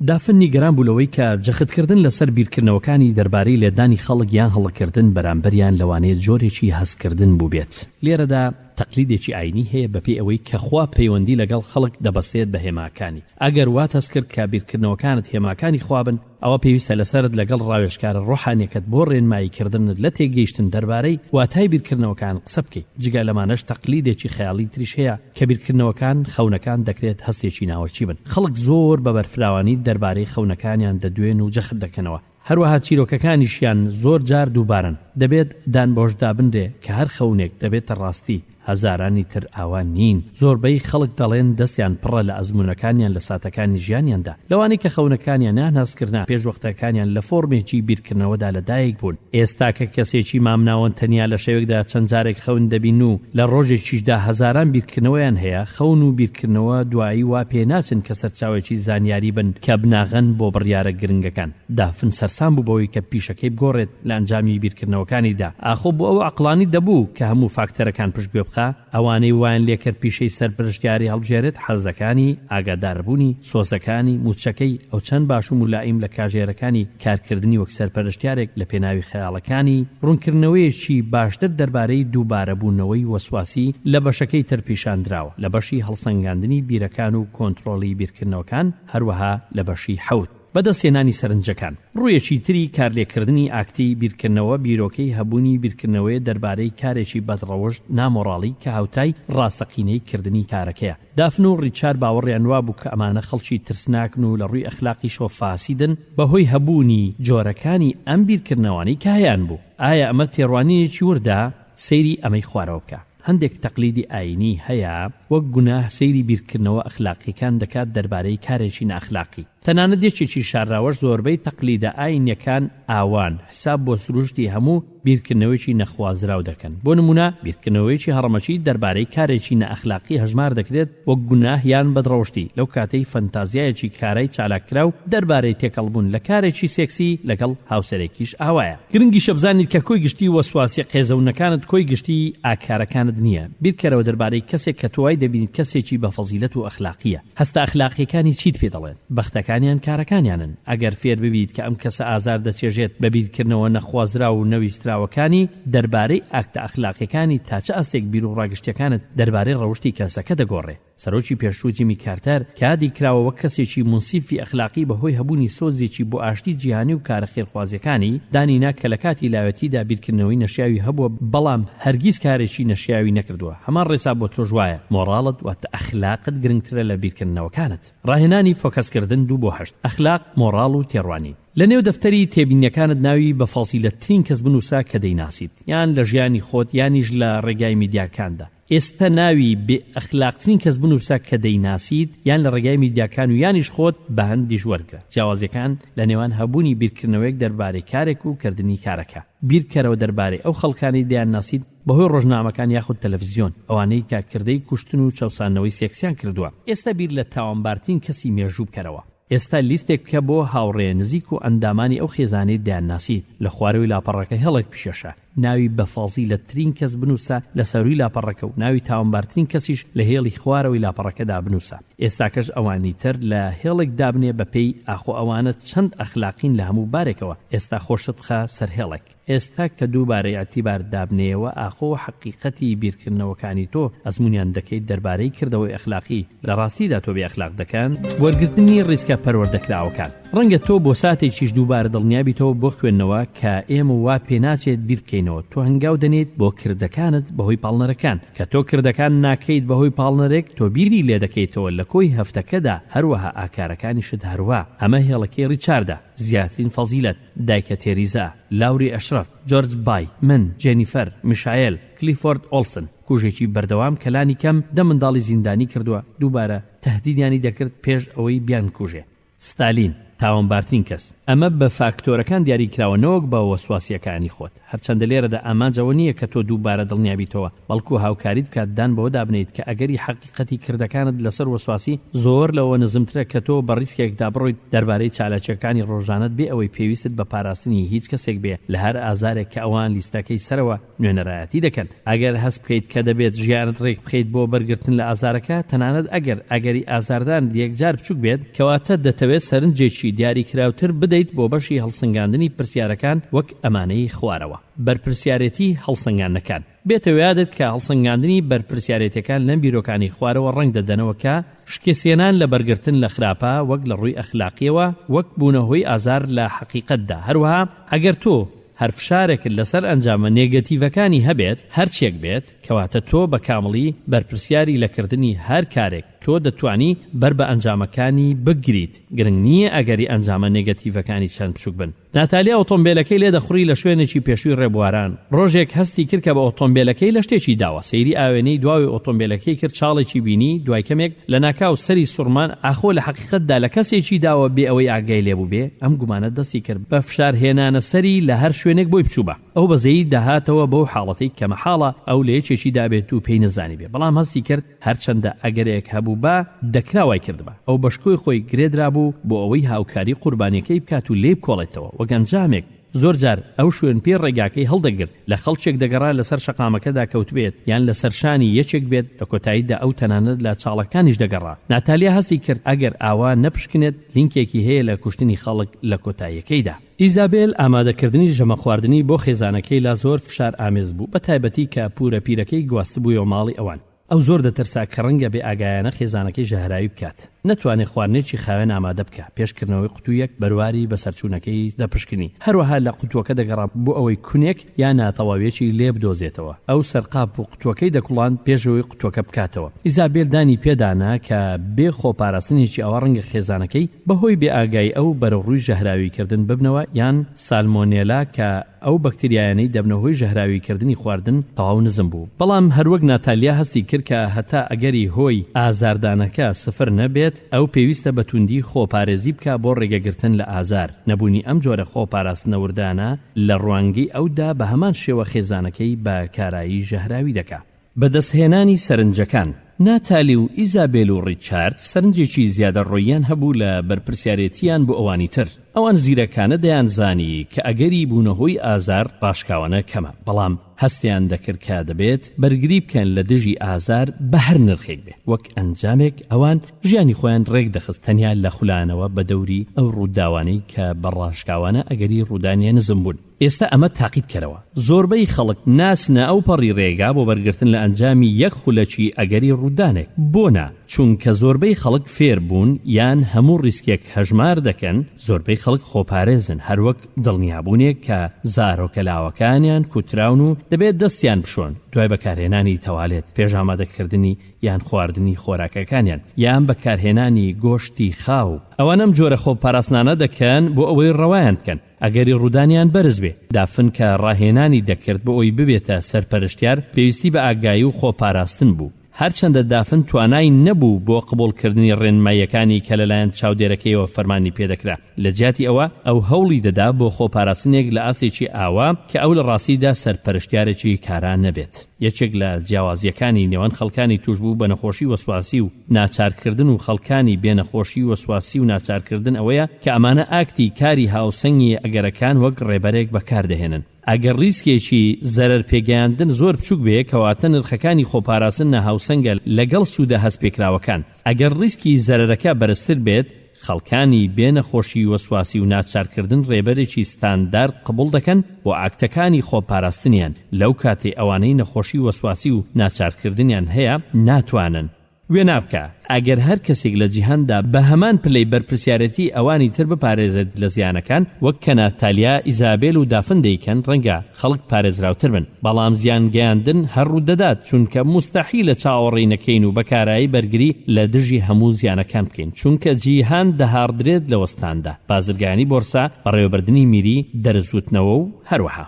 دافن نیگەران بوولەوەی کە جەختکردن لەسەر بیرکردنەوەکانی دەربارەی لێدانی خەڵک یان هەڵەکردن بەرامبەریان لەوانەیە جۆرێکی هەستکردن بوو بێت. لێرەدا تەقلیدێکی ئاینی هەیە بەپێی ئەوەی کە خوا پەیوەندی لەگەڵ خەڵک دەبەستێت بە هێماکانی ئەگەر وات هەست کرد کە بیرکردنەوەکانت هێماکانی خوابن ئەوە پێویستە لەسرت لەگەڵ ڕاوێژکارە ڕۆحانیەکەت بۆ ڕێنماییکردنت لە تێگەیشتن دەربارەی واتای بیرکردنەوەکان قسە بکەیت جگە لەمانەش تەقلیدێکی خەیاڵی تریش هەیە کە بیرکردنەوەکان خەونەکان دەکرێت هەستێکی ناوەرچی بن خەڵک زۆر بە بەرفراوانی دەربارەی خەونەکانیان دەدوێن و جەخت دەکەنەوە هەروەها چیرۆکەکانیشیان زۆر جار دووبارن دەبێت دان بۆشدا بندێ کە هەر خەونێک دەبێتە ڕاستی هەزارانی تر ئاوان نین. زۆربەی خەڵک دەڵێن دەستیان پڕە لە ئەزمونەکانیان لە ساتەکانی ژیانیاندا، لەوانەی کە خەونەکانیان ناناسکردنا پێش وەختەکانیان لە فۆرمێکی بیرکردنەوەدا لەدایک بوون. ئێستا کە کەسێکی مامناوەن تەنیا لە شەوێکدا چەند جارێک خەون دەبین و لە ڕۆژێکیشدا هەزاران بیرکردنەوەیان هەیە، خەون و بیرکردنەوە دوایی وا پێ ناچن کە سەرچاوێکی زانیاری بن کە بناغن بۆ بڕیارە گرنگەکان. دافن سەرسام بوو بەوەی کە پیشەکەی بگۆڕێت لە ئەنجامی بیرکردنەوەکانیدا. ئاخۆ بۆ ئەو عەقڵانی دەبوو کە هەموو فاکتەرەکان پشتگوێ بخا، ئەوانەی وایان لێکرد پیشەی سەرپرشتیاری هەڵبژێرێت حەزەکانی، ئاگاداربوونی، سۆزەکانی، موچەکەی ئەو چەند باش و مولائیم لە کاژێرەکانی کارکردنی وەک سەرپەرشتیارێک لە پێناوی خەیاڵەکانی، ڕوونکردنەوەیەکی باشتر دەربارەی دووبارەبوونەوەی وەسواسی لە بەشەکەی تر پیشاندراوە، لە بەشی هەڵسەنگاندنی بیرەکان و کۆنتڕۆڵی بیرکردنەوەکان، هەروەها لە بەشی حەوت. بەدەستێنانی سەرنجەکان ڕوویەکی تری کارلێکردنی ئاکتی بیرکردنەوە بیرۆکەی هەبوونی بیرکردنەوەی دەربارەی کارێکی بەدڕەوەشت نامۆڕاڵی کە هاوتای ڕاستەقینەی کردنی کارەکەیە. دافن و ڕیچارد باوەڕیان وا بوو کە ئەمانە خەڵکی ترسناکن و لە ڕووی ئەخلاقیشەوە فاسیدن بەهۆی هەبوونی جۆرەکانی ئەم بیرکردنەوەی کە هەیان بوو. ئایا ئەمە تێڕوانینێکی وردە؟ سەیری ئەمەی خوارەوە بکە. هەندێک تەقلیدی ئاینی هەیە وەک گوناه سەیری بیرکردنەوە ئەخلاقیەکان دەکات دەربارەی کارێکی ناخلاقی. تەنانەت یەکێکی شاراوەش زۆربەی تەقلیدە ئاینیەکان ئاوان حساب بۆ سروشتی هەموو بیرکردنەوەیکی نەخوازراو دەکەن. بۆ نمونە بیرکردنەوەیکی هەڕەمەچی دەربارەی کارێکی نەئەخلاقی هەژمار دەکرێت وەک گوناه یان بەدڕەوشتی لەو کاتەی فەنتازیایەکی کارای چالاکراو دەربارەی تێکەڵبوون لە کارێکی سێکسی لەگەڵ هاوسەرێکیش ئاوایە. گرنگی شەبزانیت کە کۆی گشتی وەسواسی قێزەونەکانت کۆی گشتی ئاکارەکانت نییە. بیرکەرەوە دەربارەی کەسێک کە توای دەبینیت کەسێکی بە فەزیلەت و ئەخلاقیە. هەستا ئەخلاقیەکانی چیت پێ دەڵێن؟ بەختەکانیان کارەکانیانن. ئەگەر فێر ببیت کە ئەم کەسە ئازار دەچێژێت بە بیرکردنەوە نەخوازرا و نەویستراوەکانی دەربارەی ئاکتە ئەخلاقیەکانی تا چه ئەستێک بیر و ڕاگشتیەکانت دەربارەی ڕەوشتی کەسەکە دەگۆڕێ. سەرۆکی پێشوو جیمی کارتەر کادی کراوە وەک کەسێکی منسیفی ئەخلاقی بەهۆی هەبوونی سۆزێکی بۆ ئاشتی جیهانی و کارە خێرخوازیەکانی دانینا کە لە کاتی لاوەتیدا بیرکردنەوەی نەشیاوی هەبووە بەڵام هەرگیز کارێکی نەشیاوی نەکردووە. هەمان ڕێسا بۆ تۆ ژوایە مۆڕاڵت واتە ئەخلاقت گرنگترە لە بیرکردنەوەکانت. ڕاهێنانی فۆکەسکردن 2/8 ئەخلاق، مۆڕاڵ و تێڕوانی. لە نێو دەفتەری تێبینیەکانت ناوی بە فەزیلەترین کەس بنووسا کە دەیناسیت، یان لە ژیانی خۆت یانیش لە ڕێگای میدیاکاندا. ئێستا ناوی بێ ئەخلاقترین کەس بنووسا کە دەیناسیت یان لە ڕێگای میدیاکان و یانیش خۆت بە هەندیش وەرگرە. جیاوازیەکان لە نێوان هەبوونی بیرکردنەوەیەک دەربارەی کارێک و کردنی کارەکە. بیرکەرەوە دەربارەی ئەو خەڵکانی دەیانناسیت بەهۆی ڕۆژنامەکان یاخود تەلەڤیزیۆن، ئەوانەی کارکردەی کوشتن و چەوسانەوەی سێکسیان کردووە. ئێستا بیر لە تاوانبارترین کەسی مێژوو بکەرەوە. ئێستا لیستێک بکە بۆ هاوڕێ نزیک و ئەندامانی ئەو خێزانەی دەیانناسیت. لە خوارەوەی لاپەڕەکە هێڵێک پیشەشە. ناوی بە فەزیلەترین کەس بنووسە لە سەروی لاپەڕەکە و ناوی تاوانبارترین کەسیش لە هێڵی خوارەوەی لاپەڕەکەدا بنووسە. ئێستا کەش ئەوانی تر لە هێڵێک دابنێ بەپێی ئاخۆ ئەوانە چەند ئەخلاقین لە هەموو بارێکەوە. ئێستا خۆشت بخە سەر هێڵێک. ئێستا کە دووبارەی ئەتیبار دابنێەوە ئاخۆ حەقیقەتی بیرکردنەوەکانی تۆ ئەزمونیان دەکەیت دەربارەی کردەوەی ئەخلاقی لە ڕاستیدا تۆ بێ ئەخلاق دەکەن. وەرگرتنی ڕیسکە پەروەردەکراوەکان. ڕەنگە تۆ بۆ ساتێکیش دووبارە دڵنیابیتەوە بۆ خوێندنەوە کە ئێمە وا پێ ناچێت بیر بکەینەوە. تۆ هەنگاو دەنێت بۆ کردەکانت بەهۆی پاڵنەرەکان کە تۆ کردەکان ناکەیت بەهۆی پاڵنەرێک تۆ بیری لێ دەکەیتەوە لە کۆی هەفتەکەدا هەروەها ئاکارەکانیشت هەروە. ئەمە هێڵەکەی ڕیچاردە. زیاترین فەزیلەت، دایکە تێریزا، لاوری ئەشرەف، جۆرج بای، من، جێنیفەر، میشایل، کلیفۆرد ئۆلسن. کوژێکی بەردەوام کەلانی کەم 10 منداڵی زیندانی کردووە. دووبارە تەهدیدیانی دەکرد پێش ئەوەی بیان کوژێ. ستالین، تاوانبارترین کەس. ئەمە بە فاکتۆرەکان دیاریکراوەنەوەک بە وەسواسیەکانی خۆت. هەرچەندە لێرەدا ئامانجەوە نییە کە تۆ دووبارە دڵنیابیتەوە، بەڵکو هاوکاریت بکات دان بەوە دابنیت کە ئەگەری حەقیقەتی کردەکانت لەسەر وەسواسی زۆر لەوە نزمترە کە تۆ بە ڕیسکێکدا بڕۆیت دەربارەی چالاکیەکانی ڕۆژانت بێ ئەوەی پێویستت بە پاراستنی هیچ کەسێک بێ لە هەر ئازارێک کە ئەوان لیستەکەی سەرەوە نوێنەرایەتی دەکەن. ئەگەر هەست بکەیت کە دەبێت ژیانت ڕێک بخەیت بۆ بەرگرتن لە ئازارەکە، تەنانەت ئەگەری ئازاردان یەکجار بچووک بێت کەواتە دەتەوێت سەرنجێکی دیاریکراوتر بدەیت بۆ بەشی هەڵسەنگاندنی پرسیارەکان وەک ئەمانەی خوارەوە. بەرپرسیارەتی هەڵسەنگاندنەکان. بێتەوە یادت کە هەڵسەنگاندنی بەرپرسیارەتەکان لەم بیرۆکانی خوارەوە ڕەنگ دەدەنەوە کە شکێسێنان لە بەرگرتن لە خراپە وەک لە ڕووی ئەخلاقیەوە وەک بوونەهۆی ئازار لە حەقیقەتدا. هەروەها ئەگەر تۆ هەر فشارێکت لەسەر ئەنجامە نێگەتیڤەکانی هەبێت هەرچێک بێت کەواتە تۆ بە کامڵی بەرپرسیاری لەکردنی هەر کارێک تۆ دەتوانی بەر بە ئەنجامەکانی بگریت. گرنگ نییە ئەگەری ئەنجامە نێگەتیڤەکانی چەند بچووک بن. ناتالیا ئۆتۆمبیلەکەی لێ دەخوڕی لە شوێنێکی پێشووی ڕێبواران. ڕۆژێک هەستی کرد کە بە ئۆتۆمبیلەکەی لە شتێکی داوە. سەیری ئاوێنەی دواوی ئۆتۆمبیلەکەی کرد، چاڵێکی بینی، دوای کەمێک لە ناکاو سەری سوڕمان ئاخۆ لە حەقیقەتدا لە کەسێکی داوە بێ ئەوەی ئاگای لێبوو بێ. ئەم گومانە دەستی کرد بە فشار هێنانە سەری لە هەر شوێنێک بۆی بچووبە. ئەو بەزەیی داهاتەوە بەو حاڵەتی کە مەحاڵە ئەو لە یەکێکی دابێت و پێی نەزانی بێ، بەڵام هەستی کرد هەرچەندە ئەگەرێک هەبوو بە دەکراوای کردبە. ئەو بەشکۆی خۆی گرێدرا بوو بۆ ئەوەی هاوکاری قوربانیەکەی بکات و لێ بکۆڵێتەوە. وەک ئەنجامێک زۆر جار ئەو شوێن پێ ڕێگاکەی هەڵدەگرت، لە خەڵچێک دەگەڕا لەسەر شەقامەکەدا کەوت بێت یان لەسەر شانی یەکێک بێت، لە کۆتاییدا ئەو تەنانەت لە چاڵەکانیش دەگەڕا. ناتالیا هەستی کرد ئەگەر ئاوا نەپشکنێت لینکێکی هەیە لە کوشتنی خەڵک لە کۆتاییەکەیدا. ئیزابێل ئامادەکردنی ژەمە خواردنی بۆ خێزانەکەی لا زۆر فشار ئامێز بوو، بە تایبەتی کە پورە پیرەکەی گواست بوویەوە ماڵی ئەوان. ئەو زۆر دەترسا کە ڕەنگە بێ ئاگایانە خێزانەکەی ژەهراوی بکات، نەتوانێت خواردنێکی خاوێن ئامادە بکە پێشکردنەوەی قوتوویەک بەرواری بەسەرچوونەکەی دەپشکنی. هەروەها لە قوتووەکە دەگەڕا بۆ ئەوەی کونێک یان ناتەواویەکی لێ بدۆزێتەوە. ئەو سەرقاپ و قوتووەکەی دەکوڵان پێشەوەی قوتووەکە بکاتەوە. ئیزابێل دانی پێدانا کە بێ خۆپاراستنێکی ئەوە ڕەنگە خێزانەکەی بەهۆی بێ ئاگایی ئەو بەرەڕووی ژەهراویکردن ببنەوە، یان سالمۆنێلا کە ئەو بەکتریایانەی دەبنەوەی ژەهراویکردنی خواردن تەواو نزم بوو. بەڵام هەروەک ناتالیا هەستی کرد کە هەتا ئەگەری هۆی ئازاردانەکە سفر نەبێت، ئەو پێویستە بە توندی خۆپارێزی بکە بۆ ڕێگەگرتن لە ئازار. نەبوونی ئەم جۆرە خۆپاراستنەوردانە لە ڕوانگەی ئەودا بە هەمان شێوە خێزانەکەی بە کارایی ژەهراوی دەکا. بەدەستهێنانی سەرنجەکان ناتالی و ئیزابێل و ڕیچارد سەرنجێکی زیادە ڕۆیان هەبوو لە بەرپرسیارەتیان بۆ ئەوانی تر. ئەوان زیرەکانە دەیانزانی کە ئەگەری بوونەهۆی ئازار ڕاشکاوانە کەمە، بەڵام هەستیان دەکرد کە دەبێت بەرگری بکەن لە دژی ئازار بە هەر نرخێک بێ. وەک ئەنجامێک ئەوان ژیانی خۆیان ڕێک دەخست تەنیا لە خولانەوە بە دەوری ئەو ڕووداوانەی کە بە ڕاشکاوانە ئەگەری ڕوودانیە نزم بوون. ئێستا ئەمە تاقیید کەرەوە. زۆربەی خەڵک ناسنە ئەو پەڕی ڕێگا بۆ بەرگرتن لە ئەنجامی یەک خولەکی ئەگەری ڕوودانێک. بۆنە چونکە زۆربەی خەڵک فێر بوون یان هەموو ڕیسکێک هەژمار دەکەن، زۆربەی خەڵک خۆپارێزن، هەروەک دڵنیابوونێک کە زارۆکەلاوەکانیان کوتراون و دەبێت دەستیان بشۆن دوای بەکارهێنانی تەوالێت، پێش ئامادەکردنی یان خواردنی خۆراکەکانیان، یان بەکارهێنانی گۆشتی خاو. ئەوانم جۆرە خۆپاراستنانە دەکەن بۆ ئەوەی ڕەوایان بکەن ئەگەری ڕوودانیان بەرز بێ. دافن کە ڕاهێنانی دەکرد بۆ ئەوی ببێتە سەرپەرشتیار پێویستی بە ئاگایی و خۆپاراستن بوو. هەرچەندە دافن توانای نەبوو بۆ قبولکردنی ڕێنماییەکانی کە لەلایەن چاودێرەکەیەوە فەرمانی پێدەکرا. لە جیاتی ئەوە ئەو هەوڵی دەدا بۆ خۆپاراستنێک لە ئاسێکی ئاوا کە ئەو لە ڕاستیدا سەرپەرشتیارێکی کاران نەبێت. یەکێک لە جیاوازیەکانی نێوان خەڵکانی توش بوو بە نەخۆشی وەسواسی و ناچارکردن و خەڵکانی بێنەخۆشی وەسواسی و ناچارکردن ئەوەیە کە ئەمانە ئاکتی کاری هاوسەنگی ئەگەرەکان وەک ڕێبەرێک بەکاردەهێنن. ئەگەر ریسکێکی زەرەر پێگەیاندن زۆر بچووک بێ کەواتە نرخەکانی خۆپاراستن نەهاوسەنگە لەگەڵ سوودە هەستپێکراوەکان. ئەگەر ریسکی زەرەرەکە بەرزتر بێت، خەڵکانی بێنەخۆشی وەسواسی و ناچارکردن ڕێبەرێکی ستاندارد قبول دەکەن بۆ ئاکتەکانی خۆپاراستنیان. لەو کاتێ ئەوانەی نەخۆشی وەسواسی و ناچارکردنیان هەیە ناتوانن وێ نابکە. ئەگەر هەر کەسێک لە جیهاندا بە هەمان پلەی بەرپرسیارەتی ئەوانی تر بپارێزێت لە زیانەکان، وەک کە ناتالیا، ئیزابێل و دافن دەیکەن، ڕەنگە خەڵک پارێزراوتر بن. بەڵام زیان گەیاندن هەڕوو دەدات، چونکە مستەحیلە چاوەڕێی نەکەین و بەکارایی بەرگری لە دژی هەموو زیانەکان بکەین، چونکە جیهان دەهاردرێت لە وەستاندا. بازرگانی بۆرسا، بەڕێوەبردننی میری، دەرزوتنەوە و هەروەها.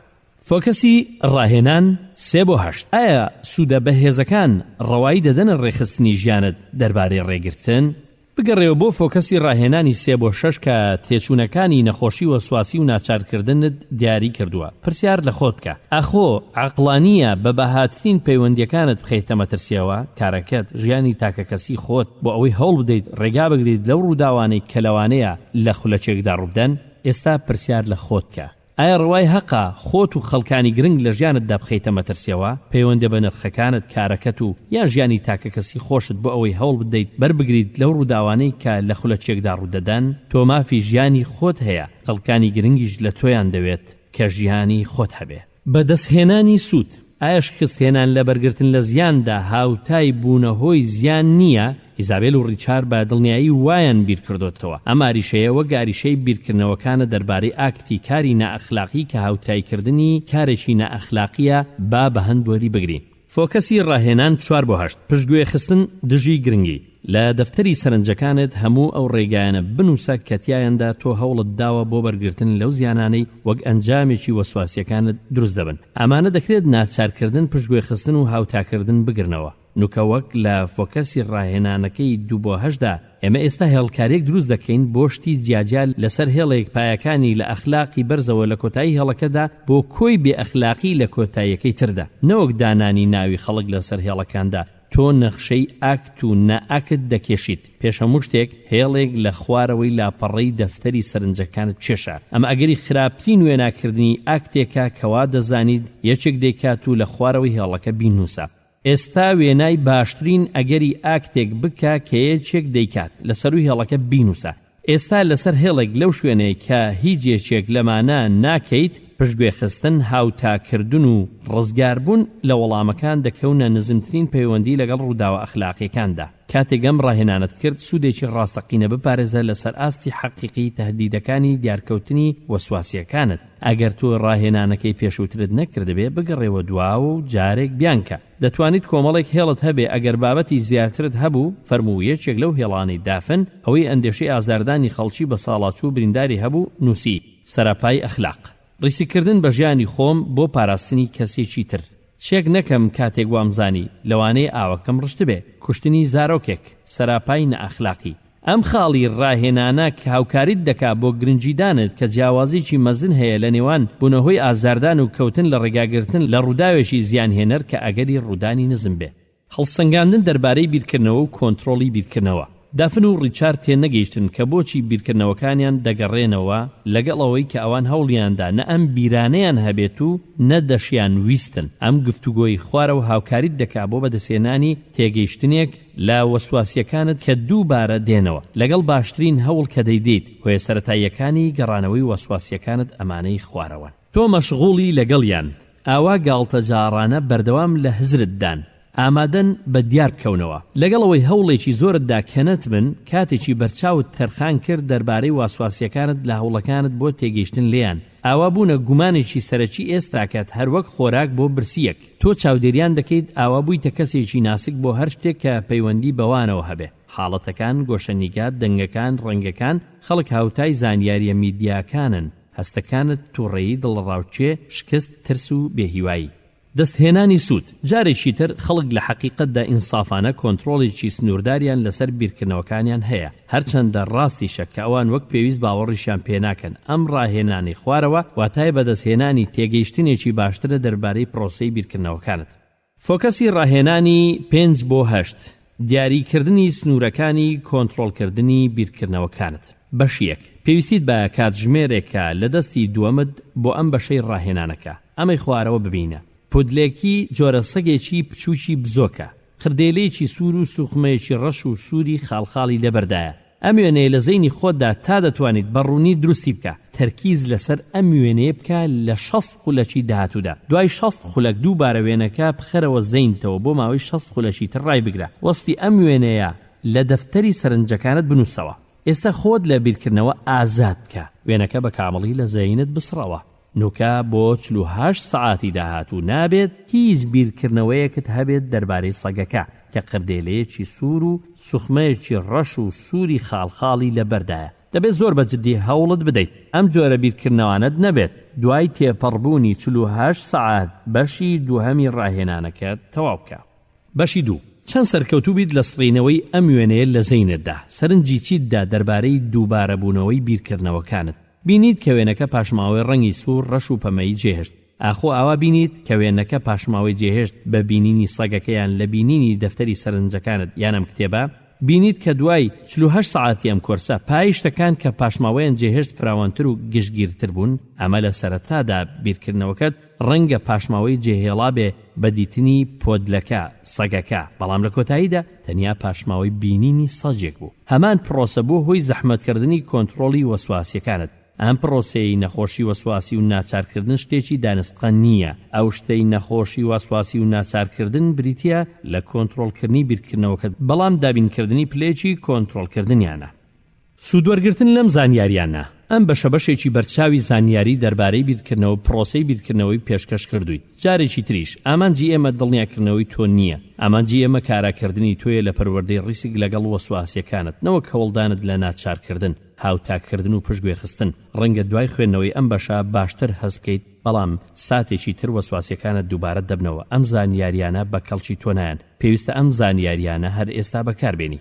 فۆکەسی ڕاهێنان 3/8. ئایا سوودە بەهێزەکان ڕەوایی دەدەنە ڕێخستنی ژیانت دەربارەی ڕێگرتن؟ بگەڕێەوە بۆ فۆکەسی ڕاهێنانی 3/6 کە تێچوونەکانی نەخۆشی وەسواسی و ناچارکردنت دیاری کردووە. پرسیار لە خۆت بکە، ئاخۆ عەقڵانیە بە بەهاترین پەیوەندیەکانت بخەیتە مەترسیەوە؟ کارەکەت، ژیانی تاکە کەسی خۆت بۆ ئەوەی هەوڵ بدەیت ڕێگا بگریت لەو ڕووداوانەی کە لەوانەیە لە خولەچێکدا ڕوودەن؟ ئێستا پرسیار لە خۆت بکە، ئایا ڕوای حەقا خۆت و خەڵکانی گرنگ لە ژیانتدا بخەیتە مەترسیەوە؟ پەیوەندە بە نرخەکانت، کارەکەت و یان ژیانی تاکە کەسی خۆشت بۆ ئەوەی هەوڵ بدەیت بەربگریت لەو ڕووداوانەی کە لە خولەچێکدا ڕوودەدەن؟ تۆ مافی ژیانی خۆت هەیە، خەڵکانی گرنگیش لە تۆیان دەوێت کە ژیانی خۆت هەبێ. بەدەستهێنانی سوود. ئایا شکستهێنان لە بەرگرتن لە زیاندا هاوتای بوونەهۆی زیان نییە؟ ئیزابێل و ڕیچارد بە دڵنیایی وایان بیر کردوتەوە. ئەم ئاریشەیە وەک ئاریشەی بیرکردنەوەکانە دەربارەی ئاکتی کاری نائەخلاقی کە هاوتایکردنی کارێکی نائەخلاقیە با بە هەند وەری بگرین. فۆکەسی ڕاهێنان 4/8. پشتگوێ خستن دژی گرنگی. لە دەفتەری سەرنجەکانت هەموو ئەو ڕێگایانە بنووسە کە تیایەندا تۆ هەوڵت داوە بۆ بەرگرتن لەو زیانانەی وەک ئەنجامێکی وەسواسیەکانت دروست دەبن. ئەمانە دەکرێت ناچارکردن، پشتگوێخستن و هاوتاکردن بگرنەوە. نوکە وەک لە فۆکەسی ڕاهێنانەکەی 2/8دا ئێمە ئێستا هێڵکارێک دروست دەکەین بۆ شتی جیاجال لەسەر هێڵێک پایەکانی لە ئەخلاقی بەرزەوە لە کۆتایی هێڵەکەدا بۆ کۆی بێ ئەخلاقی لە کۆتاییەکەی تردا، نەوەک دانانی ناوی خەڵک لەسەر هێڵەکاندا. تۆ نەخشەی ئاکت و نەئاکت دەکێشیت. پێش هەموو شتێک هێڵێک لە خوارەوەی لاپەڕەی دەفتەری سەرنجەکانت چێشە. ئەمە ئەگەری خراپترین وێناکردنی ئاکتێکە کەوا دەزانید یەکێک دەیکات و لە خوارەوەی هێڵەکە بینووسە. ئێستا وێنای باشترین ئەگەری ئاکتێک بکە کە یەکێک دەیکات لەسەروی هێڵەکە بینووسە. ئێستا لەسەر هێڵێک لەو شوێنەی کە هیچ یەکێک لەمانە ناکەیت، پشتگوێخستن، هاوتاکردن و ڕزگاربوون لە وەڵامەکان دەکەونە نزمترین پەیوەندی لەگەڵ ڕووداوە ئەخلاقیەکاندا. کاتێک ئەم ڕاهێنانت کرد سوودێکی ڕاستەقینە بپارێزە لەسەر ئاستی حەقیقی تەهدیدەکانی دیارکەوتنی وەسواسیەکانت. ئەگەر تۆ ڕاهێنانەکەی پێشووترت نەکردبێ بگەڕێوە دواوە و جارێک بیانکە. دەتوانیت کۆمەڵێک هێڵت هەبێ ئەگەر بابەتی زیاترت هەبوو فەرموویەکێک لەو هێڵانەی دافن ئەوەی ئەندێشەی ئازاردانی خەڵکی بە ساڵاچوو برینداری هەبوو نووسی سەرەپای ئەخلاق. ڕیسیکردن بە ژیانی خۆم بۆ پاراستنی کەسێکی تر. چێک نەکەم کاتێک وامزانی لەوانەیە ئاوەکەم ڕشت بێ، کوشتنی زارۆکێک سەراپای نەئەخلاقی. ئەم خاڵی ڕاهێنانە کە هاوکاریت دەکا بۆ گرنجیدانت کە جیاوازیی مەزن هەیە لە نێوان بوونەهۆی ئازاردان و کەوتن لە ڕێگاگرتن لە ڕووداوێکی زیانهێنەر کە ئەگەری ڕوودانی نزم بێ. هەڵسەنگاندن دەربارەی بیرکردنەوە و کۆنتڕۆڵی بیرکردنەوە. دافن و ڕیچارد تێنەگەیشتن کە بۆچی بیرکردنەوەکانیان دەگەڕێنەوە لەگەڵ ئەوەی کە ئەوان هەوڵیاندا نە ئەم بیرانەیان هەبێت و نەدەشیان ویستن. ئەم گفتوگۆی خوارە و هاوکاریت دەکا بۆ بەدەسێنانی تێگەیشتنێک لە وەسواسیەکانت کە دووبارە دێنەوە لەگەڵ باشترین هەوڵ کە دەیدەیت هۆیە سەرەتاییەکانی گەڕانەوەی وەسواسیەکانت ئەمانەی خوارەوەن. تۆ مەشغوڵی لەگەڵیان، ئاوا گاڵتە جاڕانە بەردەوام لە هزرتدان، ئامادەن بە دیار بکەونەوە. لەگەڵەوەی هەوڵێکی زۆرتدا کەنت بن کاتێکی بەرچاوت تەرخان کرد دەربارەی واسواسیەکانت لە هەوڵەکانت بۆ تێگەیشتن لێیان. ئاوا بوونە گومانێکی سەرەکی ئێستاکات هەروەک خۆراک بۆ برسیەک. تۆ چاودێریان دەکەیت ئاوا بوویتە کەسێکی ناسک بۆ هەر شتێک کە پەیوەندی بەوانەوە هەبێ. حاڵەتەکان، گۆشەنیگات، دەنگەکان، ڕەنگەکان، خەڵک هاوتای زانیاریە میدیاکانن. هەستەکانت تووڕێی دڵڕاوچێ، شکست، ترس و بێهیوایی. دەستهێنانی سوود. جارێکی تر خەڵک لە حەقیقەتدا ئینسافانە کۆنتڕۆڵێکی سنوورداریان لەسەر بیرکردنەوەکانیان هەیە، هەرچەندە ڕاستیشە کە ئەوان وەک پێویست باوەڕیشیان پێناکەن. ئەم ڕاهێنانی خوارەوە واتای بەدەستهێنانی تێگەیشتنێکی باشترە دەربارەی پرۆسەی بیرکردنەوەکانت. فۆکەسی ڕاهێنانی 5/8 دیاریکردنی سنوورەکانی کۆنتڕۆڵکردنی بیرکردنەوەکانت. بەشیەک. پێویستیت بە کاتژمێرێکە لە دەستی دووەمت بۆ ئەم بەشەی ڕاهێنانەکە. ئەمەی خوارەوە ببینە. پودلێکی جۆرە سەگێکی بچووکی بزۆکە، خردێلەیەکی سوور و سوخمەیەکی ڕەش و سووری خاڵخاڵی لەبەردایە. ئەم وێنەیە لە زەینی خۆتدا تا دەتوانیت بەڕوونی دروستی بکە. تەرکیز لەسەر ئەم وێنەیە بکە لە 60 خولەکی داهاتوودا. دوای 60 خولەک دووبارە وێنەکە بخەرەوە زەینتەوە بۆ ماوەی 60 خولەکی تر ڕای بگرە. وەستی ئەم وێنەیە لە دەفتەری سەرنجەکانت بنووسەوە. ئێستا خۆت لە بیرکردنەوە ئازاد بکە. وێنەکە بە کامەڵی لە زەینت بسڕەوە. نوکە بۆ 48 سەعاتی داهاتوو نابێت هیچ بیرکردنەوەیەکت هەبێت دەربارەی سەگەکە کە قردێلەیەکی سوور و سوخمەیەکی ڕەش و سووری خاڵخاڵی لەبەردایە. دەبێت زۆر بەجددی هەوڵت بدەیت. ئەم جۆرە بیرکردنەوانت نەبێت دوای تێپەڕبوونی 48 سەعات بەشی دووهەمی ڕاهێنانەکەت تەواو بکە. بەشی 2. چەند سەرکەوتوو بیت لە سڕینەوەی ئەم وێنەیە لە زەینتدا. سەرنجی چیتدا دەربارەی دووبارە بوونەوەی بیرکردنەوەکانت. بینیت کە وێنەکە پاشماوەی ڕەنگی سوور، ڕەش و پەمەی جێهێشت. ئاخۆ ئاوا بینیت کە وێنەکە پاشماوەی جێهێشت بە بینینی سەگەکەیان لە بینینی دەفتەری سەرنجەکانت یانم کتێبە. بینیت کە دوای 48 سەعاتی ئەم کۆرسە پای شتەکان کە پاشماوەیان جێهێشت فراوانتر و گشتگیرتر بوون. ئەمە لە سەرەتادا بیرکردنەوەکەت ڕەنگە پاشماوەی جێهێڵا بێ بە دیتنی پۆدلەکە سەگەکە، بەڵام لە کۆتاییدا تەنیا پاشماوەی بینینی سەجێک بوو. هەمان پرۆسە بوو هۆی زەحمەتکردنی کۆنتڕۆڵی وەسواسیەکانت. ئەم پرۆسەی نەخۆشی وەسواسی و ناچارکردن شتێکی دانستقە نییە. ئەو شتەی نەخۆشی وەسواسی و ناچارکردن بریتە لە کۆنتڕۆڵکردنی بیرکردنەوەکەت، بەڵام دابینکردنی پلێکی کۆنتڕۆڵکردنیانە. سوودوەرگرتن لەم زانیاریانە. ئەم بەشە بەشێکی بەرچاوی زانیاری دەربارەی بیرکردنەوە پرۆسەی بیرکردنەوەی پێشکەش کردوویت. جارێکی تریش ئامانجی ئێمە دڵنیاکردنەوەی تۆ نییە، ئامانجی ئێمە کاراکردنی تۆیە لە پەروەردەی ڕیسک لەگەڵ وەسواسیەکانت، نەوەک هەوڵدانت لە ناچارکردن، هاوتاکردن و پشتگوێخستن. ڕەنگە دوای خوێندنەوەی ئەم بەشە باشتر هەست بکەیت، بەڵام ساتێکی تر وەسواسیەکانت دووبارە دەبنەوە. ئەم زانیاریانە بە کەڵکی تۆ نایەن، پێویستە ئەم زانیاریانە هەر ئێستا بەکاربێنی.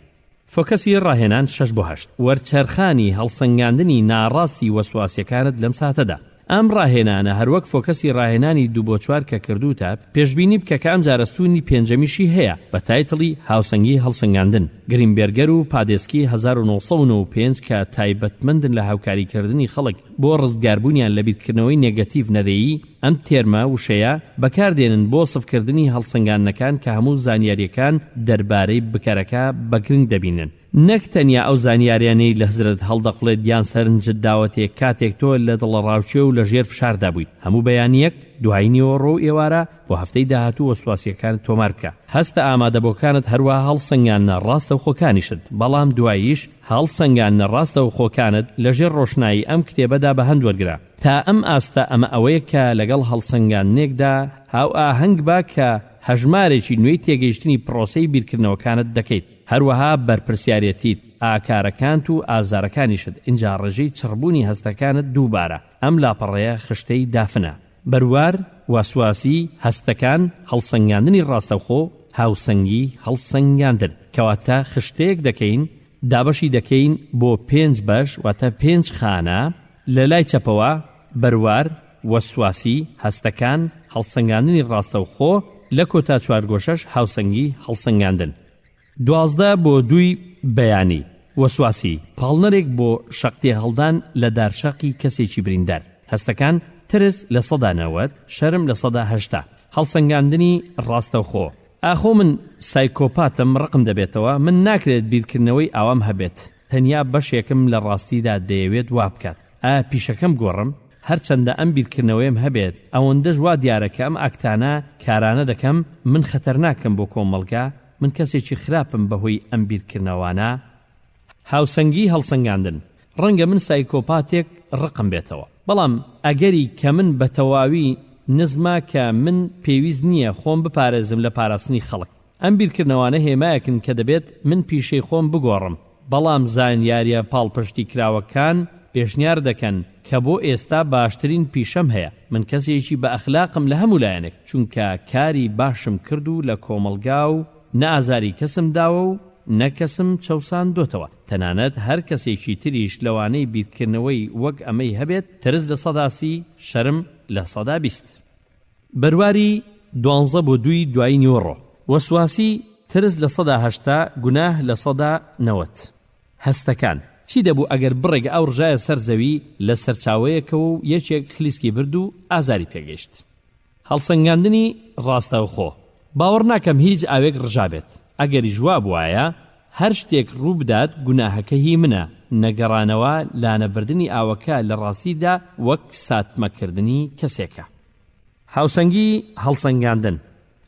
فۆکەسی ڕاهێنان 6/8 وەرچەرخانی هەڵسەنگاندنی ناڕاستی وەسواسیەکانت لەم ساتەدا. ئەم ڕاهێنانە هەروەک فۆکەسی ڕاهێنانی 2/4 کە کردوتە پێشبینی بکە کە ئەم جارەستوونی پێنجەمیشی هەیە بە تایتڵی هاوسەنگی هەڵسەنگاندن. گرینبێرگەر و پادێسکی 1995 کە تایبەتمەندن لە هاوکاریکردنی خەڵک بۆ ڕزگاربوونیان لە بیرکردنەوەی نێگەتیڤ نەرێیی، ئەم تێرمە وشەیە بەکاردێنن بۆ سفکردنی هەڵسەنگاندنەکان کە هەموو زانیاریەکان دەربارەی بکەرەکە بەگرنگ دەبینن. نەک تەنیا ئەو زانیاریانەی لە حزرت هەڵدەقڵێت یان سەرنجت داوەتێک کاتێک تۆ لە دڵڕاوچێ و لە ژێر فشاردا بوویت. هەموو بەیانیەک دوای نیوەڕۆ و ئێوارە بۆ هەفتەی داهاتوو وەسواسیەکانت تۆمار بکە. هەستە ئامادەبووکانت هەروەها هەڵسەنگاندنە ڕاستە و خۆکانیشت، بەڵام دواییش هەڵسەنگاندنە ڕاستە و خۆکانت لەژێر ڕۆشنایی ئەم کتێبەدا بە هەند وەرگرا. تا ئەم ئاستە ئەمە ئەوەیە کە لەگەڵ هەڵسەنگاندنێکدا هاو ئاهەنگ با کە هەژمارێکی نوێی تێگەیشتنی پرۆسەی بیرکردنەوەکانت دەکەیت، هەروەها بەرپرسیارەتیت ئاکارەکانت و ئازارەکانیشت. اینجا ڕێژەی چڕبوونی هەستەکانت دووبارە ئەم لاپەڕەیە خشتەی دافنە. بەروار، وەسواسی، هەستەکان، هەڵسەنگاندنی ڕاستەوخۆ، هاوسەنگی هەڵسەنگاندن، کەواتە خشتەیەک دەکەین، دابەشی دەکەین بۆ 5 بەش، واتە 5 خانە. لە لای چەپەوە بەروار، وەسواسی، هەستەکان، هەڵسەنگاندنی ڕاستەوخۆ، لە کۆتا 4 گۆشەش هاوسەنگی هەڵسەنگاندن. 12/2 بەیانی. وەسواسی پاڵنەرێک بۆ شەقتی هەڵدان لە دارشەقی کەسێکی بریندار. هەستەکان ترس لە 90، شەرم لە 80. هەڵسەنگاندنی ڕاستەوخۆ. ئاخۆ من سایکۆپاتم ڕقم دەبێتەوە، من ناکرێت بیرکردنەوەی ئاوام هەبێت، تەنیا بەشێکم لە ڕاستیدا دەیەوێت وا بکات. پیشەکەم گۆڕم، هەرچەندە ئەم بیرکردنەوەیم هەبێت ئەوەندەش وا دیارەکە ئەم ئاکتانە کارانە دەکەم، من خەتەرناکەم بۆ کۆمەڵگا، من کەسێکی خراپم بەهۆی ئەم بیرکردنەوانە. هاوسەنگی هەڵسەنگاندن. ڕەنگە من سایکۆپاتێک ڕقم بێتەوە، بەڵام ئەگەری کە من بە تەواوی نزما کە من پێویست نییە خۆم بپارێزم لە پاراستنی خەڵک. ئەم بیرکردنەوانە هێمایەکن کە دەبێت من پیشەی خۆم بگۆڕم، بەڵام زانیاریە پاڵپشتی کراوەکان پێشنیار دەکەن کە بۆ ئێستا باشترین پیشەم هەیە. من کەسێکی بە ئەخلاقم لە هەموو لایەنێک، چونکە کاری باشم کردو لە کۆمەلگا و نەئازاری کەسم داوە و نەکەسم چەوساندۆتەوە. تەنانەت هەر کەسێکی تریش لەوانەی بیرکردنەوەی وەک ئەمەی هەبێت ترس لە 130، شەرم لە 120. بەرواری 12/2 دوای نیوەڕۆ. وەسواسی ترس لە 180، گوناه لە 190. هەستەکان چی دەبوو ئەگەر بڕێک ئەو ڕژایە سەر زەوی لە سەرچاوەیەکە و یەکێک خلیسکی برد و ئازاری پێگەیشت. هەڵسەنگاندنی ڕاستەوخۆ. باوەڕ ناکەم هیچ ئاوێک ڕژابێت. ئەگەری جواب وایە هەر شتێک ڕوو بدات گوناهەکە هی منە. نەگەڕانەوە لانەبردنی ئاوەکە لە ڕاستیدا وەک ساتمەکردنی کەسێکە. هاوسەنگی هەڵسەنگاندن.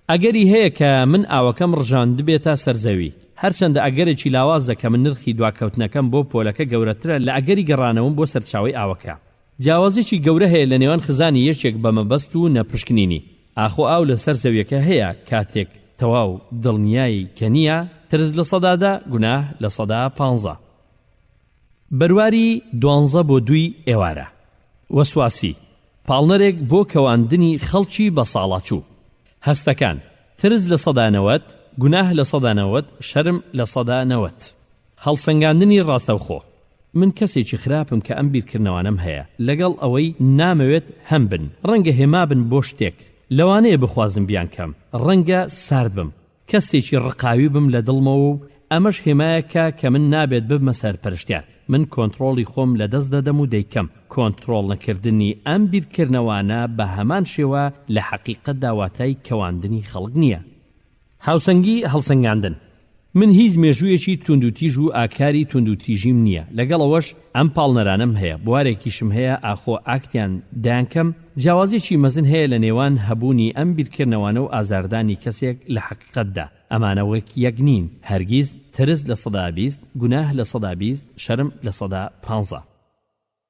ئەگەری هەیە کە من ئاوەکەم ڕژاند بێتە سەرزەوی، هەرچەندە ئەگەرێکی لاوازە کە من نرخی دواکەوتنەکەم بۆ پۆلەکە گەورەترە لە ئەگەری گەڕانەوەم بۆ سەرچاوی ئاوەکە. جیاوازێکی گەورە هەیە لە نێوان خزانی یەکێک بەمەبەست و نەپشکنینی. ئاخۆ ئاو لە سەر زەویەکە هەیە کاتێک تەواو دڵنیایی کە نییە، ترس لە 100دا، گوناه لە 115. بەرواری 12/2 ئێوارە. وەسواسی پاڵنەرێک بۆ کەواندنی خەڵکی بە ساڵاچوو. هەستەکان ترس لە 190، گوناه لە 190، شەرم لە 190. هەڵسەنگاندنی ڕاستەوخۆ. من کەسێکی خراپم کە ئەم بیرکردنەوانم هەیە، لەگەڵ ئەوەی نامەوێت هەم بن، ڕەنگە هێما بن بۆ شتێک، لەوانەیە بخوازم بیان کەم، ڕەنگە سارد بم، کەسێکی ڕقاوی بم لە دڵمەوە و ئەمەش هێمایەکە کە من نابێت ببمە سەرپەرشتیان. من کۆنتڕۆڵی خۆم لە دەست دەدەم و دەیکەم. کۆنتڕۆڵ نەکردنی ئەم بیرکردنەوانە بە هەمان شێوە لە حەقیقەتدا واتای کەواندنی خەڵک نییە. هاوسەنگی هەڵسەنگاندن. من هیچ مێژوویەکی توندوتیژ و ئاکاری توندوتیژیم نییە، لەگەڵەوەش ئەم پاڵنەرانم هەیە، بوارێکیشم هەیە ئاخۆ ئاکتیان دایانکەم. جیاوازێکی مەزن هەیە لە نێوان هەبوونی ئەم بیرکردنەوانە و ئازاردانی کەسێک لە حەقیقەتدا. ئەمانەوەک یەک نین، هەرگیز. ترس لە 120، گوناه لە 120، شەرم لە 115.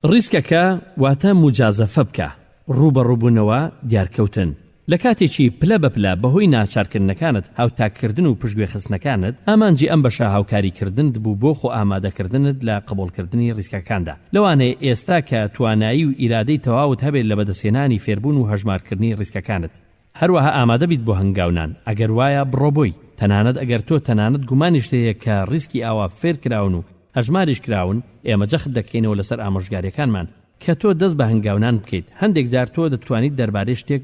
ڕیسکەکە واتە موجازەفە بکە، ڕوبەڕووبوونەوە دیارکەوتن. لە کاتێکی پلە بە پلە بەهۆی ناچارکردنەکانت هاوتاکردن و پشتگوێ خستنەکانت ئامانجی ئەم بەشە هاوکاریکردنت بوو بۆ خۆ ئامادەکردنت لە قبولکردنی ڕیسکەکاندا. لەوانەیە ئێستا کە توانایی و ئیرادەی تەواوت هەبێت لە بەدەستێنانی فێربوون و هەژمارکردنی ڕیسکەکانت. هەروەها ئامادە بیت بۆ هەنگاونان، ئەگەر وایە بڕۆبۆی، تەنانەت ئەگەر تۆ تەنانەت گومانیش هەیە کە ڕیسکی ئاوا فێر کراون و هەژماریش کراون، ئێمە جەخت دەکەینەوە لەسەر ئامۆژگاریەکانمان کە تۆ دەست بە هەنگاونان بکەیت. هەندێک جار تۆ دەتوانیت دەربارەی شتێک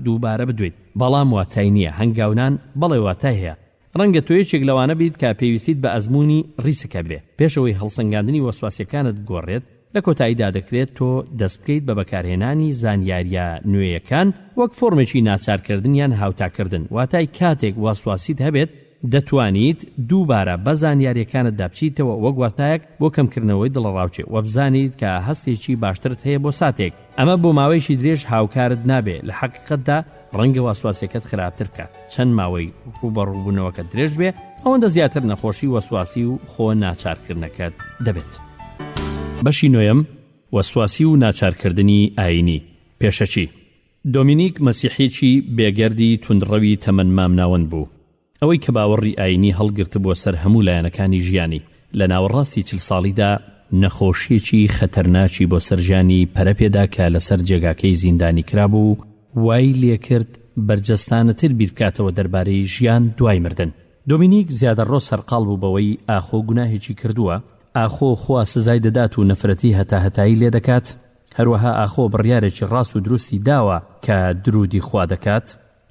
دووبارە بدوێت، بەڵام واتای نییە. هەنگاونان بەڵێ واتای هەیە. ڕەنگە تۆ یەکێک لەوانە بیت کە پێویستیت بە ئەزموونی ڕیسکە بێ. پێشەوەی هەڵسەنگاندنی وەسواسیەکانت گۆڕێت، لە کۆتاییدا دەکرێت تۆ دەست بکەیت بە بەکارهێنانی زانیاریە نوێیەکان وەک فۆرمێکی ناچارکردن یان هاوتاکردن. واتای کاتێک وەسواسیت هەبێت دەتوانیت دووبارە بە زانیاریەکانتدا بچیتەوە وەک واتایەک بۆ کەمکردنەوەی دڵڕاوچێ وە بزانیت کە هەستێکی باشترت هەیە بۆ ساتێک. ئەمە بۆ ماوەیەکی درێژ هاوکارت نابێت، لە حەقیقەتدا ڕەنگە وەسواسیەکەت خراپتر بکات. چەند ماوەی ڕوبەڕووبوونەوەکە درێژ بێ، ئەوەندە زیاتر نەخۆشی وەسواسی و خۆ ناچارکردنەکەت دەبێت. بەشی نوێم، وەسواسی و ناچارکردنی ئاینی. پێشەچی دۆمینیک مەسیحێکی بێگەردی توندڕەوی تەمەن مامناوەند بوو، ئەوەی کە باوەڕی ئاینی هەڵگرت بۆ سەر هەموو لایەنەکانی ژیانی. لە ناوەڕاستی 40 ساڵیدا نەخۆشیەکی خەتەرناکی بۆ سەرژانی پەرەپێدا کە لەسەر جێگاکەی زیندانی کرابوو، وای لێکرد بەرجەستانەتر بیرکاتەوە دەربارەی ژیان دوای مردن. دۆمینیک زیادەڕۆ سەرقاڵ بوو بەوەی ئاخۆ گوناهێکی کردووە، ئاخۆ خوا سزای دەدات و نەفرەتی هەتاهەتایی لێ دەکات. هەروەها ئاخۆ بڕیارێکی ڕاست و دروستی داوە کە درودی خوا دەکات.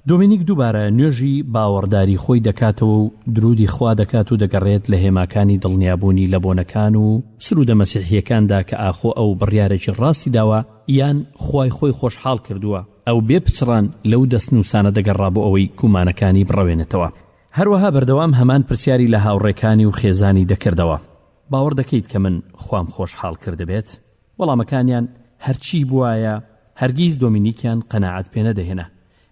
دۆمینیک دووبارە نوێژی باوەڕداری خۆی دەکاتەوە و درودی خوا دەکات و دەگەڕێت لە هێماکانی دڵنیابوونی لە بۆنەکان و سرودە مەسیحیەکاندا کە ئاخۆ ئەو بڕیارێکی ڕاستی داوە یان خوای خۆی خۆشحاڵ کردووە. ئەو بێ پچڕان لەو دەستنووسانە دەگەڕا بۆ ئەوەی گومانەکانی بڕەوێنێتەوە. هەروەها بەردەوام هەمان پرسیاری لە هاوڕێکانی و خێزانی دەکردەوە. باوەڕ دەکەیت کە من خوام خۆشحاڵ کردبێت؟ وەڵامەکانیان هەرچی بوایە هەرگیز دۆمینیکیان قەناعەت پێ نەدەهێنا.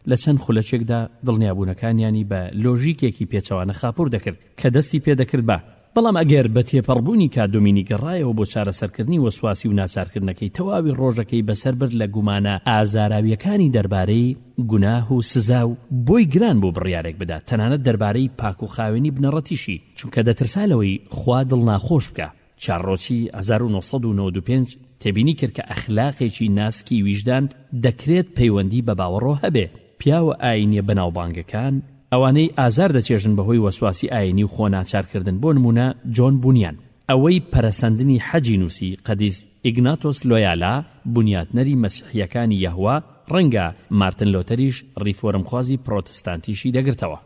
لە چەند خولەچێکدا دڵنیابوونەکانیانی بە لۆژیکێکی پێچەوانە خاپوور دەکرد کە دەستی پێدەکرد بە. بەڵام ئەگەر بە تێپەڕبوونی کا دۆمینیک گەڕایەوە بۆ چارەسەرکردنی وەسواسی و ناچارکردنەکەی، تەواوی ڕۆژەکەی بەسەر برد لە گومانە ئازاراویەکانی دەربارەی گوناه و سزا و بۆی گران بۆ بڕیارێک بدات، تەنانەت دەربارەی پاک و خاوێنی بنەڕەتیشی، چونکە دەترسالەوەی خوا دڵناخۆش بکە. چارڕۆکی 1995 تێبینی کرد کە ئەخلاقێکی ناسکی ویژدان دەکرێت پەیوەندی بە باوەڕۆ هەبێ. پیاوە ئاینیە بەناوبانگەکان ئەوانەی ئازار دەچێژن بەهۆی وەسواسی ئاینی و خۆ ناچارکردن. بۆ نمونە جۆن بونیان، ئەوەی پەرەسەندنی حەجی نووسی، قەدیس ئیگناتۆس لۆیالا بنیاتنەری مەسیحیەکانی یەهوا، ڕەنگە مارتن لۆتەریش ڕیفۆرمخوازی پرۆتستانتیشی دەگرتەوە.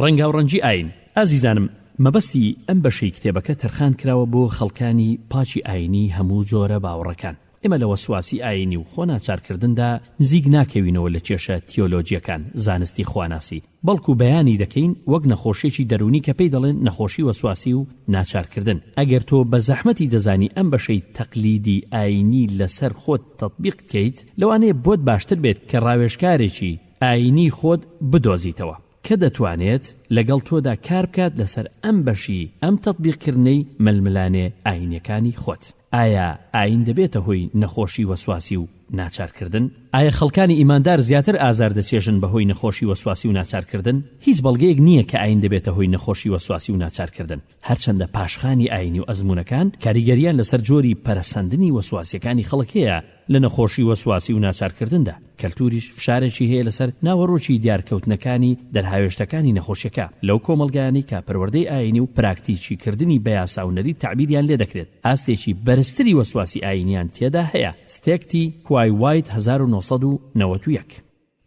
ڕەنگە و ڕەنجی ئاین. ئازیزانم، مەبەستی ئەم بەشەی کتێبەکە تەرخان کراوە بۆ خەڵکانی پاچی ئاینی هەموو جۆرە باوەڕەکان. ئێمە لە وەسواسی ئاینی و خۆ ناچارکردندا نزیک ناکەوینەوە لە کێشە تیۆلۆجیەکان، زانستی خواناسی، بەڵکو بەیانی دەکەین وەک نەخۆشیێکی دەرونی کە پێی دەڵێن نەخۆشی وەسواسی و ناچارکردن. ئەگەر تۆ بە زەحمەتی دەزانی ئەم بەشەی تەقلیدی ئاینی لەسەر خۆت تەطبیق بکەیت، لەوانەیە بۆت باشتر بێت کە ڕاوێژکارێکی ئاینی خۆت بدۆزیتەوە کە دەتوانێت لەگەڵ تۆدا کار بکات لەسەر ئەم بەشی ئەم تەطبیقکردنەی مەلملانێ ئاینەکانی خۆت. ئایا ئاین دەبێتە هۆی نەخۆشی وەسواسی و ناچارکردن؟ ئایا خەڵکانی ئیماندار زیاتر ئازار دەچێژن بەهۆی نەخۆشی وەسواسی و ناچارکردن؟ هیچ بەڵگەیەک نییە کە ئاین دەبێتە هۆی نەخۆشی وەسواسی و ناچارکردن. هەرچەندە پاشخانی ئاینی و ئەزمونەکان کاریگەریان لەسەر جۆری پەرەسەندنی وەسواسیەکانی خەڵک هەیە لە نەخۆشی وەسواسی و ناچارکردندا. کەلتوریش فشارێکی هەیە لەسەر ناوەڕۆکی دیارکەوتنەکانی دەرهاوێشتەکانی نەخۆشیەکە لەو کۆمەلگایانی کە پەروەردەی ئاینی و پراکتیکی کردنی بە یاساونەری تعبیریان لێ دەکرێت. ئاستێکی بەرزتری وەسواسی ئاینیان تێدا هەیە. ستێکتی کوای وایت 1991.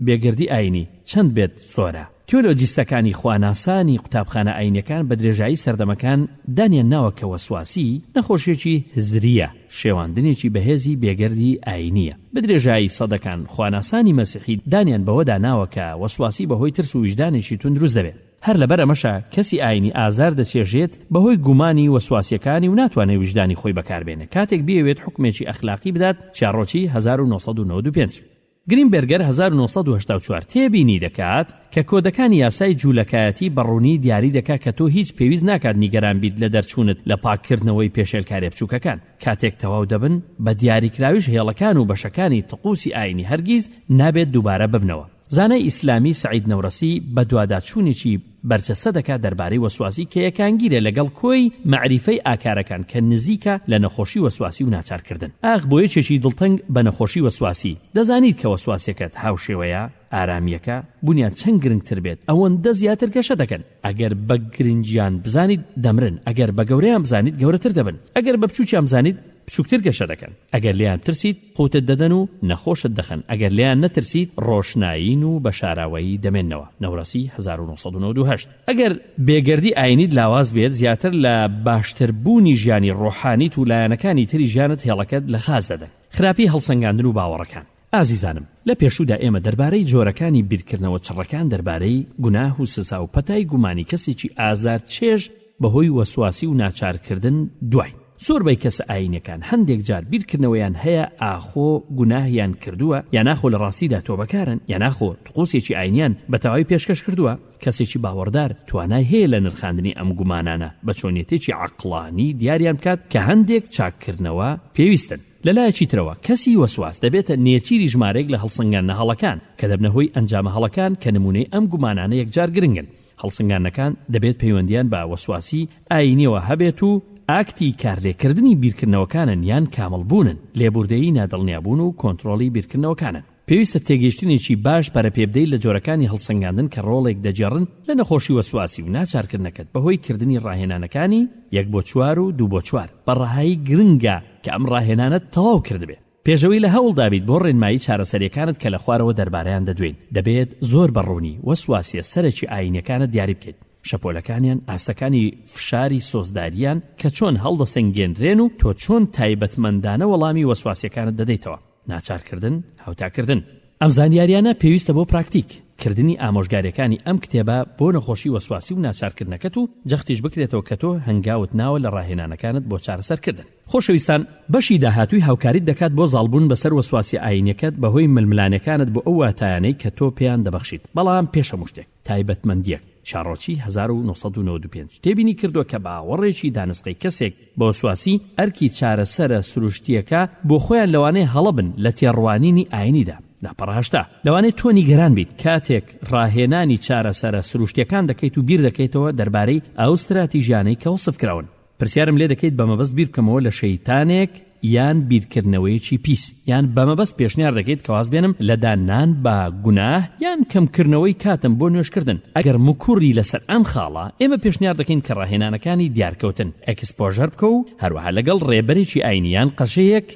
بێگردی ئاینی چەند بێت سۆرە. تیۆلۆجیستەکانی خواناسانی قوتابخانە ئاینەکان بە درێژایی سەردەمەکان دانیان ناوە کە وەسواسی نەخۆشیێکی هزریە، شێواندنێکی بەهێزی بێگردی ئاینیە. بە درێژایی سەدەکان خواناسانی مەسیحی دانیان بەوەدا ناوە کە وەسواسی بەهۆی ترس و ویژدانێکی تون دروست دەبێت. هەر لەبەر ئەمەشە کەسی ئاینی ئازار دەچێژێت بەهۆی گومانی وەسواسیەکانی و ناتوانێت ویژدانی خۆی بەکاربێنێت کاتێک بیەوێت حکمێکی ئەخلاقی بدات. چارڕۆکی 1995. گرینبێرگەر 1984 تێبینی دەکات کە کۆدەکانی یاسای جوولەکایەتی بەڕوونی دیاری دەکات کە تۆ هیچ پێویست ناکات نیگەران بیت لە دەرچوونت لە پاککردنەوەی پێشێلکارێ بچووکەکان. کاتێک تەواو دەبن بە دیاریکراویش هێڵەکان و بەشەکانی تقوسی ئاینی هەرگیز نابێت دووبارە ببنەوە. زانای ئیسلامی سعید نەورەسی بە دواداچوونێکی بەرجەستە دەکات دەربارەی وەسواسی کە یەکانگیرە لەگەڵ کۆی معریفەی ئاکارەکان کە نزیکە لە نەخۆشی وەسواسی و ناچارکردن. ئاخ بۆ یەکێکی دڵتەنگ بە نەخۆشی وەسواسی دەزانیت کە وەسواسەکەت هاوشێوەیە، ئارامیەکە، بنیاد چەند گرنگتر بێت ئەوەندە زیاتر گەشە دەکەن. ئەگەر بە گرنگیان بزانیت دەمرن، ئەگەر بە گەورەیان بزانیت گەورەتر دەبن، ئەگەر بە بچووکیان بزانیت بچووکتر گەشە دەکەن. ئەگەر لیان ترسیت قوتت دەدەن و نەخۆشت دەخەن، ئەگەر لیان نەترسیت ڕۆشنایین و بە شاراوایی دەمێننەوە. نەورەسی 1998. ئەگەر بێگەردی ئاینیت لاواز بێت زیاتر لە باشتربوونی ژیانی ڕۆحانیت و لایەنەکانی تری ژیانت هێڵەکەت لە خاز دەدەن. خراپی هەڵسەنگاندن و باوەڕەکان. ئازیزانم، لە پێشودا ئێمە دەربارەی جۆرەکانی بیرکردنەوە چڕەکان، دەربارەی گوناه و سزا و پەتای گومانی کەسێکی ئازار چێژ بەهۆی وەسواسی و ناچارکردن دوای. زۆربەی کەسە ئاینەکان هەندێک جار بیرکردنەوەیان هەیە ئاخۆ گوناهیان کردووە، یان ناخۆ لە ڕاستیدا تۆبەکارن، یان ناخۆ تقوسێکی ئاینیان بە تەواوی پێشکەش کردووە. کەسێکی باوەڕدار توانای هەیە لە نرخاندنی ئەم گومانانە بە چۆنیەتێکی عەقڵانی دیاریان بکات کە هەندێک چاککردنەوە پێویستن. لەلایەکی ترەوە کەسی وەسواس دەبێتە نێچیری ژمارەیەک لە هەڵسەنگاندنە هەڵەکان کە دەبنە هۆی ئەنجامە هەڵەکان کە نمونەی ئەم گومانانە یەکجار گرنگن. هەڵسەنگاندنەکان دەبێت پەیوەندیان بە وەسواسی ئاینیەوە هەبێت و ئاکتی کارلێکردنی بیرکردنەوەکانن یان کامەڵبوونن، لێبوردەیی نادڵنیابوون و کۆنتڕۆڵی بیرکردنەوەکانن. پێویستە تێگەیشتنێکی باش پەرەپێبدەی لە جۆرەکانی هەڵسەنگاندن کە ڕۆڵێک دەجێڕن لە نەخۆشی وەسواسی و ناچارکردنەکەت بەهۆی کردنی ڕاهێنانەکانی 1 بۆ 4 و 2 بۆ 4 بەڕەهایی گرنگە کە ئەم ڕاهێنانت تەواو کردبێ. پێشەوەی لە هەوڵ دابیت بۆ ڕێنمایی چارەسەریەکانت کە لە خوارەوە دەربارەیان دەدوێن. دەبێت زۆر بەڕوونی وەسواسیە سەرەکی ئاینەکانت دیاری بکەیت، شەپۆلەکانیان، ئاستەکانی فشاری سۆزداریان کە چۆن هەڵدەسەنگێنرێن و تۆ چۆن تایبەتمەندانە وەڵامی وەسواسیەکانت دەدەیتەوە. ناچارکردن، هاوتاکردن. ئەم زانیاریانە پێویستە بۆ پراکتیک کردنی ئامۆژگاریەکانی ئەم کتێبە بۆ نەخۆشی وەسواسی و ناچارکردنەکەت و جەختیش بکرێتەوە کە تۆ هەنگاوت ناوە لە ڕاهێنانەکانت بۆ چارەسەرکردن. خۆشەویستان، بەشی داهاتووی هاوکاریت دەکات بۆ زاڵبوون بەسەر وەسواسی ئاینیەکەت بەهۆی ململانەکانت بۆ ئەو واتایانەی کە تۆ پێیان دەبەخشیت. بەڵام پێش هەموو شتێک تایبەتمەندیەک. شارۆچی 1995 تێبینی کردووە کە باوەڕێکی دانسقەی کەسێک بە وەسواسی ئەرکی چارەسەرە سروشتیەکە بۆ خۆیان لەوانەیە هەڵەبن لە تێڕوانینی ئاینیدا. لاپەڕهشتا لەوانەیە تۆ نیگەران بیت کاتێک ڕاهێنانی چارەسەرە سروشتیەکان دەکەیت و بیر دەکەیتەوە دەربارەی ئەو استراتیژیانەی کە وەسف کراون. پرسیارم لێ دەکەیت بەمەبەست بیر بکەمەوە لە شەیتانێک یان بیرکردنەوەیکی پیس، یان بەمەبەست پێشنیار دەکەیت کە واز بێنم لە دانان بە گوناه یان کەمکردنەوەی کاتم بۆ نوێشکردن. ئەگەر مکوڕی لەسەر ئەم خاڵە ئێمە پێشنیار دەکەین کە ڕاهێنانەکانی دیارکەوتن ئەکسپۆژەر بکە و هەروەها لەگەڵ ڕێبەرێکی ئاینیان قەشەیەک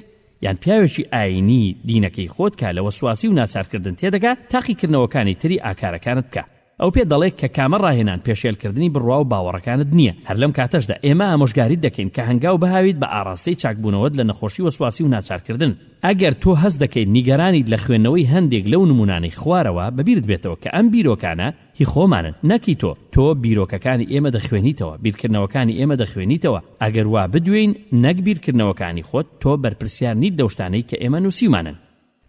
یان پیاوێکی ئاینی دینەکەی خۆت کە لە وەسواسی و ناچارکردن تێدەگا تاقیکردنەوەکانی تری ئاکارەکانت بکە. ئەو پێ دەڵێت کە کامە ڕاهێنان پێشێلکردنی بڕوا و باوەڕەکانت نییە. هەر لەم کاتەشدا ئێمە ئامۆژگاریت دەکەین کە هەنگاو بەهاویت بە ئاراستەی چاکبوونەوەت لە نەخۆشی وەسواسی و ناچارکردن. ئەگەر تۆ هەست دەکەیت نیگەرانیت لە خوێندنەوەی هەندێک لەو نمونانەی خوارەوە بەبیرت بێتەوە کە ئەم بیرۆکانە هی خۆمانن نەکی تۆ بیرۆکەکانی ئێمە دەخوێنیتەوە، بیرکردنەوەکانی ئێمە دەخوێنیتەوە. ئەگەر وا بدوێین نەک بیرکردنەوەکانی خۆت تۆ بەرپرسیار نیت دەوشتانەی کە ئێمە نووسیمانن.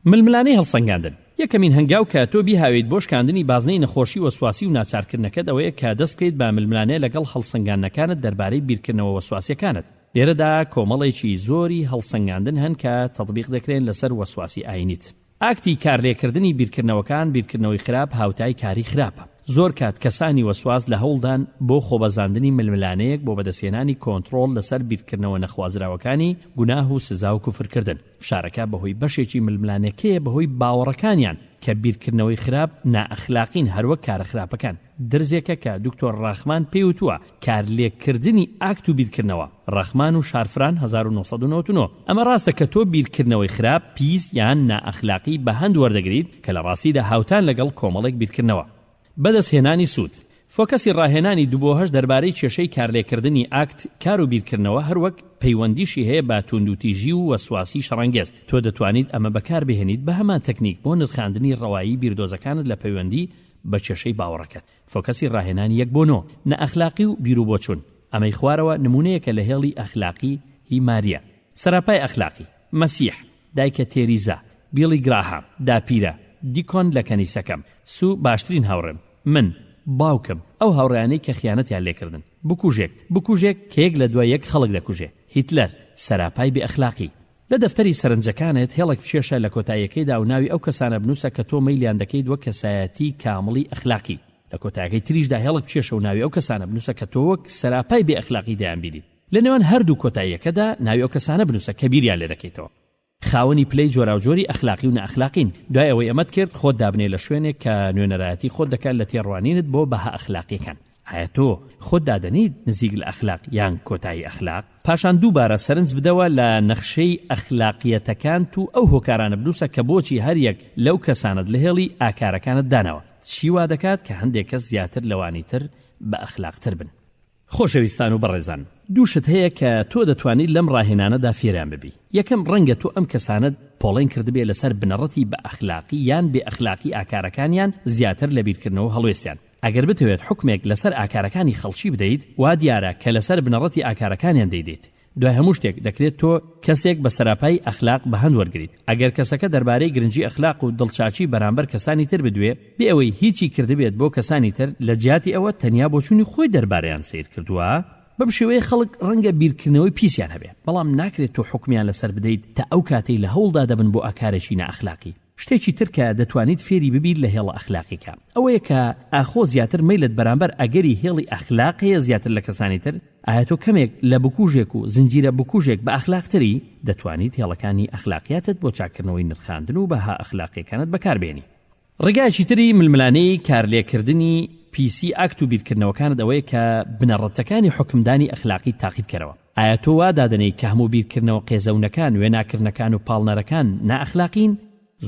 ململانەی هەڵسەنگاندن. یەکەمین هەنگاو کە تۆ بیهاویت بۆ شکاندنی بازنەی نەخۆشی وەسواسی و ناچارکردنەکەت ئەوەیە کە دەست بکەیت بە ململانەیە لەگەڵ هەڵسەنگاندنەکانت دەربارەی بیرکردنەوە وەسواسیەکانت. لێرەدا کۆمەڵێکی زۆری هەڵسەنگاندن هەن کە تەطبیق دەکرێن لەسەر وەسواسی ئاینیت. ئاکتی کارلێکردنی بیرکردنەوەکان، بیرکردنەوەی خراپ، هاوتای کاری خراپە. زۆر کات کەسانی وەسواس لە هەوڵدان بۆ خۆبەزاندنی ململانەیەک بۆ بەدەستێنانی کۆنتڕۆڵ لەسەر بیرکردنەوە نەخوازراوەکانی گوناه و سزا و کوفرکردن. فشارەکە بەهۆی بەشێکی ململانەکەیە بەهۆی باوەڕەکانیان کە بیرکردنەوەی خراپ نائەخلاقین هەروەک کارە خراپەکان. درزێکە کە دکتۆر ڕاخمان پێوتووە کارلێکردنی ئاکت و بیرکردنەوە. ڕاخمان و شارفران 1999. ئەمە ڕاستە کە تۆ بیرکردنەوەی خراپ، پیس یان نائەخلاقی بە هەند وەردەگریت کە لە ڕاستیدا هاوتان لەگەڵ کۆمەڵێک بیرکردنەوە. بەدەستهێنانی سوود. فۆکەسی ڕاهێنانی 2 بۆ 8 دەربارەی کێشەی کارلێکردنی ئاکت، کار و بیرکردنەوە هەروەک پەیوەندیشی هەیە بە توندوتیژی و وەسواسی شەڕەنگێز. تۆ دەتوانیت ئەمە بەکار بهێنیت بە هەمان تەکنیک بۆ نرخاندنی ڕەوایی بیردۆزەکانت لە پەیوەندی بە کێشەی باوەڕەکەت. فۆکەسی ڕاهێنانی 1 بۆ 9 نەئەخلاقی و بیرروبۆچوون. ئەمەی خوارەوە نمونەیەکە لە هێڵی ئەخلاقی هی ماریە. سەراپای ئەخلاقی مەسیح، دایکە تێریزا، بیلی گراهام داپیرە دیکۆن لە کەنیسەکەم سو باشترین هاوڕێم من باوکم ئەو هاوڕێیانەی کە خیانەتیان لێکردن بکوژێک کە یەک لە دوای یەک خەڵک دەکوژێ هیتلەر سەراپای بێئەخلاقی لە دەفتەری سەرنجەکانت هێڵێک بچێشە لە کۆتاییەکەیدا و ناوی ئەو کەسانە بنووسە کە تۆ مەیلیان دەکەیت وەک کەسایەتی کامڵی ئەخلاقی لە کۆتاییەکەی تریشدا هێڵێک بچێشە و ناوی ئەو کەسانە بنووسە کە تۆ وەک سەراپای بێئەخلاقی دەیان بینیت لە نێوان هەردوو کۆتاییەکەدا ناوی ئەو کەسانە بنووسە کە بیریان لێ دەکەیتەوە خاوەنی پلەی جۆراوجۆری ئەخلاقی و نەئەخلاقین دوای ئەوەی ئەمەت کرد خۆت دابنێ لە شوێنێک کە نوێنەرایەتی خۆت دەکات لە تێڕوانینت بۆ بەها ئەخلاقیەکان ئایا تۆ خۆت دادەنیت نزیک لە ئەخلاق یان کۆتایی ئەخلاق پاشان دووبارە سەرنج بدەوە لە نەخشەی ئەخلاقیەتەکان و ئەو هۆکارانە بنووسە کە بۆچی هەر یەک لەو کەسانت لە هێڵی ئاکارەکانت دانەوە چی وا دەکات کە هەندێک کەس زیاتر لەوانی تر بە ئەخلاقتر بن خۆشەویستان و بەڕێزان دووشت هەیە کە تۆ دەتوانیت لەم ڕاهێنانەدا فێران ببی یەکەم ڕەنگە تۆ ئەم کەسانت پۆڵین کردبێ لەسەر بنەڕەتی بە ئەخلاقی یان بێ ئەخلاقی ئاکارەکانیان زیاتر لە بیرکردنەوە هەڵوێستیان ئەگەر بتەوێت حکمێک لەسەر ئاکارەکانی خەڵکی بدەیت وا دیارە کە لەسەر بنەڕەتی ئاکارەکانیان دەیدێت دوای هەموو شتێک دەکرێت تۆ کەسێک بە سەراپای ئەخلاق بە هەند وەرگریت ئەگەر کەسەکە دەربارەی گرنگی ئەخلاق و دڵچاچی بەرامبەر کەسانی تر بدوێ بێ ئەوەی هیچی کردبێت بۆ کەسانی تر لە جیاتی ئەوە تەنیا بۆ چوونی خۆی دەربارەیان سیر کردووە بەم شێوەیە خەڵک ڕەنگە بیرکردنەوەی پیسیان هەبێ بەڵام ناکرێت تۆ حکمیان لەسەر بدەیت تا ئەو کاتەی لە هەوڵدا دەبن بۆ ئاکارێکی نائەخلاقی شتێکی ترکە دەتوانیت فێری ببیت لە هێڵە ئەخلاقیکە ئەوەیە کە ئاخۆ زیاتر مەیلت بەرامبەر ئەگەری هێڵی ئەخلاقیە زیاتر لە کەسانی تر ئایا تۆ کەمێک لە بکوژێک و زنجیرە بکوژێک بە ئەخلاقتری دەتوانیت هێڵەکانی ئەخلاقیاتت بۆ چاکردنەوەی نرخاندن و بەها ئەخلاقیەکانت بەکاربێنی ڕێگایکی تری ململانەی کارلێکردنی پیسی ئاکت و بیرکردنەوەکانت ئەوەیە کە بنەڕەتەکانی حکمدانی ئەخلاقی تاقیب کەرەوە ئایا تۆ وا دادنەی کە هەموو بیرکردنەوە قێزەونەکان وێناکردنەکان و پاڵنەرەکان نائەخلاقین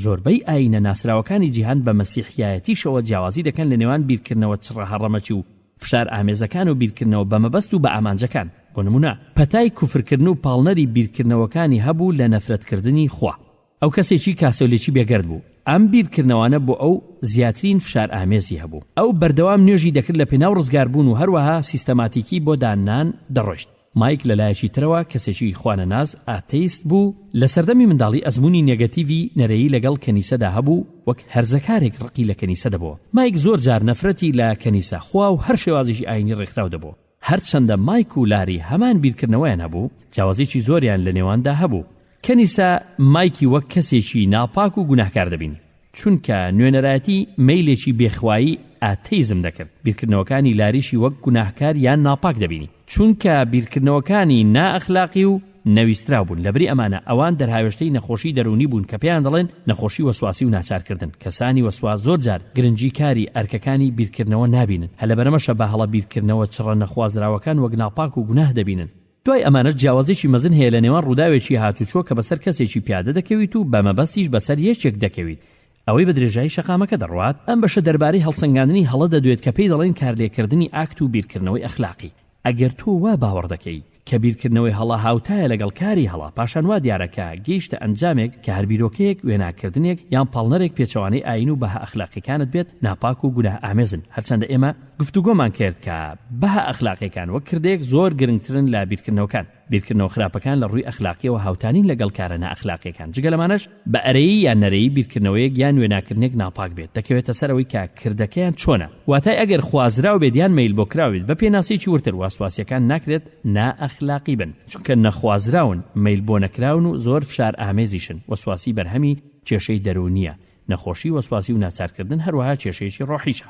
زۆربەی ئاینە ناسراوەکانی جیهان بە مەسیحیایەتیشەوە جیاوازی دەکەن لە نێوان بیرکردنەوە چڕە هەڕەمەچی و فشار ئامێزەکان و بیرکردنەوە بە مەبەست و بە ئامانجەکان بۆ نمونە پەتای کوفرکردن و پاڵنەری بیرکردنەوەکانی هەبوو لە نەفرەتکردنی خوا ئەو کەسێکی کاسۆلێکی بێگەرد بوو ئەم بیرکردنەوانە بۆ ئەو زیاترین فشار ئامێزی هەبوو ئەو بەردەوام نوێژی دەکرد لە پێناو ڕزگاربوون و هەروەها سیستەماتیکی بۆ دانان دەڕۆیشت مایک لەلایەکی ترەوە کەسێکی خوانەناز ئاتەیست بوو لە سەردەمی منداڵی ئەزمموی نێگەتیڤی نەرەیی لەگەڵ کەنیسەدا هەبوو وەک هەرزەکارێک ڕقی لە کەنیسە دەبووە مایک زۆر جار نەفرەتی لە کەنیسە خوا و هەر شێوازیشی ئاینی ڕێکخراو دەبوو هەرچەندە مایک و لاری هەمان بیرکردنەوەیان هەبوو جیاوازێکی زۆریان لە نێواندا هەبوو کەنیسە مایکی وەک کەسێکی ناپاک و گوناهکار دەبینی چونکە نوێنەرایەتی مەیلێکی بێخوایی ئاتەیزم دەکرد بیرکردنەوەکانی لاریشی وەک گوناهکار یان ناپاک دەبینی چونکە بیرکردنەوەکانی نائەخلاقی و نەویسترا بوون لەبری ئەمانە ئەوان دەرهاوێشتەی نەخۆشی دەرونی بوون کە پێیان دەڵێن نەخۆشی وەسواسی و ناچارکردن کەسانی وەسواس زۆر جار گرنگی کاری ئەرکەکانی بیرکردنەوە نابینن هەلە بەرەمەشە بە هەڵە بیرکردنەوە چڕە نەخوازراوەکان وەک ناپاک و گوناه دەبینن دوای ئەمانەش جیاوازێکی مەزن هەیە لە نێوان ڕووداوێکی هاتوچۆ کە بەسەر کەسێکی پیادە دەکەویت و بە مەبەستیش بەسەر یەکێک دەکەویت ئەوەی بە درێژایی شەقامەکە دەڕوات ئەم بەشە دەربارەی هەڵسەنگاندنی هەڵە دەدوێت کە پێی دەڵێن کارلێکردنی ئاکت و بیرکردنەوەی ئەخلاقی ئەگەر تۆ وا باوەڕ دەکەی کە بیرکردنەوەی هەڵا هاوتایە لەگەڵ کاری هەڵا پاشان وا دیارەکە گەیشتە ئەنجامێک کە هەر بیرۆکەیەک وێناکردنێک یان پاڵنەرێک پێچەوانەی ئاین و بەها ئەخلاقیەکانت بێت ناپاک و گوناه ئامێزن هەرچەندە ئێمە گفتوگۆمان کرد کە بەها ئەخلاقیەکان وەک کردەیەک زۆر گرنگترن لە بیرکردنەوەکان بیرکردنەوە خراپەکان لە ڕووی ئەخلاقیەوە هاوتانین لەگەڵ کارە نائەخلاقیەکان جگە لەمانەش بە ئەرەیی یان نەرەیی بیرکردنەوەیەک یان وێناکردنێک ناپاک بێت دەکەوێتە سەرەوەی کە کردەکەیان چۆنە واتای ئەگەر خوازراو بێت یان مەیل بۆ کراوێت بە پێناسێکی ورتر واسواسیەکان ناکرێت نائەخلاقی بن چونکە نەخوازراون مەیل بۆ نەکراون و زۆر فشار ئامێزیشن وەسواسی بەرهەمی کێشەی دەرونیە نەخۆشی وەسواسی و ناچارکردن هەروەها کێشەیەکی ڕۆحیشە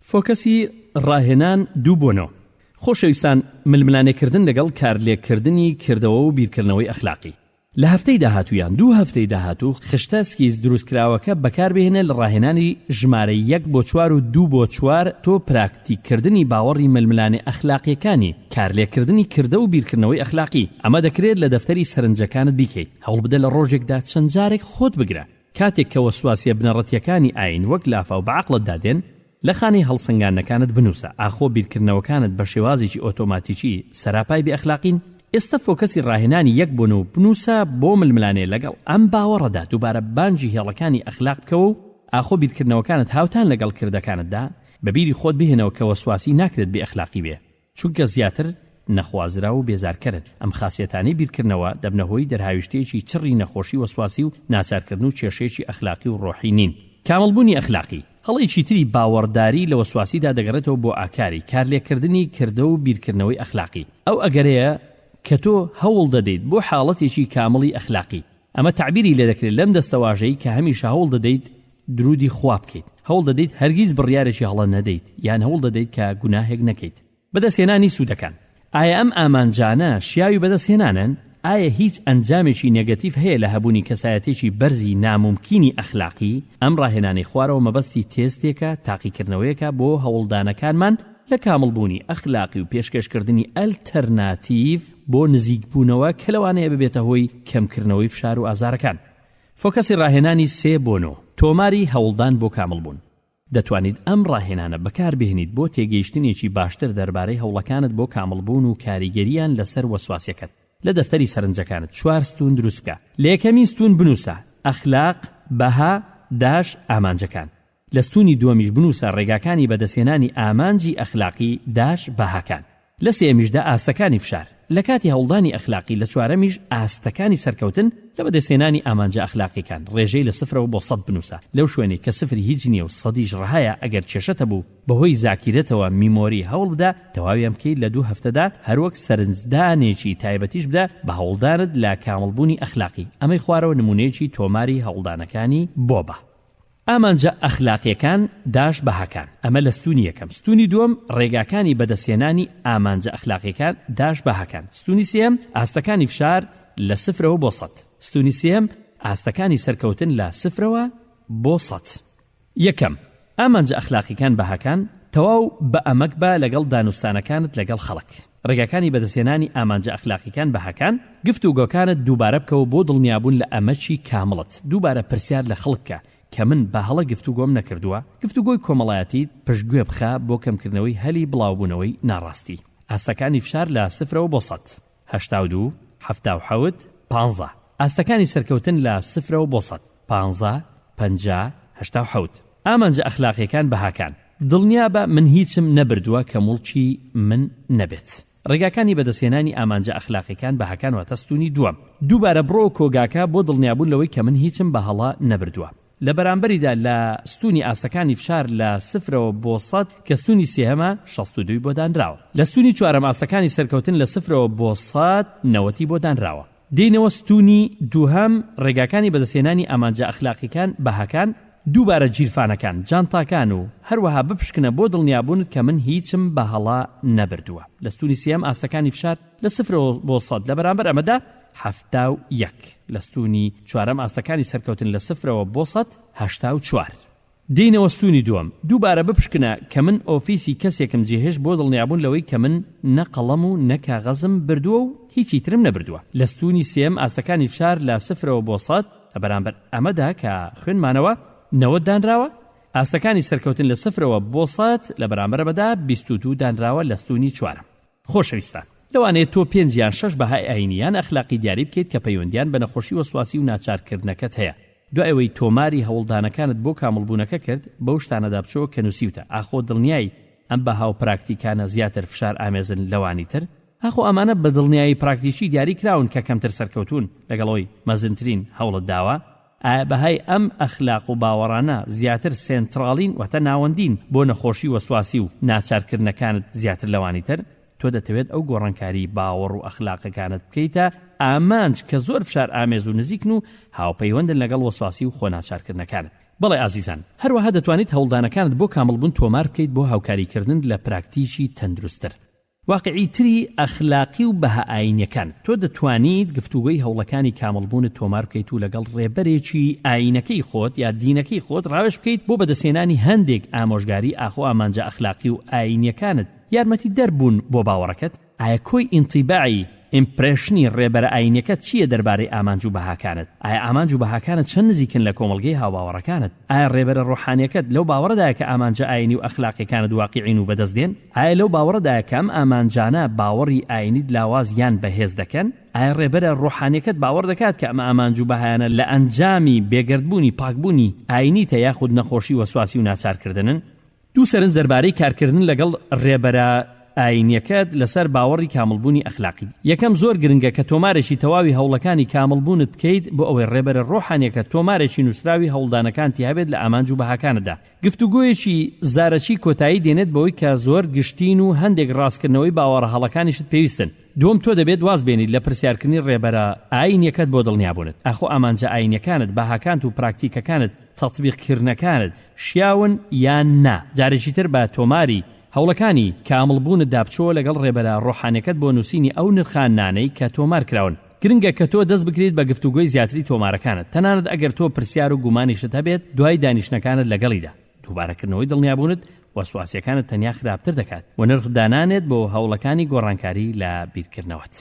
فۆکەسی ڕاهێنان دوو بۆنەوە خۆشەویستان ململانێکردن لەگەڵ کارلێکردنی کردەوە و بیرکردنەوەی ئەخلاقی لە هەفتەی داهاتوو یان دوو هەفتەی داهاتوو خشتە سکیز دروستکراوەکە بەکاربهێنە لە ڕاهێنانی ژمارە 1 بۆ 4 و 2 بۆ 4 تۆ پراکتیککردنی باوەڕی ململانێ ئەخلاقیەکانی کارلێکردنی کردە و بیرکردنەوەی ئەخلاقی ئەمە دەکرێت لە دەفتەری سەرنجەکانت بیکەیت هەوڵ بدە لە ڕۆژێکدا چەند جارێک خۆت بگرە کاتێک کە وەسواسیە بنەڕەتیەکانی ئاین وەک لافا و بەعەقڵت دادێن لە خانەی هەڵسەنگاندنەکانت بنووسە ئاخۆ بیرکردنەوەکانت بە شێوازێکی ئۆتۆماتیکی سەراپای بێئەخلاقین ئێستا فۆکەسی ڕاهێنانی یەک بوون و بنووسە بۆ ململانێ لەگەڵ ئەم باوەڕەدا دووبارە بانجی هێڵەکانی ئەخلاق بکەوە و ئاخۆ بیرکردنەوەکانت هاوتان لەگەڵ کردەکانتدا بەبیری خۆت بهێنەوە کە وەسواسی ناکرێت بێئەخلاقی بێ چونکە زیاتر نەخوازرا و بێزارکردن. ئەم خاسیەتانەی بیرکردنەوە دەبنەهۆی دەرهاویشتەیەکی چڕی نەخۆشی وەسواسی و ناچارکردن و کێشەیەکی ئەخلاقی و ڕۆحی نین. کامەڵبوونی ئەخلاقی هەڵەیەکی تری باوەڕداری لە وەسواسیدا دەگەڕێتەوە بۆ ئاکاری کارلێکردنی کردە و بیرکردنەوەی ئەخلاقی. ئەو ئەگەرەیە کە تۆ هەوڵ دەدەیت بۆ حاڵەتێکی کامڵی ئەخلاقی. ئەمە تعبیری لێ دەکرێت لەم دەستەواژەی کە هەمیشە هەوڵ دەدەیت درودی خوا بکەیت، هەوڵ دەدەیت هەرگیز بڕیارێکی هەڵە نەدەیت یان هەوڵ دەدەیت کە گوناهێک نەکەیت. بەدەستهێنانی سوودەکان ئایا ئەم ئامانجانە شیاوی بەدەستهێنانن؟ ئایا هیچ ئەنجامێکی نێگەتیڤ هەیە لە هەبوونی کەسایەتێکی بەرزی ناممکینی ئەخلاقی؟ ئەم ڕاهێنانی خوارەوە مەبەستی تێستێکە تاقیکردنەوەیەکە بۆ هەوڵدانەکانمان لە کامڵبوونی ئەخلاقی و پێشکەشکردنی ئەلتەرناتیڤ بۆ نزیکبوونەوە کە لەوانەیە ببێتە هۆی کەمکردنەوەی فشار و ئازارەکان. فۆکەسی ڕاهێنانی 3 بۆ 9 تۆماری هەوڵدان بۆ کامڵبوون. دەتوانیت ئەم ڕاهێنانە بەکار بهێنیت بۆ تێگەیشتنێکی باشتر دەربارەی هەوڵەکانت بۆ کامڵبوون و کاریگەریان لەسەر وەسواسیەکەت. لە دەفتەری سەرنجەکانت 4 ستون دروست بکە. لە یەکەمین ستون بنووسە ئەخلاق، بەها، داش، ئامانجەکان. لە ستونی دووەمیش بنووسە ڕێگاکانی بەدەستهێنانی ئامانجی ئەخلاقی، داش، بەهاکان. لە سێمیشدا ئاستەکانی فشار. لە کاتی هەوڵدانی ئەخلاقی لە چوارەمیش ئاستەکانی سەرکەوتن لە بەدەستهێنانی ئامانجە ئەخلاقیەکان. ڕێژەی لە 0 بۆ 100 بنووسە. لەو شوێنێ کە 0 هیچ نییە و 100 ڕەهایە ئەگەر کێشەتە بوو بەهۆی زاکیرەتەوە میمۆری هەوڵ بدە تەواویان بکەیت لە 2 هەفتەدا هەروەک سەرنجدانێکی تایبەتیش بدە بە هەوڵدانت لە کامڵبوونی ئەخلاقی. ئەمەی خوارەوە نمونەیەکی تۆماری هەوڵدانەکانی بۆ بە. ئامانجە ئەخلاقیەکان، داش، بەهاکان. ئەمە لە ستونی یەکەم. ستونی دووەم ڕێگاکانی بەدەستهێنانی ئامانجە ئەخلاقیەکان، داش، بەهاکان. ستونی سێم ئاستەکانی فشار لە 0 بۆ 100. ستونی سێم ئاستەکانی سەرکەوتن لە 0 بۆ 100. یەکەم ئامانجە ئەخلاقیەکان بەهاکان تەواو بە ئەمەک بە لەگەڵ دانوستانەکانت لەگەڵ خەڵک. ڕێگاکانی بەدەستهێنانی ئامانجە ئەخلاقیەکان بەهاکان گفتوگۆکانت دووبارە بکەوە بۆ دڵنیابوون لە ئەمەچی کامڵت. دووبارە پرسیار لە خەڵکە کە من بە هەڵە گفتوگۆم نەکردووە. گفتوگۆی کۆمەڵایەتی پشتگوێ بخە بۆ کەمکردنەوەی هەلی بڵاوبوونەوەی ناڕاستی. ئاستەکانی فشار لە 0 بۆ 100 82 77 50. ئاستەکانی سەرکەوتن لە 0 بۆ 100 15 50 87. ئامانجە ئەخلاقیەکان بەهاکان دڵنیا بە من هیچم نەبردووە کە موڵکی من نەبێت. ڕێگاکانی بەدەستهێنانی ئامانجە ئەخلاقیەکان بەهاکان واتە ستونی دووەم. دووبارە بڕۆ کۆگاکە بۆ دڵنیابوون لەوەی کە من هیچم بە هەڵا نەبردووە. لە بەرامبەریدا لە ستونی ئاستەکانی فشار لە 0 بۆ 100 کە ستونی سێهەمە 62 بۆ دانراوە. لە ستونی چوارەم ئاستەکانی سەرکەوتن لە 0 بۆ 100 90 بۆ دانراوە. دێنەوە ستونی دووهەم ڕێگاکانی بەدەستهێنانی ئامانجە ئەخلاقیەکان بەهاکان دووبارە جیرفانەکان، جانتاکان و هەروەها بپشکنە بۆ دڵنیابوونت کە من هیچم بە هەڵا نەبردووە. لە ستونی سێم ئاستەکانی فشار لە 0 بۆ 100 لە بەرامبەر ئەمەدا 71. لە ستونی چوارەم ئاستەکانی سەرکەوتن لە 0 بۆ 100 84. دینەوە ستونی دووەم دووبارە بپشکنە کە من ئۆفیسی کەسێکم جێهێش بۆ دڵنیابوون لەوەی کە من نەقەڵەم و نەکاغەزم بردووە و هیچی ترم نەبردووە. لە ستونی سێم ئاستەکانی فشار لە 0 بۆ 100 لە بەرامبەر ئەمەدا کە خوێنمانەوە 90 دانراوە. ئاستەکانی سەرکەوتن لە 0 بۆ 100 لە بەرامبەر بەدا 22 دانراوە لە ستونی چوارەم. خۆشەویستان، لەوانەیە تۆ 5 یان 6 بەهای ئاینیان ئەخلاقی دیاری بکەیت کە پەیوەندیان بە نەخۆشی وەسواسی و ناچارکردنەکەت هەیە. دوای ئەوەی تۆماری هەوڵدانەکانت بۆ کامڵبوونەکە کرد بەو شتانەدا بچەوە کە نووسیوتە. ئاخۆ دڵنیایی ئەم بەها و پراکتیکانە زیاتر فشار ئامێزن لەوانی تر؟ ئاخۆ ئەمانە بە دڵنیایی پراکتیشی دیاری کراون کە کەمتر سەرکەوتون لەگەڵەوەی مەزنترین هەوڵت داوە؟ ئایا بەهای ئەم ئەخلاق و باوەڕانە زیاتر سێنتراڵین واتە ناوەندین بۆ نەخۆشی وەسواسی و ناچارکردنەکانت زیاتر لەوانی تر؟ تۆ دەتەوێت ئەو گۆڕانکاری باوەڕ و ئەخلاقەکانت بکەیتە ئامانج کە زۆر فشار ئامێز و نزیکن و هاوپەیوەندن لەگەڵ وەسواسی و خۆناچارکردنەکانت. بەڵێ ئازیزان، هەروەها دەتوانیت هەوڵدانەکانت بۆ کامڵبوون تۆمار بکەیت بۆ هاوکاریکردن لە پراکتیشی تەندروستتر. واقعی تری ئەخلاقی و بەهائینیەکان تۆ دەتوانیت گفتوگۆی هەوڵەکانی کامڵبوونت تۆمار بکەیت و لەگەڵ ڕێبەرێکی ئاینەکەی خۆت یا دینەکەی خۆت ڕاوێژ بکەیت بۆ بەدەستهێنانی هەندێک ئامۆژگاری ئاخۆ ئامانجە ئەخلاقی و ئاینیەکانت یارمەتی دەربوون بۆ باوەڕەکەت. ئایا کۆی ئینتیباعی ئیمپرێشنی ڕێبەرە ئاینیەکەت چییە دەربارەی ئامانج و بەهاکانت؟ ئایا ئامانج و بەهاکانت چەند نزیکن لە کۆمەڵگەی هاوباوەڕەکانت؟ ئایا ڕێبەرە ڕۆحانیەکەت لەو باوەڕەدایە کە ئامانجە ئاینی و ئەخلاقیەکانت واقعین و بەدەستدێن؟ ئایا لەو باوەڕەدایە کە ئەم ئامانجانە باوەڕی ئاینیت لاواز یان بەهێز دەکەن؟ ئایا ڕێبەرە ڕۆحانیەکەت باوەڕ دەکات کە ئەم ئامانج و بەهایانە لە ئەنجامی بێگردبوونی پاکبوونی ئاینیتە یاخود نەخۆشی وەسواسی و ناچارکردنن؟ دوو سەرنج دەربارەی کارکردن لەگەڵ ڕێبەرە ئاینیەکەت لەسەر باوەڕی کاملبوونی ئەخلاقی. یەکەم زۆر گرنگە کە تۆمارێکی تەواوی هەوڵەکانی کاملبوونت بکەیت بۆ ئەوەی ڕێبەرە ڕۆحانیەکە تۆمارێکی نووسراوی هەوڵدانەکانتی هەبێت لە ئامانج و بەهاکانتدا. گفتوگۆیەکی زارەکی کۆتایی دێنێت بەوەی کە زۆر گشتین و هەندێک ڕاستکردنەوەی باوەڕە هەڵەکانیشت پێویستن. دوم تۆ دەبێت واز بێنیت لە پرسیارکردنی ڕێبەرە ئاینیەکەت بۆ دڵنیابوونت. ئاخۆ ئامانجە ئاینیەکانت بەهاکانت و پراکتیکەکانت تەطبیقکردنەکانت شیاون یان نا. جارێکی تر بە تۆماری هەوڵەکانی کاملبوونت دابچۆ لەگەڵ ڕێبەرە ڕۆحانیەکەت بۆ نووسینی ئەو نرخانانەی کە تۆمار کراون. گرنگە کە تۆ دەست بکرێت بە گفتوگۆی زیاتری تۆمارەکانت، تەنانەت ئەگەر تۆ پرسیار و گومانیشت هەبێت دوای دانیشتەکانت لەگەڵیدا. دووبارەکردنەوەی دڵنیابوونت وەسواسیەکانت تەنیا خراپتر دەکات و نرخ دانانێت بۆ هەوڵەکانی گۆڕانکاری لە بیرکردنەوەت.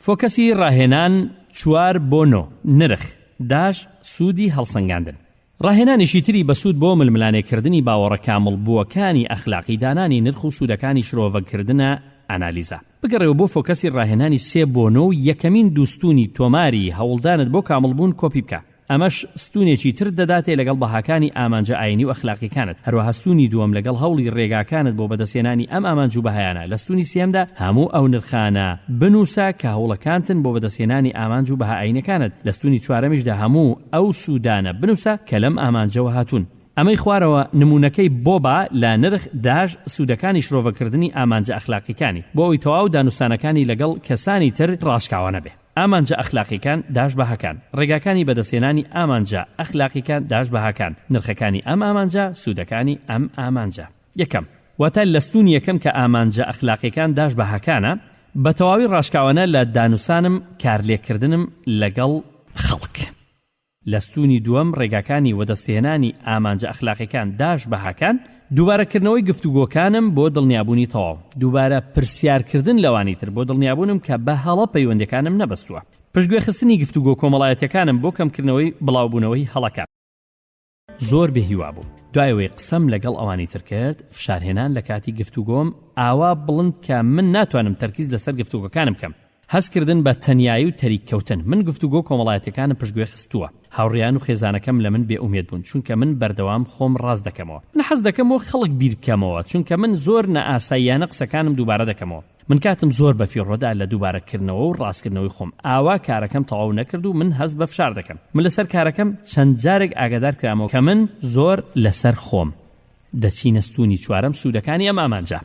فۆکەسی ڕاهێنان 4 بۆ 9 نرخ داش سوودی هەڵسەنگاندن. ڕاهێنانێکی تری بەسوود بۆ ململانێکردنی باوەڕە کاملبووەکانی ئەخلاقی دانانی نرخ و سوودەکانی شرۆڤەکردنە ئانالیزە. بگەڕێەوە بۆ فۆکەسی ڕاهێنانی 3 بۆ 9 یەکەمین دووستونی تۆماری هەوڵدانت بۆ کاملبوون کۆپی بکە. ئەمەش ستونێکی تر دەداتێ لەگەڵ بەهاکانی ئامانجە ئاینی و ئەخلاقیەکانت. هەروەها ستونی دووەم لەگەڵ هەوڵی ڕێگاکانت بۆ بەدەستێنانی ئەم ئامانج و بەهایانە. لە ستونی سێمدا هەموو ئەو نرخانە بنووسە کە هەوڵەکانتن بۆ بەدەستێنانی ئامانج و بەهاینەکانت. لە ستونی چوارەمیشدا هەموو ئەو سوودانە بنووسە کە لەم ئامانجەوە هاتوون. ئەمەی خوارەوە نمونونەکەی بۆبا لە نرخ داش سوودەکانی شرۆڤەکردنی ئامانجە ئەخلاقیەکانی بۆ ئەوی تەواو دانووسانەکانی لەگەڵ کەسانی تر ڕاشکاوانە بێ. ئامانجە ئەخلاقیەکان داش بەهاکان، ڕێگاکانی بەدەستێنانی ئامانجە ئەخلاقیەکان داش بەهاکان، نرخەکانی ئەم ئامانجە، سوودەکانی ئەم ئامانجە. یەکەم واتە لە ستونی یەکەم کە ئامانجە ئەخلاقیەکان داش بەهاکانە بە تەواوی ڕاشکاوانە لە دانووسانم کارلێکردنم لەگەڵ خەڵک. لە ستونی دووەم ڕێگاکانی وەدەستێنانی ئامانجە ئەخلاقیەکان داش بەهاکان، دووبارەکردنەوەی گفتوگۆکانم بۆ دڵنیابوونی تەواو، دووبارە پرسیارکردن لەوانی تر بۆ دڵنیابوونم کە بە هەڵە پەیوەندەکانم نەبەستووە، پشتگوێ خستنی گفتوگۆ کۆمەڵایەتەکانم بۆ کەمکردنەوەی بڵاوبوونەوەی هەڵەکان. زۆر بێهیوا بوو. دوایەوەی قسەم لەگەڵ ئەوانی تر کرد، فشارهێنان لە کاتی گفتوگۆم ئاوا بڵند کە من ناتوانم تەرکیز لەسەر گفتوگۆکانم بکەم. هەستکردن بە تەنیایی و تەریککەوتن. من گفتوگۆ کۆمەڵایەتەکانم پشتگوێ خستووە. هاوڕێیان و خێزانەکەم لە من بێئومێد بوون چونکە من بەردەوام خۆم ڕاست دەکەمەوە. من حەز دەکەمەوە خەڵک بیر بکەمەوە چونکە من زۆر نەئاساییانە قسەکانم دووبارە دەکەمەوە. من کاتم زۆر بەفیڕۆدا لە دووبارەکردنەوە و ڕاستکردنەوەی خۆم. ئاوا کارەکەم تەواو نەکرد و من هەست بە فشار دەکەم. من لەسەر کارەکەم چەند جارێک ئاگادار کرامەوە کە من زۆر لەسەر خۆم دەچینە ستونی چوارەم سوودەکانی ئەم ئامانجە.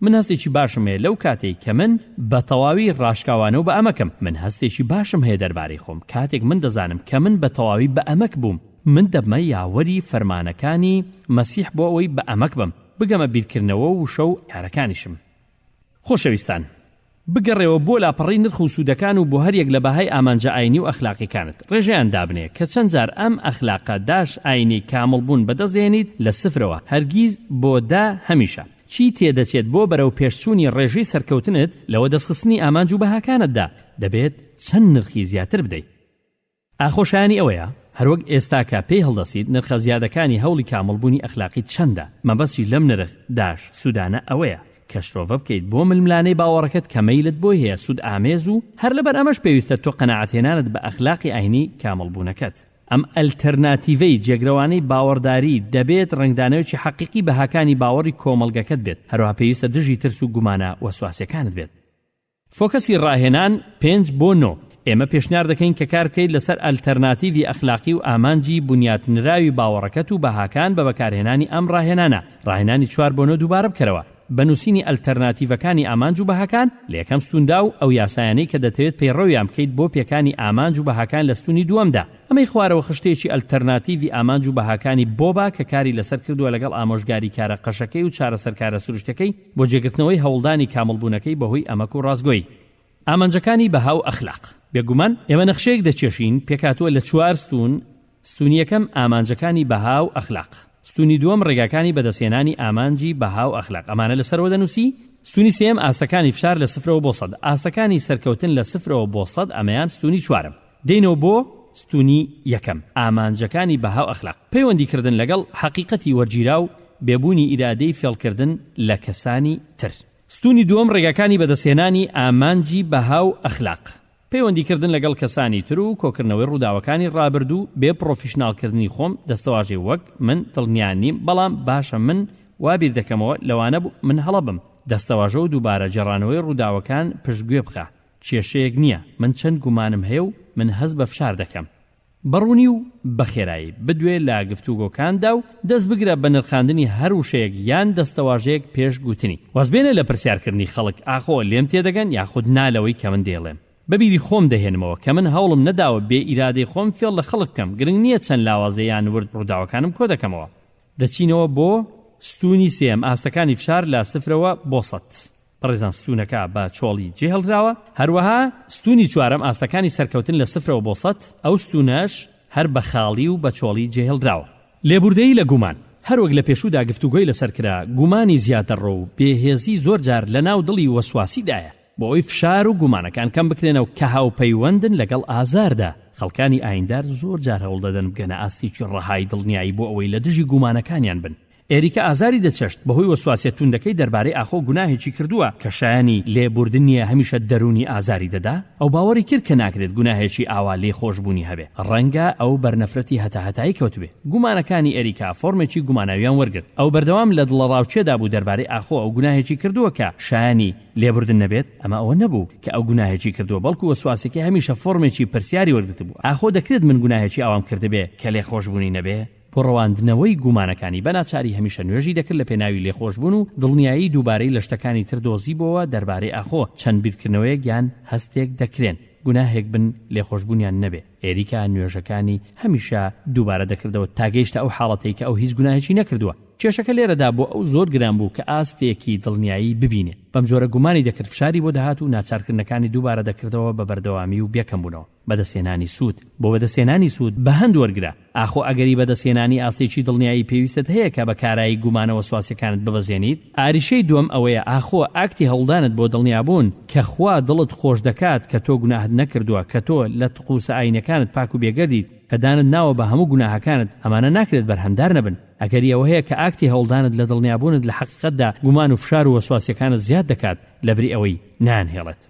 من هەستێکی باشم هەیە لەو کاتێک کە من بە تەواوی ڕاشکاوانە و بە ئەمەکەم. من هەستێکی باشم هەیە دەربارەی خۆم کاتێک من دەزانم کە من بە تەواوی بە ئەمەک بووم. من دەبمە یاوەری فەرمانەکانی مەسیح بۆ ئەوەی بە ئەمەک بم، بگەمە بیرکردنەوە و شەو کارەکانیشم. خۆشەویستان، بگەڕێەوە بۆ لاپەڕی نرخ و سوودەکان و بۆ هەریەک لە بەهای ئامانجە ئاینی و ئەخلاقیەکانت ڕێژەیان دابنێ کە چەند جار ئەم ئەخلاقە داش ئاینی کامڵبوون بەدەستدێنیت لە سفرەوە، هەرگیز بۆ دا هەمیشە. چی تێدەچێت بۆ بەرەو پێشچوونی ڕێژەی سەرکەوتنت لەوە دەستخستنی ئامانج و بەهاکانتدا دەبێت چەند نرخی زیاتر بدەیت. ئاخۆشایانی ئەوەیە هەروەک ئێستا کە پێی هەڵدەسیت نرخە زیادەکانی هەوڵی کامڵبوونی ئەخلاقی چەندە. مەبەستی لەم نرخ داش سوودانە ئەوەیە کە شرۆڤە بکەیت بۆ ململانەی باوەڕەکەت کە مەیلت بۆ هەیە سوود ئامێز و هەر لەبەر ئەمەش پێویستە تۆ قەناعەتهێنانت بە ئەخلاقی ئاینی کامڵبوونەکەت. ئەم ئەلتەرناتیڤەی جێگرەوانەی باوەڕداری دەبێت ڕنگدانەوەی حەقیقی بەهاکانی باوەڕی کۆمەڵگەکەت بێت، هەروەها پێویستە دژی ترس و گومانە وەسواسیەکانت بێت. فۆکەسی ڕاهێنان 5 بۆ 9 ئێمە پێشنیار دەکەین کە کار بکەیت لەسەر ئەلتەرناتیڤی ئەخلاقی و ئامانجی بنیاتنراوی باوەڕەکەت و بەهاکان بە بەکارهێنانی ئەم ڕاهێنانە. ڕاهێنانی 4 بۆ 9 دووبارە بکەرەوە. بنووسینی ئەلتەرناتیڤەکانی ئامانج و بەهاکان لە یەکەم ستوندا و ئەو یاسایانەی کە دەتەوێت پەیڕەویان بکەیت بۆ پێکانی ئامانج و بەهاکان لە ستونی دووەمدا. ئەمەی خوارەوە خشتێکی ئەلتەرناتیڤی ئامانج و بەهاکانی بۆبا کە کاری لەسەر کردووە لەگەڵ ئامۆژگاری کارە قەشەکەی و چارەسەرکارە سروشتەکەی بۆ جێگرتنەوەی هەوڵدانی کامڵبوونەکەی بەهۆی ئەمەک و ڕازگۆی. ئامانجەکانی بەها و ئەخلاق. بێگومان ئێمە نەخشەیەک دەچێشین پێکاتووە لە 4 ستون. ستونی یەکەم ئامانجەکانی بەها و ئەخلاق، ستونی دووەم ڕێگاکانی بەدەستێنانی ئامانجی بەها و ئەخلاق، ئەمانە لەسەرەوە دەنووسی. ستونی سێم ئاستەکانی فشار لە 0 بۆ 100، ئاستەکانی سەرکەوتن لە 0 بۆ 100، ئەمەیان ستونی چوارم. دێنەوە بۆ ستونی یەکەم ئامانجەکانی بەها و ئەخلاق، پەیوەندیکردن لەگەڵ حەقیقەتی وەرگیرا و بێبوونی ئیرادەی فێڵکردن لە کەسانی تر. ستونی دووەم ڕێگاکانی بەدەستێنانی ئامانجی بەها و ئەخلاق، پەیوەندیکردن لەگەڵ کەسانی تر و کۆکردنەوەی ڕووداوەکانی ڕابردوو بێ پرۆفیشناڵکردنی خۆم دەستەواژەی وەک من دڵنیان نیم، بەڵام باشە من وابیر دەکەمەوە لەوانە من هەڵە بم دەستەواژە و دووبارە جێڕانەوەی ڕووداوەکان پشتگوێ بخە. کێشەیەک نییە، من چەند گومانم هەیە و من هەز بە فشار دەکەم. بەڕوونی و بەخێرایی بدوێ لە گفتوگۆکاندا و دەست بگرە بە نرخاندنی هەر وشەیەک یان دەستەواژەیەک پێش گوتنی. وەزبێنە لە پرسیارکردنی خەڵک ئاخۆ لێم تێدەگەن یاخود نالەوەی کە من دێڵێم. بەبیری خۆم دەهێنمەوە کە من هەوڵم نەداوە بێ ئیرادەی خۆم فێڵ لە خەڵک بکەم. گرنگ نییە چەند لاوازەیان ورد ڕووداوەکانم کۆ دەکەمەوە. دەچینەوە بۆ ستونی سێم، ئاستەکانی فشار لە 0 بۆ 100. بەڕێزان ستونەکە بە چۆڵی جێهێڵراوە. هەروەها ستونی چوارەم ئاستەکانی سەرکەوتن لە 0 بۆ 100، ئەو ستونەش هەر بە خاڵی و بە چۆڵی جێهێڵراوە. لێبوردەیی لە گومان. هەروەک لە پێشوودا گفتوگۆی لەسەر کرا، گومانی زیاتر ڕۆ و بێهێزی زۆر جار لە ناو دڵی وەسواسیدایە بۆ ئەوی فشار و گومانەکان کەم بکرێنەوە کە هاوپەیوەندن لەگەڵ ئازاردا. خەڵکانی ئایندار زۆر جار هەوڵ دەدەن بگەنە ئاستێکی ڕەهای دڵنیایی بۆ ئەوەی لە دژی گومانەکانیان بن. ئێریکە ئازاری دەچەشت بەهۆی وەسواسیە توندەکەی دەربارەی ئاخۆ گوناهێکی کردووە کە شایانی لێبوردن نییە هەمیشە دەرونی ئازاری دەدا. ئەو باوەڕی کرد کە ناکرێت گوناهێکی ئاوا لێ خۆشبوونی هەبێ. ڕەنگە ئەو بەرنەفرەتی هەتاهەتایی کەوتبێ. گومانەکانی ئێریکا فۆرمێکی گوماناویان وەرگرت. ئەو بەردەوام لە دڵەڕاوچێدا بوو دەربارەی ئاخۆ ئەو گوناهێکی کردووە کە شایانی لێبوردن نەبێت. ئەمە ئەوە نەبوو کە ئەو گوناهێکی کردووە، بەڵکو وەسواسێکی هەمیشە فۆرمێکی پرسیاری وەرگرت بوو. ئاخۆ دەکرێت من گوناهێکی ئاوام کردبێ کە لێ خۆشبوونی نەبێ. بۆ ڕەواندنەوەی گومانەکانی بەناچاری هەمیشە نوێژی دەکرد لە پێناوی لێخۆشبوون و دڵنیایی دووبارەی لە شتەکانی تر دۆزیبەوە دەربارەی ئاخۆ چەند بیرکردنەوەیەک یان هەستێک دەکرێن گوناهێک بن لێخۆشبوونیان نەبێ. ئێریکا نوێژەکانی هەمیشە دووبارە دەکردەوە تا گەیشتە ئەو حاڵەتەی کە ئەو هیچ گوناهێکی نەکردووە. کێشەکە لێرەدا بۆ ئەو زۆر گران بوو کە ئاستێکی دڵنیایی ببینێ. بەم جۆرە گومانی دەکرد فشاری بۆ دەهات و ناچارکردنەکانی دووبارە دەکردەوە بە بەردەوامی و بێکەم بوونەوە. بەدەستێنانی سوود. بۆ بەدەستێنانی سوود بە هەند وەرگرە. ئاخۆ ئەگەری بەدەستێنانی ئاستێکی دڵنیایی پێویستت هەیە کە بە کارایی گومانە وەسواسەکانت ببەزێنیت. ئاریشەی دووەم ئەوەیە ئاخۆ ئاکتی هەوڵدانت بۆ دڵنیابوون کە خوا دڵت خۆش دەکات کە تۆ گوناهت نەکردووە، کە تۆ لە تقوسە ئاینەکانت پاک و بێگەردیت، کە دانت ناوە بە هەموو گوناهەکانت. ئەمانە ناکرێت بەرهەمدار نەبن. ئەگەری ئەوە هەیە کە ئاکتی هەوڵدانت لە دڵنیابوونت لە حەقیقەتدا گومان و فشار و وەسواسەکانت زیاد دەکات لەبری ئەوەی نانهێڵێت.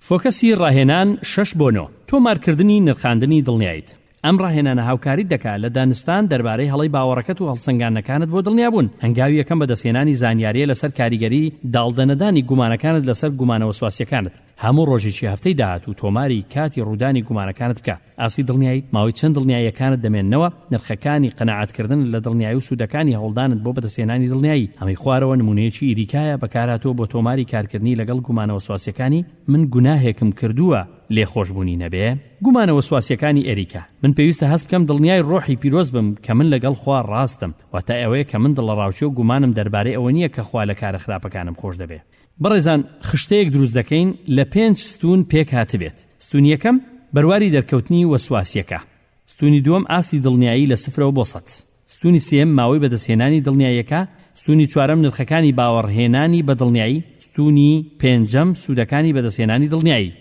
فۆکەسی ڕاهێنان 6 بۆ 9. تۆمارکردنی نرخاندنی دڵنیاییت. ئەم ڕاهێنانە هاوکاریت دەکات لە دانستان دەربارەی هەڵەی باوەڕەکەت و هەڵسەنگاندنەکانت بۆ دڵنیابوون. هەنگاوی یەکەم بەدەستێنانی زانیاریە لەسەر کاریگەری داڵدەنەدانی گومانەکانت لەسەر گومانە وەسواسیەکانت. هەموو ڕۆژێکی هەفتەی داهات و تۆماری کاتی ڕوودانی گومانەکانت بکە. ئاسی دڵنیاییت ماوەی چەند دڵنیاییەکانت دەمێننەوە، نرخەکانی قەناعەتکردن لە دڵنیایی و سوودەکانی هەوڵدانت بۆ بەدەستێنانی دڵنیایی. ئەمەی خوارەوە نمونەیەکی ئیریکایە بەکارهاتووە بۆ تۆماری کارکردنی لەگەڵ گومانە وەسواسیەکانی. من گوناهێکم کردووە لێ خۆشبوونی نەبێ. گومانە وەسواسیەکانی ئێریکا. من پێویستە هەست بکەم دڵنیای ڕۆحی پیرۆز بم کە من لەگەڵ خوا ڕاستم، واتە ئەوەیە کە من دڵەڕاوچێ و گومانم دەربارەی ئەوە نییە کە خوا لە کارە خراپەکانم خۆش دەبێ. بەڕێزان، خشتەیەک دروست دەکەین لە 5 ستون پێک هاتبێت. ستونی یەکەم بەرواری دەرکەوتنی وەسواسیەکە. ستونی دووەم ئاستی دڵنیایی لە 0 بۆ 100. ستونی سێم ماوەی بەدەستهێنانی دڵنیاییەکە. ستونی چوارەم نرخەکانی باوەڕهێنانی بە دڵنیایی. ستونی پێنجەم سوودەکانی بەدەستهێنانی دڵنیایی.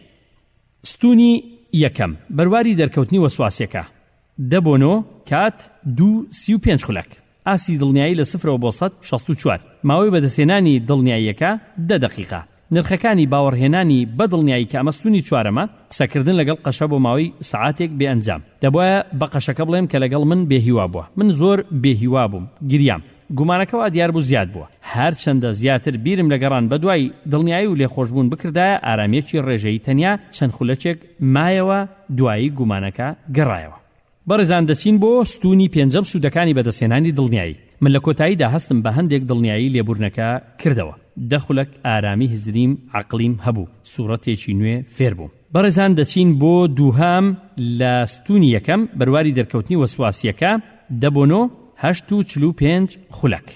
ستونی یەکەم بەرواری دەرکەوتنی وەسواسیەکە. 10 بۆ 9 کات 2:35 خولەک. ئاسی دڵنیایی لە 0 بۆ 100 64. ماوەی بەدەستهێنانی دڵنیاییەکە 10 دقیقە. نرخەکانی باوەڕهێنانی بە دڵنیایی کە ئەمە ستونی چوارەمە، قسەکردن لەگەڵ قەشە بۆ ماوەی سعاتێک بێ ئەنجام. دەبوایە بە قەشەکە بڵێم کە لەگەڵ من بێهیوا بووە. من زۆر بێهیوا بووم، گریام. گومانەکەەوە دیار بوو زیاد بووە. هەر چەندە زیاتر بیرم لە گەڕان بە دوای دڵنیایی و لێخۆشبوون بکردایە، ئارامێکی ڕێژەیی تەنیا چەند خولەچێک مایەوە دوایی گومانەکە گەڕایەوە. بەڕێزان، دەچین بۆ ستونی پێنجەم سوودەکانی بەدەستهێنانی دڵنیایی. من لە کۆتاییدا هەستم بە هەندێک دڵنیایی لێبوورنەکە کردەوە. 10 خولەک ئارامی هزریم عەقلیم هەبوو، سوورەتێکی نوێ فێر بووم. بەڕێزان، دەچین بۆ دووهام لە ستونی یەکەم بەرواری دەرکەوتنی وەسواسیەکە. 10 بۆ 9 8:45 خولەک.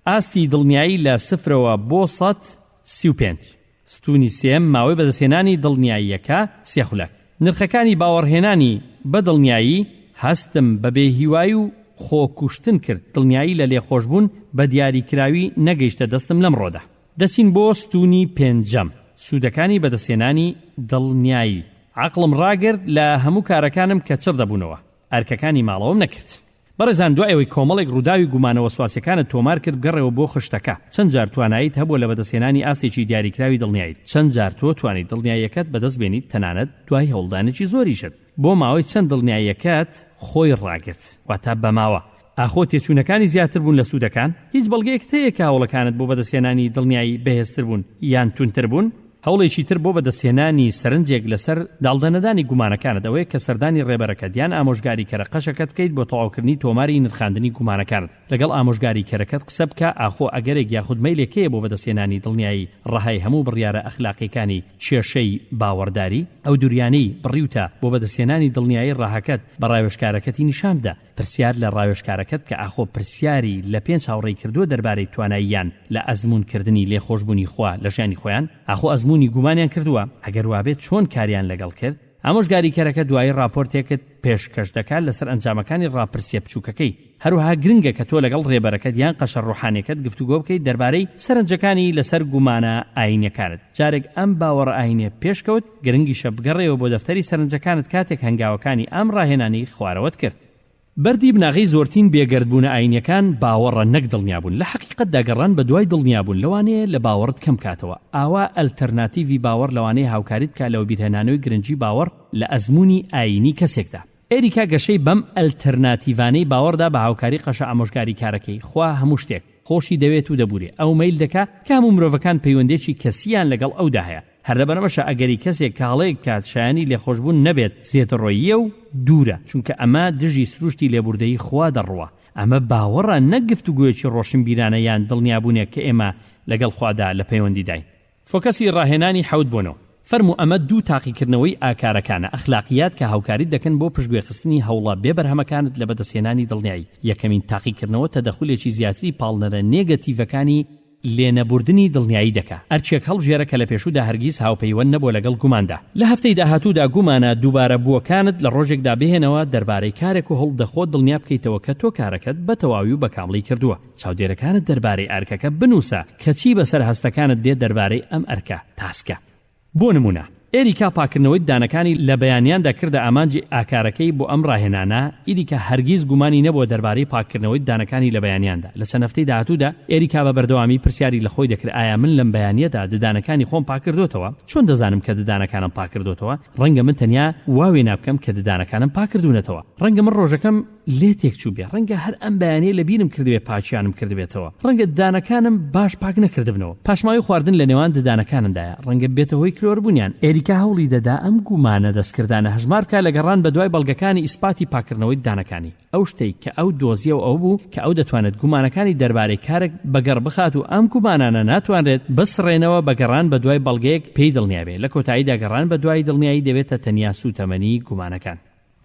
ئاستی دڵنیایی لە 0 بۆ 135. ستونی سێم ماوەی بەدەستهێنانی دڵنیاییەکە 3 خولەک. نرخەکانی باوەڕهێنانی بە دڵنیایی هەستم بە بێهیوایی و خۆکوشتن کرد. دڵنیایی لە لێخۆشبوون بە دیاریکراوی نەگەیشتە دەستم لەم ڕۆدا. دەچین بۆ ستونی پێنجەم سوودەکانی بەدەستهێنانی دڵنیایی. عەقڵم ڕاگرت لە هەموو کارەکانم کە چڕ دەبوونەوە، ئەرکەکانی ماڵەوەم نەکرد. بەڕێزان، دوای ئەوەی کۆمەڵێک ڕووداوی گومانە وەسواسیەکانت تۆمار کرد بگەڕێەوە بۆ خشتەکە. چەند جار تواناییت هەبوو لە بەدەستهێنانی ئاستێکی دیاریکراوی دڵنیاییت. چەند جار تۆ توانیت دڵنیاییەکەت بەدەست بێنیت، تەنانەت دوای هەوڵدانێکی زۆریشت. بۆ ماوەی چەند دڵنیاییەکەت خۆی ڕاگرت، واتە بەماوە ئاخۆ تێچوونەکانی زیاتر بوون لە سوودەکان؟ هیچ بەڵگەیەک هەیە کە هەوڵەکانت بۆ بەدەستهێنانی دڵنیایی بەهێزتر بوون یان تونتر بوون؟ هەوڵێکی تر بۆ بەدەستهێنانی سەرنجێک لەسەر داڵدەنەدانی گومانەکانت ئەوەیە کە سەردانی ڕێبەرەکەت یان ئامۆژگاری کەرە قەشەکەت بکەیت بۆ تەواوکردنی تۆماری نرخاندنی گومانەکانت. لەگەڵ ئامۆژگاری کەرەکەت قسە بکە ئاخۆ ئەگەرێک یاخود مەیلێکەیە بۆ بەدەستهێنانی دڵنیایی ڕەهای هەموو بڕیارە ئەخلاقیەکانی کێشەی باوەڕداری ئەو دووریانەی بڕیوتە بۆ بەدەستهێنانی دڵنیایی ڕاهەکەت بە ڕاوێژکارەکەتی نیشان بدە. پرسیار لە ڕاوێژکارەکەت کە ئاخۆ پرسیاری لە 5 هاوڕێی کردووە دەربارەی تواناییان لە ئەزمونکردنی لێخۆشبوونی خوا لە ژیانی خۆیان ئاخۆ ئەزمونی گومانیان کردووە ئەگەر وابێت چۆن کاریان لەگەڵ کرد. ئامۆژگاریکەرەکە دوایی راپۆرتێکت پێشکەش دەکات لەسەر ئەنجامەکانی ڕاپرسیە بچووکەکەی. هەروەها گرنگە کە تۆ لەگەڵ ڕێبەرەکەت یان قەشە ڕوحانیەکەت گفتوگۆ بکەیت دەربارەی سەرنجەکانی لەسەر گومانە ئاینیەکانت. جارێک ئەم باوەڕە ئاینیە پێشکەوت گرنگیشە بگەڕێەوە بۆ دەفتەری سەرنجەکانت کاتێک هەنگاوەکانی ئەم ڕاهێنانی خوارەوەت کرد. بەردی بناغی زۆرترین بێگەردبوونە ئاینیەکان باوەڕە نەک دڵنیابوون. لە حەقیقەتدا گەڕان بە دوای دڵنیابوون لەوانەیە لە باوەڕت کەم کاتەوە. ئاوا ئەلتەرناتیڤی باوەڕ لەوانەیە هاوکاریت بکات لەو بیرهێنانەوەی گرنگی باوەڕ لە ئەزموونی ئاینی کەسێکدا. ئێریکا گەشەی بەم ئەلتەرناتیڤانەی باوەڕدا بە هاوکاری قەشە ئامۆژگاری کارەکەی خوا هەموو شتێک خۆشی دەوێت و دەبورێ. ئەو مەیل دەکا کە هەموو مرۆڤەکان پەیوەندێکی کەسیان لەگەڵ ئەودا هەیە. هەر لەبەرەوەشە ئەگەری کەسێک کاڵەیەک کات شایانی لێخۆشبوون نەبێت زێتەڕۆییە و دوورە، چونکە ئەمە دژی سروشتی لێبوردەیی خوا دەڕوە. ئەمە باوەڕە نەک گفتوگویەکی ڕۆشنبیرانە یان دڵنیابوونێک کە ئێمە لەگەڵ خوادا لە پەیوەندی داین. فۆکەسی ڕاهێنانی حەوت بۆنەوە. فەرموو ئەمە دوو تاقیکردنەوەی ئاکارەکانە ئەخلاقیات کە هاوکاریت دەکەن بۆ پشتگوێخستنی هەوڵە بێبەرهەمەکانت لە بەدەستهێنانی دڵنیایی. یەکەمین تاقیکردنەوە تەدەخولێکی زیاتری پاڵنەرە نێگەتیڤەکانی لێنەبوردنی دڵنیایی دەکا. ئەرچێک هەڵبژێرە کە لە پێشوودا هەرگیز هاوپەیوەند نەبووە لەگەڵ گوماندا. لە هەفتەی داهاتوودا گومانە دووبارە بووەکانت لە ڕۆژێکدا بهێنەوە دەربارەی کارێک و هەڵدەخۆت دڵنیا بکەیتەوە کە تۆ کارەکەت بە تەواوی و بە کامڵی کردووە. چاودێرەکانت دەربارەی ئەرکەکە بنووسە کە چی بەسەر هەستەکانت دێت دەربارەی ئەم ئەرکە تاسکە. بۆ نمونە ئێریکا پاکردنەوەی دانەکانی لە بەیانیاندا کردە ئامانجی ئاکارەکەی بۆ ئەم ڕاهێنانە. ئیدیکە هەرگیز گومانی نەبووە دەربارەی پاکردنەوەی دانەکانی لە بەیانیاندا. لە چەند هەفتەی داهاتوودا ئێریکا بە بەردەوامی پرسیاری لە خۆی دەکرد ئایا من لەم بەیانیەدا ددانەکانی خۆم پاکردوتەوە؟ چۆن دەزانم کە ددانەکانم پاکردوتەوە؟ ڕەنگە من تەنیا واوێ نابکەم کە ددانەکانم پاکردوونەتەوە. ڕەنگە من ڕۆژەکەم لێ تێکچوو بێ. ڕەنگە هەر ئەم بەیانەیە لە بیرم کردبێ پاچیانم کردبێتەوە. ڕەنگە ددانەکانم باش پاک نەکردبنەوە. پاشماوی خواردن لە نێوان ددانەکانمدایە. ڕەنگە بێتە هۆی کلۆربوونیان. ئێریکا هەوڵی دەدا ئەم گومانە دەستکردانە هەژمار بکات لە گەڕان بە دوای بەڵگەکانی ئیسپاتی پاکردنەوەی ددانەکانی. ئەو شتەی کە ئەو دۆزیە و ئەو بوو کە ئەو دەتوانێت گومانەکانی دەربارەی کارێک بەگەڕ بخات و ئەم گومانانە ناتوانرێت بسڕێنەوە بە گەڕان بە دوای بەڵگەیەک پێی دڵنیابێت. لە کۆتاییدا گەڕان بە دوای دڵنیایی دەبێتە تەنیا سوتەمەنی گومانەکان.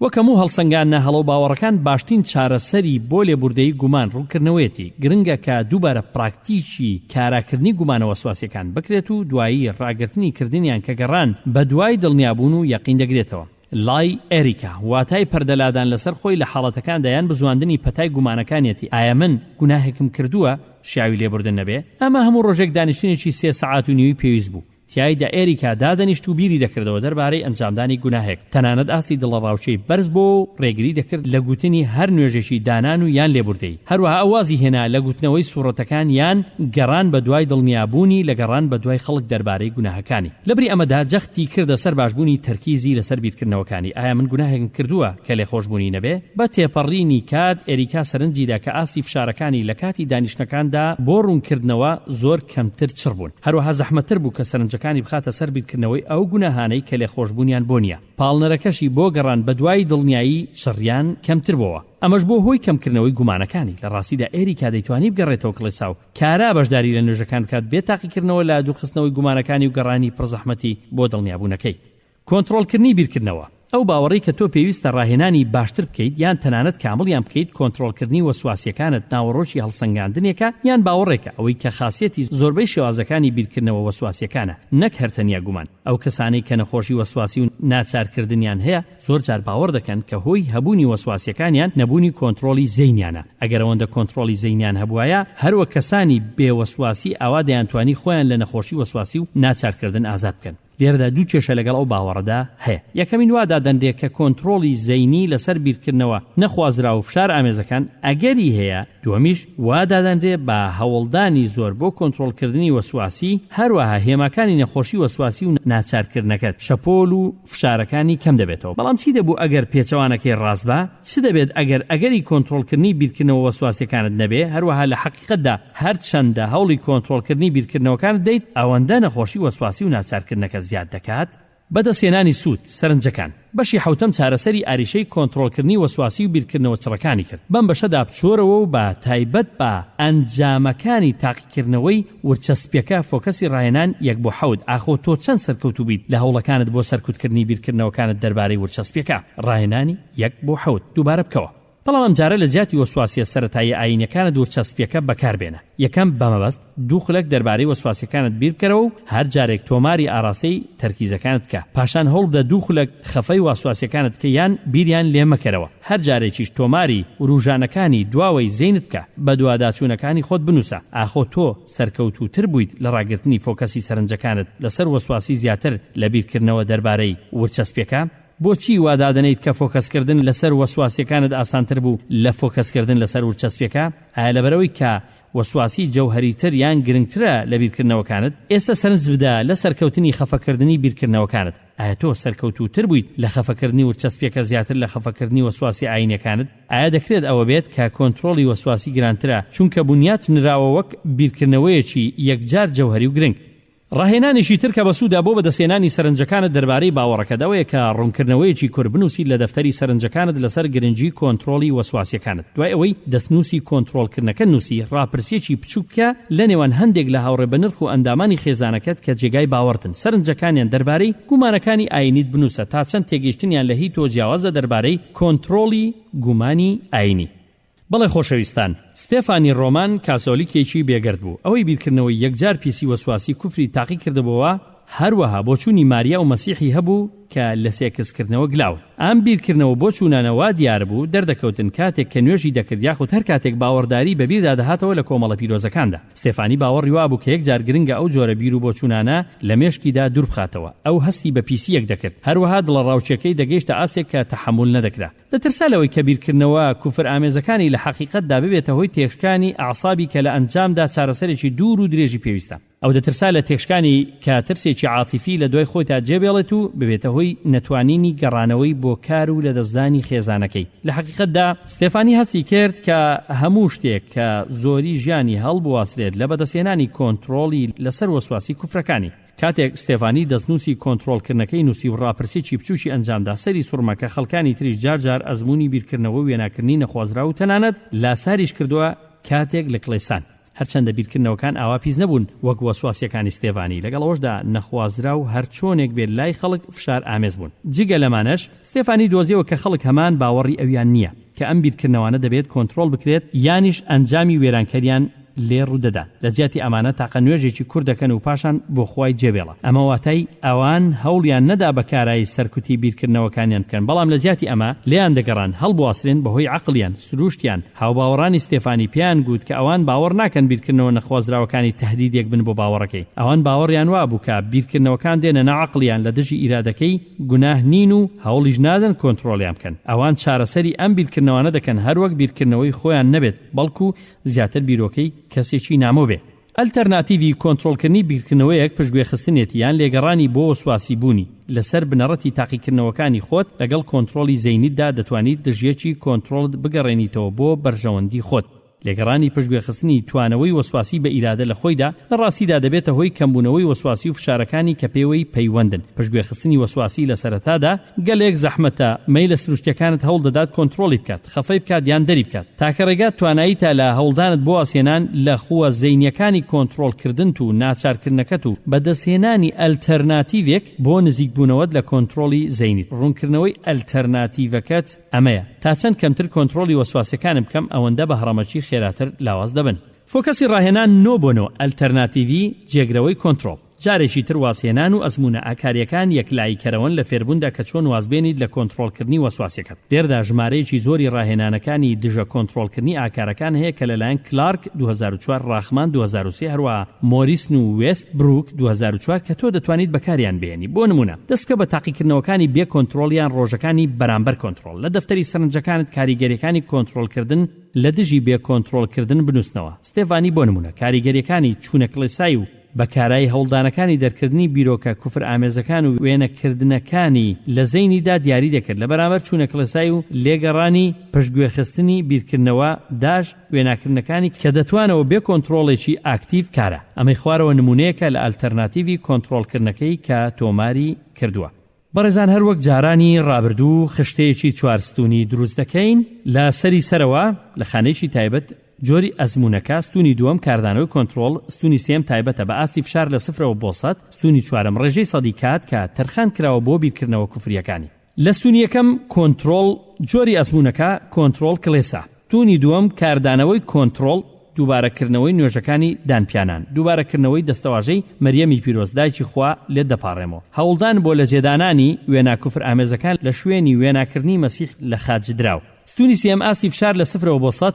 وەکەموو هەڵسەنگانە هەڵەو باوەڕەکان باشترین چارەسەری بۆ لێبوردەی گومان ڕوونکردنەوەیەتی. گرنگە کە دووبارە پراکتیکی کاراکردنی گومانە وەسواسیەکان بکرێت و دوایی ڕاگررتنی کردنیان کە گەڕان بە دوای دڵنیابوون و یەقین دەگرێتەوە. لای ئێریکا واتای پەردەلادان لەسەر خۆی لە حاڵەتەکان دایان بزواندنی پەتای گومانەکانیەتی. ئایا من گوناهێکم کردووە شیاوی لێبوردن نەبێ؟ ئەمە هەموو ڕۆژێک دانیشتنێکی 3 سەعات و نیوی پێویست بوو. تیایدا ئێریکا دادەنیشت و بیری دەکردەوە دەربارەی ئەنجامدانی گوناهێک. تەنانەت ئاستی دڵەڕاوچەی بەرز بۆ ڕێگری دەکرد لە گوتنی هەر نوێژێکی دانان و یان لێبوردەی. هەروەها ئەوازی هێنا لە گوتنەوەی سوورەتەکان یان گەڕان بە دوای دڵنیابوونی لە گەڕان بە دوای خەڵک دەربارەی گوناهەکانی. لەبری ئەمەدا جەختی کردە سەر باشبوونی تەرکیزی لەسەر بیرکردنەوەکانی. ئایا من گوناهێکم کردووە کە لێخۆشبوونی نەبێ؟ بە تێپەڕینی کات ئێریکا سەرنجیدا کە ئاستی فشارەکانی لە کاتی دانیشتەکاندا بۆ ڕوونکردنەوە زۆر کەمتر چڕ بوون. هەروەها زەحمەتتر بوو کە سەرنجەکانی بخاتە سەر بیرکردنەوەی ئەو گوناهانەی کە لێخۆشبوونیان بۆ نییە. پاڵنەرەکەشی بۆ گەڕان بە دوای دڵنیایی چڕیان کەمتر بووە. ئەمەش بۆ هۆی کەمکردنەوەی گومانەکانی. لە ڕاستیدا ئێریکا دەیتوانی بگەڕێتەوە کڵێساو کارا بەشداری لە نوێژەکان بکات بێ تاقیکردنەوە لە دوورخستنەوەی گومانەکانی و گەڕانی پڕزەحمەتی بۆ دڵنیابوونەکەی. کۆنتڕۆڵکردنی بیرکردنەوە. ئەو باوەڕی کە تۆ پێویستە ڕاهێنانی باشتر بکەیت یان تەنانەت کامڵیان بکەیت کۆنتڕۆڵکردنی وەسواسیەکانت ناوەڕۆکی هەڵسەنگاندنێکە یان باوەڕێکە ئەوەی کە خاصیەتی زۆربەی شێوازەکانی بیرکردنەوە وەسواسیەکانە نەک هەرتەنیا گومان. ئەو کەسانەی کە نەخۆشی وەسواسی و ناچارکردنیان هەیە زۆر جار باوەڕ دەکەن کە هۆی هەبوونی وەسواسیەکانیان نەبوونی کۆنتڕۆڵی زەینیانە. ئەگەر ئەوەندە کۆنتڕۆڵی زەینیان هەبوایە هەروە کەسانی بێوەسواسی ئاوا دەیانتوانی خۆیان لە نەخۆشی وەسواسی و ناچارکردن ئازاد بکەن. لێرەدا دوو کێشە لەگەڵ ئەو باوەڕەدا هەیە. یەکەمین وا دادەنرێت کە کۆنتڕۆڵی زەینی لەسەر بیرکردنەوە نەخوازرا و فشار ئامێزەکان ئەگەری هەیە. دووەمیش وا دادەنرێت بە هەوڵدانی زۆر بۆ کۆنتڕۆڵکردنی وەسواسی، هەروەها هێماکانی نەخۆشی وەسواسی و ناچارکردنەکەت شەپۆل و فشارەکانی کەم دەبێتەوە. بەڵام چی دەبوو ئەگەر پێچەوانەکەی ڕاست بە؟ چ دەبێت ئەگەر ئەگەری کۆنتڕۆڵکردنی بیرکردنەوە وەسواسیەکانت نەبێ؟ هەروەها لە حەقیقەتدا هەر چەندە هەوڵی کۆنتڕۆڵکردنی بیرکردنەوەکانت دەیت، ئەوەندە نەخۆشی وەسواسی و ناچارکردنەکە زیاد دەکات. بەدەستهێنانی سوود سەرنجەکان بەشی حوتەم چارەسەری ئاریشەی کۆنتڕۆڵکردنی وەسواسی و بیرکردنەوە چڕەکانی کرد. بەم بەشەدا بچۆرەوە و بە تایبەت بە ئەنجامەکانی تاقیکردنەوەی ورچەسپیەکە فۆکەسی ڕاهێنان 1/7. ئاخۆ تۆ چەند سەرکەوتوو بیت لە هەوڵەکانت بۆ سەرکوتکردنی بیرکردنەوەکانت دەربارەی ورچەسپیەکە؟ ڕاهێنانی 1/7. دووبارە بکەوە. بەڵام ئەم جارە لە جیاتی وەسواسیە سەرەتایی ئاینیەکانت دوورچەسپیەکە بەکاربێنە. یەکەم بەمەبەست دوو خولەک دەربارەی وەسواسیەکانت بیر بکەرەوە و هەر جارێک تۆماری ئاراستەی تەرکیزەکانت بکە. پاشان هەوڵ بدە دوو خولەک خەفەی وەسواسیەکانت بکە یان بیریان لێ مەکەرەوە. هەر جارێکیش تۆماری ڕوژانەکانی دواوەی زەینت بکە، بە دوواداچوونەکانی خۆت بنووسە. ئاخۆ تۆ سەرکەوتوتر بوویت لە ڕاگررتنی فۆکەسی سەرنجەکانت لەسەر وەسواسی زیاتر لە بیرکردنەوە دەربارەی ورچەسپیەکە. بۆچی وادادەنیت کە فۆکەسکردن لەسەر وەسواسیەکانت ئاسانتر بوو لە فۆکەسکردن لەسەر ورچەسپیەکە؟ ئایا لەبەرەوەی کە وەسواسی جەوهەریتر یان گرنگترە لە بیرکردنەوەکانت؟ ئێستا سەرنج بدە لە سەرکەوتنی خەفەکردنی بیرکردنەوەکانت. ئایا تۆ سەرکەوتوتر بوویت لە خەفەکردنی ورچەسپیەکە زیاتر لە خەفەکردنی وەسواسی ئاینیەکانت؟ ئایا دەکرێت ئەوە بێت کە کۆنتڕۆڵی وەسواسی گرانترە چونکە بنیات نراوە وەک بیرکردنەوەیەکی یەکجار جەوهەری و گرنگ؟ ڕاهێنانێکی تر کە بەسوودا بۆ بەدەستهێنانی سەرنجەکانت دەربارەی باوەڕەکەدەوەیە کە ڕوونکردنەوەیەکی کورت بنووسیت لە دەفتەری سەرنجەکانت لەسەر گرنگی کۆنتڕۆڵی وەسواسیەکانت. دوای ئەوەی دەستنووسی کۆنتڕۆڵکردنەکە نووسی، ڕاپرسیەکی بچووک بکە لە نێوان هەندێک لە هاوڕێ بە نرخ و ئەندامانی خێزانەکەت کە جێگای باوەڕتن. سەرنجەکانیان دەربارەی گومانەکانی ئاینیت بنووسە تا چەند تێگەیشتنیان لە هی تۆ جیاوازە دەربارەی کۆنتڕۆڵی گومانی ئاینی. بەڵێ خۆشەویستان، ستێفانی ڕۆمان کاسۆلیکێکی بێگەرد بوو. ئەوەی بیرکردنەوەی یەکجار پیسی وەسواسی کوفری تاقی کردبەوە، هەروەها بۆ چوونی ماریا و مەسیحی هەبوو کە لە سێکسکردنەوە گلاون. ئەم بیرکردنەوە بۆ چوونانەوە دیار بوو دەردەکەوتن کاتێک کە نوێژی دەکرد یاخود هەر کاتێک باوەڕداری بەبیردا دەهاتەوە لە کۆمەڵە پیرۆزەکاندا. ستێفانی باوەڕی وا بوو کە یەکجار گرنگە ئەو جۆرە بیر و بۆ چوونانە لە مێشکیدا دوور بخاتەوە. ئەو هەستی بە پیسیەک دەکرد، هەروەها دڵە ڕاوچەکەی دەگەیشتە ئاستێک کە تەحمل نەدەکرا. دەترسا لەوەی کە بیرکردنەوە کوفر ئامێزەکانی لە حەقیقەتدا ببێتە هۆی تێشکانی ئاعسابی کە لە ئەنجامدا چارەسەرێکی دوور و درێژی پێویستە. ئەو دەترسا لە تێشکانی کە ترسێکی عاتیفی لە دوای خۆیدا جێبێڵێت و ببێتە هۆی نەتوانینی گەڕانەوەی بۆ کار و لە دەستدانی خێزانەکەی. لە حەقیقەتدا ستێفانی هەستی کرد کە هەموو شتێک کە زۆری ژیانی هەڵبواسرێت لە بەدەستهێنانی کۆنتڕۆڵی لەسەر وەسواسی کوفرەکانی. کاتێک ستێفانی دەستنووسی کۆنتڕۆڵکردنەکەی نووسی و ڕاپرسێکی بچووکی ئەنجامدا، سەری سوورمەکە خەڵکانی تریش جار ئەزموونی بیرکردنەوە و وێناکردنی نەخوازرا و تەنانەت لاساریش کردووە کاتێک لە کڵێسان. هەرچەندە بیرکردنەوەکان ئاوا پیس نەبوون وەک وەسواسیەکانی ستێفانی، لەگەڵەوەشدا نەخوازرا و هەر چۆنێک بێت لای خەڵک فشار ئامێز بوون. جگە لەمانەش ستێفانی دۆزیەوە کە خەڵک هەمان باوەڕی ئەویان نییە کە ئەم بیرکردنەوەانە دەبێت کۆنتڕۆڵ بکرێت یانیش ئەنجامی وێرانکەریان لێ ڕوودەدا. لە جیاتی ئەمانە تاقە نوێژێکی کوور دەکەن و پاشان بۆ خوای جێبێڵە. ئەمە واتای ئەوان هەوڵیان نەدا بەکارایی سەرکوتی بیرکردنەوەکانیان بکەن، بەڵام لە جیاتی ئەمە لیان دەگەڕان هەڵبواسرێن بەهۆی عەقڵیان، سروشتیان. هاوباوەڕانی ستێفانی پیان گوت کە ئەوان باوەڕ ناکەن بیرکردنەوە نەخوازراوەکانی تەهدیدێک بن بۆ باوەڕەکەی. ئەوان باوەڕیان وا بوو کە بیرکردنەوەکان دێنە نەعەقڵیان لە دژی ئیرادەکەی گوناه نین و هەوڵیش نادەن کۆنتڕۆڵیان بکەن. ئەوان چارەسەری ئەم بیرکردنەوەانە دەکەن هەروەک بیرکردنەوەی خۆیان نەبێت، بەڵکو زیاتر بیرۆکەی کەسێکی نامۆ بێ. ئەلتەرناتیڤی کۆنتڕۆڵکردنی بیرکردنەوەیەک پشتگوێخستنێتی یان لێگەڕانی بۆ وەسواسی بوونی لەسەر بنەڕەتی تاقیکردنەوەکانی خۆت لەگەڵ کۆنتڕۆڵی زەینیتدا دەتوانیت دژیەکی کۆنتڕۆڵت بگەڕێنیتەوە بۆ بەرژەوەندی خۆت. لێگەڕانی پشتگوێخستنی توانەوەی وەسواسی بە ئیرادە لە خۆیدا لە ڕاستیدا دەبێتە هۆی کەمبوونەوەی وەسواسی و فشارەکانی کە پێوەی پەیوەندن. پشتگوێخستنی وەسواسی لە سەرەتادا گەلێک زەحمەتە، مەی لە سروشتەکانت هەوڵ دەدات کۆنتڕۆڵی بکات، خەفەی بکات یان دەری بکات، تاکە ڕێگات تواناییتە لە هەوڵدانت بۆ ئاسێنان لە خووە زەینیەکانی کۆنتڕۆڵکردن و ناچارکردنەکەت و بەدەستهێنانی ئەلتەرناتیڤێک بۆ نزیکبوونەوەت لە کۆنتڕۆڵی زەینیت. ڕوونکردنەوەی ئەلتەرناتیڤەکەت ئەمەیە تا چەند کەمتر کۆنتڕۆڵی وەسواسەکانم بکەم، ئەوەندە بە هەڕەمەچی خێراتر لاواز دەبن. فۆکەسی ڕاهێنان 9 بۆ 9 ئەلتەرناتیڤی جێگرەوەی کۆنتڕۆڵ. جارێکی تر واسێنان و ئەزمونە ئاکاریەکان یەکلاییکەرەوەن لە فێربووندا کە چۆن وازبێنیت لە کۆنتڕۆڵکردنی وەسواسیەکەت. لێردا ژمارەیەکی زۆری ڕاهێنانەکانی دژە کۆنتڕۆڵکردنی ئاکارەکان هەیە کە لەلایەن کلارک 2004 ڕاخمان 2003 هەروە مۆریسن و وێست بروک 2004 کە تۆ دەتوانیت بەکاریان بێنی. بۆ نمونە دەستکە بە تاقیکردنەوەکانی بێ کۆنتڕۆڵیان ڕۆژەکانی بەرامبەر کۆنتڕۆڵ لە دەفتەری سەرنجەکانت کاریگەریەکانی کۆنتڕۆڵکردن لە دژی بێ کۆنتڕۆڵکردن بنووسنەوە. ستێڤانی بۆ نمونە کاریگەریەکانی چوونە کڵێسایی و بەکارایی هەوڵدانەکانی دەرکردنی بیرۆکە کوفر ئامێزەکان و وێنەکردنەکانی لە زەینیدا دیاری دەکرد لە بەرامبەر چوونە کڵێسایی و لێگەڕانی پشتگوێخستنی بیرکردنەوە داژ وێناکردنەکانی کە دەتوانەوە بێ کۆنتڕۆڵێکی ئاکتیڤ کارە. ئەمەی خوارەوە نمونەیەکە لە ئالتەرناتیڤی کۆنتڕۆڵکردنەکەی کە تۆماری کردووە. بەڕێزان هەروەک جارانی ڕابردوو خشتەیەکی چوارستونی دروست دەکەین لە سەری سەرەوە لە خانەیەکی تایبەت جۆری ئەزمونەکە ستونی دووەم کاردانەوەی کۆنتڕۆڵ ستونی سێم تایبەتە بە ئاستی فشار لە 0 بۆ 100 ستونی چوارەم ڕێژەی سەدی کات کە تەرخان کراوە بۆ بیرکردنەوە کوفریەکانی. لە ستونی یەکەم کۆنتڕۆڵ جۆری ئەزمونەکە کۆنتڕۆڵ کڵێسە. ستونی دووەم کاردانەوەی کۆنتڕۆڵ دووبارەکردنەوەی نوێژەکانی دانپیانان دووبارەکردنەوەی دەستەواژەی مەریەمی پیرۆز دایکی خوا لێ دەپاڕێمەوە. هەوڵدان بۆ لە جێدانانی وێنا کوفر ئامێزەکان لە شوێنی وێناکردنی مەسیح لە خاج دراو. ستونی سێم ئاستی فشار لە 0 بۆ 100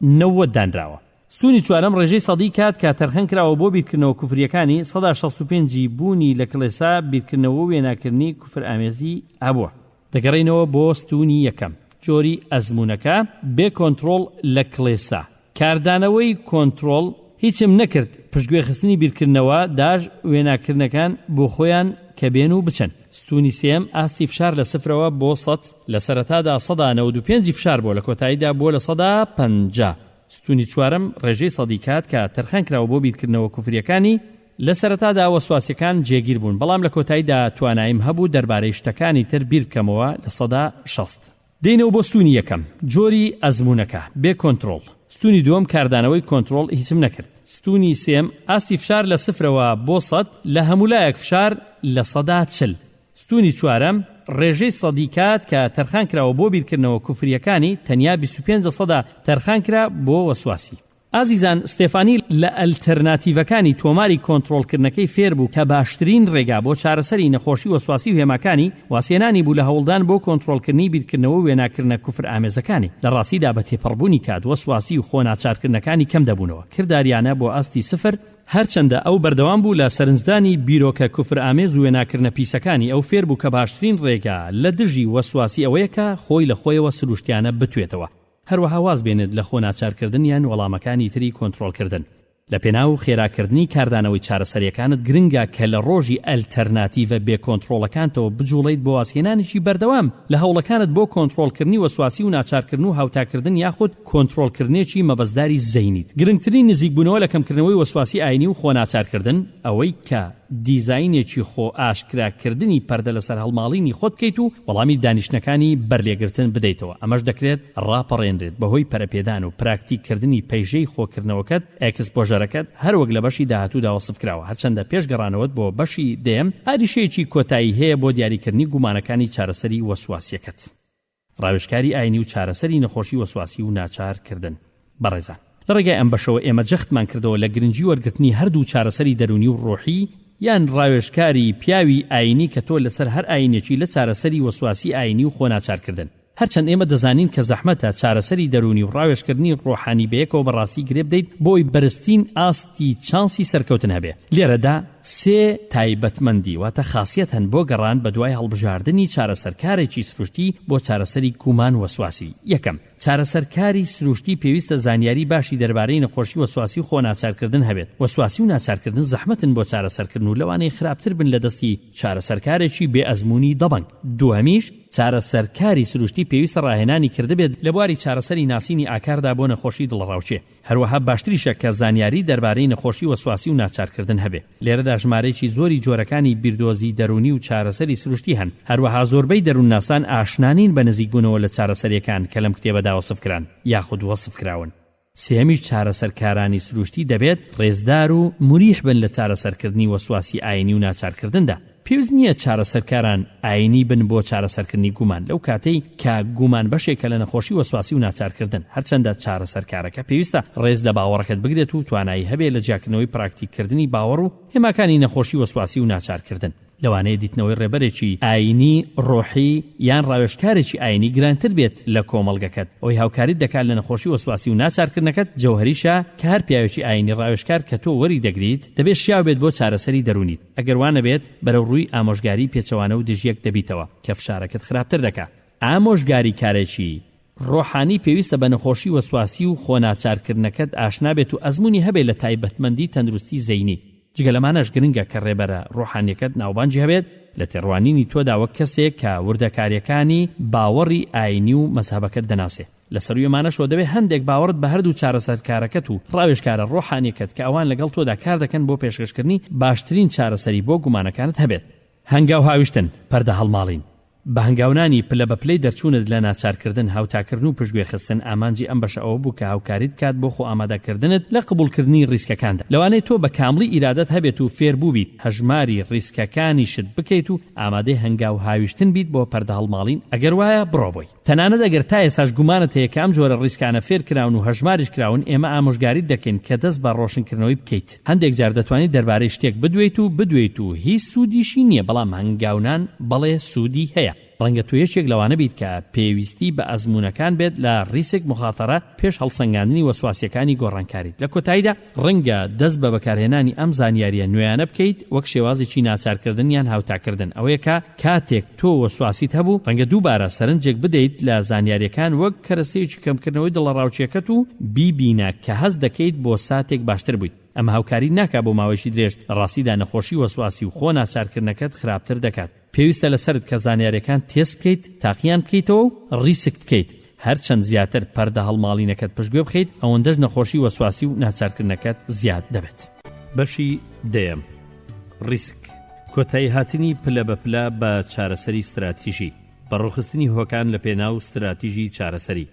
90 دانراوە. ستونی چوارەم ڕێژەی سەدی کات کە تەرخەن کراوە بۆ بیرکردنەوە کوفریەکانی 165 بوونی لە کڵێسا بیرکردنەوە وێناکردنی کوفر ئامێزی هەبووە. دەگەڕینەوە بۆ ستونی یەکەم جۆری ئەزمونەکە بێ کۆنتڕۆڵ لە کڵێسا. کاردانەوەی کۆنتڕۆڵ هیچم نەکرد پشتگوێخستنی بیرکردنەوە داژ وێناکردنەکان بۆ خۆیان کە بێن و بچن. ستونی سێم ئاستی فشار لە 0 بۆ 100 لە سەرەتادا 195 فشار بۆ لە کۆتاییدا بۆ لە 150. ستونی چوارم ڕێژەی سەدی کات کە تەرخان کراوە بۆ بیرکردنەوە کوفریەکانی لە سەرەتادا وەسواسیەکان جێگیر بوون بەڵام لە کۆتاییدا توانایم هەبوو دەربارەی شتەکانی تر بیرکەمەوە لە 160. دێنەوە بۆ ستونی یەکەم جۆری ئەزمونەکە بێ کۆنتڕۆڵ. ستونی دووەم کاردانەوەی کۆنتڕۆڵ هیچم نەکرد. ستونی سێم ئاستی فشار لە 0 بۆ 100 لە هەمولایەک فشار لە 140. ستونی چوارەم ڕێژەی سەدی کات کە تەرخان کراوە بۆ بیرکردنەوە کوفریەکانی تەنیا 25% تەرخان کرا بۆ وەسواسی. ئازیزان ستێفانی لە ئەلتەرناتیڤەکانی تۆماری کۆنتڕۆڵکردنەکەی فێر بوو کە باشترین ڕێگا بۆ چارەسەری نەخۆشی وەسواسی و هێماکانی واسێنانی بوو لە هەوڵدان بۆ کۆنتڕۆڵکردنی بیرکردنەوە و وێناکردنە کوفر ئامێزەکانی. لە ڕاستیدا بە تێپەڕبوونی کات وەسواسی و خۆناچارکردنەکانی کەم دەبوونەوە. کرداریانە بۆ ئاستی 0 هەرچەندە ئەو بەردەوام بوو لە سەرنجدانی بیرۆکە کوفر ئامێز و وێناکردنە پیسەکانی ئەو فێر بوو کە باشترین ڕێگا لە دژی وەسواسی ئەوەیە کە خۆی لە خۆیەوە سروشتیانە بتوێتەوە. هەروەها واز بێنێت لە خۆ ناچارکردن یان وەڵامەکانی تری کۆنتڕۆڵکردن. لە پێناو خێراکردنی کاردانەوەی چارەسەریەکانت گرنگە کە لە ڕۆژی ئەلتەرناتیڤە بێ کۆنتڕۆڵەکانتەوە بجوڵیت بۆ واسێنانێکی بەردەوام لە هەوڵەکانت بۆ کۆنتڕۆڵکردنی وەسواسی و ناچارکردن و هاوتاکردن یاخود کۆنتڕۆڵکردنێکی مەبەستداری زەینیت. گرنگترین نزیکبوونەوە لە کەمکردنەوەی وەسواسی ئاینی و خۆناچارکردن ئەوەی کە دیزاینێکی خۆ ئاشکراکردنی پەردە لەسەر هەڵماڵینی خۆت بکەیت و وەڵامی دانیشتەکانی بەرلێگرتن بدەیتەوە. ئەمەش دەکرێت ڕاپەڕێنرێت بەهۆی پەرەپێدان و پراکتیککردنی پەیژەی خۆکردنەوەکەت ئەکسپۆژەرەکەت هەروەک لە بەشی داهاتوودا وەسف کراوە. هەرچەندە پێشگەڕانەوەت بۆ بەشی دێم ئاریشەیەکی کۆتایی هەیە بۆ دیاریکردنی گومانەکانی چارەسەری وەسواسیەکەت. ڕاوێژکاری ئاینی و چارەسەری نەخۆشی وەسواسی و ناچارکردن. بەڕێزان لە ڕێگای ئەم بەشەوە ئێمە جەختمان کردەوە لە گرنگی وەرگرتنی هەردوو چارەسەری دەرونی و ڕۆحی یان ڕاوێژکاری پیاوی ئاینی کە تۆ لەسەر هەر ئاینێکی لە چارەسەری وەسواسی ئاینی و خۆناچارکردن. هەرچەند ئێمە دەزانین کە زەحمەتە چارەسەری دەرونی و ڕاوێژکردنی ڕۆحانی بەیەکەوە بەڕاستی گرێ بدەیت بۆی بەرزترین ئاستی چانسی سەرکەوتن هەبێ. لێرەدا سێ تایبەتمەندی واتە خاصیەت هەن بۆ گەڕان بە دوای هەڵبژاردننی چارەسەرکارێکی سروشتی بۆ چارەسەری کومان وەسواسی. یەکەم چارەسەرکاری سروشتی پێویستە زانیاری باشی دەربارەی نەخۆشی وەسواسی و خۆناچارکردن هەبێت. وەسواسی و ناچارکردن زەحمەتن بۆ چارەسەرکردن و لەوانەیە خراپتر بن لە دەستی چارەسەرکارێکی بێ ئەزموونی دەبنگ. دووەمیش چارەسەرکاری سروشتی پێویستە ڕاهێنانی کردبێت لە بواری چارەسەری ناسینی ئاکاردا بۆ نەخۆشی دڵڕاوچێ. هەروەها باشتریشە کە زانیاری دەربارەی نەخۆشی وەسواسی و ناچارکردن هەبێ. لێرەدا ژمارەیەکی زۆری جۆرەکانی بیردۆزی دەرونی و چارەسەری سروشتی هەن. هەروەها زۆربەی دەروونناسان ئاشنانین بە نزیکبوونەوە لە چارەسەریەکان کە لەم کتێبەدا وەسف کران یاخود وەسف کراون. سێمیش چارەسەرکارانی سروشتی دەبێت ڕێزدار و مریح بن لە چارەسەرکردنی وەسواسی ئاینی و ناچارکردندا. پێویست نییە چارەسەرکاران ئاینی بن بۆ چارەسەرکردنی گومان لەو کاتەی کە گومان بەشێکە لە نەخۆشی وەسواسی و ناچارکردن هەرچەندە چارەسەرکارەکە پێویستە ڕێز لە باوەڕەکەت بگرێت و توانایی هەبێت لە جیاکردنەوەی پراکتیککردنی باوەڕ و هێماکانی نەخۆشی وەسواسی و ناچارکردن لەوانەیە دیتنەوەی ڕێبەرێکی ئاینی ڕۆحی یان ڕاوێژکارێکی ئاینی گرانتر بێت لە کۆمەڵگەکەت ئەوەی هاوکاریت دەکات لە نەخۆشی وەسواسی و ناچارکردنەکەت جەوهەریشە کە هەر پیاوێکی ئاینی ڕاوێژکار کە تۆ وەری دەگریت دەبێت شیاو بێت بۆ چارەسەری دەرونیت ئەگەر وانە بێت بەرەو ڕووی ئامۆژگاری پێچەوانە و دژیەک دەبیتەوە کە فشارەکەت خراپتر دەکات ئامۆژگاری کارێکی ڕۆحانی پێویستە بە نەخۆشی وەسواسی و خۆناچارکردنەکەت ئاشنا بێت و ئەزموونی هەبێت لە تایبەتمەندی تەندروستی زەینی جگە لەمانەش گرنگە کە ڕێبەرە ڕۆحانیەکەت ناوبانجی هەبێت لە تێڕوانینی تۆدا وەک کەسێک کە وردەکاریەکانی باوەڕی ئاینی و مەزهەبەکەت دەناسێ لە سەرویەمانەشەوە دەبێت هەندێک باوەڕت بە هەردوو چارەسەرکارەکەت و ڕاوێژکارە ڕۆحانیەکەت کە ئەوان لەگەڵ تۆدا کار دەکەن بۆ پێشکەشکردنی باشترین چارەسەری بۆ گومانەکانت هەبێت هەنگاو هاویشتن پەردە هەڵماڵین بە هەنگاونانی پلە بە پلەی دەرچوونت لە ناچارکردن هاوتاکردن و پشتگوێ خستن ئامانجی ئەم بەشە ئەوە بوو کە هاوکاریت کات بۆ خۆ ئامادەکردنت لە قبولکردنی ڕیسکەکاندا لەوانەیە تۆ بە کاملی ئیرادەت هەبێت و فێر بوو بیت هەژماری ڕیسکەکانی شت بکەیت و ئامادەی هەنگاو هاویشتن بیت بۆ پەردە هەڵماڵین ئەگەر وایە بڕۆبۆی تەنانەت ئەگەر تا ئێساش گومانت هەیە کە ئەم جۆرە ڕیسکانە فێر کراون و هەژماریش کراون ئێمە ئامۆژگاریت دەکەین کە دەست بە ڕۆشنکردنەوەی بکەیت هەندێک جار دەتوانیت دەربارەی شتێک بدوێیت و هیچ سوودیشی نییە بەڵام هەنگاونان بەڵێ سوودی هەیە ڕەنگە تو یەکێک لەوانە بیت کە پێویستی بە ئەزمونەکان بێت لە ڕیسک مخاتەرە پێش هەڵسەنگاندنی وەسواسیەکانی گۆڕانکاریت لە کۆتاییدا ڕەنگە دەست بە بەکارهێنانی ئەم زانیاریە نوێیانە بکەیت وەک شێوازێکی ناچارکردن یان هاوتاکردن ئەوەیە کە کاتێک تۆ وەسواسیت هەبوو ڕەنگە دووبارە سەرنجێک بدەیت لە زانیاریەکان وەک کەرەسەیەکی کەمکردنەوەی دڵەڕاوچیەکەت و بیبینە کە هەست دەکەیت بۆ ساتێک باشتر بوویت ئەمە هاوکاری ناکا بۆ ماوەیەکی درێژ ڕاستیدا نەخۆشی وەسواسی و خۆ ناچارکردنەکەت خراپتر دەکات پێویستە لەسەرت کە زانیاریەکان تێست بکەیت تاقییان بکەیتەوە و ڕیسک بکەیت هەرچەند زیاتر پەردە هەڵماڵینەکەت پشتگوێ بخەیت ئەوەندەش نەخۆشی وەسواسی و ناچارکردنەکەت زیاد دەبێت بەشی دەیەم ڕیسک کۆتایی هاتنی پلە بە پلە بە چارەسەری استراتیژی بەڕووخستنی هۆکان لە پێناو استراتیژی چارەسەری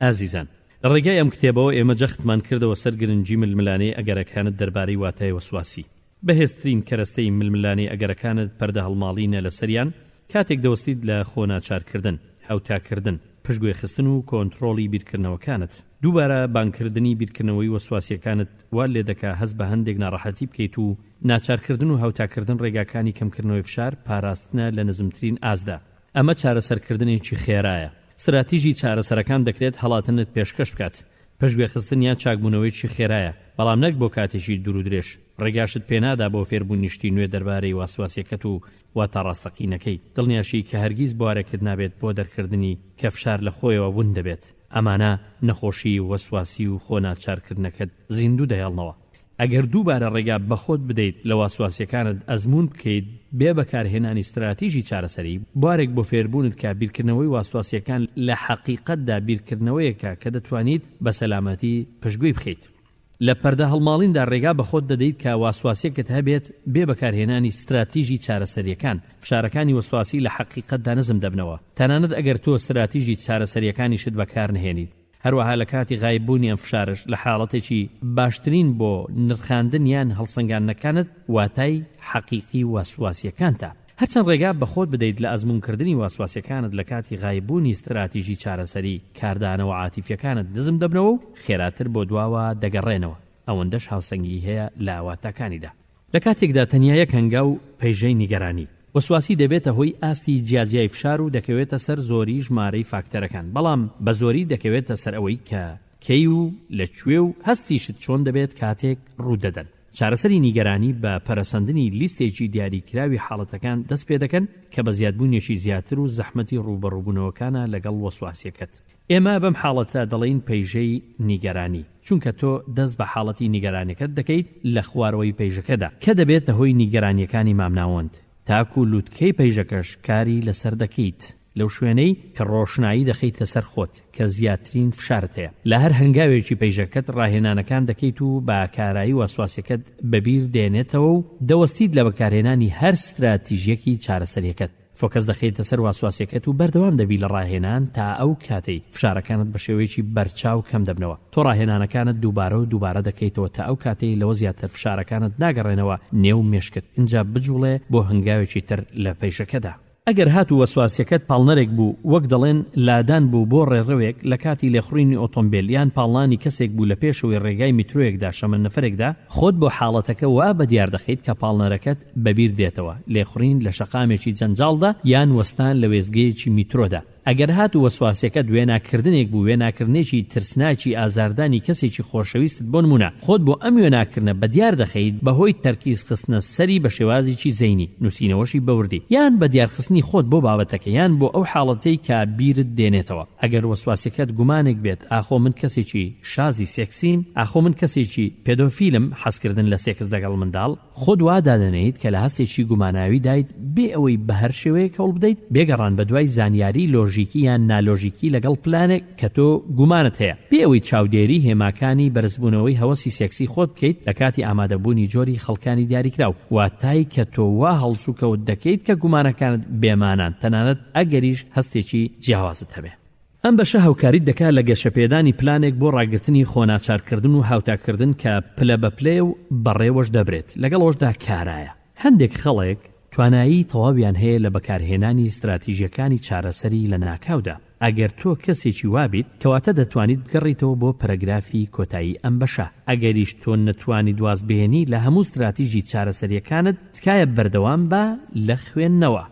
ئازیزان لە ڕێگای ئەم کتێبەوە ئێمە جەختمان کردەوە سەر گرنگی ململانەی ئەگەرەکانت دەربارەی واتای وەسواسی بەهێزترین کەرەستەی ململانەی ئەگەرەکانت پەردە هەڵماڵینە لە سەریان کاتێک دەوەستیت لە خۆناچارکردن هاوتاکردن پشتگوێ خستن و کۆنتڕۆڵی بیرکردنەوەکانت دووبارە بانکردنی بیرکردنەوەی وەسواسیەکانت وا لێ دەکا هەست بە هەندێک ناڕەحەتی بکەیت و ناچارکردن و هاوتاکردن ڕێگاکانی کەمکردنەوەی فشار پاراستنە لە نزمترین ئازدا ئەمە چارەسەرکردنێکی خێرایە استراتیژی چارەسەرەکان دەکرێت هەڵاتنت پێشکەش بکات پشتگوێ خستن یان چاکبوونەوەیکی خێرایە بەڵام نەک بۆ کاتێکی دوور و درێژ ڕێگاشت پێنادا بۆ فێربوونیشتی نوێ دەربارەی واسواسیەکەت و واتە ڕاستەقینەکەی دڵنیاشی کە هەرگیز بوارەکرد نابێت بۆ دەرکردنی کە فشار لە خۆیەوە ون دەبێت ئەمانە نەخۆشی وەسواسی و خۆناچارکردنەکەت زیندوو دەهێڵنەوە ئەگەر دووبارە ڕێگا بەخۆت بدەیت لە واسواسیەکانت ئەزمون بکەیت بێ بەکارهێنانی استراتیژی چارەسەری بوارێک بۆ فێربوونت کە بیرکردنەوەی واسواسیەکان لە حەقیقەتدا بیرکردنەوەیەکە کە دەتوانیت بە سەلامەتی پشتگوێی بخەیت لە پەردە هەڵماڵیندا ڕێگا بەخۆت دەدەیت کە واسواسیەکەت هەبێت بێ بەکارهێنانی استراتیژی چارەسەریەکان فشارەکانی وەسواسی لە حەقیقەتدا نزم دەبنەوە تەنانەت ئەگەر تۆ استراتیژی چارەسەریەکانی شت بەکار نهێنیت هەروەها لە کاتی غایببوونی ئەم فشارش لە حاڵەتێکی باشترین بۆ نرخاندن یان هەڵسەنگاندنەکانت واتای حەقیقی واسواسیەکانتە هەرچەند ڕێگا بەخۆت بدەیت لە ئەزمونکردنی واسواسیەکانت لە کاتی غایببوونی استراتیژی چارەسەری کاردانەوە عاتیفیەکانت دزم دەبنەوە و خێراتر بۆ دواوە دەگەڕێنەوە ئەوەندەش هاوسەنگی هەیە لە ئاواتەکانیدا لە کاتێکدا تەنیا یەک هەنگاو پەیژەی نیگەرانی وەسواسی دەبێتە هۆی ئاستی جیاجیای فشار و دەکەوێتە سەر زۆری ژمارەی فاکتەرەکان بەڵام بە زۆری دەکەوێتە سەر ئەوەی کە کەی و لەکوێ و هەستیشت چۆن دەبێت کاتێک ڕوودەدەن چارەسەری نیگەرانی بە پەرەسەندنی لیستێکی دیاریکراوی حاڵەتەکان دەست پێ دەکەن کە بە زیادبوونیێکی زیاتر و زەحمەتی ڕوبەڕووبوونەوەکانە لەگەڵ وەسواسیەکەت ئێمە بەم حاڵەتە دەڵێن پەیژەی نیگەرانی چونکە تۆ دەست بە حاڵەتی نیگەرانیەکەت دەکەیت لە خوارەوەی پەیژەکەدا کە دەبێتە هۆی نیگەرانیەکانی مامناوەند تاکو لووتکەی پەیژەکەش کاری لەسەر دەکەیت لەو شوێنەی کە ڕۆشنایی دەخەیتە سەر خۆت کە زیاترین فشارت هەیە لە هەر هەنگاوێکی پەیژەکەت ڕاهێنانەکان دەکەیت و با کارایی وەسواسیەکەت بەبیر دێنێتەوە و دەوەستیت لە بەکارهێنانی هەر استراتیژیەکی چارەسەریەکەت فۆکەس دەخێتە سەر واسواسیەکەت و بەردەوام دەبی لە ڕاهێنان تا ئەو کاتەی فشارەکانت بە شێوەیەکی بەرچاو کەم دەبنەوە. تۆ ڕاهێنانەکانت دووبارە و دووبارە دەکەیتەوە تا ئەو کاتەی لەوە زیاتر فشارەکانت ناگەڕێنەوە نێو مێشکت، اینجا بجوڵێ بۆ هەنگاوێکی تر لە پێشەکەدا. ئەگەر هاتو وەسواسیەکەت پاڵنەرێک بوو وەک دەڵێن لادان بوو بۆ ڕێڕەوێک لە کاتی لێخڕینی ئۆتۆمبیل یان پاڵانی کەسێک بوو لە پێشەوەی ڕێگای میترۆیەکدا شەمن نەفرێکدا، خۆت بۆ حاڵەتەکە وا بە دیار دەخەیت کە پاڵنەرەکەت بەبیر دێتەوە لێخڕین لە شەقامێکی جەنجاڵدا یان وەستان لە وێزگەیەکی میترۆدا. ئەگەر هاتو وەسواسیەکە وێناکردنێک بوو وێناکردنێکی ترسناکی ئازاردانی کەسێکی خۆشەویستت بۆ نمونە، خۆت بۆ ئەم وێناکردنە بە دیار دەخەیت بەهۆی تەرکیز خستنە سەری بە شێوازێکی زەینی نووسینەوەشی بەوردی یان بە دیارخستنی خۆت بۆ بابەتەکە یان بۆ ئەو حاڵەتەی کە بیرت دێنێتەوە. ئەگەر وەسواسیەکەت گومانێک بێت ئاخۆ من کەسێکی شازی سێکسیم، ئاخۆ من کەسێکی پێدۆفیلم، حەزکردن لە سێکس دەگەڵ منداڵ، خۆت وا دادەنێیت کە لە هەستێکی گوماناوی دایت بێ ئەوەی بە هەر شێوەیەک هەوڵ بدەیت بێگەڕان بە دوای زانیاری لۆژیکی یان نالۆژیکی لەگەڵ پلانێک کە تۆ گومانت هەیە، بێ ئەوەی چاودێری هێماکانی بەرزبوونەوەی هەوەسی سێکسی خۆت بکەیت لە کاتی ئامادەبوونی جۆری خەڵکانی دیاریکراو، واتای کە تۆ وا هەڵسوکەوت دەکەیت کە گومانەکانت بێمانان تەنانەت ئەگەریش هەستێکی جیاوازت هەبێ. ئەم بەشە هاوکاریت دەکات لە گەشەپێدانی پلانێک بۆ ڕاگررتنی خۆناچارکردن و هاوتاکردن کە پلە بە پلێ و بەڕێوەش دەبرێت لەگەڵەوەشدا کارایە. هەندێک خەڵک توانایی تەواویان هەیە لە بەکارهێنانی استراتیژیەکانی چارەسەری لە ناکاودا. ئەگەر تۆ کەسێکی وابیت کەواتە دەتوانیت بگەڕیتەوە بۆ پەرەگرافی کۆتایی ئەم بەشە. ئەگەریش تۆ نەتوانی دواز بهێنی لە هەموو استراتیژی چارەسەریەکانت تکایە بەردەوام بە لە خوێندنەوە.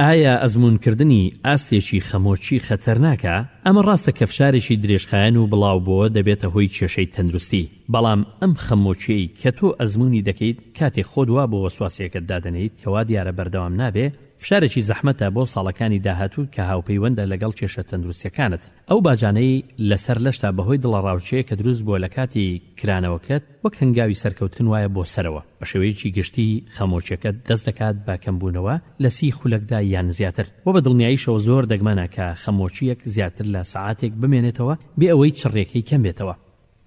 ئایا ئەزمونکردنی ئاستێکی خەمۆچی خەتەرناکە؟ ئەمە ڕاستە کە فشارێکی درێژخایەن و بڵاو بۆ دەبێتە هۆی کێشەی تەندروستی، بەڵام ئەم خەمۆچیەی کە تۆ ئەزمونی دەکەیت کاتێک خۆت وا بۆ وەسواسیەکەت دادەنێیت کەوا دیارە بەردەوام نابێ، فشارێکی زەحمەتە بۆ ساڵەکانی داهاتوو کە هاوپەیوەندە لەگەڵ کێشە تەندروستیەکانت. ئەو باجانەی لەسەر لەشتا بەهۆی دڵەڕاوچەیە کە دروست بووە لە کاتی کرانەوەکەت وەک هەنگاوی سەرکەوتن وایە بۆ سەرەوە، بە شێوەیەکی گشتی خەمۆچیەکەت دەست دەکات بە کەمبوونەوە لە سی خولەکدا یان زیاتر، وە بە دڵنیاییشەوە زۆر دەگمەنە کە خەمۆچیەک زیاتر لە سەعاتێک بمێنێتەوە بێ ئەوەی چڕێکەی کەم بێتەوە.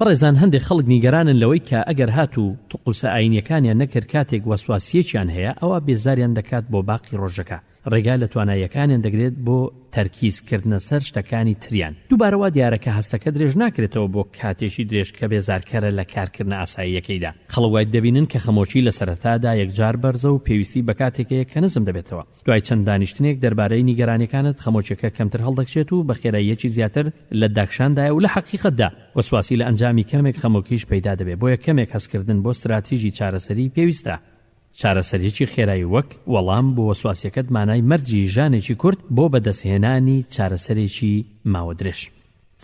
بەڕێزان هەندێک خەڵک نیگەرانن لەوەی کە ئەگەر هاتوو توقوسە ئاینیەکانیان نەکرد کاتێک وەسواسیەکیان هەیە ئەوە بێزاریان دەکات بۆ باقی ڕۆژەکە. ڕێگا لە تواناییەکانیان دەگرێت بۆ تەرکیزکردنە سەر شتەکانی تریان. دووبارەوە دیارە کە هەستەکە درێژ ناکرێتەوە بۆ کاتێکی درێژ کە بێزارکەرە لە کارکردنە ئاساییەکەیدا. خەڵک دەبینن کە خەمۆچی لە سەرەتادا یەکجار بەرزە و پێویستی بە کاتێکەیە کە نزم دەبێتەوە. دوای چەند دانیشتنێک دەربارەی نیگەرانیەکانت خەمۆچیەکە کەمتر هەڵدەکشێت و بە خێراییەکی زیاتر لە داکشاندایە و لە حەقیقەتدا وەسواسی لە ئەنجامی کەمێک خەمۆکیش پەیدا دەبێت. بۆیە کەمێک هەستکردن بۆ استراتیژی چارەسەری پێویستە. چارەسەریەکی خێرایی وەک وەڵام بۆ وەسواسیەکەت مانای مەرجی ژانێکی کورت بۆ بەدەستهێنانی چارەسەرێکی ماوە درێژ.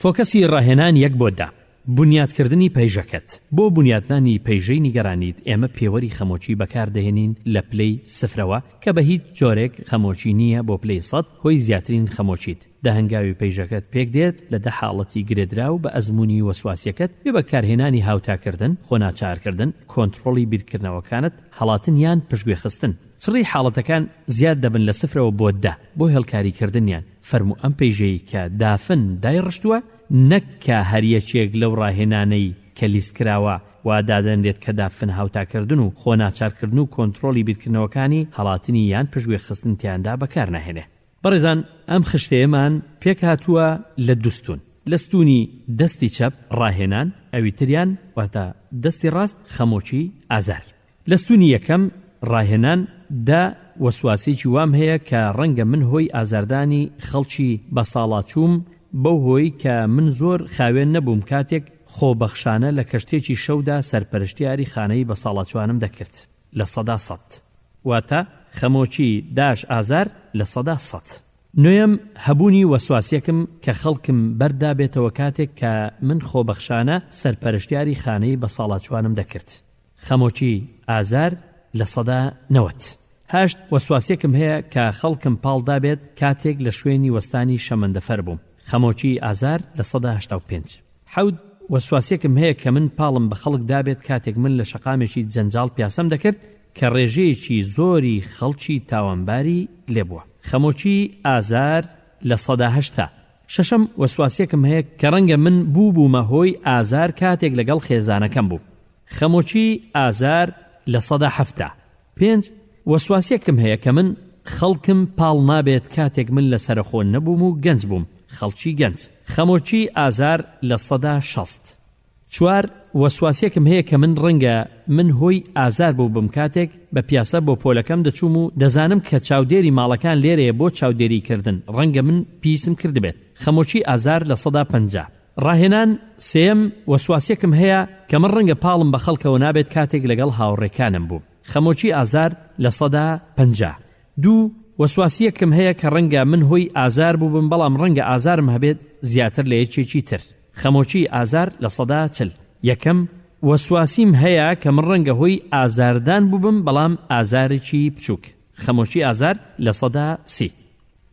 فۆکەسی ڕاهێنان یەک بۆدا. بنیادکردنی پەیژەکەت. بۆ بنیادنانی پەیژەی نیگەرانیت ئێمە پێوەری خەمۆچی بەکاردەهێنین لە پلەی سفرەوە کە بە هیچ جۆرێک خەمۆچی نییە بۆ پلەی 100 هۆی زیاترین خەمۆچیت. دەهەنگاوی پەیژەکەت پێک دێت لە دە حاڵەتی گرێدرا و بە ئەزمموی وەسواسیەکەت بێ بەکارهێنانی هاوتاکردن، خۆناچارکردن، کۆنتڕۆڵی بیرکردنەوەکانت، هەڵاتن یان پشتگوێخستن. سڕی حاڵەتەکان زیاد دەبن لە سفرەوە بۆ 10 بۆ هێڵکاریکردنیان. فەرموو ئەم پەیژەی کە دافن دایڕشتووە نەک کە هەریەکێک لەو ڕاهێنانەی کە لیستکراوە وا دادەنرێت کە دافن هاوتاکردن و خۆناچارکردن و کۆنتڕۆلی بیرکردنەوەکانی هەڵاتنی یان پشتگوێخستن تیاندا بەکار ناهێنێ. بەڕێزان ئەم خشتەیەمان پێک هاتووە لە دوستون. لە ستونی دەستی چەپ ڕاهێنان، ئەوی تریان واتە دەستی ڕاست خەمۆچی ئازار. لە ستونی یەکەم ڕاهێنان دا وەسواسێکی وام هەیە کە ڕەنگە من هۆی ئازاردانی خەڵکی بە ساڵاچووم بەو هۆی کە من زۆر خاوێن نەبووم کاتێک خۆبەخشانە لە کەشتێکی شەودا سەرپەرشتیاری خانەی بە ساڵاچوانم دەکرد لە 100%. واتە خەمۆچی داش ئازار لە 100%. نوێم هەبوونی وەسواسیەکم کە خەڵکم بەردا بێتەوە کاتێک کە من خۆبەخشانە سەرپەرشتیاری خانەی بە ساڵاچوانم دەکرد. خەمۆچی ئازار لە 190. هەشت وەسواسیەکم هەیە کە خەڵکم پاڵدا بێت کاتێک لە شوێنی وەستانی شەمەندەفەر بووم. خەمۆچی ئازار لە 185. حەوت وەسواسیەکم هەیە کە من پاڵم بە خەڵک دابێت کاتێک من لە شەقامێکی جەنجاڵ پیاسەم دەکرد کە ڕێژەیەکی زۆری خەڵکی تاوانباری لێبووە. خەمۆچی ئازار لە 180. شەشەم وەسواسیەکم هەیە کە ڕەنگە من بوومە هۆی ئازار کاتێک لەگەڵ خێزانەکەم بوو. خەمۆچی ئازار لە 170. 5 وەسواسیەکم هەیە کە من خەڵکم پاڵ نابێت کاتێک من لە سەرخۆ نەبووم و گەنج بووم، خەڵکی گەنج. خەمۆکی ئازار لە 160. 4 وەسواسێکم هەیە کە من ڕەنگە من هۆی ئازار بوو بم کاتێک بە پیاسە بۆ پۆلەکەم دەچووم و دەزانم کە چاودێری ماڵەکان لێرەیە بۆ چاودێریکردن، ڕەنگە من پیسم کردبێت. خەمۆکی ئازار لە 150. ڕاهێنان 3 وەسواسێکم هەیە کە من ڕەنگە پاڵم بە خەڵکەوە نابێت کاتێک لەگەڵ هاوڕێکانم بوو. خەمۆکی ئازار لە 150. 2 وەسواسیەکم هەیە کە ڕەنگە من هۆی ئازار بوو بم بەڵام ڕەنگە ئازارم هەبێت زیاتر لە یەکێکی تر. خەمۆکی ئازار لە 140. یەکەم وەسواسیم هەیە کە من ڕەنگە هۆی ئازاردان بوو بم بەڵام ئازارێکی بچووک. خەمۆکی ئازار لە 130.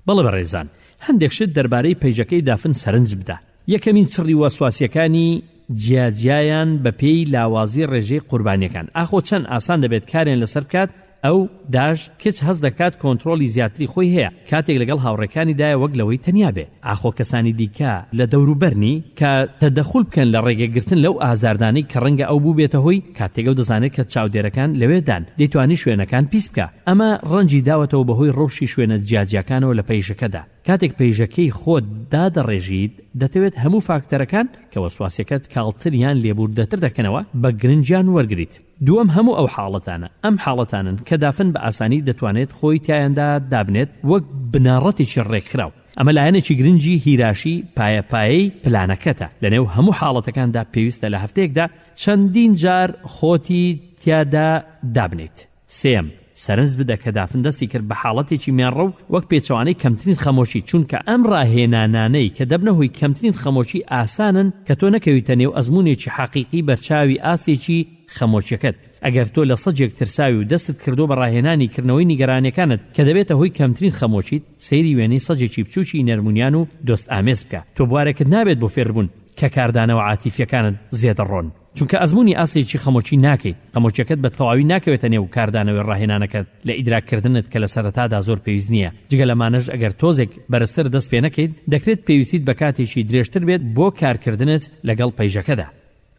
بەڵێ بەڕێزان، هەندێک شت دەربارەی پەیژەکەی دافن سەرنج بدە. یەکەمین چڕی وەسواسیەکانی جیاجیایان بە پێی لاوازی ڕێژەی قوربانیەکان. ئاخۆ چەند ئاسان دەبێت کارێن لەسەر بکات، ئەو داش کچ هەست دەکات کۆنتڕۆلی زیاتری خۆی هەیە کاتێک لەگەڵ هاوڕێکانیدایە وەک لەوەی تەنیا بێ. ئاخۆ کەسانی دیکە لە دەوروبەرنی کە تەدەخول بکەن لە ڕێگەگرتن لەو ئازاردانەی کە ڕەنگە ئەو بوو بێتە هۆی کاتێک ئەو دەزانێت کە چاودێرەکان لەوێدان دەیتوانی شوێنەکان پیس بکە. ئەمە ڕەنجی داوەتەوە بەهۆی ڕۆشی شوێنە جیاجیەکانەوە لە پەیژەکەدا. کاتێک پەیژەکەی خۆت دادەڕێژیت دەتەوێت هەموو فاکتەرەکان کە وەسواسەکەت کاڵتریان لێبوردەتر دەکەنەوە بە گرنجیان وەرگریت. دووەم هەموو ئەو حاڵەتانە ئەم حاڵەتانن کە دافن بە ئاسانی دەتوانێت خۆی تایاندا دابنێت وەک بناڕەتێکی ڕێکخراو. ئەمە لایەنێکی گرنگی هیراشی پایەپایەی پلانەکەتە. لەنێو هەموو حاڵەتەکاندا پێویستە لە هەفتەیەکدا چەندین جار خۆتی تیادا دابنێت. 3 سەرنج بدە کە دافن دەستی کرد بە حاڵەتێکی میانڕە و وەک پێچەوانەی کەمترین خەمۆشی، چونکە ئەم ڕاهێنانانەی کە دەبنە هۆی کەمترین خەمۆشی ئاسانن کە تۆ نەکەویتە نێو ئەزمونێکی حەقیقی بەرچاوی ئاستێکی خەمۆچیەکەت. ئەگەر تۆ لە سەجێک ترساوی و دەستت کردو بە ڕاهێنانی کردنەوەی نیگەرانیەکانت کە دەبێتە هۆی کەمترین خەمۆچیت، سەیری وێنەی سەجێکی بچووکی نەرمونیان و دۆست ئامێز بکە. تۆ بوارێکت نابێت بۆ فێربوون کە کاردانەوە عاتیفیەکانت زێدە ڕۆن، چونکە ئەزمونی ئاسێکی خەمۆچی ناکەیت. خەمۆچیەکەت بە تەواوی ناکەوێتە نێو کاردانەوەی ڕاهێنانەکەت لە ئیدراککردنت کە لە سەرەتادا زۆر پێویست نییە. جگە لەمانەش ئەگەر تۆزێک بەرزتر دەست پێ نەکەیت دەکرێت پێویستیت بە کاتێکی درێژتر بێت بۆ کارکردنت لەگەڵ پەیژەکەدا.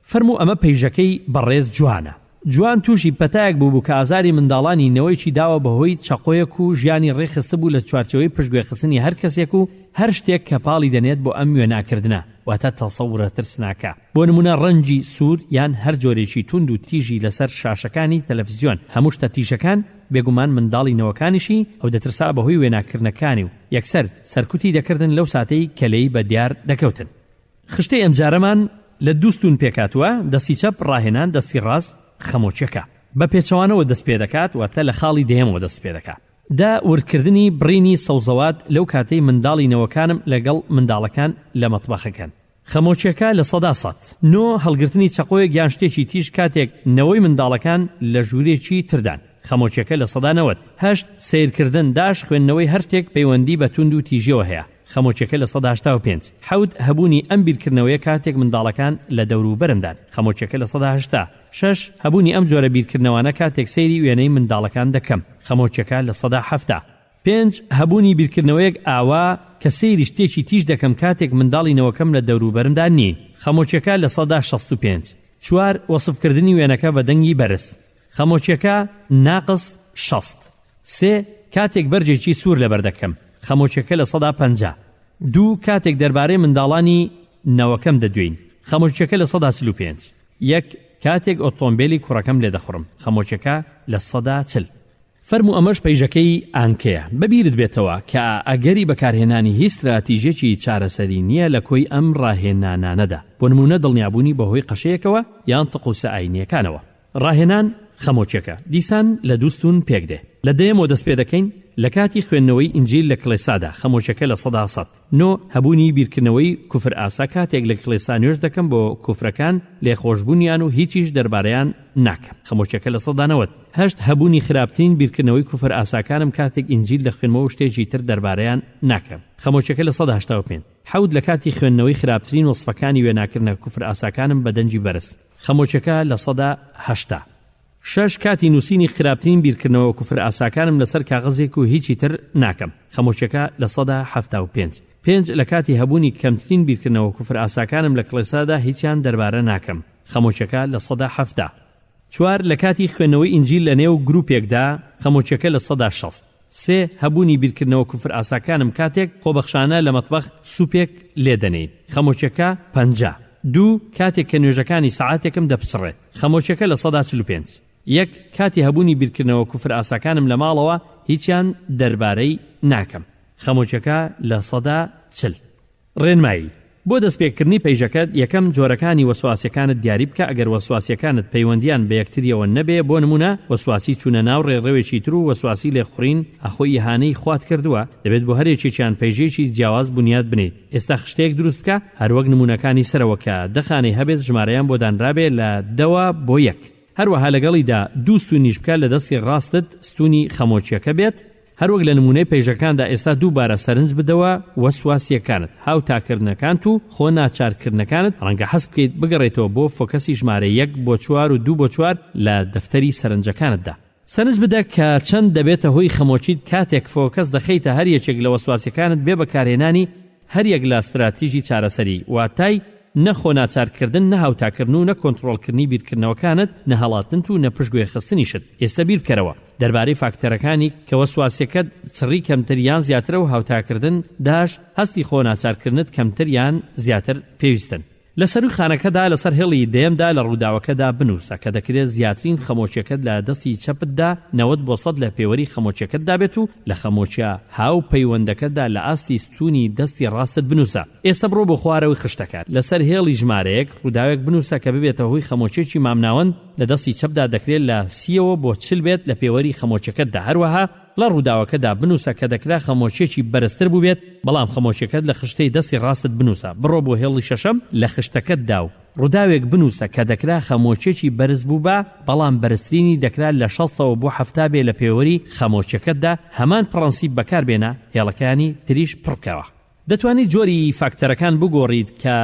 فەرموو ئەمە پەیژەکەی بەڕێز جوانە. جوان تووشی پەتایەک بوو کە ئازاری منداڵانی نەوەیکی داوە بەهۆی چەقۆیەک و ژیانی ڕێخستە بوو لە چوارچەوەی پشتگوێخستنی هەر کەسێک و هەر شتێک کە پاڵی دەنێت بۆ ئەم وێناکردنە، واتە تەسەورە ترسناکە. بۆ نمونە ڕەنجی سوور یان هەر جۆرێکی توند و تیژی لەسەر شاشەکانی تەلەڤیزیۆن. هەموو شتە تیژەکان بێگومان منداڵی نەوەکانیشی ئەو دەترسا بەهۆی وێناکردنەکانی و یەکسەر سەرکوتی دەکردن لەو ساتەی کەلەی بە دیار دەکەوتن. خشتەی ئەم جارەمان لە دووستون پێکاتوە، دەستی چەپ ڕاهێنان، دەستی ڕاست خەمۆچیەکە بە پێچەوانەوە دەست پێ دەکات، واتە لە خاڵی دێمەوە دەست پێ دەکات. دا وردکردنی بڕینی سەوزەوات لەو کاتەی منداڵی نەوەکانم لەگەڵ منداڵەکان لە مەتبەخەکەن. خەمۆچیەکە لە 100%. 9 هەڵگرتنی چەقۆیەک یان شتێکی تیژ کاتێک نەوەی منداڵەکان لە ژوورێکی تردان. خەمۆچیەکە لە 190. 8 سیرکردن، داش خوێندنەوەی هەر شتێک پەیوەندی بە توند و تیژیەوە هەیە. خەمۆچیەکە لە 185. 7 هەبوونی ئەم بیرکردنەوەیە کاتێک منداڵەکان لە دەوروبەرمدان. خەمۆچیەکە لە 180. 6 هەبوونی ئەم جۆرە بیرکردنەوانە کاتێک سەیری وێنەی منداڵەکان دەکەم. خەمۆچیەکە لە 170. 5 هەبوونی بیرکردنەوەیەک ئاوا کە سەیری شتێکی تیژ دەکەم کاتێک منداڵی نەوەکەم لە دەوروبەرمدا نی. خەمۆچیەکە لە 165. 4 وەسفکردنی وێنەکە بە دەنگی بەرز. خەمۆچیەکە ناقص 60. 3 کاتێک بەرجێکی سوور لەبەر دەکەم. خەمۆچیەکە لە 150. 2 کاتێک دەربارەی منداڵانی نەوەکەم دەدوێین. خەمۆچیەکە لە 145. 1 کاتێک ئۆتۆمبیلی کوڕەکەم لێ دەخڕم. خەمۆچیەکە لە 140. فەرموو ئەمەش پەیژەکەی ئانکەیە. بەبیرت بێتەوە کە ئەگەری بەکارهێنانی هیچ استراتیژیەکی چارەسەری نییە لە کۆی ئەم ڕاهێنانانەدا، بۆ نمونە دڵنیابوونی بەهۆی قەشەیەکەوە یان تقوسە ئاینیەکانەوە. ڕاهێنان خەمۆچیەکە دیسان لە دووستون پێک دێ. لە دەیەمەوە دەست پێ دەکەین لە کاتی خوێندنەوەی ئینجیل لە کڵێسادا. خەمۆچیەکە لە 100%. 9 هەبوونی بیرکردنەوەی کوفر ئاسا کاتێک لە کڵێسا نوێژ دەکەم بۆ کوفرەکان لێخۆشبوونیان و هیچیش دەربارەیان ناکەم. خەمۆچیەکە لە 190. 8 هەبوونی خراپترین بیرکردنەوەی کوفر ئاساکانم کاتێک ئینجیل لە خوێنمەوە شتێکی تر دەربارەیان ناکەم. خەمۆچیەکە لە 185. 7 لە کاتی خوێندنەوەی خراپترین وەسفەکانی وێناکردنە کوفر ئاساکانم بە دەنجی بەرز. خەمۆچیەکە لە 180. 6 کاتی نووسینی خراپترین بیرکردنەوە کوفر ئاساکانم لەسەر کاغەزێک و هیچی تر ناکەم. خەمۆچیەکە لە 175. 5 لە کاتی هەبوونی کەمترین بیرکردنەوە کوفر ئاساکانم لە کڵێسادا هیچیان دەربارە ناکەم. خەمۆچیەکە لە 170. 4 لە کاتی خوێندنەوەی ئینجیل لە نێو گروپێکدا. خەمۆچیەکە لە 160. سێ هەبوونی بیرکردنەوە کوفر ئاساکانم کاتێک خۆبەخشانە لە مەتبەخ سوپێک لێدەنێن. خەمۆچیەکە 50. 2 کاتێک کە نوێژەکانی سەعاتێکم دەپسڕێت. خەمۆچیەکە لە 145. 1 کاتی هەبوونی بیرکردنەوە کوفر ئاساکانم لە ماڵەوە هیچیان دەربارەی ناکەم. خەمۆچیەکە لە 140. ڕێنمایی بۆ دەستپێکردنی پەیژەکەت یەکەم جۆرەکانی وەسواسیەکانت دیاری بکە. ئەگەر وەسواسیەکانت پەیوەندیان بە یەکتریەوە نەبێ، بۆ نمونە وەسواسی چوونە ناو ڕێڕەوێکی تر و وەسواسی لێخوڕین ئەخۆی ئیهانەی خوات کردووە، دەبێت بۆ هەرێکێکیان پەیژەیەکی جیاواز بنیاد بنێت. ئێستا خشتێک دروست بکە هەروەک نمونونەکانی سەرەوە کە دەخانەی هەبێت ژمارەیان بۆ دانرابێ لە 2 بۆ 1. هەروەها لەگەڵیدا 2 ستونیش بکە لە دەستی ڕاستت ستونی خەمۆچیەکە بێت. هەروەک لە نمونەی پەیژەکاندا ئێستا دووبارە سەرنج بدەوە وەسواسیەکانت، هاوتاکردنەکانت و خۆ ناچارکردنەکانت. ڕەنگە حەز بکەیت بگەڕێتەوە بۆ فۆکەسی ژمارە 1 بۆ 4 و 2 بۆ 4 لە دەفتەری سەرنجەکانتدا. سەرنج بدە کە چەند دەبێتە هۆی خەمۆچیت کاتێک فۆکەس دەخەیتە هەر یەکێک لە وەسواسیەکانت بێ بەکارهێنانی هەر یەک لە استراتیژی چارەسەری، واتای نەخۆ ناچارکردن، نەهاوتاکردن و نەکۆنتڕۆڵکردنی بیرکردنەوەکانت، نەهەڵاتن و نەپشتگوێ خستنیشت. ئێستا بیر بکەرەوە دەربارەی فاکتەرەکانی کە وەسواسیەکەت چڕی کەمتر یان زیاترە و هاوتاکردن داش هەستی خۆ ناچارکردنت کەمتر یان زیاتر پێویستن. لە سەروی خانەکەدا لەسەر هێڵی دێمدا لە ڕووداوەکەدا بنووسە کە دەکرێت زیاترین خەمۆچیەکەت لە دەستی چەپتدا 90% لە پێوەری خەمۆچیەکەتدا بێت و لە خەمۆچیە هاو پەیوەندەکەتدا لە ئاستی ستونی دەستی ڕاستت بنووسە. ئێستا بڕۆ بۆ خوارەوەی خشتەکات. لەسەر هێڵی ژمارەیەک ڕووداوێک بنووسە کە ببێتە هۆی خەمۆچیەکی مامناوەند لە دەستی چەپدا دەکرێت لە 30 بۆ 40 بێت لە پێوەری خەمۆچیەکەتدا. هەروەها لە ڕووداوەکەدا بنووسە کە دەکرا خەمۆچیەکی بەرزتر بوو بێت، بەڵام خەمۆچیەکەت لە خشتەی دەستی ڕاستت بنووسە. بڕۆ بۆ هێڵی شەشەم لە خشتەکەتدا و ڕووداوێک بنووسە کە دەکرا خەمۆچیەکی بەرز بوو بە، بەڵام بەرزترینی دەکرا لە 60 بۆ 70 بێ لە پێوەری خەمۆچیەکەتدا. هەمان پرەنسیپ بەکاربێنە هێڵەکانی تریش پڕکەوە. دەتوانیت جۆری فاکتەرەکان بگۆڕیت کە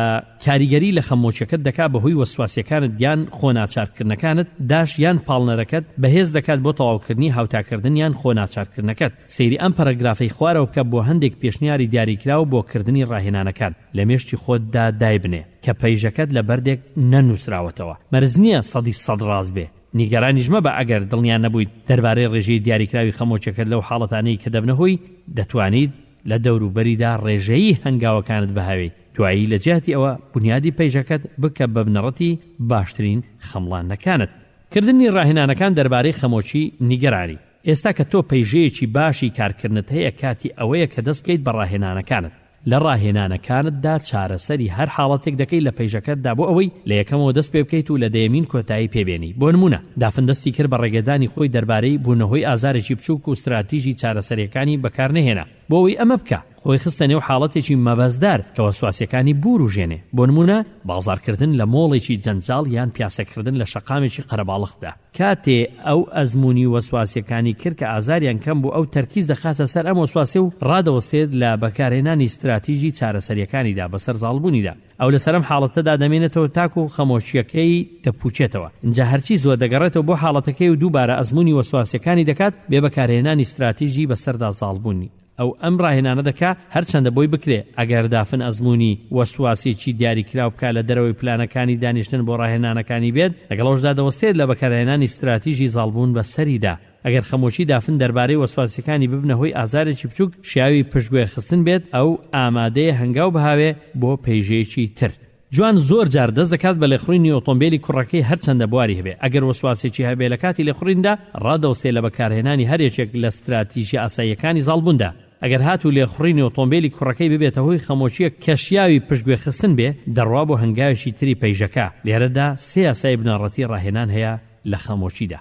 کاریگەری لە خەمۆچیەکەت دەکات بەهۆی وەسواسیەکانت یان خۆناچارکردنەکانت، داش یان پاڵنەرەکەت بەهێز دەکات بۆ تەواوکردنی هاوتاکردن یان خۆناچارکردنەکەت. سەیری ئەم پەرەگرافەی خوارەوە بکە بۆ هەندێک پێشنیاری دیاریکراو بۆ کردنی ڕاهێنانەکان لە مێشتی خۆتدا دایبنێ کە پەیژەکەت لە بەردێک نەنووسراوەتەوە. مەرج نییە 100% ڕاست بێ. نیگەرانیش مەبە ئەگەر دڵنیان نەبوویت دەربارەی ڕێژەی دیاریکراوی خەمۆچیەکەت لەو حاڵەتانەی کە دەبنەهۆی دەتوانیت لە دەوروبەریدا ڕێژەیی هەنگاوەکانت بەهاوێت. دوایی لە جیاتی ئەوە بنیادی پەیژەکەت بکە بە بنەڕەتی باشترین خەمڵانەکانت. کردنی ڕاهێنانەکان دەربارەی خەمۆچی نیگەرانی. ئێستا کە تۆ پەیژەیەکی باشی کارکردنت هەیە، کاتی ئەوەیە کە دەست بکەیت بە ڕاهێنانەکانت. لە ڕاهێنانەکانتدا چارەسەری هەر حاڵەتێک دەکەیت لە پەیژەکەتدا بۆ ئەوەی لە یەکەمەوە دەست پێ بکەیت و لە دەیەمین کۆتایی پێبێنی. بۆ نمونە دافندەستی کرد بە ڕێگەدانی خۆی دەربارەی بوونەهۆی ئازارێکی بچووک و استراتیژی چارەسەریەکانی بەکارنەهێنا. بۆ ئەوەی ئەمە بکە خۆی خستە نێو حاڵەتێکی مەبەزدار کە وەسواسیەکانی بوروژێنێ. بۆ نمونە بازارکردن لە مۆڵێکی جەنجاڵ یان پیاسەکردن لە شەقامێکی قەرەباڵغدا. کاتێ ئەو ئەزمموی وەسواسیەکانی کرد کە ئازاریان کەم بوو، ئەو تەرکیز دەخاتە سەر ئەم وەسواسێ و ڕادەوەستێت لە بەکارهێنانی استراتیژی چارەسەریەکانیدا بەسەر زاڵبوونیدا. ئەو لەسەرم حاڵەتەدا دەمێنێتەوە تاکو خەمۆچیەکەی دەپوچێتەوە. اینجا هەرچی زۆر دەگەڕێتەوە بۆ حاڵەتەکەی و دووبارە ئەزمموی وەسواسیەکانی دەکات بێ بەکارهێنانی استراتیژی بەسەردا زاڵبوونی. ئەو ئەم ڕاهێنانە دەکا هەرچەندە بۆی بکرێ ئەگەر دافن ئەزمموی وەسواسیی دیاریکراو بکە لە دەرەوەی پلانەکانی دانیشتن بۆ ڕاهێنانەکانی بێت، لەگەڵەوەشدا دەوەستێت لە بەکارهێنانی استراتیژی زاڵبوون بەسەریدا. ئەگەر خەمۆچی دافن دەربارەی وەسواسیەکانی ببنە هۆی ئازارێکی بچووک، شیاوی پشتگوێ خستن بێت، ئەو ئامادەیە هەنگاو بەهاوێ بۆ پەیژەیەکی تر. جوان زۆر جار دەست دەکات بە لێخوڕینی ئۆتۆمبیلی کوڕەکەی هەرچەندە بواری هەبێ. ئەگەر وەسواسێکی هەبێ لە کاتی لێخوڕیندا، ڕادەوەستێت لە بەکارهێنانی هەرێکێک لە استراتیژی ئاساییەکانی زاڵبووندا. ئەگەر هاتوو لێخوڕینی ئۆتۆمبیلی کوڕەکەی ببێتە هۆی خەمۆچیە کەشیاوی پشتگوێ خستن بێ، دەڕوا بۆ هەنگاوێکی تری پەیژەکە. لێرەدا سێ یاسای بنەڕەتی ڕاهێنان هەیە لە خەمۆچیدا.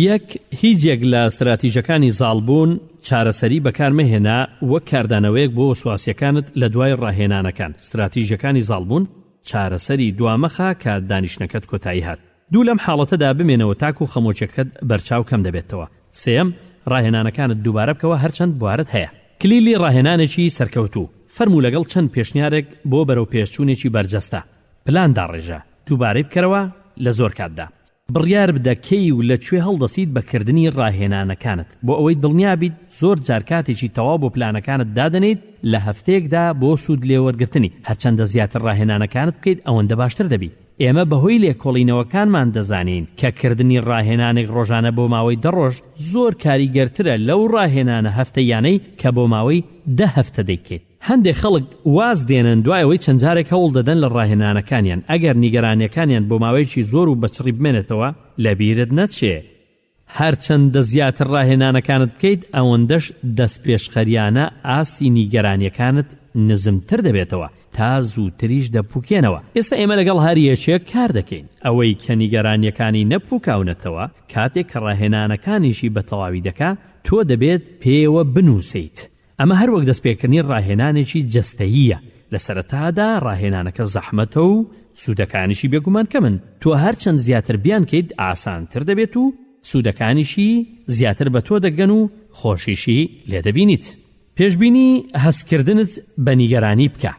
یەک، هیچ یەک لە استراتیژەکانی زاڵبوون چارەسەری بەکارمەهێنا وەک کاردانەوەیەک بۆ وەسواسیەکانت لە دوای ڕاهێنانەکان. استراتیژەکانی زاڵبوون چارەسەری دوامەخە کە دانیشتنەکەت کۆتایی هات. دوو لەم حاڵەتەدا بمێنەوە تاکو خەمۆچیەکەت بەرچاو کەم دەبێتەوە. سێم، ڕاهێنانەکانت دووبارە بکەوە هەرچەند بوارت هەیە. کلیلی ڕاهێنانێکی سەرکەوتوو. فەرموو لەگەڵ چەند پێشنیارێک بۆ بەرەو پێشچوونێکی بەرجەستە. پلان داڕێژە. دووبارەی بکەرەوە لە زۆر کاتدا. بڕیار بدە کەی و لەکوێ هەڵدەسیت بەکردنی ڕاهێنانەکانت بۆ ئەوەی دڵنیابیت زۆر جار کاتێکی تەواو بۆ پلانەکانت دادەنیت لە هەفتەیەکدا بۆ سوود لێوەرگرتنی هەرچەندە زیاتر ڕاهێنانەکانت بکەیت ئەوەندە باشتر دەبی. ئێمە بەهۆی لێکۆڵینەوەکانمان دەزانین کە کردنی ڕاهێنانێک ڕۆژانە بۆ ماوەی 10 ڕۆژ زۆر کاریگەرترە لەو ڕاهێنانە هەفتەیانەی کە بۆ ماوەی 10 هەفتە دەیکەیت. هەندێک خەڵک واز دێنن دوایەوەی چەند جارێک هەوڵ دەدەن لە ڕاهێنانەکانیان ئەگەر نیگەرانیەکانیان بۆ ماوەیەکی زۆر و بەچڕی بمێنێتەوە لەبیرت نەچێ. هەرچەندە زیاتر ڕاهێنانەکانت بکەیت ئەوەندەش دەست پێشخەریانە ئاستی نیگەرانیەکانت نزمتر دەبێتەوە تا زووتریش دەپوکێنەوە. ئێستا ئێمە لەگەڵ هەر یەکێک کار دەکەین ئەوەی کە نیگەرانیەکانی نەپوکاونەتەوە کاتێک کە ڕاهێنانەکانیشی بە تەواوی دەکا تۆ دەبێت پێوە بنووسیت. ئەمە هەر وەک دەستپێکردنی ڕاهێنانێکی جەستەییە. لە سەرەتادا ڕاهێنانەکە زەحمەتە و سوودەکانیشی بێگومان کەمن. تۆ هەرچەند زیاتر بیان کەیت ئاسانتر دەبێت و سوودەکانیشی زیاتر بە تۆ دەگەن و خۆشیشی لێ دەبینیت. پێشبینی هەستکردنت بە نیگەرانی بکە.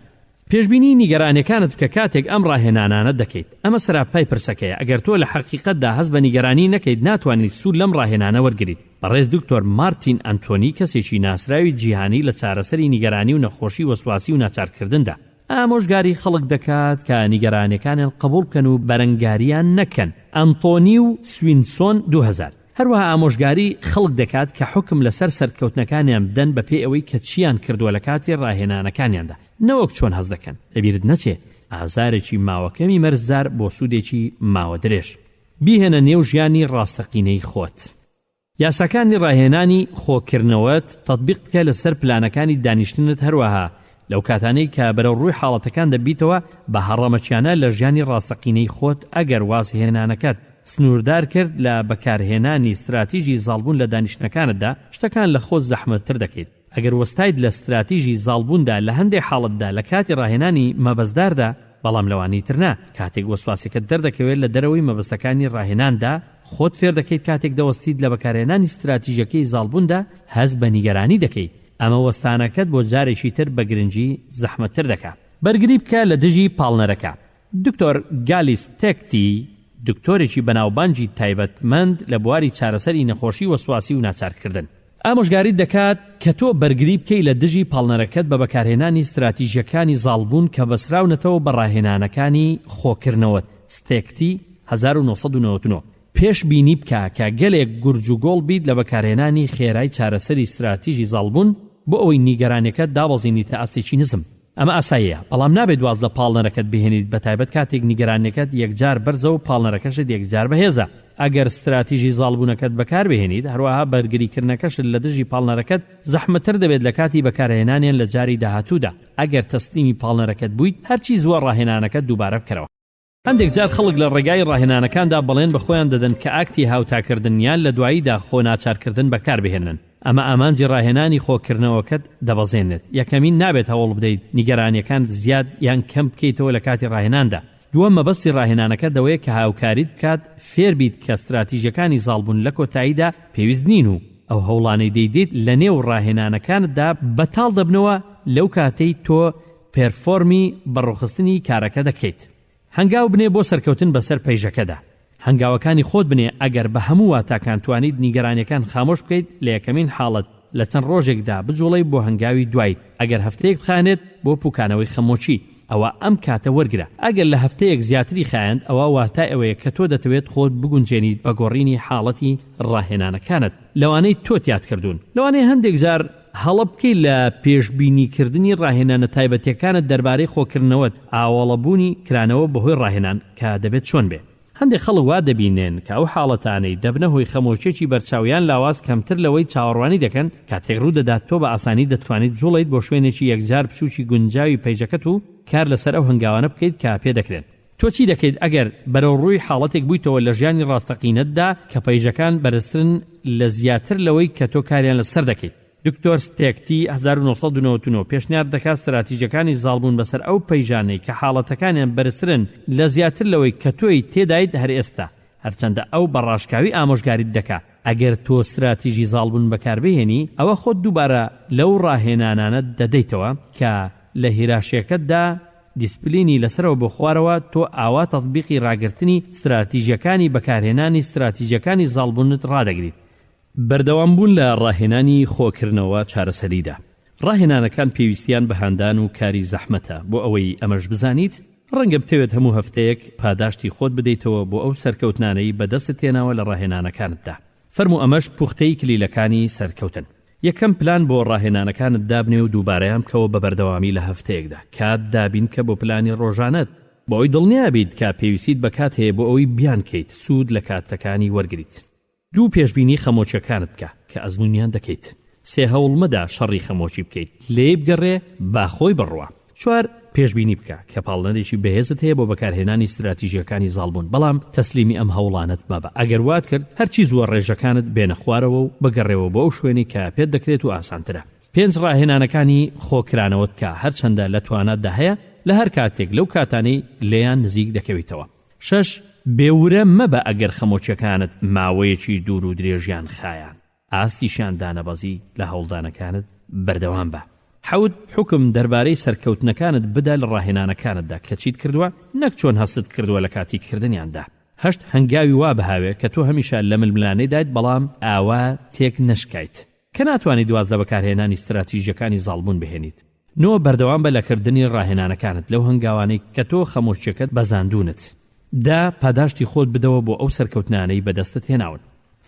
پێشبینی نیگەرانیەکانت بکە کاتێک ئەم ڕاهێنانانە دەکەیت. ئەمە سەراپای پرسەکەیە. ئەگەر تۆ لە حەقیقەتدا هەست بە نیگەرانی نەکەیت ناتوانیت سوود لەم ڕاهێنانە وەرگریت. بەڕێز دکتۆر مارتین ئەنتۆنی کەسێکی ناسراوی جیهانی لە چارەسەری نیگەرانی و نەخۆشی وەسواسی و ناچارکردندا ئامۆژگاری خەڵک دەکات کە نیگەرانیەکانیان قبول بکەن و بەرەنگاریان نەکەن. ئەنتۆنی و سوینسۆن 2000 هەروەها ئامۆژگاری خەڵک دەکات کە حکم لەسەر سەرکەوتنەکانیان بدەن بە پێی ئەوەی کە چیان کردووە لە کاتی ڕاهێنانەکانیاندا نەوەک چۆن هەست دەکەن. لەبیرت نەچێ ئازارێکی ماوەکەمی مەرزدار بۆ سوودێکی ماوە درێژ. بیهێنە نێو ژیانی ڕاستەقینەی خۆت. یاساکانی ڕاهێنانی خۆکردنەوەت تەطبیق بکە لەسەر پلانەکانی دانیشتنت هەروەها لەو کاتانەی کە بەرەو ڕووی حاڵەتەکان دەبیتەوە بە هەڕەمەچیانە لە ژیانی ڕاستەقینەی خۆت ئەگەر وازهێنانەکەت سنووردار کرد لە بەکارهێنانی استراتیژی زاڵبوون لە دانیشتنەکانتدا شتەکان لە خۆت زەحمەتتر دەکەیت. ئەگەر وەستایت لە استراتیژی زاڵبووندا لە هەندێک حاڵەتدا لە کاتی ڕاهێنانی مەبەستداردا بەڵام لەوانی ترنا کاتێک وەسواسەکەت دەردەکەوێت لە دەرەوەی مەبەستەکانی ڕاهێناندا خۆت فێر دەکەیت کاتێک دەوەستیت لە بەکارهێنانی استراتیژیەکەی زاڵبووندا هەز بە نیگەرانی دەکەیت. ئەمە وەستانەکەت بۆ جارێکی تر بە گرنگی زەحمەتتر دەکات. بەرگری بکە لە دژی پاڵنەرەکە. دکتۆر گالیس تێکتی دکتۆرێکی بەناوبانجی تایبەتمەند لە بواری چارەسەری نەخۆشی وەسواسی و ناچارکردن ئامۆژگاری دەکات کە تۆ بەرگری بکەی لە دژی پاڵنەرەکەت بە بەکارهێنانی استراتیژیەکانی زاڵبوون کە بەسراونەتەوە بە ڕاهێنانەکانی خۆکردنەوە. ستێکتی 1999 پێش بینی بکە کە گەلێک گورج و گۆڵ بیت لە بەکارهێنانی خێرای چارەسەری استراتیژی زاڵبوون بۆ ئەوەی نیگەرانیەکەت دابەزێنیتە ئاستێکی نزم. ئەمە ئاساییە بەڵام نابێت دواز لە پاڵنەرەکەت بهێنیت بە تایبەت کاتێک نیگەرانیەکەت یەکجار بەرزە و پاڵنەرەکەشت یەکجار بەهێزە. ئەگەر استراتیژی زاڵبوونەکەت بەکار بهێنیت هەروەها بەرگریکردنەکەشت لە دژی پاڵنەرەکەت زەحمەتتر دەبێت لە کاتی بەکارهێنانیان لە جاری داهاتوودا. ئەگەر تەسلیمی پاڵنەرەکەت بوویت هەرچی زووە ڕاهێنانەکەت دووبارە بکەرەوە. هەندێک جار خەڵک لە ڕێگای ڕاهێنانەکاندا بەڵێن بە خۆیان دەدەن کە ئاکتی هاوتاکردنیان لە دواییدا خۆ ناچارکردن بەکار بهێنن. ئەمە ئامانجی ڕاهێنانی خۆکردنەوەکەت دەبەزێنێت. یەکەمین نابێت هەوڵ بدەیت نیگەرانیەکان زیاد یان کەم بکەیتەوە لە کاتی ڕاهێناندا. دووەم مەبەستی ڕاهێنانەکە دەوەیە کە هاوکاریت بکات فێر بیت کە استراتیژیەکانی زاڵبوون لە کۆتاییدا پێویست نین و ئەو هەوڵانەی دەیدێت لە نێو ڕاهێنانەکانتدا بەتاڵ دەبنەوە لەو کاتەی تۆ پێرفۆرمی بەڕوخستنی کارەکە دەکەیت. هەنگاو بنێ بۆ سەرکەوتن بەسەر پەیژەکەدا. هەنگاوەکانی خۆت بنێ ئەگەر بە هەموو واتاکان توانیت نیگەرانیەکان خامۆش بکەیت لە یەکەمین حاڵەت لە چەند ڕۆژێکدا بجوڵەی بۆ هەنگاوی دوایت. ئەگەر هەفتەیەک بخانێت بۆ پوکانەوەی خەمۆچی ئەوە ئەم کاتە وەرگرە. ئەگەر لە هەفتەیەک زیاتری خایەند ئەوە واتای ئەوەیە کە تۆ دەتەوێت خۆت بگونجێنیت بە گۆڕینی حاڵەتی ڕاهێنانەکانت لەوانەی تۆ تیات کردوون. لەوانەیە هەندێک جار هەڵە بکەی لە پێشبینیکردنی ڕاهێنانە تایبەتیەکانت دەربارەی خۆکردنەوەت ئاوەڵەبوونی کرانەوە بەهۆی ڕاهێنان کە دەبێت چۆن بێ. هەندێک خەڵک وا دەبینێن کە ئەو حاڵەتانەی دەبنە هۆی خەمۆچێکی بەرچاویان لاواز کەمتر لەوەی چاوەڕوانی دەکەن کاتێک ڕوو دەدات تۆ بە ئاسانی دەتوانیت جوڵیت بۆ شوێنێکی یەکجار بچووکی گونجاوی پەیژەکەت و کار لەسەر ئەو هەنگاوانە بکەیت کە پێ دەکرێن. تۆ چی دەکەیت ئەگەر بەرەو ڕووی حاڵەتێک بوویتەوە لە ژیانی ڕاستەقینەتدا کە پەیژەکان بەرزترن لە زیاتر لەوەی کە تۆ کاریان لەسەر دەکەیت؟ دکتۆر ستێکتی 1999 پێشنیار دەکات استراتیژیەکانی زاڵبوون بەسەر ئەو پەیژانەی کە حاڵەتەکانیان بەرزترن لە زیاتر لەوەی کە تۆی تێدایت هەر ئێستا هەرچەندە ئەو بەڕاشکاوی ئامۆژگاریت دەکات. ئەگەر تۆ استراتیژی زاڵبوون بەکاربهێنی ئەوە خۆت دووبارە لەو ڕاهێنانانە دەدەیتەوە کە لە هیراشیەکەتدا دیسپلینی لەسەرەوە بۆ خوارەوە تۆ ئاوا تەطبیقی ڕاگررتنی استراتیژیەکانی بەکارهێنانی استراتیژیەکانی زاڵبوونت ڕادەگریت. بەردەوامبوون لە ڕاهێنانی خۆکردنەوە چارەسەریدا. ڕاهێنانەکان پێویستیان بە هاندان و کاری زەحمەتە. بۆ ئەوەی ئەمەش بزانیت ڕەنگە بتەوێت هەموو هەفتەیەک پاداشتی خۆت بدەیتەوە بۆ ئەو سەرکەوتنانەی بەدەستت تێناوە لە ڕاهێنانەکانتدا. فەرموو ئەمەش پوختەی کلیلەکانی سەرکەوتن. یەکەم پلان بۆ ڕاهێنانەکانت دابنێ و دووبارەیان بکەوە بە بەردەوامی لە هەفتەیەکدا. کات دابین کە بۆ پلانی ڕۆژانەت بۆ ئەوی دڵنیا بیت کە پێویستیت بە کات هەیە بۆ ئەوەی بیان کەیت سوود لە کاتەکانی وەرگریت. 2 پێشبینی خەمۆچیەکانت بکە کە ئەزمونیان دەکەیت. 3 هەوڵ مەدا شەڕی خەمۆچی بکەیت لێ بگەڕێ باخۆی بڕوە. 4 پێشبینی بکە کە پاڵنەرێکی بەهێزت هەیە بۆ بەکارهێنانی استراتیژیەکانی زاڵبوون بەڵام تەسلیمی ئەم هەوڵانت مەبە. ئەگەر وات کرد هەرچی زووە ڕێژەکانت بێنە خوارەوە و بگەڕێەوە بۆ ئەو شوێنی کە پێت دەکرێت و ئاسانترە. 5 ڕاهێنانەکانی خۆکرانەوەت کە هەرچەندە لە تواناتدا هەیە لە هەر کاتێک لەو کاتانەی لێیان نزیک دەکەویتەوە. 6 بێورە مەبە ئەگەر خەمۆچیەکانت ماوەیەکی دوور و درێژیان خایان. ئاستیشیان دانەبەزی لە هەوڵدانەکانت بەردەوام بە. 7 حکم دەربارەی سەرکەوتنەکانت بدا لە ڕاهێنانەکانتدا کە چیت کردووە نەک چۆن هەستت کردووە لە کاتی کردنیاندا. 8 هەنگاوی وا بەهاوێ کە تۆ هەمیشە لە ململانەی دایت بەڵام ئاوا تێک نەشکایت کە ناتوانیت دوازدە بەکارهێنانی استراتیژیەکانی زاڵبوون بهێنیت. 9 بەردەوام بە لەکردنی ڕاهێنانەکانت لەو هەنگاوانەی کە تۆ خەمۆچیەکەت بەزاندونت. 10 پاداشتی خۆت بدەوە بۆ ئەو سەرکەوتنانەی بەدەستت هێناون.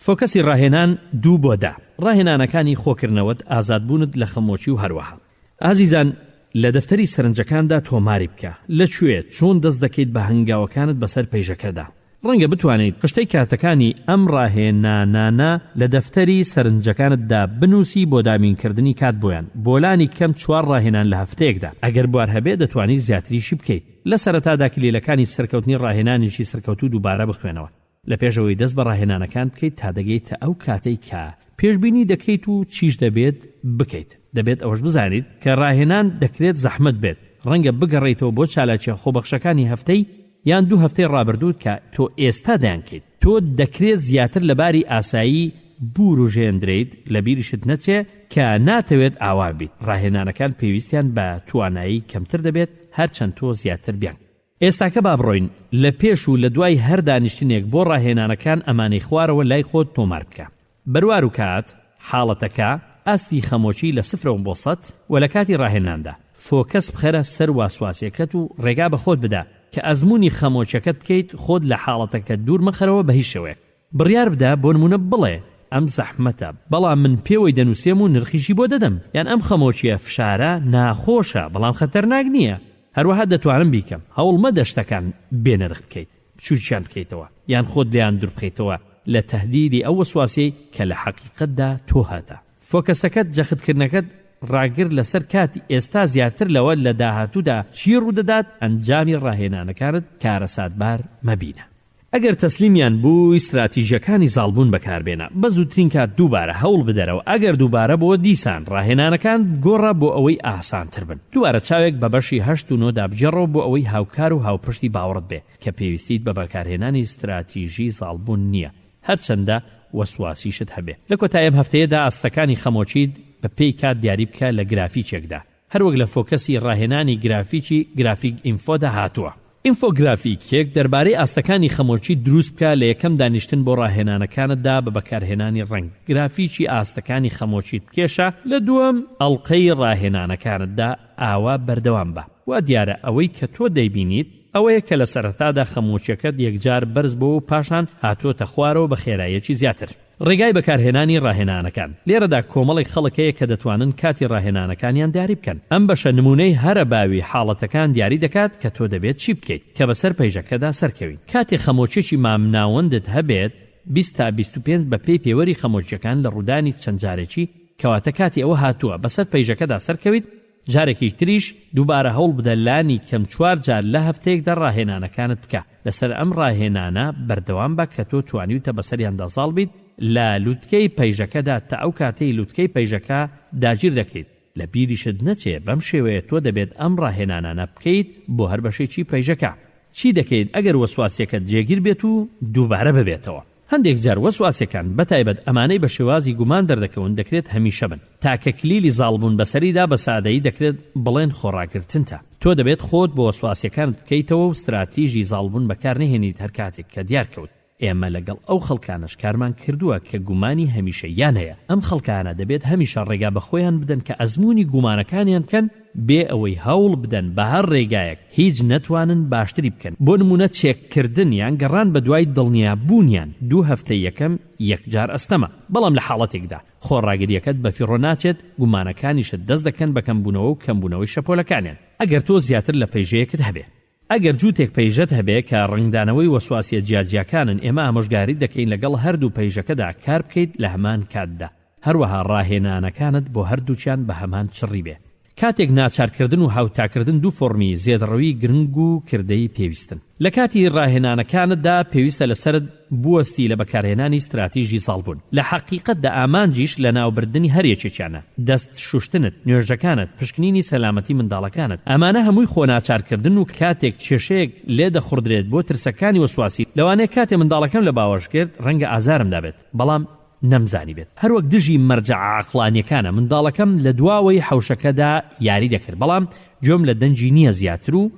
فۆکەسی ڕاهێنان 2 بۆ 10 ڕاهێنانەکانی خۆکردنەوەت ئازادبوونت لە خەمۆچی و هەروەها. ئازیزان لە دەفتەری سەرنجەکاندا تۆماری بکە لەکوێ چۆن دەست دەکەیت بە هەنگاوەکانت بەسەر پەیژەکەدا. ڕەنگە بتوانیت پشتەی کاتەکانی ئەم ڕاهێنانانە لە دەفتەری سەرنجەکانتدا بنووسی بۆ دامینکردنی کات بۆیان. بۆلانی کەم 4 ڕاهێنان لە هەفتەیەکدا. ئەگەر بوار هەبێت دەتوانیت زیاتریشی بکەیت. لە سەرەتادا کلیلەکانی سەرکەوتنی ڕاهێنانێکی سەرکەوتوو دووبارە بخوێنەوە. لە پێشەوەی دەست بە ڕاهێنانەکان بکەیت تا دەگەیتە ئەو کاتەی کە پێشبینی دەکەیت و چیش دەبێت بکەیت. دەبێت ئەوەش بزانیت کە ڕاهێنان دەکرێت زەحمەت بێت. ڕەنگە بگەڕێیتەوە بۆ چالاکیە خۆبەخشەکانی هەفتەی یان 2 هەفتەی ڕابردووت کە تۆ ئێستا دایانکەیت. تۆ دەکرێت زیاتر لەباری ئاسایی بوروژێندرێیت لە بیریشت نەچێ کە ناتەوێت ئاوا بیت. ڕاهێنانەکان پێویستیان بە توانایی کەمتر دەبێت هەرچەند تۆ زیاتر بیان. ئێستاکە با بڕۆین لە پێش و لە دوای هەر دانیشتنێک بۆ ڕاهێنانەکان ئەمانەی خوارەوە لای خۆت تۆمار بکە. بەروار و کات حاڵەتەکە ئاستی خەمۆچی لە 0 بۆ 100 و لە کاتی ڕاهێناندا فۆکەس بخەرە سەر واسواسیەکەت و ڕێگا بە خۆت بدە کە ئەزمموی خەمۆچەکەت بکەیت خۆت لە حاڵەتەکە دوور مەخەرەوە بە هیچ شێوەیە. بڕیار بدە بۆ نمونە بڵێ ئەم زەحمەتە بەڵام من پێوەی دەنووسێم و نرخیشی بۆ دەدەم یان ئەم خەمۆچیە فشارە ناخۆشە بەڵام خەتەرناک نییە. هەروەها دەتوانم بیکەم هەوڵ مەدە شتەکان بێنرخ بکەیت بچووکیان بکەیتەوە یان خۆت لیان دوور بخەیتەوە لە تەهدیدی ئەو وەسواسی کە لە حەقیقەتدا تۆ هاتە. فۆکەسەکەت جەختکردنەکەت ڕاگر لەسەر کاتی ئێستا زیاتر لەوە لە داهاتوودا چی ڕوودەدات ئەنجامی ڕاهێنانەکانت کارەساتبار مەبینە. ئەگەر تەسلیمیان بوو استراتیژیەکانی زاڵبوون بەکاربێنە بە زووترین کات دووبارە هەوڵ بدەرەوە. ئەگەر دووبارە بۆ دیسان ڕاهێنانەکان گۆڕە بۆ ئەوەی ئاسانتر بن. دووبارە چاوێک بە بەشی 8 و 9 دابجێڕەوە بۆ ئەوەی هاوکار و هاوپشتی باوەڕت بێ کە پێویستیت بە بەکارهێنانی استراتیژی زاڵبوون نییە هەرچەندە وەسواسیشت هەبێ. لە کۆتاییم هەفتەیەدا ئاستەکانی خەمۆچیت بە پێی کات دیاری بکە لە گرافیکێکدا هەروەک لە فۆکەسی ڕاهێنانی گرافیکی گرافیک ئینفۆدا هاتووە. ئینفۆگرافیکێک دەربارەی ئاستەکانی خەمۆچی دروست بکە لە یەکەم دانیشتن بۆ ڕاهێنانەکانتدا بە بەکارهێنانی ڕنگ گرافیکی ئاستەکانی خەمۆچیت کێشە لە دووەم ئەڵقەی ڕاهێنانەکانتدا ئاوا بەردەوام بە. وا دیارە ئەوەی کە تۆ دەیبینیت ئەوەیە کە لە سەرەتادا خەمۆچیەکەت یەکجار بەرز بۆ و پاشان هاتوۆتە خوارەوە بە خێراییەکی زیاتر. ڕێگای بەکارهێنانی ڕاهێنانەکان لێرەدا کۆمەڵی خەڵکەیە کە دەتوانن کاتی ڕاهێنانەکانیان دیاری بکەن. ئەم بەشە نمونەی هەرە باوی حاڵەتەکان دیاری دەکات کە تۆ دەبێت چی بکەیت کە بەسەر پەیژەکەدا سەرکەوین. کاتی خەمۆچێکی مامناوەندت هەبێت 20 تا 25 بە پێی پێوەری خەمۆچیەکان لە ڕوودانی چەند جارێکی کەواتە کاتی ئەوە هاتووە بەسەر پەیژەکەدا سەرکەویت جارێکی تریش دووبارە هەوڵ بدە لانی کەم 4 جار لە هەفتەیەکدا ڕاهێنانەکانت بکە. لەسەر ئەم ڕاهێنانە بەردەوام بە کە تۆ توانیوتە بەسەریاندا ساڵ بیت لە لووتکەی پەیژەکەدا تا ئەو کاتەی لووتکەی پەیژەکە داگیر دەکەیت. لە بیریشت نەچێ بەم شێوەیە تۆ دەبێت ئەم ڕاهێنانە بکەیت بۆ هەر بەشێکی پەیژەکە. چی دەکەیت ئەگەر وەسواسیەکەت جێگیر بێت و دووبارە ببێتەوە؟ هەندێک جار وەسواسەکان بەتایبەت ئەمانەی بە شێوازی گومان دەردەکەون دەکرێت هەمیشە بن تاکە کلیلی زاڵبوون بەسەریدا بە سادەیی دەکرێت بڵێن خۆڕاگرتنتە. تۆ دەبێت خۆت بۆ وەسواسیەکانت بکەیتەوە و استراتیژی زاڵبوون بەکارنەهێنیت هەر کاتێک کە دیار کەوت. ئێمە لەگەڵ ئەو خەڵکانش کارمان کردووە کە گومانی هەمیشەیان هەیە. ئەم خەڵکانە دەبێت هەمیشە ڕێگا بە خۆیان بدەن کە ئەزموونی گومانەکانیان بکەن بێ ئەوەی هەوڵ بدەن بە هەر ڕێگایەک هیچ نەتوانن باشتری بکەن. بۆ نمونە چێککردن یان گەڕان بە دوای دڵنیابوونیان 2 هەفتەی یەکەم یەکجار ئەستەمە، بەڵام لە حاڵەتێکدا خۆڕاگریەکەت بە فیڕۆ ناچێت، گومانەکانیشت دەست دەکەن بە کەمبوونەوە و کەمبوونەوەی شەپۆلەکانیان. ئەگەر تۆ زیاتر لە پەیژەیەکت هەبێ، ئەگەر جووتێک پەیژەت هەبێ کە ڕنگدانەوەی وەسواسیە جیاجیاکانن، ئێمە ئامۆژگاری دەکەین لەگەڵ هەردوو پەیژەکەدا کار بکەیت لە هەمان کاتدا. هەروەها ڕاهێنانەکانت بۆ هەردووچیان بە هەمان چڕی بێ. کاتێک ناچارکردن و هاوتاکردن 2 فۆرمی زێدڕەوی گرنگ و کردەی پێویستن. لە کاتی ڕاهێنانەکانتدا پێویستە لەسرت بوەستی لە بەکارهێنانی استراتیژی ساڵبوون. لە حەقیقەتدا ئامانجیش لە ناوبردننی هەریەکێکیانە، دەست شوشتنت، نوێژەکانت، پشکنینی سەلامەتی منداڵەکانت. ئەمانە هەمووی خۆناچارکردن و کاتێک کێشەیەک لێ دەخوردرێت بۆ ترسەکانی وەسواسی، لەوانەیە کاتێ منداڵەکەم لە باوەش کرد ڕەنگە ئازارم دابێت، بەڵام نەمزانی بێت. هەروەک دژی مەرجە عەقلانیەکانە منداڵەکەم لە دواوەی حەوشەکەدا یاری دەکرد، بەڵام جۆم لە دەنجی نییە زیاتر و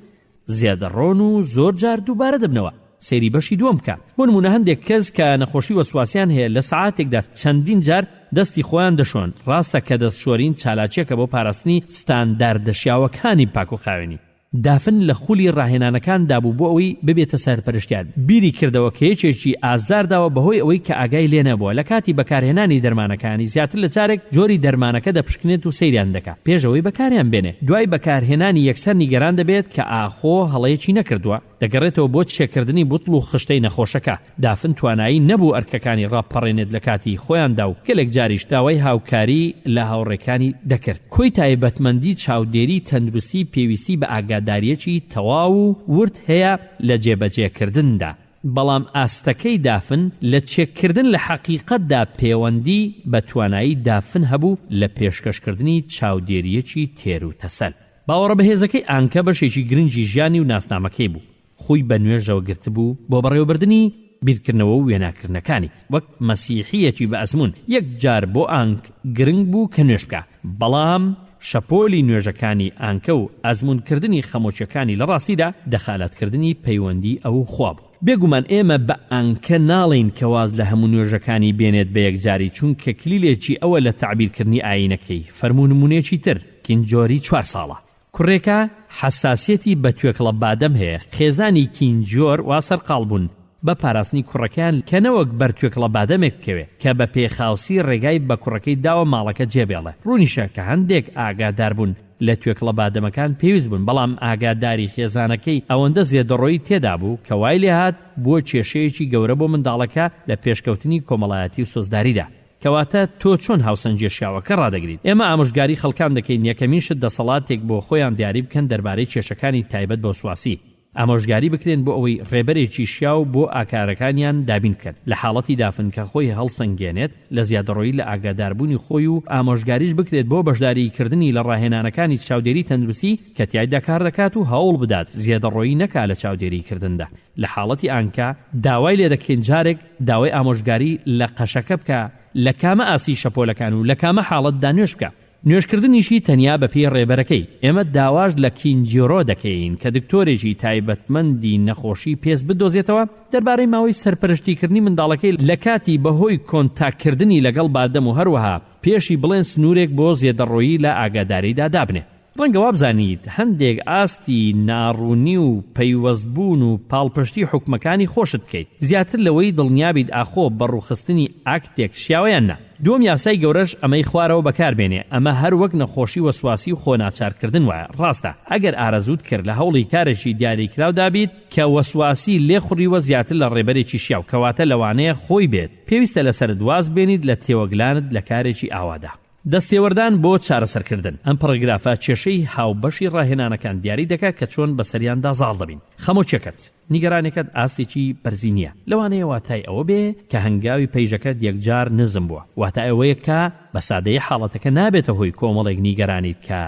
زیادەڕۆن و زۆر جار دووبارە دەبنەوە. سەیری بەشی دووەم بکە. بۆ نمونە هەندێک کەس کە نەخۆشی وەسواسیان هەیە لە سەعاتێکدا چەندین جار دەستی خۆیان دەشۆن. ڕاستە کە دەستشۆرین چالاکیەکە بۆ پاراستنی ستانداردەشیاوەکانی پاک و خاوێنی. دافن لە خولی ڕاهێنانەکان دابوو بۆ ئەوەی ببێتە سەرپەرشتیان. بیری کردەوە کە یەکێکی ئازارداوە بەهۆی ئەوەی کە ئاگای لێ نەبووە. لە کاتی بەکارهێنانی دەرمانەکانی زیاتر لە جارێک جۆری دەرمانەکە دەپشکنێت و سەیریان دەکات پێشەوەی بەکاریان بێنێ. دوای بەکارهێنانی یەکسەر نیگەران دەبێت کە ئاخۆ هەڵەیەکی نەکردووە، دەگەڕێتەوە بۆ چێکردنی بوتڵ و خشتەی نەخۆشەکە. دافن توانایی نەبوو ئەرکەکانی ڕاپەڕێنێت لە کاتی خۆیاندا و گەلێک جاریش داوای هاوکاری لە هاوڕێکانی دەکرد. کۆی تایبەتمەندی چاودێری تەندروستی پێویستی بە ئاگاداریەکی تەواو و ورد هەیە لە جێبەجێکردندا، بەڵام ئاستەکەی دافن لە چێککردن لە حەقیقەتدا پەیوەندی بە توانایی دافن هەبوو لە پێشکەشکردنی چاودێریەکی تێر و تەسەل. باوەڕە بەهێزەکەی ئانکە بەشێکی گرنگی ژیانی و ناسنامەکەی بوو. خۆی بە نوێژەوە گرتبوو بۆ بەڕێوەبردننی بیرکردنەوە و وێناکردنەکانی. وەک مەسیحیەکی بە ئەزمون یەک جار بۆ ئانک گرنگ بوو کە نوێژ بکە، بەڵام شەپۆلی نوێژەکانی ئانکە و ئەزمونکردنی خەمۆچیەکانی لە ڕاستیدا دەخالەتکردنی پەیوەندی ئەو خوا بوو. بێگومان ئێمە بە ئانکە ناڵین کە واز لە هەموو نوێژەکانی بێنێت بە یەکجاری، چونکە کلیلێکی ئەوە لە تعبیرکردنی ئاینەکەی. فەرمونمونێکی تر کینجۆری 4 ساڵە. کوڕێکە حساسیەتی بە توێکڵە بادەم هەیە. خێزانی کینجۆر وا سەرقاڵ بوون بە پاراستنی کوڕەکان کە نەوەک بەرتوێکڵە بادەمێک بکەوێ کە بە پێخاوسی ڕێگای بە کوڕەکەی داوە ماڵەکە جێبێڵێ. ڕوونیشە کە هەندێک ئاگادار بوون لە توێکڵە بادەمەکان پێویست بوون، بەڵام ئاگاداری خێزانەکەی ئەوەندە زێدەڕۆیی تێدا بوو کە وای لێ هات بۆ کێشەیەکی گەورە بۆ منداڵەکە لە پێشکەوتنی کۆمەڵایەتی و سۆزداریدا. کەواتە تۆ چۆن هاوسەنجێشیاوەکە ڕادەگریت؟ ئێمە ئامۆژگاری خەڵکان دەکەین یەکەمینشت دەسەڵاتێک بۆ خۆیان دیاری بکەن دەربارەی کێشەکانی تایبەت بە وەسواسی. ئامۆژگاری بکرێن بۆ ئەوەی ڕێبەرێکی شیاو بۆ ئاکارەکانیان دابین بکەن. لە حاڵەتی دافن کە خۆی هەڵسەنگێنێت لە زیادەڕۆیی لە ئاگاداربوونی خۆی و ئامۆژگاریش بکرێت بۆ بەشداریکردنی لە ڕاهێنانەکانی چاودێری تەندروستی کە تیایدا کار دەکات و هەوڵ بدات زیادەڕۆیی نەکا لە چاودێریکردندا. لە حاڵەتی ئانکە داوای لێ دەکەین جارێک داوای ئامۆژگاری لە قەشەکە بکە لە کامە ئاسی شەپۆلەکان و لە کامە حاڵەتدا نوێژ بکە. نوێشکردنیشی تەنیا بە پێی ڕێبەرەکەی. ئێمە داواش لە کینجیۆرۆ دەکەین کە دکتۆرێکی تایبەتمەندی نەخۆشی پێس بدۆزێتەوە دەربارەی ماوەی سەرپەرشتیکردنی منداڵەکەی لە کاتی بەهۆی کۆنتاکردنی لەگەڵ بادەم و هەروەها پێشی بڵێن سنوورێک بۆ زێدەڕۆیی لە ئاگاداریدا دابنێ. ڕەنگە وابزانیت هەندێک ئاستی ناڕوونی و پەیوەستبوون و پاڵپشتی حکومەکانی خۆشت بکەیت زیاتر لەوەی دڵنیابیت ئاخۆ بەڕووخستنی ئاکتێک شیاوەیان نا. دووەم یاسای گەورەش ئەمەی خوارەوە بەکاربێنێ. ئەمە هەر وەک نەخۆشی وەسواسی و خۆناچارکردن وایە. ڕاستە ئەگەر ئارەزوت کرد لە هەوڵی کارێکی دیاریکراودا بیت کە وەسواسی لێخوڕیوە زیاتر لە ڕێبەرێکی شیاو کەواتە لەوانەیە خۆی بێت پێویستە لەسەر دواز بێنیت لە تێوەگلانت لە کارێکی ئاوادا. دەستێوەردان بۆ چارەسەرکردن. ئەم پەڕگرافە کێشەی هاوبەشی ڕاهێنانەکان دیاری دەکات کە چۆن بەسەریاندا زاڵ دەبین. خەمۆچێکت نیگەرانێکت ئاستێکی بەرزی نییە. لەوانەیە واتای ئەوە بێ کە هەنگاوی پەیژەکەت یەکجار نزم بووە. واتای ئەوەیە کە بە سادەیی حاڵەتەکە نابێتە هۆی کۆمەڵێک نیگەرانیت کە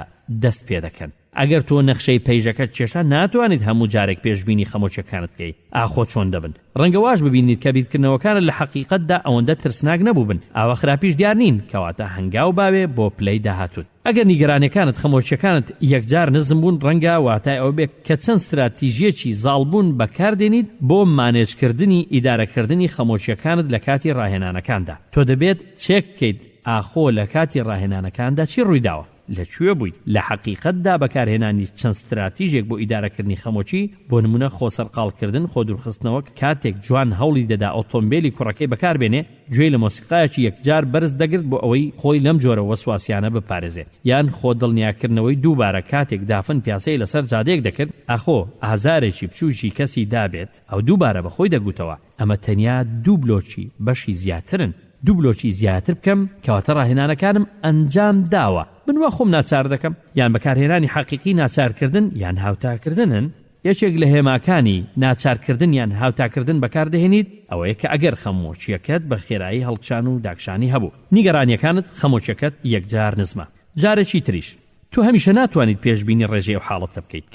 دەست پێ دەکەن. ئەگەر تۆ نەخشەی پەیژەکەت کێشا ناتوانیت هەموو جارێک پێشبینی خەمۆچیەکانت بکەیت ئاخۆ چۆن دەبن. ڕەنگە واش ببینیت کە بیرکردنەوەکانت لە حەقیقەتدا ئەوەندە ترسناک نەبوو بن، ئاوا خراپیش دیار نین کەواتە هەنگاو باوێ بۆ پلەی داهاتوت. ئەگەر نیگەرانیەکانت خەمۆچیەکانت یەکجار نزم بوون ڕەنگە واتای ئەو بێت کە چەند استراتیژیەکی زاڵبوون بەکاردێنیت بۆ مانێجکردنی ئیدارەکردنی خەمۆچیەکانت لە کاتی ڕاهێنانەکاندا. تۆ دەبێت چێک بکەیت ئاخۆ لە کاتی ڕاهێنانەکاندا چی ڕوویداوە، لەکوێ بوویت. لە حەقیقەتدا بەکارهێنانی چەند استراتیژێک بۆ ئیدارەکردنی خەمۆچی، بۆ نمونە خۆسەرقاڵکردن، خۆ دوورخستنەوە کاتێک جوان هەوڵی دەدا ئۆتۆمبیلی کوڕەکەی بەکاربێنێ گوێی لە مۆسیقایەکی یەکجار بەرز دەگرت بۆ ئەوەی خۆی لەم جۆرە وەسواسیانە بپارێزێت، یان خۆ دڵنیاکردنەوەی دووبارە کاتێک دافن پیاسەی لەسەر جادەیەک دەکرد ئاخۆ ئازارێکی بچووکی کەسی دابێت ئەو دووبارە بەخۆی دەگوتەوە ئەمە تەنیا دوو بلۆکی بەشی زیاترن، دوو بلۆکی زیاتر بکەم کەواتە ڕاهێنانەکانم ئەنجام داوە، بنوە خۆم ناچار دەکەم. یان بەکارهێنانی حەقیقی ناچارکردن یان هاوتاکردنن یەکێک لە هێماکانی ناچارکردن یان هاوتاکردن بەکاردەهێنیت ئەوەیە کە ئەگەر خەمۆچیەکەت بە خێرایی هەڵکشان و داکشانی هەبوو، نیگەرانیەکانت خەمۆچیەکەت یەکجار نزمە. جارێکی تریش تو هەمیشە ناتوانیت پێشبینی ڕێژەی و حاڵەتە بکەیت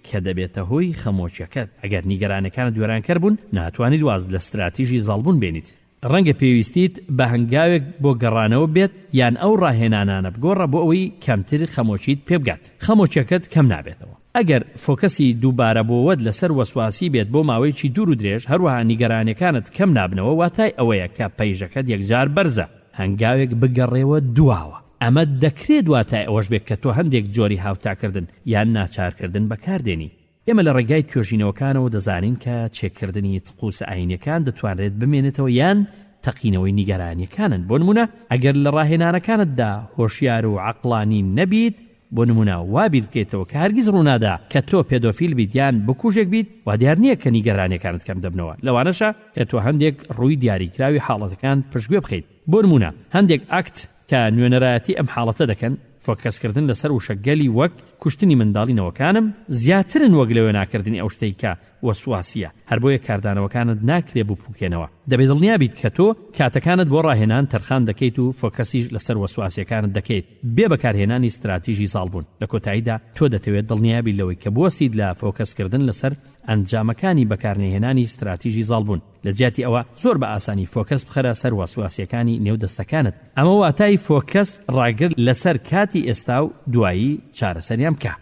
کە دەبێتە هۆی خەمۆچیەکەت. ئەگەر نیگەرانەکانت دوێرانکەر بوون ناتوانیت واز لە استراتیژی زاڵبوون بێنیت. ڕەنگە پێویستیت بە هەنگاوێک بۆ گەڕانەوە بێت یان ئەو ڕاهێنانانە بگۆڕە بۆ ئەوەی کەمتر خەمۆچیت پێ بگات، خەمۆچیەکەت کەم نابێتەوە. ئەگەر فۆکەسی دووبارە بۆوەت لەسەر وەسواسی بێت بۆ ماوەیەکی دوور و درێژ، هەروەها نیگەرانیەکانت کەم نابنەوە، واتای ئەوەیە کە پەیژەکەت یەکجار بەرزە، هەنگاوێک بگەڕێەوە دواوە. ئەمە دەکرێت واتای ئەوەش بێت کە تۆ هەندێک جۆری هاوتاکردن یان ناچارکردن بەکاردێنی. ئێمە لە ڕێگای توێژینەوەکانەوە دەزانین کە چێککردنی تقوس ئاینیەکان دەتوانرێت بمێنێتەوە یان تەقینەوەی نیگەرانیەکانن. بۆ نمونە ئەگەر لە ڕاهێنانەکانتدا هۆشیار و عەقڵانی نەبیت، بۆ نمونە وابیر بکەیتەوە کە هەرگیز ڕوونادا کە تۆ پێدۆفیل بیت یان بکوژێک بیت، وا دیار نییە کە نیگەرانیەکانت کەم دەبنەوە. لەوانەشە کە تۆ هەندێک ڕووی دیاریکراوی حاڵەتەکان پشتگوێ بخەیت. بۆ نمونە هەندێک ئاکت کە نوێنەرایەتی ئەم حاڵەتە دەکەن، فۆکەسکردن لەسەر وشەگەلی وەک کوشتنی منداڵینەوەکانم زیاترن وەک لە وێناکردنی ئەو شتەی کە وەسواسیە، هەر بۆیە کاردانەوەکانت ناکرێ بپوکێنەوە. دەبێت دڵنیا بیت کە تۆ کاتەکانت بۆ ڕاهێنان تەرخان دەکەیت و فۆکەسیش لەسەر وەسواسیەکانت دەکەیت بێ بەکارهێنانی استراتیژی زاڵبوون. لە کۆتاییدا تۆ دەتەوێت دڵنیابی لەوەی کە بوەستیت لە فۆکەسکردن لەسەر ئەنجامەکانی بەکارنهێنانی استراتیژی زاڵبوون. لە جیاتی ئەوە زۆر بە ئاسانی فۆکەس بخەرە سەر وەسواسیەکانی نێودەستەکانت. ئەمە واتای فۆکەس ڕاگر لەسەر کاتی ئێستا و دوایی چارەسەریان بکە.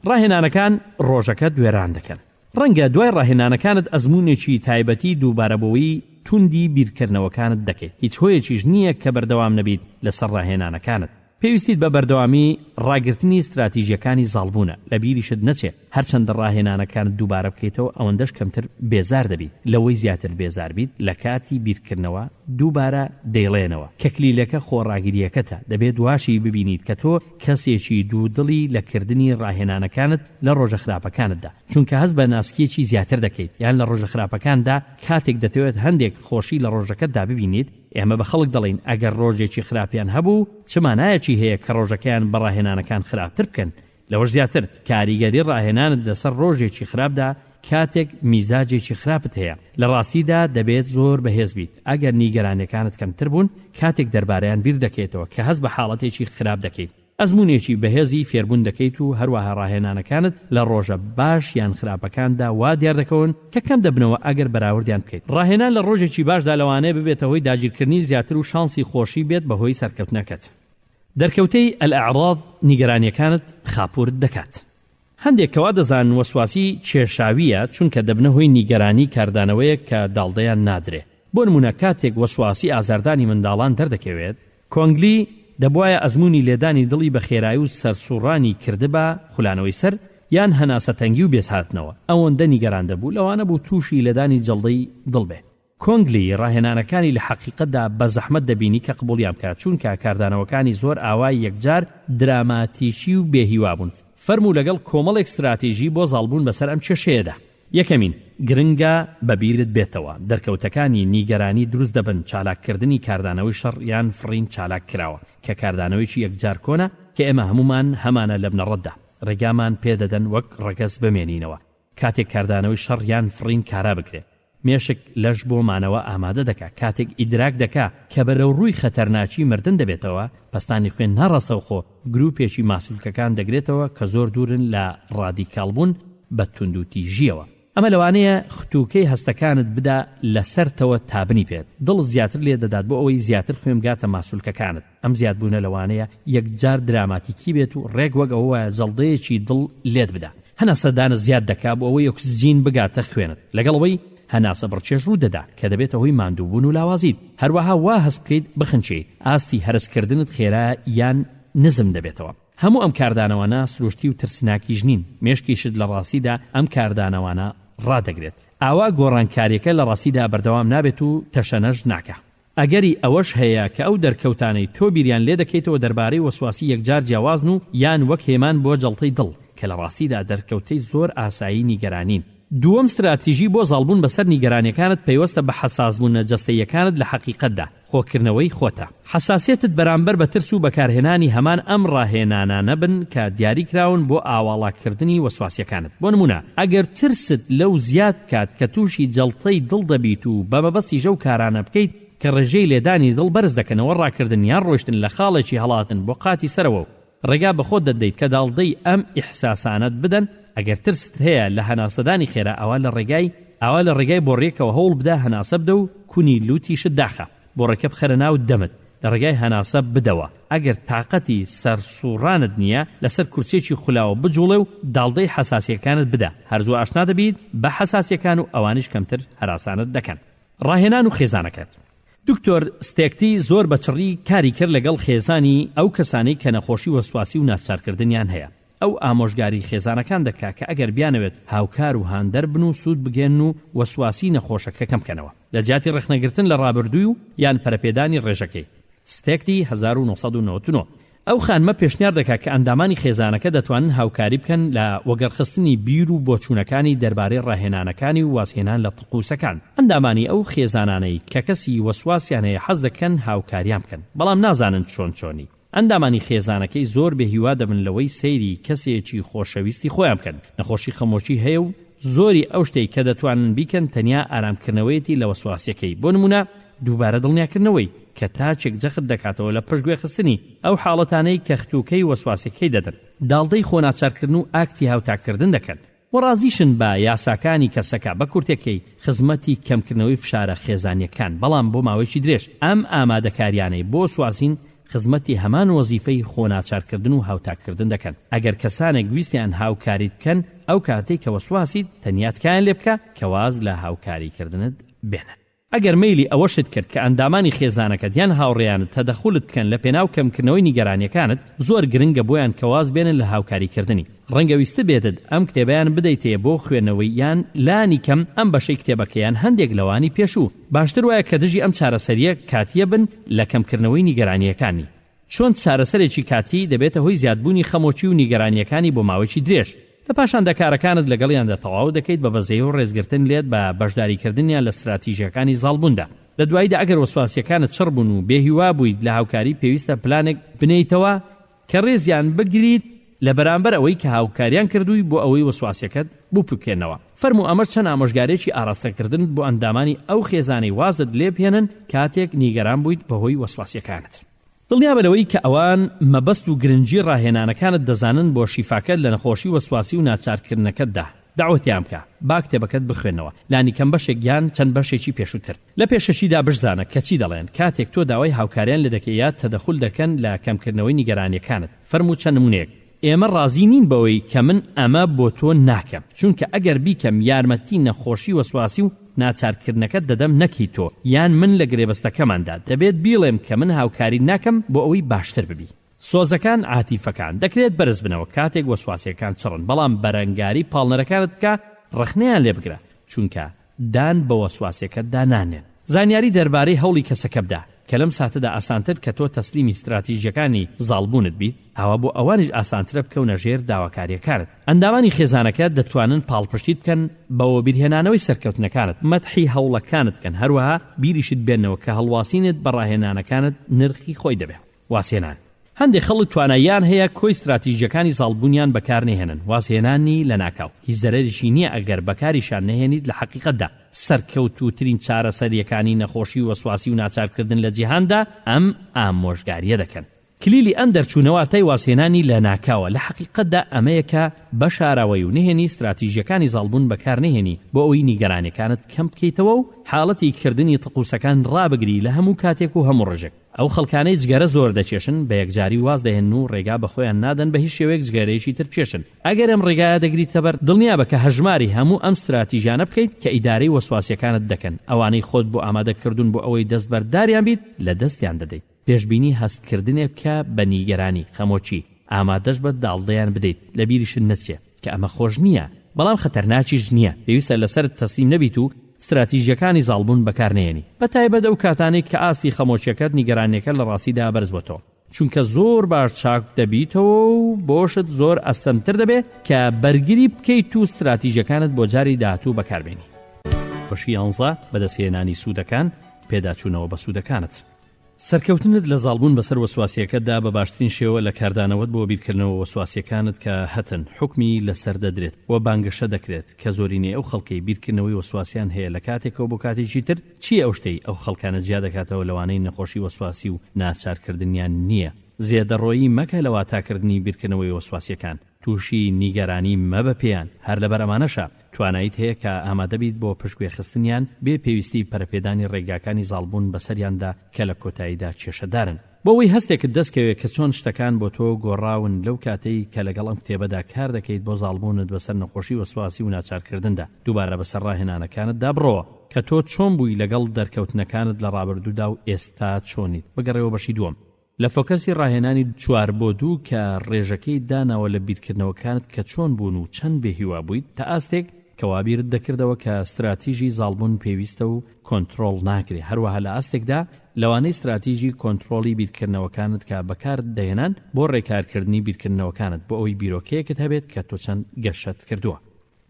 ڕاهێنانەکان ڕۆژەکە دوێران دەکەن. ڕەنگە دوای ڕاهێنانەکانت ئەزمونێکی تایبەتی دووبارەبەوەی توندی بیرکردنەوەکانت دەکەیت. هیچ هۆیەکیش نییە کە بەردەوام نەبیت لەسەر ڕاهێنانەکانت. پێویستیت بە بەردەوامی ڕاگررتنی استراتیژیەکانی زاڵبوونە، لە بیریشت نەچێت هەرچەندە ڕاهێنانەکانت دووبارە بکەیتەوە ئەوەندەش کەمتر بێزار دەبیت. لەوەی زیاتر بێزار بیت لە کاتی بیرکردنەوە دووبارە دەیڵێنەوە کە کلیلەکە خۆڕاگیریەکەتە. دەبێت واشی ببینیت کە تۆ کەسێکی دوودڵی لە کردنی ڕاهێنانەکانت لە ڕۆژە خراپەکانتدا، چونکە هەست بە ناسکیەکی زیاتر دەکەیت یان لە ڕۆژە خراپەکاندا کاتێک دەتەوێت هەندێک خۆشی لە ڕۆژەکەتدا ببینیت. ئێمە بە خەڵک دەڵێن ئەگەر ڕۆژێکی خراپیان هەبوو چمانایەکی هەیە کە ڕۆژەکەیان بە ڕاهێنانەکان خراپتر بکەن. لەوەش زیاتر کاریگەری ڕاهێنانت لەسەر ڕۆژێکی خراپدا کاتێک میزاجێکی خراپت هەیە. لە ڕاستیدا دەبێت زۆر بەهێز بیت. ئەگەر نیگەرانیەکانت کەمتر بوون کاتێک دەربارەیان بیر دەکەیتەوە کە هەست بە حاڵەتێکی خراپ دەکەیت. ئەزمونێکی بەهێزی فێربوون دەکەیت و هەروەها ڕاهێنانەکانت لە ڕۆژە باش یان خراپەکاندا وا دیار دەکەون کە کەم دەبنەوە ئەگەر بەراوردیان بکەیت. ڕاهێنان لە ڕۆژێکی باشدا لەوانەیە ببێتە هۆی داگیرکردنی زیاتر و شانسی خۆشی بێت بەهۆی سەرکەوتنەکەت. دەرکەوتەی ئەلئەعراض نیگەرانیەکانت خاپورت دەکات. هەندێکەوە دەزان وەسواسی کێشاویە چونکە دەبنە هۆی نیگەرانی کاردانەوەیە کە داڵدەیان نادرێ. بۆ نمونە کاتێک وەسواسی ئازاردانی منداڵان دەردەکەوێت، کۆنگلی دەبوایە ئەزمموی لێدانی دڵی بە خێرایی و سەرسوڕانی کردبە خولانەوەی سەر یان هەناسەتەنگی و بێزهاتنەوە. ئەوەندە نیگەران دەبوو لەوانە بوو تووشی لێدانی جەڵدەی دڵ بێ. کۆنگلی ڕاهێنانەکانی لە حەقیقەتدا بە زەحمەت دەبینی کە قبوڵیان بکات، چونکە کاردانەوەکانی زۆر ئاوای یەکجار دراماتیشی و بێهیوا بوون. فەرموو لەگەڵ کۆمەڵ ئەکستراتیژی بۆ زاڵبوون بەسەر ئەم کێشەیەدا. یەکەمین گرنگە بەبیرت بێتەوە دەرکەوتەکانی نیگەرانی دروست دەبن چالاککردنی کاردانەوەی شەڕ یان فڕین چالاک کراوە کە کاردانەوەیکی یەکجار کۆنە کە ئێمە هەمومان هەمانە لە بنەڕەتدا ڕێگامان پێدەدەن وەک ڕەگەز بمێنینەوە کاتێک کاردانەوەی شەڕ یان فڕین کارا بکرێت. مێشک لەش بۆ مانەوە ئامادە دەکات کاتێک ئیدراک دەکات کە بەرەو ڕووی خەتەرناچی مردن دەبێتەوە پستانی خوێن نەڕەسەوخۆ گروپێکی ماسوولکەکان دەگرێتەوە کە زۆر دوورن لە ڕادیکالبوون بە توندوتیژیەوە. ئەمە لەوانەیە ختوکەی هەستەکانت بدا لەسەرتەوە تابنی پێت دڵ زیاتر لێ دەدات بۆ ئەوەی زیاتر خوێن بگاتە ماسوولکەکانت. ئەم زیادبوونە لەوانەیە یەکجار دراماتیکی بێت و ڕێک وەک ئەوە جەڵدەیەکی دڵ لێت بدا. هەناسەدانە زیاد دەکات بۆ ئەوەی ئۆکسجین بگاتە خوێنت لەگەڵەوەی هەناسە بڕچێش ڕوو دەدا کە دەبێتە هۆی ماندووبوون و لاوازیت. هەروەها وا هەست بکەیت بخنچیت ئاستی هەرسکردنت خێرا یان نزم دەبێتەوە. هەموو ئەم کاردانەوانە سروشتی و ترسناکیش نین. مێشکیشت لە ڕاستیدا ئەم کاردانەوانە ڕادەگرێت. ئاوا گۆڕانکاریەکە لە ڕاستیدا بەردەوام نابێت و تەشەنەش ناکە. ئەگەری ئەوەش هەیە کە ئەو دەرکەوتانەی تۆ بیریان لێ دەکەیتەوە دەربارەی وەسواسی یەکجار جیاوازن و یان وەک هێمان بۆ جەڵتەی دڵ کە لە ڕاستیدا دەرکەوتەی زۆر ئاسایی نیگەرانین. دووەم استراتیژی بۆ زاڵبوون بەسەر نیگەرانیەکانت پەیوەستە بە حەساسبوونە جەستەییەکانت لە حەقیقەتدا خۆکردنەوەی خۆتە. حەساسیەتت بەرامبەر بە ترس و بەکارهێنانی هەمان ئەم ڕاهێنانانە بن کە دیاری کراون بۆ ئاواڵاکردنی وەسواسیەکانت. بۆ نمونە ئەگەر ترست لەو زیاد کات کە تووشی جەڵتەی دڵ دەبیت و بە مەبەستی ژەو کارانە بکەیت کە ڕێژەی لێدانی دڵ بەرز دەکەنەوە ڕاکردن یان ڕۆشتن لە خاڵێکی هەڵاتن بۆ قاتی سەرەوە و ڕێگا بە خۆت دەدەیت کە داڵدەی ئەم ئیحساسانت بدەن. ئەگەر ترست هەیە لە هەناسەدانی خێرا ئەوە لە ڕێگای بۆ ڕێکەوە هەوڵ بدا هەناسە بدە و کونی لوتیشت داخە بۆ ڕێکە بخەرە ناو دەمت لە ڕێگای هەناسە بدەوە. ئەگەر تااقەتی سەرسوڕانت نییە لەسەر کورسێکی خولاوە بجوڵێ و داڵدەی حەساسیەکانت بدە. هەرزوو ئاشنا دەبیت بە حەساسیەکان و ئەوانش کەمتر هەراسانت دەکەن. ڕاهێنان و خێزانەکەت. دکتۆر ستێکتی زۆر بەچڕی کاری کرد لەگەڵ خێزانی ئەو کەسانەی کە نەخۆشی وەسواسی و ناچارکردنیان هەیە. ئەو ئامۆژگاری خێزانەکان دەکات کە ئەگەر بیانەوێت هاوکار و هاندەر بن و سوود بگێن و وەسواسی نەخۆشەکە کەم بکەنەوە لە جیاتی ڕخنەگرتن لە ڕابردووی و یان پەرەپێدانی ڕێژەکەی. ستێکتی 1999 ئەو خانمە پێشنیار دەکات کە ئەندامانی خێزانەکە دەتوانن هاوکاری بکەن لە وەگەرخستنی بیر و بۆچوونەکانی دەربارەی ڕاهێنانەکانی و وازهێنان لە تقوسەکان. ئەندامانی ئەو خێزانانەی کە کەسی وەسواسیان هەیە حەز دەکەن هاوکاریان بکەن بەڵام نازانن چۆنی. ئەندامانی خێزانەکەی زۆر بێهیوا دەبن لەوەی سەیری کەسێکی خۆشەویستی خۆیان بکەن. نەخۆشی خەمۆشی هەیە و زۆری ئەو شتەی کە دەتوانن بیکەن تەنیا ئارامکردنەوەیەتی لە وەسواسیەکەی. بۆ نمونە دووبارە دڵنیاکردنەوەی کە تاچێک جەخت دەکاتەوە لە پشت گوێخستنی ئەو حاڵەتانەی کە ختوکەی وەسواسیەکەی دەدەن. داڵدەی خۆناچارکردن و ئاکتی هاوتاکردن دەکەن. وەڕازیشن بە یاساکانی کەسەکە بە کورتێکەی خزمەتی کەمکردنەوەی فشارە خێزانیەکان. بەڵام بۆ ماوەیەکی درێژ ئەم ئامادەکاریانەی بۆ سواسین خزمەتی هەمان وەزیفەی خۆناچارکردن و هاوتاکردن دەکەن. ئەگەر کەسانێک ویستیان هاوکاریت بکەن ئەو کاتێک کە وەسواسیت تەنیاتکان لێ بکە کە واز لە هاوکاریکردنت بێنن. ئەگەر میلی ئەوەشت کرد کە ئەندامانی خێزانەکەت یان هاوڕێیانت تەدەخولت بکەن لە پێناو کەمکردنەوەی نیگەرانیەکانت زۆر گرنگە بۆیان کەواز بێنن لە هاوکاریکردنی. ڕەنگەویستە بێتت ئەم کتێبیان بدەیتێ بۆ خوێنەوەی یان لانی کەم ئەم بەشەی کتێبەکەیان هەندێک لەوانی پێشوو. باشتر وایە کە دژی ئەم چارەسەریە کاتیە بن لە کەمکردنەوەی نیگەرانیەکانی. چۆن چارەسەرێکی کاتی دەبێتە هۆی زیادبوونی خەمۆکی و نیگەرانیەکانی بۆ ماوەیەکی درێژ. لە پاشاندا کارەکانت لەگەڵیاندا تەواو دەکەیت بە بەزەی و ڕێزگرتن لێت بە بەشداریکردنیان لە استراتیژیەکانی زاڵبووندا. لە دواییدا ئەگەر وەسواسیەکانت چڕ بوون و بێهیوا بوویت لە هاوکاری پێویستە پلانێک بنیتەوە کە ڕێزیان بگریت لە بەرامبەر ئەوەی کە هاوکاریان کردووی بۆ ئەوەی وەسواسیەکەت بپوکێنەوە. فەرموو ئەمە چەند ئامۆژگارێکی ئاراستەکردن بۆ ئەندامانی ئەو خێزانەی وازت لێ بهێنن کاتێک نیگەران بوویت بەهۆی وەسواسیەکانت. دڵنیا بەلەوەی کە ئەوان مەبەست و گرنگی ڕاهێنانەکانت دەزانن بۆ شیفاکەت لە نەخۆشی وەسواسی و ناچارکردنەکەتدا. دعوەتیان بکە با کتێبەکەت بخوێنەوە لانی کەم بەشێک یان چەند بەشێکی پێشووتر. لە پێشەشیدا بشزانە کە چی دەڵێن کاتێک تۆ داوای هاوکاریان لە دەکەیات تەدەخول دەکەن لە کەمکردنەوەی نیگەرانیەکانت. فەرموو چەند نمونەیەک ئێمە ڕازی نین بەوەی کە من ئەمە بۆ تۆ ناکەم چونکە ئەگەر بیکەم یارمەتی نەخۆشی وەسواسی و ناچارکردنەکەت دەدەم نەکی تۆ یان من لە گرێبەستەکەماندا دەبێت بیڵێم کە من هاوکاری ناکەم بۆ ئەوەی باشتر ببی. سۆزەکان عاتیفەکان دەکرێت بەرز بنەوە کاتێک وەسواسیەکان چڕن بەڵام بەرەنگاری پاڵنەرەکانت بکە ڕخنەیان لێ بگرە چونکە دان بە وەسواسیەکەت دانانێن. زانیاری دەربارەی هەوڵی کەسەکە بدە کە لەم ساتەدا ئاسانتر کە تۆ تەسلیمی استراتیژیەکانی زاڵبوونت بیت ئەوە بۆ ئەوانیش ئاسانترە بکەونە ژێر داواکاریەکانت. ئەندامانی خێزانەکەت دەتوانن پاڵپشتیت بکەن بەوە بیرهێنانەوەی سەرکەوتنەکانت مەدحی هەوڵەکانت بکەن هەروەها بیریشت بێنەوە کە هەڵواسینت بە ڕاهێنانەکانت نرخی خۆی دەبێت. واسهێنان هەندێک خەڵک تواناییان هەیە کۆی استراتیژیەکانی زاڵبوونیان بەکار نێهێنن. وازهێنانی لە ناکاو هیچ زەرەرێکی نییە ئەگەر بەکاریشان نەهێنیت لە حەقیقەتدا سەرکەوتوترین چارەسەریەکانی نەخۆشی وەسواسی و ناچارکردن لە جیهاندا ئەم ئامۆژگاریە دەکەن. کلیلی ئەم دەرچوونەواتای واسێنانی لە ناکاوە لە حەقیقەتدا ئەمەیەکە بە شاراوەی و نهێنی استراتیژیەکانی زاڵبوون بەکار نهێنی بۆ ئەوەی نیگەرانیەکانت کەم بکەیتەوە و حاڵەتی کردنی تقوسەکان ڕابگری لە هەموو کاتێک و هەموو ڕژێک. ئەو خەڵکانەی جگەرە زۆر دەچێشن بە یەکجاری واز دەهێن و ڕێگا بە خۆیان نادەن بە هیچ شێوەیەک جگەرەیەکی تر بچێشن. ئەگەر ئەم ڕێگایە دەگریتە بەر دڵنیا بە کە هەژماری هەموو ئەم استراتیژیانە بکەیت کە ئیدارەی وەسواسیەکانت دەکەن. ئەوانەی خۆت بۆ ئامادەکردون بۆ ئەوەی دەست بەرداریان بیت لە دەستیان دەدەیت. پێشبینی هەستکردنێ بکە بە نیگەرانی خەمۆچی ئامادەش بە داڵدەیان بدەیت لە بیریشن نەچێت کە ئەمە خۆش نییە بەڵام خەتەرناکیش نییە. پێویستە لەسەر تەسلیم نەبیت و استراتیژیەکانی زاڵبوون بەکارنێنی بەتایبەت ئەو کاتانێک کە ئاستی خەمۆچیەکەت نیگەرانیەکە لە ڕاستیدا بەرز بۆتەوە، چونکە زۆر باش چاک دەبیتەوە و بۆشت زۆر ئەستەمتر دەبێت کە بەرگری بکەیت و استراتیژیەکانت بۆ جاری داهاتوو بەکاربێنی. بەشی 11 بەدەستهێنانی سوودەکان پێداچوونەوە بە سوودەکانت. سەرکەوتنت لە زاڵبوون بەسەر وەسواسیەکەتدا بە باشترین شێوە لە کاردانەوەت بۆ بیرکردنەوە وەسواسیەکانت کە هەتن حکمی لەسەر دەدرێت و بانگەشە دەکرێت کە زۆرینەی ئەو خەڵکەی بیرکردنەوەی وەسواسیان هەیە لە کاتێکەوە بۆ کاتێکی تر چی ئەو شتەی ئەو خەڵکانە جیا دەکاتەوە لەوانەی نەخۆشی وەسواسی و ناچارکردنیان نییە. زێدەڕۆیی مەکە لە واتاکردنی بیرکردنەوەی وەسواسیەکان، تووشی نیگەرانی مەبە پێیان، هەر لەبەر ئەمانەشە توانایت هەیە کە ئامادەبیت بۆ پشتگوێخستنیان بێ پێویستی پەرەپێدانی ڕێگاکانی زاڵبوون بەسەریاندا کە لە کۆتاییدا کێشەدارن. بۆەوەی هەستێکت دەستکەوێت کە چۆن شتەکان بۆ تۆ گۆڕاون لەو کاتەی کە لەگەڵ ئەم کتێبەدا کار دەکەیت بۆ زاڵبوونت بەسەر نەخۆشی وەسواسی و ناچارکردندا دووبارە بەسەر ڕاهێنانەکانتدا بڕۆوە کە تۆ چۆن بووی لەگەڵ دەرکەوتنەکانت لە ڕابردوودا و ئێستا چۆنیت. بگەڕێەوە بەشی دووەم لە فۆکەسی ڕاهێنانی 4 بۆ 2 کە ڕێژەکەی داناوە لە بیرکردنەوەکانت کە چۆن بوون و چەند بێهیوا بوویت تا ئاستێک کەوابیرت دەکردەوە کە استراتیژی زاڵبوون پێویستە و کۆنتڕۆڵ ناکرێ. هەروەها لە ئاستێکدا لەوانەی استراتیژی کۆنتڕۆڵی بیرکردنەوەکانت کە بەکار دەهێنان بۆ ڕێکارکردنی بیرکردنەوەکانت بۆ ئەوەی بیرۆکەیەکت هەبێت کە تۆ چەند گەشت کردووە.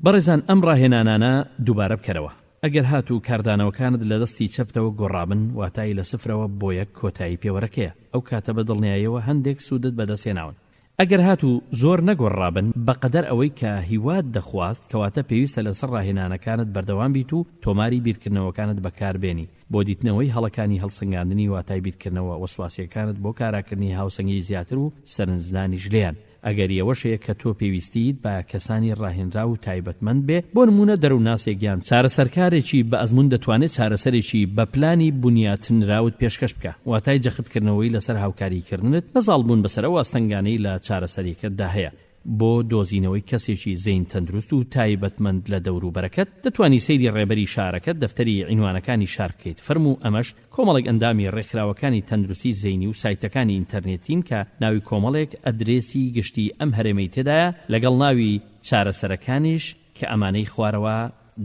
بەڕێزان ئەم ڕاهێنانانە دووبارە بکەرەوە. ئەگەر هاتوو کاردانەوەکانت لە دەستی چەپتەوە گۆڕابن واتای لە سفرەوە بۆ یەک کۆتایی پێوەرەکەیە، ئەو کاتە بە دڵنیاییەوە هەندێک سوودت بەدەستێناون. ئەگەر هاتوو زۆر نەگۆڕابن بەقەدەر ئەوەی کە هیوات دەخواست کەواتە پێویستە لەسەر ڕاهێنانەکانت بەردەوام بیت و تۆماری بیرکردنەوەکانت بەکاربێنی بۆ دیتنەوەی هەڵەکانی هەڵسەنگاندنی واتای بیرکردنەوە وەسواسیەکانت بۆ کاراکردنی هاوسەنگی زیاتر و سەرنجدانی ژلیان. ئەگەر یەوەشەیە کە تۆ پێویستیت بە کەسانی ڕاهێنرا و تایبەتمەند بێ بۆ نمونە دەرووناسێکیان چارەسەرکارێکی بە ئەزمون دەتوانێت چارەسەرێکی بە پلانی بنیاتنراوت پێشکەش بکە واتای جەختکردنەوەی لەسەر هاوکاریکردنت بە زاڵبوون بەسەرەوە ئەستەنگانەی لە چارەسەریەکەتدا هەیە. بۆ دۆزینەوەی کەسێکی زین تەندروست و تایبەتمەند لە دەوروبەرەکەت دەتوانی سەیری ڕێبەری شارەکەت دەفتەری عنوانەکانی شار بکەیت. فەرموو ئەمەش کۆمەڵێک ئەندامی ڕێکخراوەکانی تەندروستی زەینی و سایتەکانی ئینتەرنێتین کە ناوی کۆمەڵێک ئەدرێسی گشتی ئەم هەرێمەی تێدایە لەگەڵ ناوی چارەسەرەکانیش کە ئەمانەی خوارەوە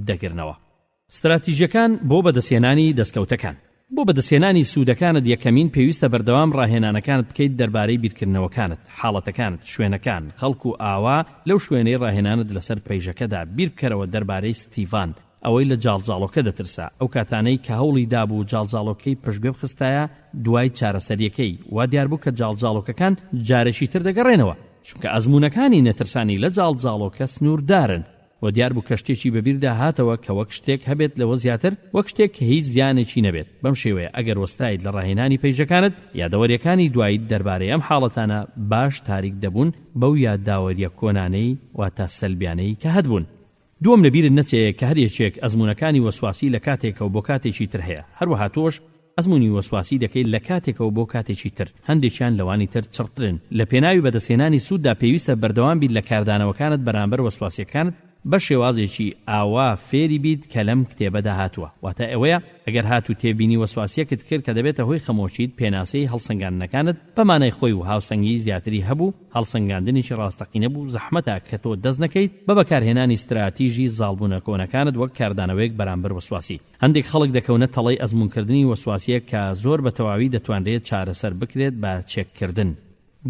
دەگرنەوە. استراتیژیەکان بۆ بەدەستێنانی دەستکەوتەکان. بۆ بەدەستێنانی سوودەکانت یەکەمین پێویستە بەردەوام ڕاهێنانەکانت بکەیت دەربارەی بیرکردنەوەکانت، حاڵەتەکانت، شوێنەکان، خەڵک و ئاوا لەو شوێنەی ڕاهێنانت لەسەر پەیژەکەدا بیر بکەرەوە دەربارەی ستیڤان ئەوەی لە جاڵجاڵۆکە دەترسا، ئەو کاتانەی کە هەوڵی دابوو جاڵجاڵۆکەی پشتگوێ بخستایە دوای چارەسەریەکەی وا دیار بوو کە جاڵجاڵۆکەکان جارێکی تر دەگەڕێنەوە چونکە ئەزمونەکانی نەترسانی لە جاڵجاڵۆکە سنووردارن و دیار بوو کە شتێکی بەبیردا هاتەوە کە وەک شتێک هەبێت لەوە زیاتر وەک شتێک کە هیچ زیانێکی نەبێت. بەم شێوەیە ئەگەر وەستایت لە ڕاهێنانی پەیژەکانت یادەوەریەکانی دواییت دەربارەی ئەم حاڵەتانە باش تاریک دەبوون بەو یادداوەریە کۆنانەی واتە سەلبیانەی کە هەتبوون. دووەم لەبیرت نەچێت کە هەر یەکێک ئەزمونەکانی وەسواسی لە کاتێکەوە بۆ کاتێکی تر هەیە، هەروەها تۆش ئەزمونی وەسواسی دەکەیت لە کاتێکەوە بۆ کاتێکی تر. هەندێکیان لەوانی تر چڕترن. لە پێناوی بەدەستێنانی سووددا پێویستە بەردەوام بیت لە کاردانەوەکانت بەرامبەر وەسواسیەکانت بە شێوازێکی ئاوا فێری بیت کە لەم کتێبەدا هاتووە. واتە ئەوەیە ئەگەر هاتوو تێبینی وەسواسیەکت کرد کە دەبێتە هۆی خەمۆشیت پێناسەی هەڵسەنگاندنەکانت بەمانای خۆی و هاوسەنگی زیاتری هەبوو، هەڵسەنگاندنیی ڕاستەقینە بوو، زەحمەتە کە تۆ دەست نەکەیت بە بەکارهێنانی استراتیژی زاڵبوونە کۆنەکانت وەک کاردانەوەیەک بەرامبەر وەسواسی. هەندێک خەڵک دەکەونە تەڵەی ئەزمونکردنی وەسواسیە کە زۆر بە تەواوی دەتوانرێت چارەسەر بکرێت بە چێککردن،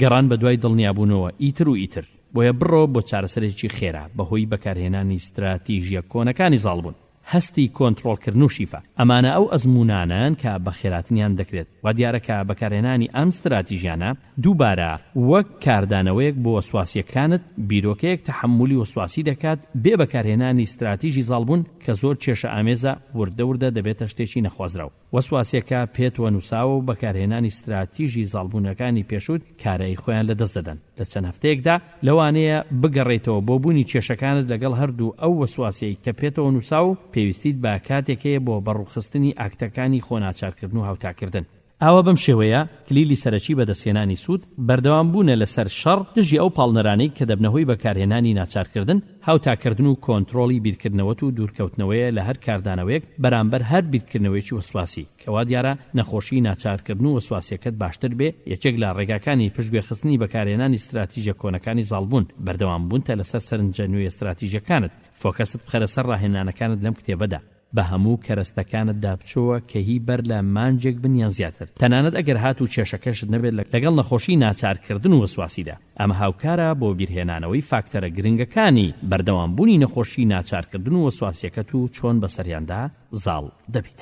گەڕان بە دوای دڵنیابوونەوە ئیتر و ئیتر. بۆیە بڕۆ بۆ چارەسەرێکی خێرا بەهۆی بەکارهێنانی استراتیژیە کۆنەکانی زاڵبوون. هەستی کۆنتڕۆڵکردن و شیفە. ئەمانە ئەو ئەزمونانن کە بە خێراتنیان دەکرێت و دیارەکە بەکارهێنانی ئەم ستراتیژیانە دووبارە وەک کاردانەوەیەک بۆ وەسواسیەکانت بیرۆکەیەک تەحملی وەسواسی دەکات بێ بەکارهێنانی ستراتیژی زاڵبوون کە زۆر کێشە ئامێزە وردە دەبێتە شتێکی نەخوازراو. وەسواسیەکە پێتوە نووساوە و بەکارهێنانی ستراتیژی زاڵبوونەکانی پێشوت کارایی خۆیان لەدەست دەدەن. لە چەند هەفتەیەکدا لەوانەیە بگەڕێتەوە بۆ بوونی کێشەکانت لەگەڵ هەردوو ئەو وەسواسیەی کە پێتەوە نووساو پێویستیت بە کاتێکەیە بۆ بەڕووخستنی ئاکتەکانی خۆناچارکردن و هاوتاکردن. ئاوە بەم شێوەیە کلیلی سەرەکی بەدەستهێنانی سوود بەردەوام بوونە لەسەر شەڕ دژی ئەو پاڵنەرانەی کە دەبنەهۆی بەکارهێنانی ناچارکردن، هاوتاکردن و کۆنتڕۆڵی بیرکردنەوەت و دوورکەوتنەوەیە لە هەر کاردانەوەیەک بەرامبەر هەر بیرکردنەوەیکی وەسواسی کەوا دیارە نەخۆشی ناچارکردن و وەسواسیەکەت باشتر بێ. یەکێک لە ڕێگاکانی پشتگوێخستنی بەکارهێنانی استراتیژیە کۆنەکانی زاڵبوون بەردەوام بوونتە لەسەر سەرنجە نوێی استراتیژیەکانت. فۆکەست بخەرە سەر ڕاهێنانەکانت لەم کتێبەدا بە هەموو کەرەستەکانت دابچۆوە کە هی بەر لە مانجێک بنیان زیاتر. تەنانەت ئەگەر هات و کێشەکەشت نەبێت لەگەڵ نەخۆشی ناچارکردن و وەسواسیدا. ئەمە هاوکارە بۆ بیرهێنانەوەی فاکتەرە گرنگەکانی بەردەوامبوونی نەخۆشی ناچارکردن و وەسواسیەکەت و چۆن بەسەریاندا زاڵ دەبیت.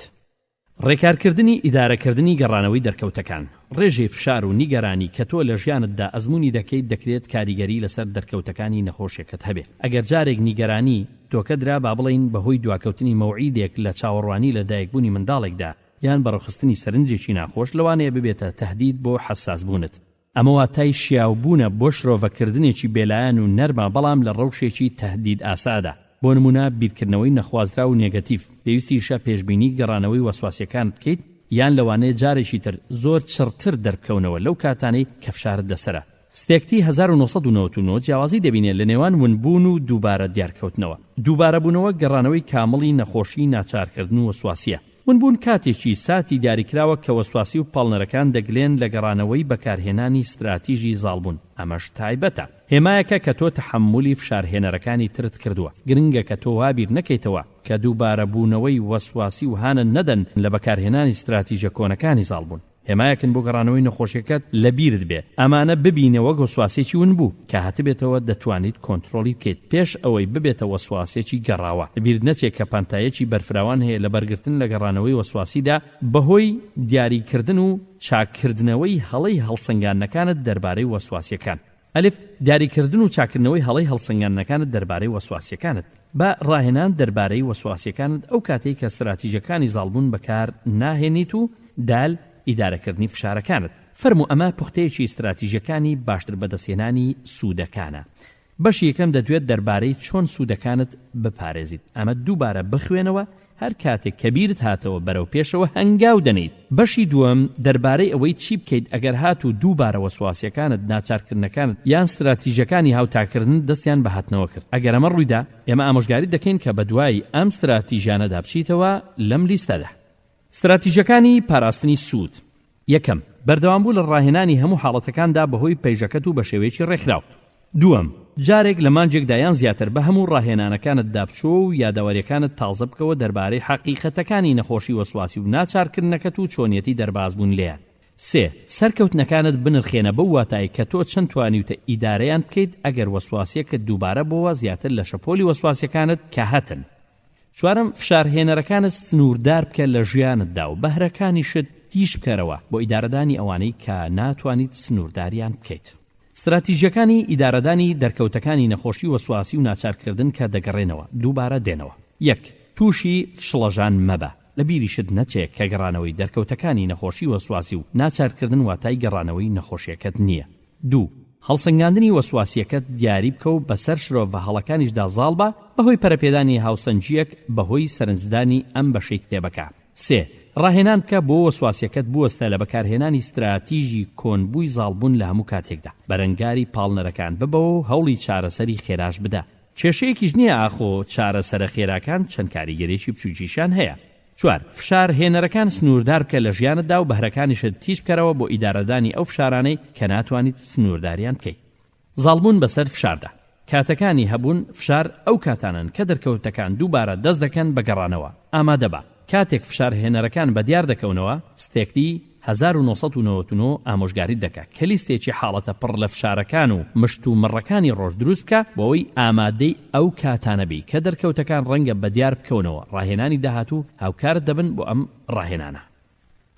ڕێکارکردنی ئیدارەکردنی گەڕانەوەی دەرکەوتەکان. ڕێژەی فشار و نیگەرانی کە تۆ لە ژیانتدا ئەزموونی دەکەیت دەکرێت کاریگەری لەسەر دەرکەوتەکانی نەخۆشیەکەت هەبێت. ئەگەر جارێک نیگەرانی تۆکە درا با بڵین بەهۆی دواکەوتنی مەوعیدێک لە چاوەڕوانی لە دایکبوونی منداڵێکدا یان بەڕەخستنی سەرنجێکی ناخۆش لەوانەیە ببێتە تەهدید بۆ حەساس بوونت. ئەمە واتای شیاوبوونە بۆ شرۆڤەکردنێکی بێلایەن و نەرمە بەڵام لە ڕەوشێکی تەهدید ئاسادا. بۆ نمونە بیرکردنەوەی نەخوازرا و نێگەتیڤ پێویستیشە پێشبینی گەڕانەوەی وەسواسیەکان بکەیت یان لەوانەیە جارێکی تر زۆر چڕتر دەربکەونەوە لەو کاتانەی کە فشارت دەسەرە. ستێکتی 1999 جیاوازی دەبینێت لە نێوان ونبوون و دووبارە دیارکەوتنەوە. دووبارەبوونەوە گەڕانەوەی کامڵی نەخۆشی ناچارکردن و وەسواسیە. ونبوون کاتێکی ساتی دیاریکراوە کە وەسواسی و پاڵنەرەکان دەگلێن لە گەڕانەوەی بەکارهێنانی ستراتیژی زاڵبوون. ئەمەش تایبەتە. هێمایەکە کە تۆ تەحملی فشارهێنەرەکانی ترت کردووە. گرنگە کە تۆ وابیر نەکەیتەوە کە دووبارەبوونەوەی وەسواسی و هانە نەدەن لە بەکارهێنانی ستراتیژە کۆنەکانی زاڵبوون. هێمایەکن بۆ گەڕانەوەی نەخۆشیەکەت لە بیرت بێ. ئەمانە ببینەوە وەسواسێکی ون بوو کە هاتبێتەوە دەتوانیت کۆنتڕۆلی بکەیت پێش ئەوەی ببێتە وەسواسێکی گەڕاوە. بیر نەچێت کە پانتایەکی بەرفراوان هەیە لە بەرگرتن لە گەڕانەوەی وەسواسیدا بەهۆی دیاریکردن و چاکردنەوەی هەڵەی هەڵسەنگاندنەکانت دەربارەی وەسواسیەکان. ئەلف دیاریکردن و چاکردنەوەی هەڵەی هەڵسەنگاندنەکانت دەربارەی وەسواسیەکانت. بە ڕاهێنان دەربارەی وەسواسیەکانت ئەو کاتێک کە استراتیژیەکانی زاڵبوون بەکار ناهێنیت و دال ئیدارەکردنی فشارەکانت. فەرموو ئەمە پوختەیەکی استراتیژیەکانی باشتر بەدەستهێنانی سوودەکانە. بەشی یەکەم دەدوێت دەربارەی چۆن سوودەکانت بپارێزیت. ئەمە دووبارە بخوێنەوە هەر کاتێک کە بیرت هاتەوە بەرەو پێشەوە هەنگاو دەنیت. بەشی دووەم دەربارەی ئەوەی چی بکەیت ئەگەر هات و دووبارە وەسواسیەکانت ناچارکردنەکانت یان استراتیژیەکانی هاوتاکردن دەستیان بەهاتنەوە کرد. ئەگەر ئەمە ڕوویدا ئێمە ئامۆژگاری دەکەین کە بەدوای ئەم استراتیژیانەدا بچیتەوە لەم لیستەدا. استراتیژیەکانی پاراستنی سوود. یەکەم بەردەوامبوو لە ڕاهێنانی هەموو حاڵەتەکاندا بەهۆی پەیژەکەت و بە شێوەیەکی ڕێکخراو. دووەم جارێک لە مانجێکدا یان زیاتر بە هەموو ڕاهێنانەکانت دابچۆ و یادەوەریەکانت تازە بکەوە دەربارەی حەقیقەتەکانی نەخۆشی وەسواسی و ناچارکردنەکەت و چۆنیەتی دەربازبوون لێیان. سێ سەرکەوتنەکانت بنرخێنە بەو واتایی کە تۆ چەند توانیوتە ئیدارەیان بکەیت ئەگەر وەسواسیەکەت دووبارە بۆوە زیاتر لە شەپۆلی وەسواسیەکانت کە هەتن. چوارم فشارهێنەرەکانت سنووردار بکە لە ژیانتدا و بەهرەکانیشت تیش بکەرەوە بۆ ئیدارەدانی ئەوانەی کە ناتوانیت سنوورداریان بکەیت. استراتیژیەکانی ئیدارەدانی دەرکەوتەکانی نەخۆشی وەسواسی و ناچارکردن کە دەگەڕێنەوە دووبارە دێنەوە. یەک تووشی شڵەژان مەبە. لە بیریشت نەچێت کە گەڕانەوەی دەرکەوتەکانی نەخۆشی وەسواسی و ناچارکردن واتای گەڕانەوەی نەخۆشیەکەت نییە. دوو هەڵسەنگاندنی وەسواسیەکەت دیاری بکە و بەسەر شرۆڤە هەڵەکانیشدا زاڵ بە بەهۆی پەرەپێدانی هاوسەنجیەک بەهۆی سەرنجدانی ئەم بەشەی کتێبەکە. سێ ڕاهێنان بکە بۆ وەسواسیەکەت بوەستە لە بەکارهێنانی استراتیژی کۆنبووی زاڵبوون لە هەموو کاتێکدا. بەرەنگاری پاڵنەرەکان ببەوە و هەوڵی چارەسەری خێراش بدە. کێشەیەکیش نییە ئاخۆ چارەسەرە خێراکان چەند کاریگەرێکی بچووکیشان هەیە. چوار فشار هێنەرەکان سنووردار بکە لە ژیانتدا و بەهرەکانیشت تیش بکەرەوە بۆ ئیدارەدانی ئەو فشارانەی کە ناتوانیت سنوورداریان بکەیت. زاڵبوون بەسەر فشاردا. کاتەکانی هەبوون فشار ئەو کاتانن کە دەرکەوتەکان دووبارە دەست دەکەن بە گەڕانەوە. ئامادە بە کاتێک فشار هێنەرەکان بە دیار دەکەونەوە ستێکتی 1999 ئامۆژگاری دەکات کە لیستێکی حاڵەتە پڕ لە فشارەکان و مشت و مڕەکانی ڕۆژ دروست بکە بۆەوەی ئامادەی ئەو کاتانەبی کە دەرکەوتەکان ڕەنگە بەدیار بکەونەوە ڕاهێنانی داهاتوو هاوکارت دەبن بۆ ئەم ڕاهێنانە.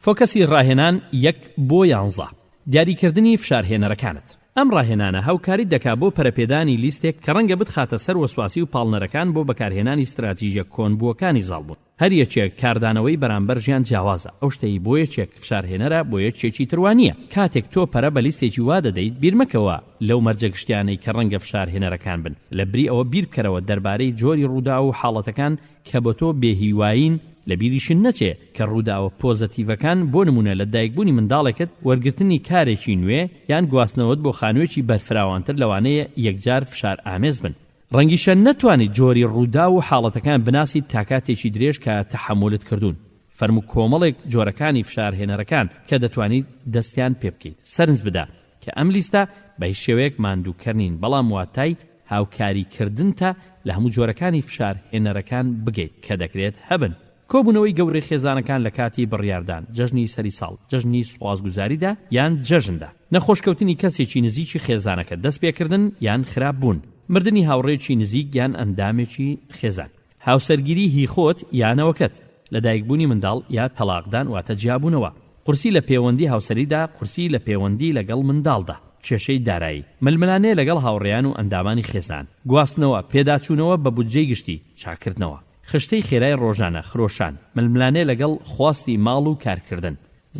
فۆکەسی ڕاهێنان 1/11 دیاریکردنی فشارهێنەرەکانت. ئەم ڕاهێنانە هاوکاری دەکات بۆ پەرەپێدانی لیستێک کە ڕەنگە بتخاتە سەر وەسواسی و پاڵنەرەکان بۆ بەکارهێنانی استراتیژیە کۆنبووەکانی زاڵبوون. هەر یەکێک کاردانەوەی بەرامبەر ژیان جیاوازە، ئەو شتەی بۆ یەکێک فشارهێنەرە بۆ یەکێکی تروانیە. کاتێک تۆ پەرە بە لیستێکی وا دەدەیت بیرمەکەوە لەو مەرجە گشتیانەی کە ڕەنگە فشارهێنەرەکان بن، لە بری ئەوە بیر بکەرەوە دەربارەی جۆری ڕوودا و حاڵەتەکان کە بۆ تۆ بێهیواین لە بیریشن نەچێ کە ڕووداوە پۆزەتیڤەکان بۆ نمونە لە دایکبوونی منداڵێکت وەرگرتنی کارێکی نوێ یان گواستنەوەت بۆ خانوویەکی بەرفراوانتر لەوانەیە یەکجار فشار ئامێز بن. ڕەنگیشە نەتوانیت جۆری ڕوودا و حاڵەتەکان بناسیت تا کاتێکی درێژ کە تەحەمولت کردوون. فەرموو کۆمەڵێک جۆرەکانی فشارهێنەرەکان کە دەتوانیت دەستیان پێ بکەیت. سەرنج بدە کە ئەم لیستە بە هیچ شێوەیەک ماندووکەرنین، بەڵام واتای هاوکاریکردنتە لە هەموو جۆرەکانی فشارهێنەرەکان بگەیت کە دەکرێت هەبن. کۆبوونەوەی گەورەی خێزانەکان لە کاتی بڕیاردان، جەژنی سەری ساڵ، جەژنی سوپاسگوزاریدا یان جەژندا، نەخۆشکەوتنی کەسێکی نزیکی خێزانەکە، دەست پێکردن یان خراپ بوون، مردنی هاوڕێکی نزیک یان ئەندامێکی خێزان، هاوسەرگیری هی خۆت یانەوەکەت، لە دایکبوونی منداڵ یا تەلاقدان واتە جیابوونەوە، قورسی لە پەیوەندی هاوسەریدا، قورسی لە پەیوەندی لەگەڵ منداڵدا، کێشەی دارایی، ململانێ لەگەڵ هاوڕێیان و ئەندامانی خێزان، گواستنەوە، پێداچوونەوە بە بودجەی گشتی، چاکردنەوە، خشتەی خێرای ڕۆژانە، خرۆشان، ململانێ لەگەڵ خواستی ماڵ و کارکردن،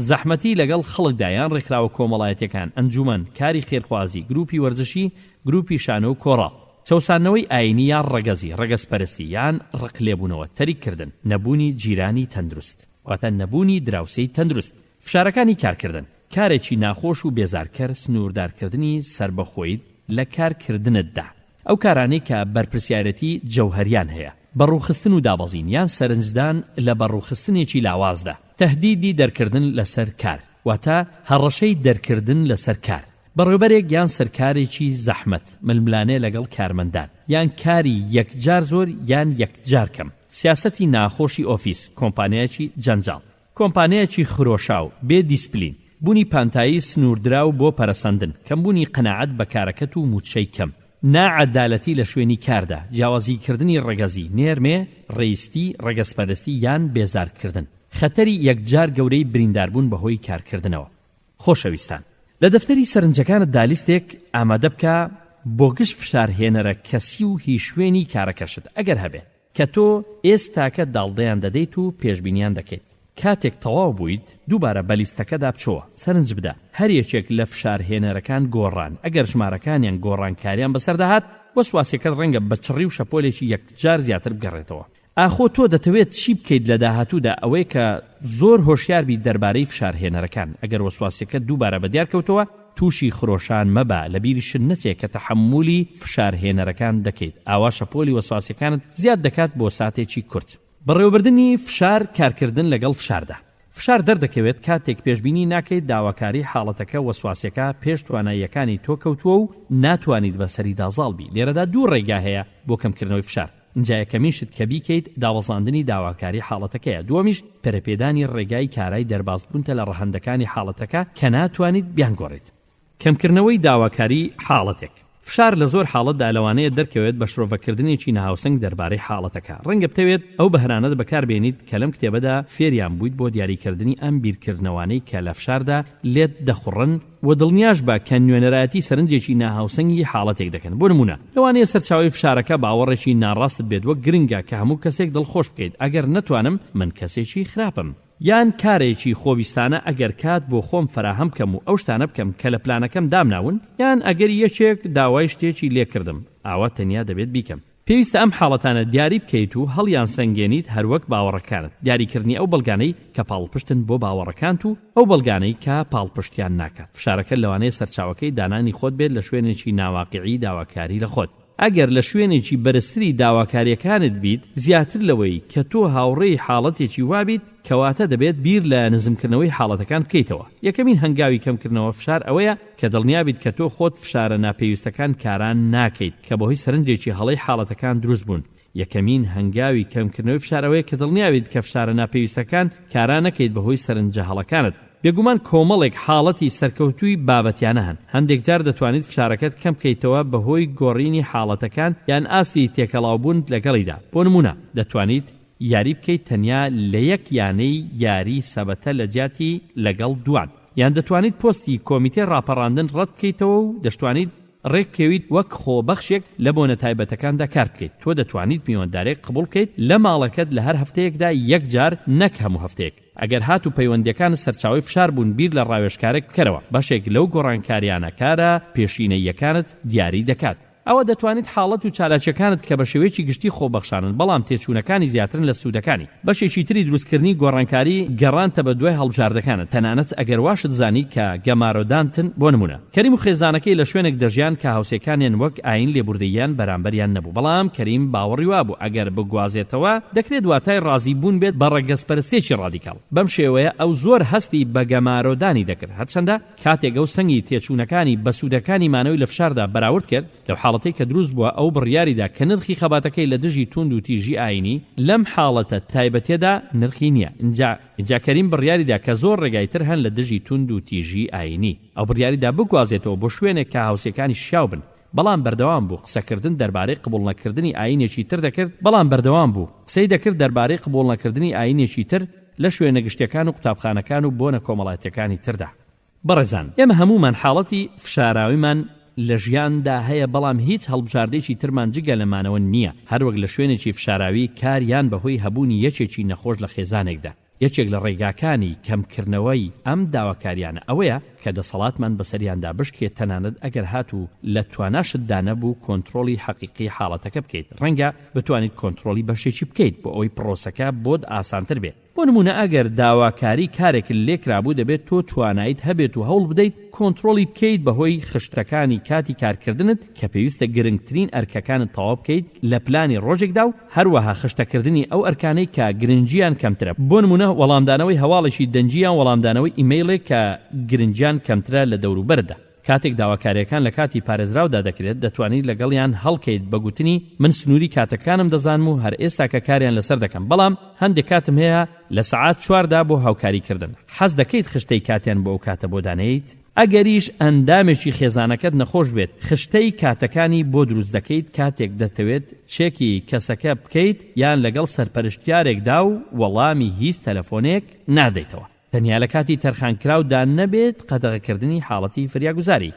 زەحمەتی لەگەڵ خەڵکدایان ڕێکخراوە کۆمەڵایەتەکان، ئەنجومەن، کاری خێرخوازی، گروپی وەرزشی، گروپی شانە و کۆڕاڵ، چەوسانەوەی ئاینی یان ڕەگەزی، ڕەگەزپەرستی یان ڕقلێبوونەوە، تەریککردن، نەبوونی جیرانی تەندروست، واتە نەبوونی دراوسەی تەندروست، فشارەکانی کارکردن، کارێکی ناخۆش و بێزارکەر، سنووردارکردنی سربەخۆیت لە کارکردنتدا، ئەو کارانەی کە بەرپرسیارەتی جەوهەریان هەیە، بەڕووخستن و دابەزین یان سەرنجدان لە بەڕووخستنێکی لاوازدا، تەهدیدی دەرکردن لەسەر کار، واتە هەڕەشەی دەرکردن لەسەر کار، بەڕێوەبەرێک یان سەرکارێکی زەحمەت، ململانێ لەگەڵ کارمەندان، یان کاری یەکجار زۆر یان یەکجار کەم، سیاسەتی ناخۆشی ئۆفیس، کۆمپانیایەکی جەنجاڵ، کۆمپانیایەکی خرۆشاو، بێ دیسپلین، بوونی پانتایی سنووردراو بۆ پەرەسەندن، کەمبوونی قەناعەت بە کارەکەت و موچەی کەم، ناعەدالەتی لە شوێنی کاردا، جیاوازیکردنی ڕەگەزی، نێرمێ، ڕێیستی، ڕەگەزپەرستی یان بێزارکردن، خەتەری یەکجار گەورەی برینداربوون بەهۆی کارکردنەوە. خۆشەویستان، لە دەفتەری سەرنجەکانتدا لیستێک ئامادە بکە بۆ گشت فشارهێنەرە کەسی و هی شوێنی کارەکەشت ئەگەر هەبێ کە تۆ ئێستاکە داڵدەیان دەدەیت و پێشبینیان دەکەیت. کاتێک تەواو بوویت دووبارە بە لیستەکەدا بچۆوە، سەرنج بدە هەر یەکێک لە فشارهێنەرەکان گۆڕان، ئەگەر ژمارەکانیان گۆڕانکاریان بەسەرداهات وەسواسیەکەت ڕەنگە بە چڕی و شەپۆلێکی یەکجار زیاتر بگەڕێتەوە. ئاخۆ تۆ دەتەوێت چی بکەیت لە داهاتوودا ئەوەی کە زۆر هۆشیار بیت دەربارەی فشارهێنەرەکان، ئەگەر وەسواسیەکەت دووبارە بەدیار کەوتەوە تووشی خرۆشان مەبە، لە بیریشن نەچێت کە تەحەمولی فشارهێنەرەکان دەکەیت، ئاوا شەپۆلی وەسواسیەکانت زیاد دەکات بۆ ساتێکی کورت. بەڕێوەبردننی فشار کارکردن لەگەڵ فشاردا. فشار دەردەکەوێت کاتێک پێشبینی ناکەیت داواکاری حاڵەتەکە وەسواسیەکە پێش تواناییەکانی تۆ کەوتووە و ناتوانیت بەسەری دازاڵبی. لێرەدا دوو ڕێگا هەیە بۆ کەمکردنەوەی فشار. اینجا یەکەمیشت کە بیکەیت داوەزاندنی داواکاری حاڵەتەکەیە، دووەمیش پەرەپێدانی ڕێگای کارای دەربازبوونتە لە ڕەهەندەکانی حاڵەتەکە کە ناتوانیت بیانگۆڕیت. کەمکردنەوەی داواکاری حاڵەتێک. فشار لە زۆر حاڵەتدا لەوانەیە دەرکەوێت بە شرۆڤەکردنێکی نەهاوسەنگ دەربارەی حاڵەتەکە. ڕەنگە بتەوێت ئەو بەهرانەت بەکاربێنیت کە لەم کتێبەدا فێریان بوویت بۆ دیاریکردنی ئەم بیرکردنەوانەی کە لە فشاردا لێت دەخوڕن و دڵنیاش بە کە نوێنەرایەتی سەرنجێکی ناهاوسەنگی حاڵەتێک دەکەن. بۆ نمونە لەوانەیە سەرچاوی فشارەکە باوەڕێکی ناڕاست بێت وەک گرنگە کە هەموو کەسێک دڵخۆش بکەیت، ئەگەر نەتوانم من کەسێکی خراپم، یان کارێکی خۆویستانە ئەگەر کات بۆ خۆم فراهەم بکەم و ئەو شتانە بکەم کە لە پلانەکەم دامناون، یان ئەگەر یەکێک داوای شتێکی لێکردم ئاوا تەنیا دەبێت بیکەم. پێویستە ئەم حاڵەتانە دیاری بکەیت و هەڵیان سەنگێنیت هەروەک باوەڕەکانت، دیاریکردنی ئەو بەڵگانەی کە پاڵپشتن بۆ باوەڕەکانت و ئەو بەڵگانەی کە پاڵپشتیان ناکات. فشارەکە لەوانەیە سەرچاوەکەی دانانی خۆت بێت لە شوێنێکی ناواقعی داواکاری لە خۆت. ئەگەر لە شوێنێکی بەرزتری داواکاریەکانت بیت زیاتر لەوەی کە تۆ هاوڕێی حاڵەتێکی وابیت، کەواتە دەبێت بیر لە نزمکردنەوەی حاڵەتەکان بکەیتەوە. یەکەمین هەنگاوی کەمکردنەوە فشار ئەوەیە کە دڵنیابیت کە تۆ خۆت فشارە ناپێویستەکان کاران ناکەیت کە بەهۆی سەرنجێکی هەڵەی حاڵەتەکان دروست بوون. یەکەمین هەنگاوی کەمکردنەوەی فشار ئەوەیە کە دڵنیابیت کە فشارە ناپێویستەکان کاران نەکەیت بەهۆی سەرنجە هەڵەکانت. بێگومان کۆمەڵێک حاڵەتی سەرکەوتووی بابەتیانە هەن. هەندێک جار دەتوانیت فشارەکەت کەم بکەیتەوە بەهۆی گۆڕینی حاڵەتەکان یان ئاستی تێکەڵاوبوون لەگەڵیدا. بۆ نمونە دەتوانیت یاری بکەیت تەنیا لە یەک یانەی یاری سەبەتە لە جیاتی لەگەڵ دوان، یان دەتوانیت پۆستی کۆمیتێ ڕاپەڕاندن ڕەت بکەیتەوە و دەشتوانیت ڕێککەویت وەک خۆبەخشێک لە بۆنە تایبەتەکاندا کار بکەیت. تۆ دەتوانیت میوەندارێک قبول بکەیت لە ماڵەکەت لە هەر هەفتەیەکدا یەک جار، نەک هەموو هەفتەیەک. ئەگەر هات و پەیوەندیەکان سەرچاوی فشار بوون بیر لە ڕاوێژکارێک بکەرەوە. بەشێک لەو گۆڕانکاریانە کارە پێشینەیەکانت دیاری دەکات. ئەوە دەتوانیت حاڵەت و چالاکیەکانت کە بە شێوەیەکی گشتی خۆبەخشانن بەڵام تێچوونەکانی زیاترن لە سوودەکانی. بەشێکی تری دروستکردنی گۆڕانکاری گەڕانتە بە دوای هەڵبژاردەکانە، تەنانەت ئەگەر واشت زانی کە گەمارۆدانتن. بۆ نمونە کەریم و خێزانەکەی لە شوێنێک دەژیان کە هاوسێکانیان وەک ئاین لێبوردەیان بەرامبەریان نەبوو، بەڵام کەریم باوەڕی وابوو ئەگەر بگوازێتەوە دەکرێت دواتای ڕازی بوون بێت بە ڕەگەزپەرستێکی ڕادیکاڵ. بەم شێوەیە ئەو زۆر هەستی بە گەمارۆدانی دەکرد، هەرچەندە کاتێک ئەو سەنگی تێچوونەکانی بە سوودەکانی مانەوەی لە فشاردا بەراورد کرد لەو حاڵەتەی کە دروست بووە ئەو بڕیاریدا کە نرخی خەباتەکەی لە دژی توند و تیژی ئاینی لەم حاڵەتە تایبەتێدا نرخی نییە. اینجا کەریم بڕیاریدا کە زۆر ڕێگایتر هەن لە دژی توند و تیژی ئاینی ئەو بڕیاریدا بگوازێتەوە بۆ شوێنێک کە هاوسەکانی شیاو بن. بەڵام بەردەوام بوو قسەکردن دەربارەی قبول نەکردنی ئاینێکی تر دەکرد. بەڵام بەردەوام بوو قسەی دەکرد دەربارەی قبول نەکردنی ئاینێکی تر لە شوێنە گشتیەکان و قوتابخانەکان و بۆنە کۆمەڵایەتەکانی تردا. بەڕێزان، ئێمە هەمومان حاڵەتی فشاراویمان لە ژیاندا هەیە، بەڵام هیچ هەڵبژاردێکی ترمان جگە لەمانەوە نییە. هەروەک لە شوێنێکی فشاراوی کاریان بەهۆی هەبوونی یەکێکی نەخۆش لە خێزانێکدا. یەکێک لە ڕێگاکانی کەمکردنەوەی ئەم داواکاریانە ئەوەیە کە دەسەڵاتمان بەسەریاندا بشکێت، تەنانەت ئەگەر هاتوو لە تواناشتدا نەبوو کۆنتڕۆلی حەقیقی حاڵەتەکە بکەیت. ڕەنگە بتوانیت کۆنتڕۆلی بەشێکی بکەیت بۆ ئەوەی پرۆسەکە بۆت ئاسانتر بێت. بۆ نمونە ئەگەر داواکاری کارێک لێکرابوو دەبێت تۆ توانایت هەبێت و هەوڵ بدەیت کۆنتڕۆلی بکەیت بەهۆی خشتەکانی کاتی کارکردنت کە پێویستە گرنگترین ئەرکەکانت تەواو بکەیت لە پلانی ڕۆژێکدا و هەروەها خشتەکردنی ئەو ئەرکانەی کە گرنگیان کەمترە. بۆ نمونە وەڵامدانەوەی هەواڵێکی دەنجیان وەڵامدانەوەی ئیمەیلێک کە گرنگیان کەمترە لە دەوروبەردا. کاتێک داواکاریەکان لە کاتی پارێزراودا دەکرێت دەتوانیت لەگەڵیان هەڵکەیت بەگوتنی من سنووری کاتەکانم دەزانم و هەر ئێستا کە کاریان لەسەر دەکەم، بەڵام هەندێک کاتم هەیە لە سەعات 4دا بۆ هاوکاریکردن. حەز دەکەیت خشتەی کاتیان بۆ ئەو کاتە بۆ دانەیت؟ ئەگەریش ئەندامێکی خێزانەکەت نەخۆش بێت خشتەی کاتەکانی بۆ دروست دەکەیت کاتێک دەتەوێت چێکی کەسەکە بکەیت یان لەگەڵ سەرپەرشتیارێکدا و وەڵامی هیچ تەلەفۆنێک نادەیتەوە. تەنیا لە کاتی تەرخانکراودا نەبێت قەدەغەکردنی حاڵەتی فریاگوزاری.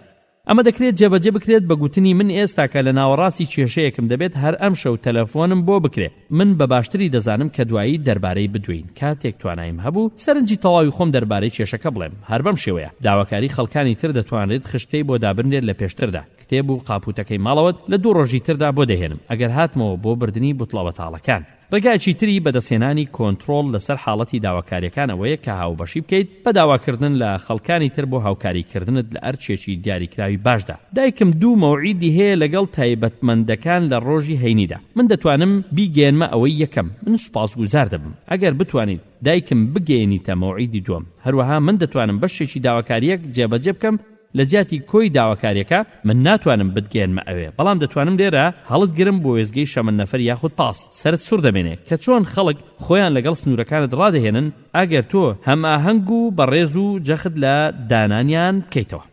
ئەمە دەکرێت جێبەجێ بکرێت بە گوتنی من ئێستا کە لە ناوەڕاستی کێشەیەکم دەبێت هەر ئەم شەو تەلەفۆنم بۆ بکرێت. من بە باشتری دەزانم کە دوایی دەربارەی بدوین. کاتێک توانایم هەبوو سەرنجی تەواوی خۆم دەربارەی کێشەکە بڵێم. هەر بەم شێوەیە داواکاری خەڵکانی تر دەتوانێت خشتەی بۆ دابرنێت لە پێشتردا. کتێب و قاپوتەکەی ماڵەوەت لە 2 ڕۆژی تردا بۆ دەهێنم ئەگەر هاتمەوە بۆ بردننی بوتڵەوەتاڵەکان. ڕێگایکی تری بەدەستێنانی کۆنتڕۆڵ لەسەر حاڵەتی داواکاریەکان ئەوەیە کە هاوبەشی بکەیت بە داواکردن لە خەڵکانی تر بۆ هاوکاریکردنت لە ئەرچێکی دیاریکراوی باشدا. دایکم 2 مەوعیدی هەیە لەگەڵ تایبەتمەندەکان لە ڕۆژی هەینیدا. من دەتوانم بیگەێنمە ئەوەی یەکەم. من سوپاسگوزار دەبم ئەگەر بتوانیت دایکم بگەێنیتە مەوعیدی دووەم. هەروەها من دەتوانم بەشێکی داواکاریەک جێبەجێ بکەم لە جیاتی کۆی داواکاریەکە. من ناتوانم بتگەێنمە ئەوێ، بەڵام دەتوانم لێرە هەڵت گرم بۆ وێزگەی شەمن نەفەر یاخود پاس. سەرت سوور دەمێنێ کە چۆن خەڵک خۆیان لەگەڵ سنوورەکانت ڕادەهێنن ئەگەر تۆ هەماهەنگ و بەڕێز و جەخت لە دانانیان بکەیتەوە.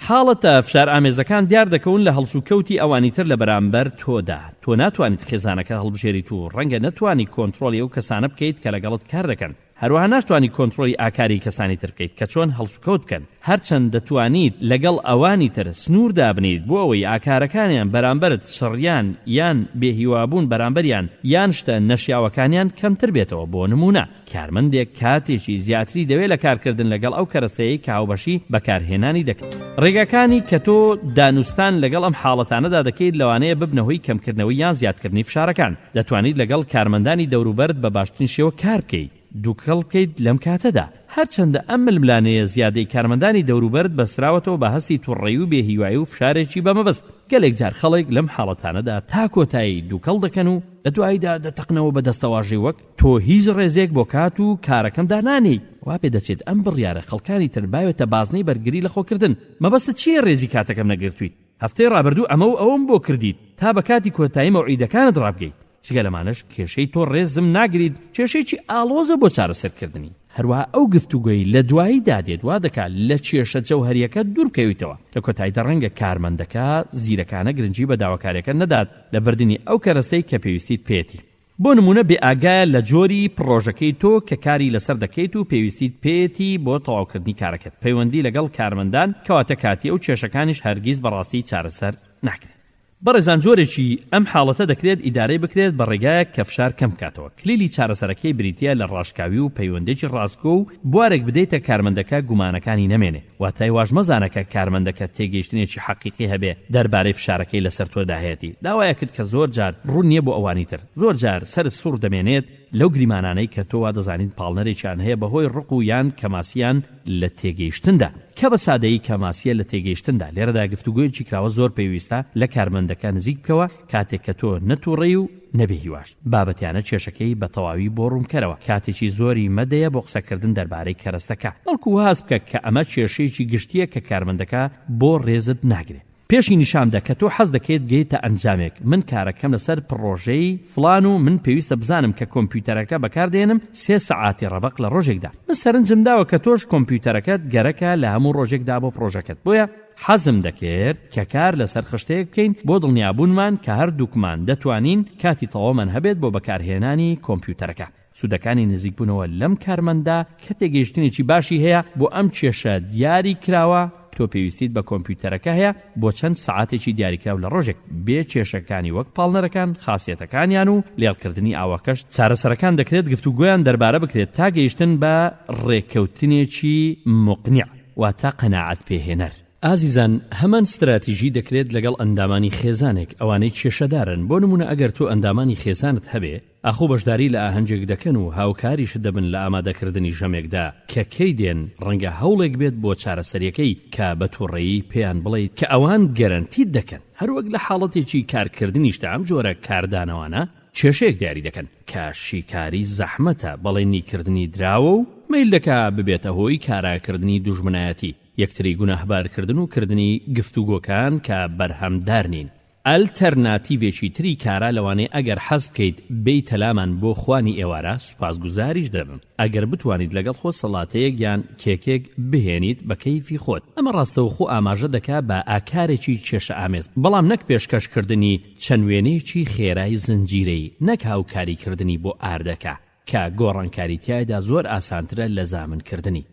حاڵەتە فشار ئامێزەکان دیار دەکەون لە هەڵسوکەوتی ئەوانی تر لە بەرامبەر تۆدا. تۆ ناتوانیت خێزانەکە هەڵبژێریت و ڕەنگە نەتوانی کۆنتڕۆلی ئەو کەسانە بکەیت کە لەگەڵت کار دەکەن. هەروەها ناتوانی کۆنتڕۆلی ئاکاری کەسانی تر بکەیت کە چۆن هەڵسوکەوت بکەن. هەرچەند دەتوانیت لەگەڵ ئەوانی تر سنوور دابنیت بۆ ئەوەی ئاکارەکانیان بەرامبەرت شڕیان یان بێهیوابوون بەرامبەریان یان شتە نەشیاوەکانیان کەمتر بێتەوە. بۆ نمونە کارمەندێک کاتێکی زیاتری دەوێت لە کارکردن لەگەڵ ئەو کەرەستەیەی کە هاوبەشی بەکارهێنانی دەکەیت. ڕێگاکانی کە تۆ دانوستان لەگەڵ ئەم حاڵەتانەدا دەکەیت لەوانەیە ببنەوەی کەمکردنەوەی یان زیادکردنی فشارەکان. دەتوانیت لەگەڵ کارمەندانی دەوروبەرت بە باشترین شێوە کار بکەیت. دووکەڵ بکەیت لەم کاتەدا. هەرچەندە ئەم ململانەیە زیادەی کارمەندانی دەوروبەرت بەستراوەتەوە بە هەستی تووڕێی و بێهیوایی و فشارێکی بەمەبەست. گەلێک جار خەڵک لەم حاڵەتانەدا تا کۆتایی دووکەڵ دەکەن و لە دواییدا دەتەقنەوە بە دەستەواژەی وەک تۆ هیچ ڕێزێک بۆ کات و کارەکەمدا نانێی. وا پێ دەچێت ئەم بڕیارە خەڵکانی تر باوێتە بازنەی بەرگری لە خۆکردن. مەبەستە چییە ڕێزی کاتەکەم نەگرتوویت؟ هەفتەی ڕابردوو ئەمە و ئەوەم بۆ کردیت تا بە کاتی کۆتایی مەوعیدەکانت ڕابگەیت. چگە لەمانەش کێشەی تۆ ڕێزم ناگریت کێشەیەکی ئاڵۆزە بۆ چارەسەرکردنی. هەروەها ئەو گفتوگۆی لە دواییدا دێت وا دەکات لە کێشە جەوهەریەکە دوور بکەویتەوە لە کۆتاییدا ڕەنگە کارمەندەکە زیرەکانە گرنگی بە داواکاریەکە نەدات لە بردننی ئەو کەرەستەی کە پێویستیت پێێتی. بۆ نمونە بێ ئاگایە لە جۆری پرۆژەکەی تۆ کە کاری لەسەر دەکەیت و پێویستیت پێێتی بۆ تەواوکردنی کارەکەت پەیوەندی لەگەڵ کارمەندان کەواتە کاتی ئەو کێشەکانیش هەرگیز بەڕاستی چارەسەر ناکرێت. بەڕێزان جۆرێکی ئەم حاڵەتە دەکرێت ئیدارەی بکرێت بە ڕێگایەک کە فشار کەم بکاتەوە. کلیلی چارەسەرەکەی بریتیە لە ڕاشکاوی و پەیوەندێکی ڕاستگۆ و بوارێک بدەیتە کارمەندەکە گومانەکانی نەمێنێ واتای واژ مەزانەکە کارمەندەکە تێگەیشتنێکی حەقیقی هەبێ دەربارەی فشارەکەی لەسەر تۆ داهەیەتی. داوایەکت کە زۆر جار ڕوون نییە بۆ ئەوانی تر زۆر جار سەر سوور دەمێنێت لەو گریمانانەی کە تۆ وا دەزانین پاڵنەرێکیان هەیە بەهۆی ڕق و یان کەماسیان لە تێگەیشتندا کە بە سادەیی کەماسیە لە تێگەیشتندا. لێرەدا گفتوگۆیەکی کراوە زۆر پێویستە لە کارمەندەکە نزیک بکەوە کاتێک کە تۆ نەتووڕێی و نەبێ هیواش. بابەتیانە کێشەکەی بە تەواوی بۆ ڕوونکەرەوە کاتێکی زۆری مەدەیە بۆ قسەکردن دەربارەی کەرەستەکە بەڵکو واز بکە کە ئەمە کێشەیەکی گشتیە کە کارمەندەکە بۆ ڕێزت ناگرێت. پێشی نیشاندا کە تۆ حەز دەکەیت گەیتە ئەنجامێک من کارەکەم لەسەر پڕۆژەی فلان و من پێویستە بزانم کە کۆمپیوتەرەکە بەکاردێنم 3 سەعاتی ڕەبق لە ڕۆژێکدا. من سەرنجم داوە کە تۆش کۆمپیوتەرەکەت گەرەکە لە هەموو ڕۆژێکدا بۆ پرۆژەکەت بۆیە حەزم دەکرد کە کار لەسەر خشتەیەک بکەین بۆ دڵنیابوونمان کە هەردووکمان دەتوانین کاتی تەواومان هەبێت بۆ بەکارهێنانی کۆمپیوتەرەکە. سوودەکانی نزیکبوونەوە لەم کارمەندا کە تێگەیشتنێکی باشی هەیە بۆ ئەم کێشە دیاری کراوە تۆ پێویستیت بە کۆمپیوتەرەکە هەیە بۆ چەند سەعاتێکی دیاریکراو لە ڕۆژێک بێ کێشەکانی وەک پاڵنەرەکان خاصیەتەکانیان و لێڵکردنی ئاواکەش چارەسەرەکان دەکرێت گفتوگۆیان دەربارە بکرێت تا گەیشتن بە ڕێککەوتنێکی مقنیع واتە قەناعەت پێهێنەر. ئازیزان هەمان استراتیژی دەکرێت لەگەڵ ئەندامانی خێزانێک ئەوانەی کێشەدارن. بۆ نمونە ئەگەر تۆ ئەندامانی خێزانت هەبێ ئەخۆ بەشداری لە ئاهەنجێک دەکەن و هاوکاریش دەبن لە ئامادەکردنی ژەمێکدا کە کەی دێن ڕەنگە هەوڵێک بێت بۆ چارەسەریەکەی کە بە تووڕێیی پێیان بڵێیت کە ئەوان گەرەنتیت دەکەن هەروەک لە حاڵەتێکی کارکردنیشتا ئەم جۆرە کاردانەوانە کێشەیەک دیاری دەکەن کە شیکاری زەحمەتە بەڵێنیکردنی دراوە و میل دەکا ببێتە هۆی کاراکردنی دوژمنایەتی یەکتری گوناهبارکردن و کردنی گفتوگۆکان کە بەرهەمدار نین. ئەلتەرناتیڤێکی تری کارە لەوانەیە ئەگەر حەز بکەیت بیت تەلامان بۆ خوانی ئێوارە سوپاسگوزاریش دەبم ئەگەر بتوانیت لەگەڵ خۆ سەڵاتەیەک یان کێکێک بهێنیت بە کەیفی خۆت. ئەمە ڕاستەوخۆ ئاماژە دەکا بە ئاکارێکی کێشە ئامێز بەڵام نەک پێشکەشکردنی چەند وێنەیەکی خێرای زنجیرەی نەک هاوکاریکردنی بۆ ئاردەکە کە گۆڕانکاری تایدا زۆر ئاسانترە لە زامنکردنی.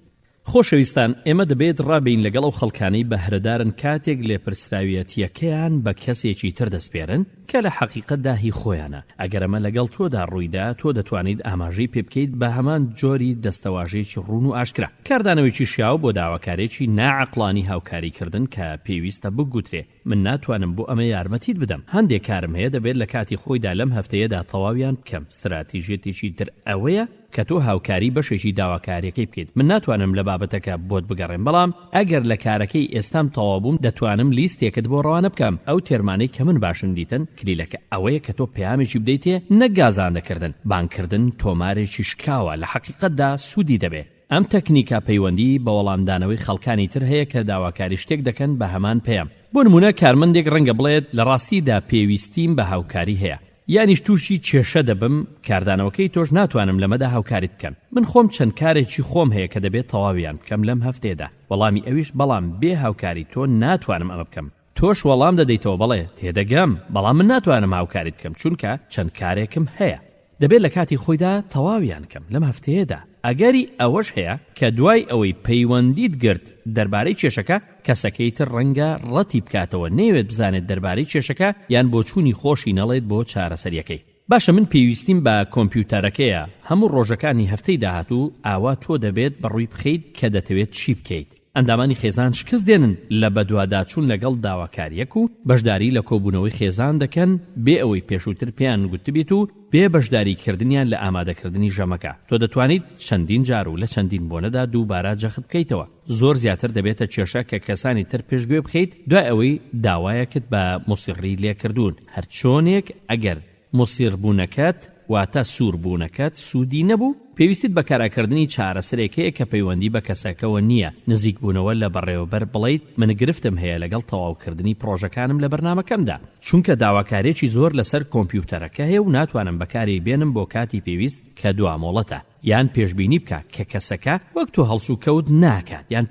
خۆشەویستان ئێمە دەبێت ڕابین لەگەڵ ئەو خەڵکانەی بەهرەدارن کاتێک لێپرسراویەتیەکەیان بە کەسێکی تر دەسپێرن کە لە حەقیقەتدا هی خۆیانە. ئەگەر ئەمە لەگەڵ تۆدا ڕوویدا تۆ دەتوانیت ئاماژەی پێ بکەیت بە هەمان جۆری دەستەواژەیەکی ڕوون و ئاشکرا کاردانەوەیکی شیاو بۆ داواکارێکی ناعەقڵانی هاوکاریکردن کە پێویستە بگوترێ من ناتوانم بۆ ئەمە یارمەتیت بدەم هەندێک کارم هەیە دەبێت لە کاتی خۆیدا لەم هەفتەیەدا تەواویان بکەم. استراتیژیەتێکی تر ئەوەیە کە تۆ هاوکاری بەشێکی داواکاریەکەی بکەیت. من ناتوانم لە بابەتەکە بۆت بگەڕێم بەڵام ئەگەر لە کارەکەی ئێستام تەواو بووم دەتوانم لیستێکت بۆ ڕەوانە بکەم. ئەو تێرمانەی کە من باشم دیتن کلیلەکە ئەوەیە کە تۆ پەیامێکی بدەیتێ نەگازاندەکردن بانکردن تۆمارێکی شکاوە لە حەقیقەتدا سوودی دەبێت. ئەم تەکنیکە پەیوەندی بە وەڵامدانەوەی خەڵکانی تر هەیە کە داواکاری شتێک دەکەن بە هەمان پەیام. بۆ نمونە کارمەندێک ڕەنگە بڵێت لە ڕاستیدا پێویستیم بە هاوکاری هەیە یانیش تووشی کێشە دەبم کاردانەوەکەی تۆش ناتوانم لەمەدا هاوکاریت بکەم. من خۆم چەند کارێکی خۆم هەیە کە دەبێت تەواویان بکەم لەم هەفتەیەدا وەڵامی ئەویش بەڵام بێ هاوکاری تۆ ناتوانم ئەمە بکەم. تۆش وەڵام دەدەیتەوە بەڵێ تێدەگەم بەڵام من ناتوانم هاوکاریت بکەم چونکە چەند کارێکم هەیە دەبێت لە کاتی خۆیدا تەواویان کەم لەم هەفتەیەدا. ئەگەری ئەوەش هەیە کە دوای ئەوەی پەیوەندیت گرت دەربارەی کێشەکە کەسەکەی تر ڕەنگە ڕەتی بکاتەوە نەیوێت بزانێت دەربارەی کێشەکە یان بۆ چوونی خۆشی نەڵێت بۆ چارەسەریەکەی. باشە من پێویستیم بە کۆمپیوتەرەکەیە هەموو ڕۆژەکانی هەفتەی داهاتوو ئاوا تۆ دەبێت بەڕووی بخەیت کە دەتەوێت چی بکەیت. ئەندامانی خێزان شکست دێنن لە بەدواداچوون لەگەڵ داواکاریەک و بەشداری لە کۆبوونەوەی خێزان دەکەن بێ ئەوەی پێشووتر پێیان گوتبێت و بێ بەشداریکردنیان لە ئامادەکردنی ژەمەکە. تۆ دەتوانیت چەندین جار و لە چەندین بۆنەدا دووبارە جەخت بکەیتەوە. زۆر زیاتر دەبێتە کێشە کە کەسانی تر پێشگوێ بخەیت دوای ئەوەی داوایەکت بە موسیقی لێکردوون. هەر چۆنێک ئەگەر موسیربوونەکەت واتە سووربوونەکەت سوودی نەبوو پێویستیت بە کاراکردنی چارەسەرێکەیە کە پەیوەندی بە کەسەکەوە نییە، نزیک بوونەوە لە بەڕێوەبەر بڵیت من گرفتم هەیە لەگەڵ تەواوکردنی پرۆژەکانم لە بەرنامەکەمدا، چونکە داواکارێکی زۆر لەسەر کۆمپیوتەرەکە هەیە و ناتوانم بەکاری بێنم بۆ کاتی پێویست کە دوامۆڵەتە، یان پێشبینی بکە کە کەسەکە وەک تۆ هەڵسو کەوت ناکات، یان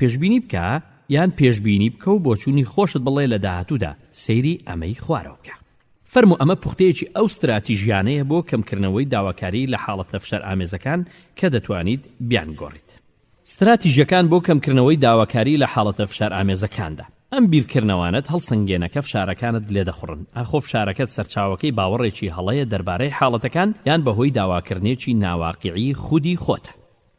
پێشبینی بکە و بۆچوونی خۆشت بڵێ لە داهاتوودا سەیری ئەمەی خوارەوە بکە. فەرموو ئەمە پوختەیەکی ئەو استراتیژیانەیە بۆ کەمکردنەوەی داواکاری لە حاڵەتە فشار ئامێزەکان کە دەتوانیت بیانگۆڕیت. استراتیژیەکان بۆ کەمکردنەوەی داواکاری لە حاڵەتە فشار ئامێزەکاندا. ئەم بیرکردنەوانت هەڵسەنگێنە کە فشارەکانت لێ دەخڕن، ئاخۆ فشارەکەت سەرچاوەکەی باوەڕێکی هەڵەیە دەربارەی حاڵەتەکان یان بەهۆی داواکردنێکی ناواقیعی خودی خۆتە.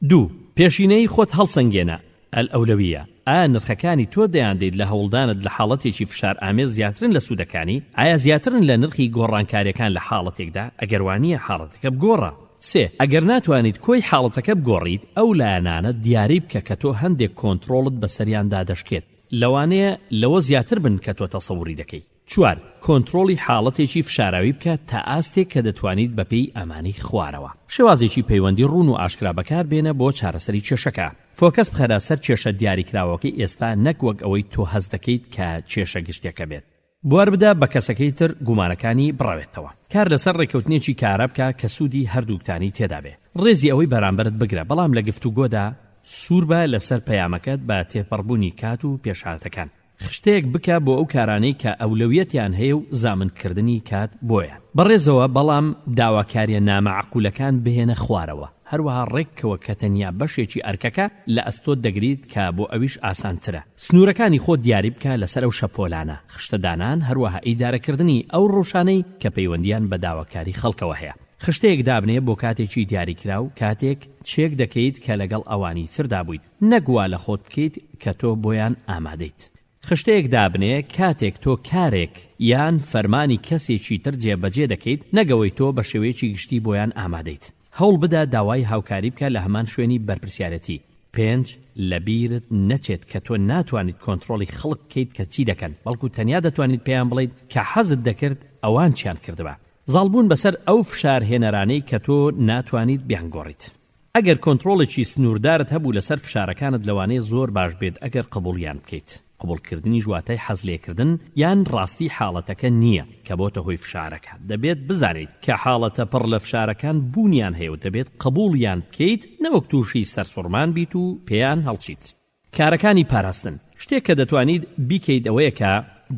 2. پێشینەی خۆت هەڵسەنگێنە. ئەولەویە ئایا نرخەکانی تۆ دەیاندەیت لە هەوڵدانت لە حاڵەتێکی فشار ئامێز زیاترن لە سوودەکانی؟ ئایا زیاترن لە نرخی گۆڕانکاریەکان لە حاڵەتێکدا؟ ئەگەر وانییە حاڵەتەکە بگۆڕە. 3. ئەگەر ناتوانیت کۆی حاڵەتەکە بگۆڕیت ئەو لایەنانە دیاری بکە کە تۆ هەندێک کۆنتڕۆڵت بەسەریاندا دەشکێت، لەوانەیە لەوە زیاتر بن کە تۆ تەسەووری دەکەیت. 4. کۆنتڕۆڵی حاڵەتێکی فشاراوی بکە تا ئاستێک کە دەتوانیت بەپێی ئەمانەی خوارەوە. شێوازێکی پەیوەندی ڕوون و ئاشکرا بەکار بێنە بۆ چارەسەری کێشەکە. فۆکەس بخەرە سەر کێشە دیاریکراوەکەی ئێستا نەک وەک ئەوەی تۆ هەست دەکەیت کە کێشە گشتێکە بێت. بوار بدە بە کەسەکەی تر گومانەکانی بڕاوێتەوە. کار لەسەر ڕێکەوتنێکی کارە بکە کە سوودی هەردووکتانی تێدا بێ. ڕێزی ئەوەی بەرامبەرت بگرە، بەڵام لە گفتوگۆدا سوور بە لەسەر پەیامەکەت بە تێپەڕبوونی کات و پێشهاتەکان. خشتەیەک بکە بۆ ئەو کارانەی کە ئەولەویەتیان هەیە و زامنکردنی کات بۆیە. بەڕێزەوە بەڵام داواکاریە نامەعقولەکان بهێنە خوارەوە. هەروەها ڕێککەوە کە تەنیا بەشێکی ئەرکەکە لە ئەستۆت دەگریت کە بۆ ئەویش ئاسانترە. سنوورەکانی خۆت دیاری بکە لەسەر ئەو شەپۆلانە، خشتەدانان، هەروەها ئیدارەکردنی ئەو ڕۆژانەی کە پەیوەندیان بە داواکاری خەڵکەوە هەیە. خشتەیەک دابنێ بۆ کاتێکی دیاریکراو، کاتێک چێک دەکەیت کە لەگەڵ ئەوانی تردا بوویت، نەگوا لە خۆت بکەیت کە تۆ بۆیان ئامادەیت. خشتەیەک دابنێ کاتێک تۆ کارێک یان فەرمانی کەسێکی تر جێبەجێ دەکەیت، نەگەوەی تۆ بە شێوەیەکی گشتی بۆیان ئامادەیت. هەوڵ بدە داوای هاوکاری بکە لە هەمان شوێنی بەرپرسیارەتی. 5. لەبیرت نەچێت کە تۆ ناتوانیت کۆنتڕۆڵی خەڵک بکەیت کە چی دەکەن، بەڵکو تەنیا دەتوانیت پێیان بڵیت کە حەزت دەکرد ئەوان چیان کردبە. زاڵبوون بەسەر ئەو فشار هێنەرانەی کە تۆ ناتوانیت بیانگۆڕیت. ئەگەر کۆنتڕۆڵێکی سنووردارت هەبوو لەسەر فشارەکانت لەوانەیە زۆر باش بێت ئەگەر قبوڵیان بکەیت. قبولکردنی ژواتای حەزلێکردن یان ڕاستی حاڵەتەکە نییە کە بۆتە هۆی فشارەکە. دەبێت بزانیت کە حاڵەتە پڕ لە فشارەکان بوونیان هەیە و دەبێت قبوڵیان بکەیت، نەوەک تووشی سەرسوڕمان بیت و پێیان هەڵچیت. کارەکانی پاراستن. شتێک کە دەتوانیت بیکەیت ئەوەیە کە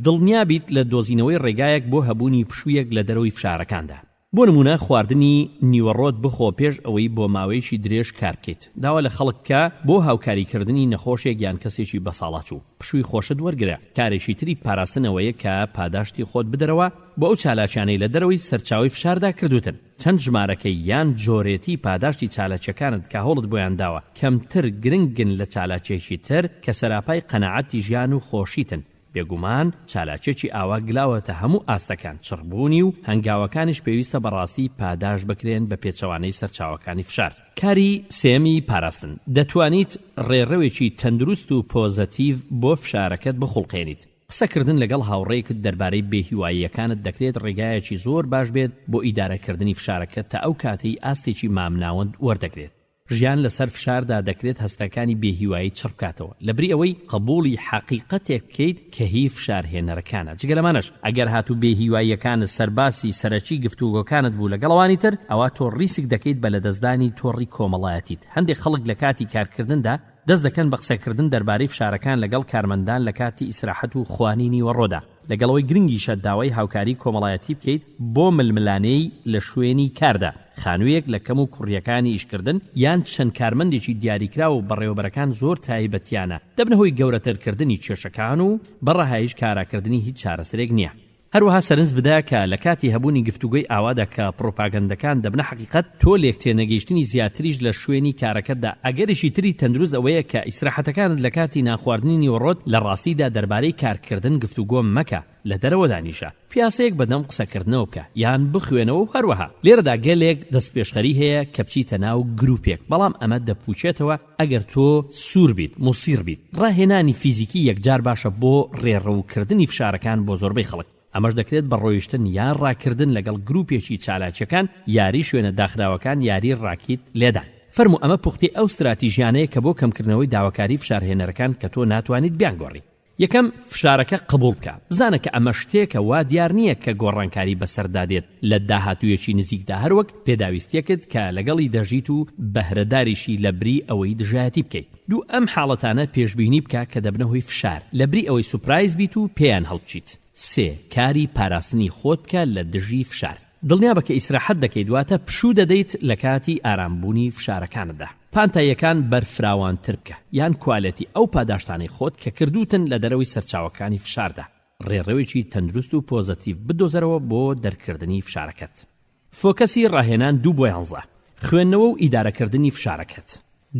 دڵنیا بیت لە دۆزینەوەی ڕێگایەک بۆ هەبوونی پشوویەک لە دەرەوەی فشارەکاندا. بۆ نمونە خواردنی نیوەڕۆت بخۆ پێش ئەوەی بۆ ماوەیەکی درێژ کار بکەیت. داوا لە خەڵک کە بۆ هاوکاریکردنی نەخۆشێک یان کەسێکی بەساڵات و پشووی خۆشت وەرگرە. کارێکی تری پاراستنەوەیە کە پاداشتی خۆت بدەرەوە بۆ ئەو چالاکیانەی لە دەرەوەی سەرچاوی فشاردا کردوتن. چەند ژمارەکەی یان جۆرێتی پاداشتی چالاکیەکانت کە هەوڵت بۆیان داوە کەمتر گرنگن لە چالاکیێکی تر کە سەراپای قەناعەتی ژیان و خۆشیتن. بێگومان چالاکێکی ئاوا گلاوەتە هەموو ئاستەکان چڕبوونی و هەنگاوەکانیش پێویستە بەڕاستی پاداش بکرێن بە پێچەوانەی سەرچاوەکانی فشار. کاری سێمی پاراستن. دەتوانیت ڕێڕەوێکی تەندروست و پۆزەتیڤ بۆ فشارەکەت بخوڵقێنیت. قسەکردن لەگەڵ هاوڕێیەکت دەربارەی بێهیواییەکانت دەکرێت ڕێگایەکی زۆر باش بێت بۆ ئیدارەکردنی فشارەکەت تا ئەو کاتەی ئاستێکی مامناوەند وەردەگرێت. ژیان لەسەر فشاردا دەکرێت هەستەکانی بێهیوایی چڕبکاتەوە لەبری ئەوەی قبوڵی حەقیقەتێک بکەیت کە هی فشار هێنەرەکانە. جگە لەمانەش ئەگەر هاتوو بێهیواییەکانت سەرباسی سەرەکی گفتوگۆکانت بوو لەگەڵەوانی تر، ئەوە تۆ ڕیسک دەکەیت بە لەدەستدانی تۆڕی کۆمەڵایەتیت. هەندێک خەڵک لە کاتی کارکردندا دەست دەکەن بە قسەکردن دەربارەی فشارەکان لەگەڵ کارمەندان لە کاتی ئیسراحەت و خوانینی وەڕۆدا. لەگەڵەوەی گرنگیشە داوای هاوکاری کۆمەڵایەتی بکەیت بۆ ململانەی لە شوێنی کاردا، خانوویەک لە کەم و کوڕیەکانی ئیشکردن یان چەند کارمەندێکی دیاریکرا و بەڕێوەبەرەکان زۆر تایبەتیانە دەبنەهۆی گەورەترکردنی کێشەکان و بەڕەهایش کاراکردنی هیچ چارەسەرێک نییە. هەروەها سەرنج بدە کە لە کاتی هەبوونی گفتوگۆی ئاوادا کە پرۆپاگەندەکان دەبنە حەقیقەت، تۆ لێک تێنەگەیشتنی زیاتریش لە شوێنی کارەکەتدا. ئەگەریشی تری تەندروست ئەوەیە کە ئیسراحەتەکانت لە کاتی ناخواردنی نیوەڕۆت لە ڕاستیدا دەربارەی کارکردن گفتوگۆ مەکە، لە دەرەوە دانیشە، پیاسەیەک بەدەم قسەکردنەوە بکە یان بخوێنەوە و هەروەها لێرەدا گەلێک دەستپێشخەری هەیە کە بچیتە ناو گروپێک، بەڵام ئەمە دەپوچێتەوە ئەگەر تۆ سوور بیت، موسیر بیت. ڕاهێنانی فیزیکی یەکجار باشە بۆ ڕێڕەوکردنی فشارەکان بۆ زۆربەی خەڵک. ئەمەش دەکرێت بە ڕۆیشتن یان ڕاکردن لەگەڵ گروپێکی چالاکیەکان، یاری شوێنە داخراوەکان، یاری ڕاکیت لێدان. فەرموو ئەمە پوختی ئەو استراتیژیانەیە کە بۆ کەمکردنەوەی داواکاری فشارهێنەرەکان کە تۆ ناتوانیت بیانگۆڕی. یەکەم فشارەکە قبول بکە، بزانە کە ئەمە شتێکە وا دیار نییە کە گۆڕانکاری بەسەردادێت لە داهاتوویەکی نزیکدا، هەروەک پێداویستیەکت کە لەگەڵی دەژیت و بەهرەداریشی لە بری ئەوەی دژایەتی بکەیت. دوو ئەم حاڵەتانە پێشبینی بکە کە دەبنەوەی فشار لە بری ئەوەی سوپرایز بیت و پێیان هەڵبچیت. سێ کاری پاراستنی خۆت بکە لە دژی فشار. دڵنیا بە کە ئیسراحەت دەکەیت، دواتە پشوو دەدەیت لە کاتی ئارامبوونی فشارەکانتدا. پانتاییەکان بەرفراوانتر بکە یان کوالەتی ئەو پاداشتانەی خۆت کە کردوتن لە دەرەوەی سەرچاوەکانی فشاردا. ڕێڕەوێکی تەندروست و پۆزەتیڤ بدۆزەرەوە بۆ دەرکردنی فشارەکەت. فۆکەسی ڕاهێنان 2:11 خوێندنەوە و ئیدارەکردنی فشارەکەت.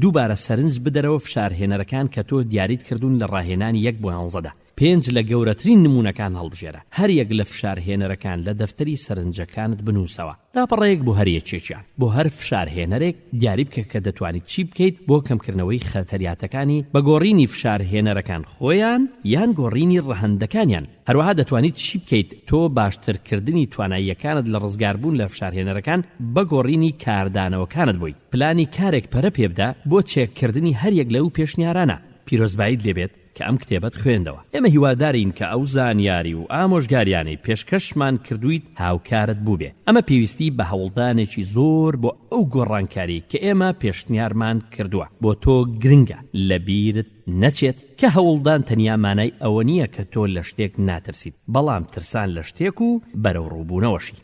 دووبارە سەرنج بدەرەوە فشارهێنەرەکان کە تۆ دیاریت کردوون لە ڕاهێنانی 1:11. 5 لە گەورەترین نمونەکان هەڵبژێرە. هەر یەک لە فشارهێنەرەکان لە دەفتەری سەرنجەکانت بنووسەوە. لاپەڕەیەک بۆ هەر یەکێکیان. بۆ هەر فشارهێنەرێک دیاری بکە کە دەتوانیت چی بکەیت بۆ کەمکردنەوەی خەتەریاتەکانی بە گۆڕینی فشارهێنەرەکان خۆیان یان گۆڕینی ڕەهەندەکانیان. هەروەها دەتوانیت چی بکەیت تۆ باشترکردنی تواناییەکانت لە ڕزگاربوون لە فشارهێنەرەکان بە گۆڕینی کاردانەوەکانت بوویت. پلانی کارێک پەرە پێبدا بۆ چێککردنی هەر یەک لەو پێشنیارانە. پیرۆزباییت لێبێت کە ئەم کتێبەت خوێندەوە. ئێمە هیوادارین کە ئەو زانیاری و ئامۆژگاریانەی پێشکەشمان کردویت هاوکارت بووبێ. ئەمە پێویستی بە هەوڵدانێکی زۆر بۆ ئەو گۆڕانکاری کە ئێمە پێشنیارمان کردووە بۆ تۆ گرنگە لەبیرت نەچێت کە هەوڵدان تەنیا مانای ئەوە نییە کە تۆ لە شتێک ناترسیت، بەڵام ترسان لە شتێک و بەرەو ڕووبوونەوەشی.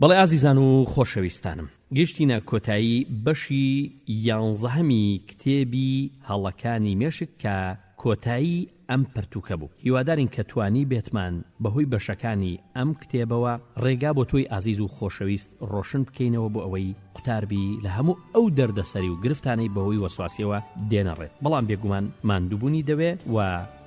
بەڵێ ئازیزان و خۆشەویستانم، گەیشتینە کۆتایی بەشی 11هەمی کتێبی هەڵەکانی مێشک کە کۆتایی ئەم پرتوکە بوو. هیوادارین کە توانی بێتمان بەهۆی بەشەکانی ئەم کتێبەوە ڕێگا بۆ تۆی ئازیز و خۆشەویست ڕۆشن بکەینەوە بۆ ئەوەی قوتاربی لە هەموو ئەو دەردەسەری و گرفتانەی بەهۆی وەسواسیەوە دێنەڕێت. بەڵام بێگومان ماندووبوونی دەوێ و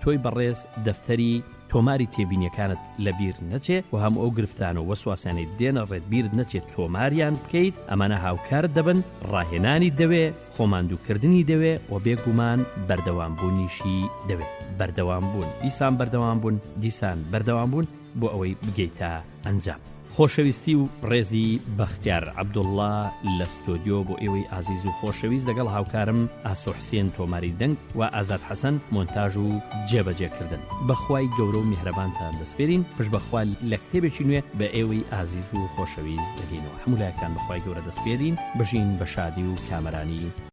تۆی بەڕێز دەفتەری تۆماری تێبینیەکانت لەبیر نەچێت و هەموو ئەو گرفتان و وەسواسیانەی دێنە ڕێت بیرت نەچێت تۆماریان بکەیت. ئەمانە هاوکارت دەبن، ڕاهێنانی دەوێ، خۆماندووکردنی دەوێ و بێگومان بەردەوامبوونیشی دەوێت. بەردەوام بوون، دیسان بەردەوام بوون، دیسان بەردەوام بوون بۆ ئەوەی بگەیتە ئەنجام. خۆشەویستی و ڕێزی بەختیار عەبدوڵڵا لە ستۆدیۆ بۆ ئێوەی ئازیز و خۆشەویست لەگەڵ هاوکارم ئاسۆ حسێن تۆماری دەنگ و ئازاد حەسەن مۆنتاژ و جێبەجێکردن. بەخوای گەورە و میهرەبانتان دەسپێرین. پشت بەخوا لە کتێبێکی نوێ بە ئێوەی ئازیز و خۆشەویست دەگەینەوە. هەموو لایەکتان بەخوای گەورە دەسپێرین. بژین بە شادی و کامەرانی.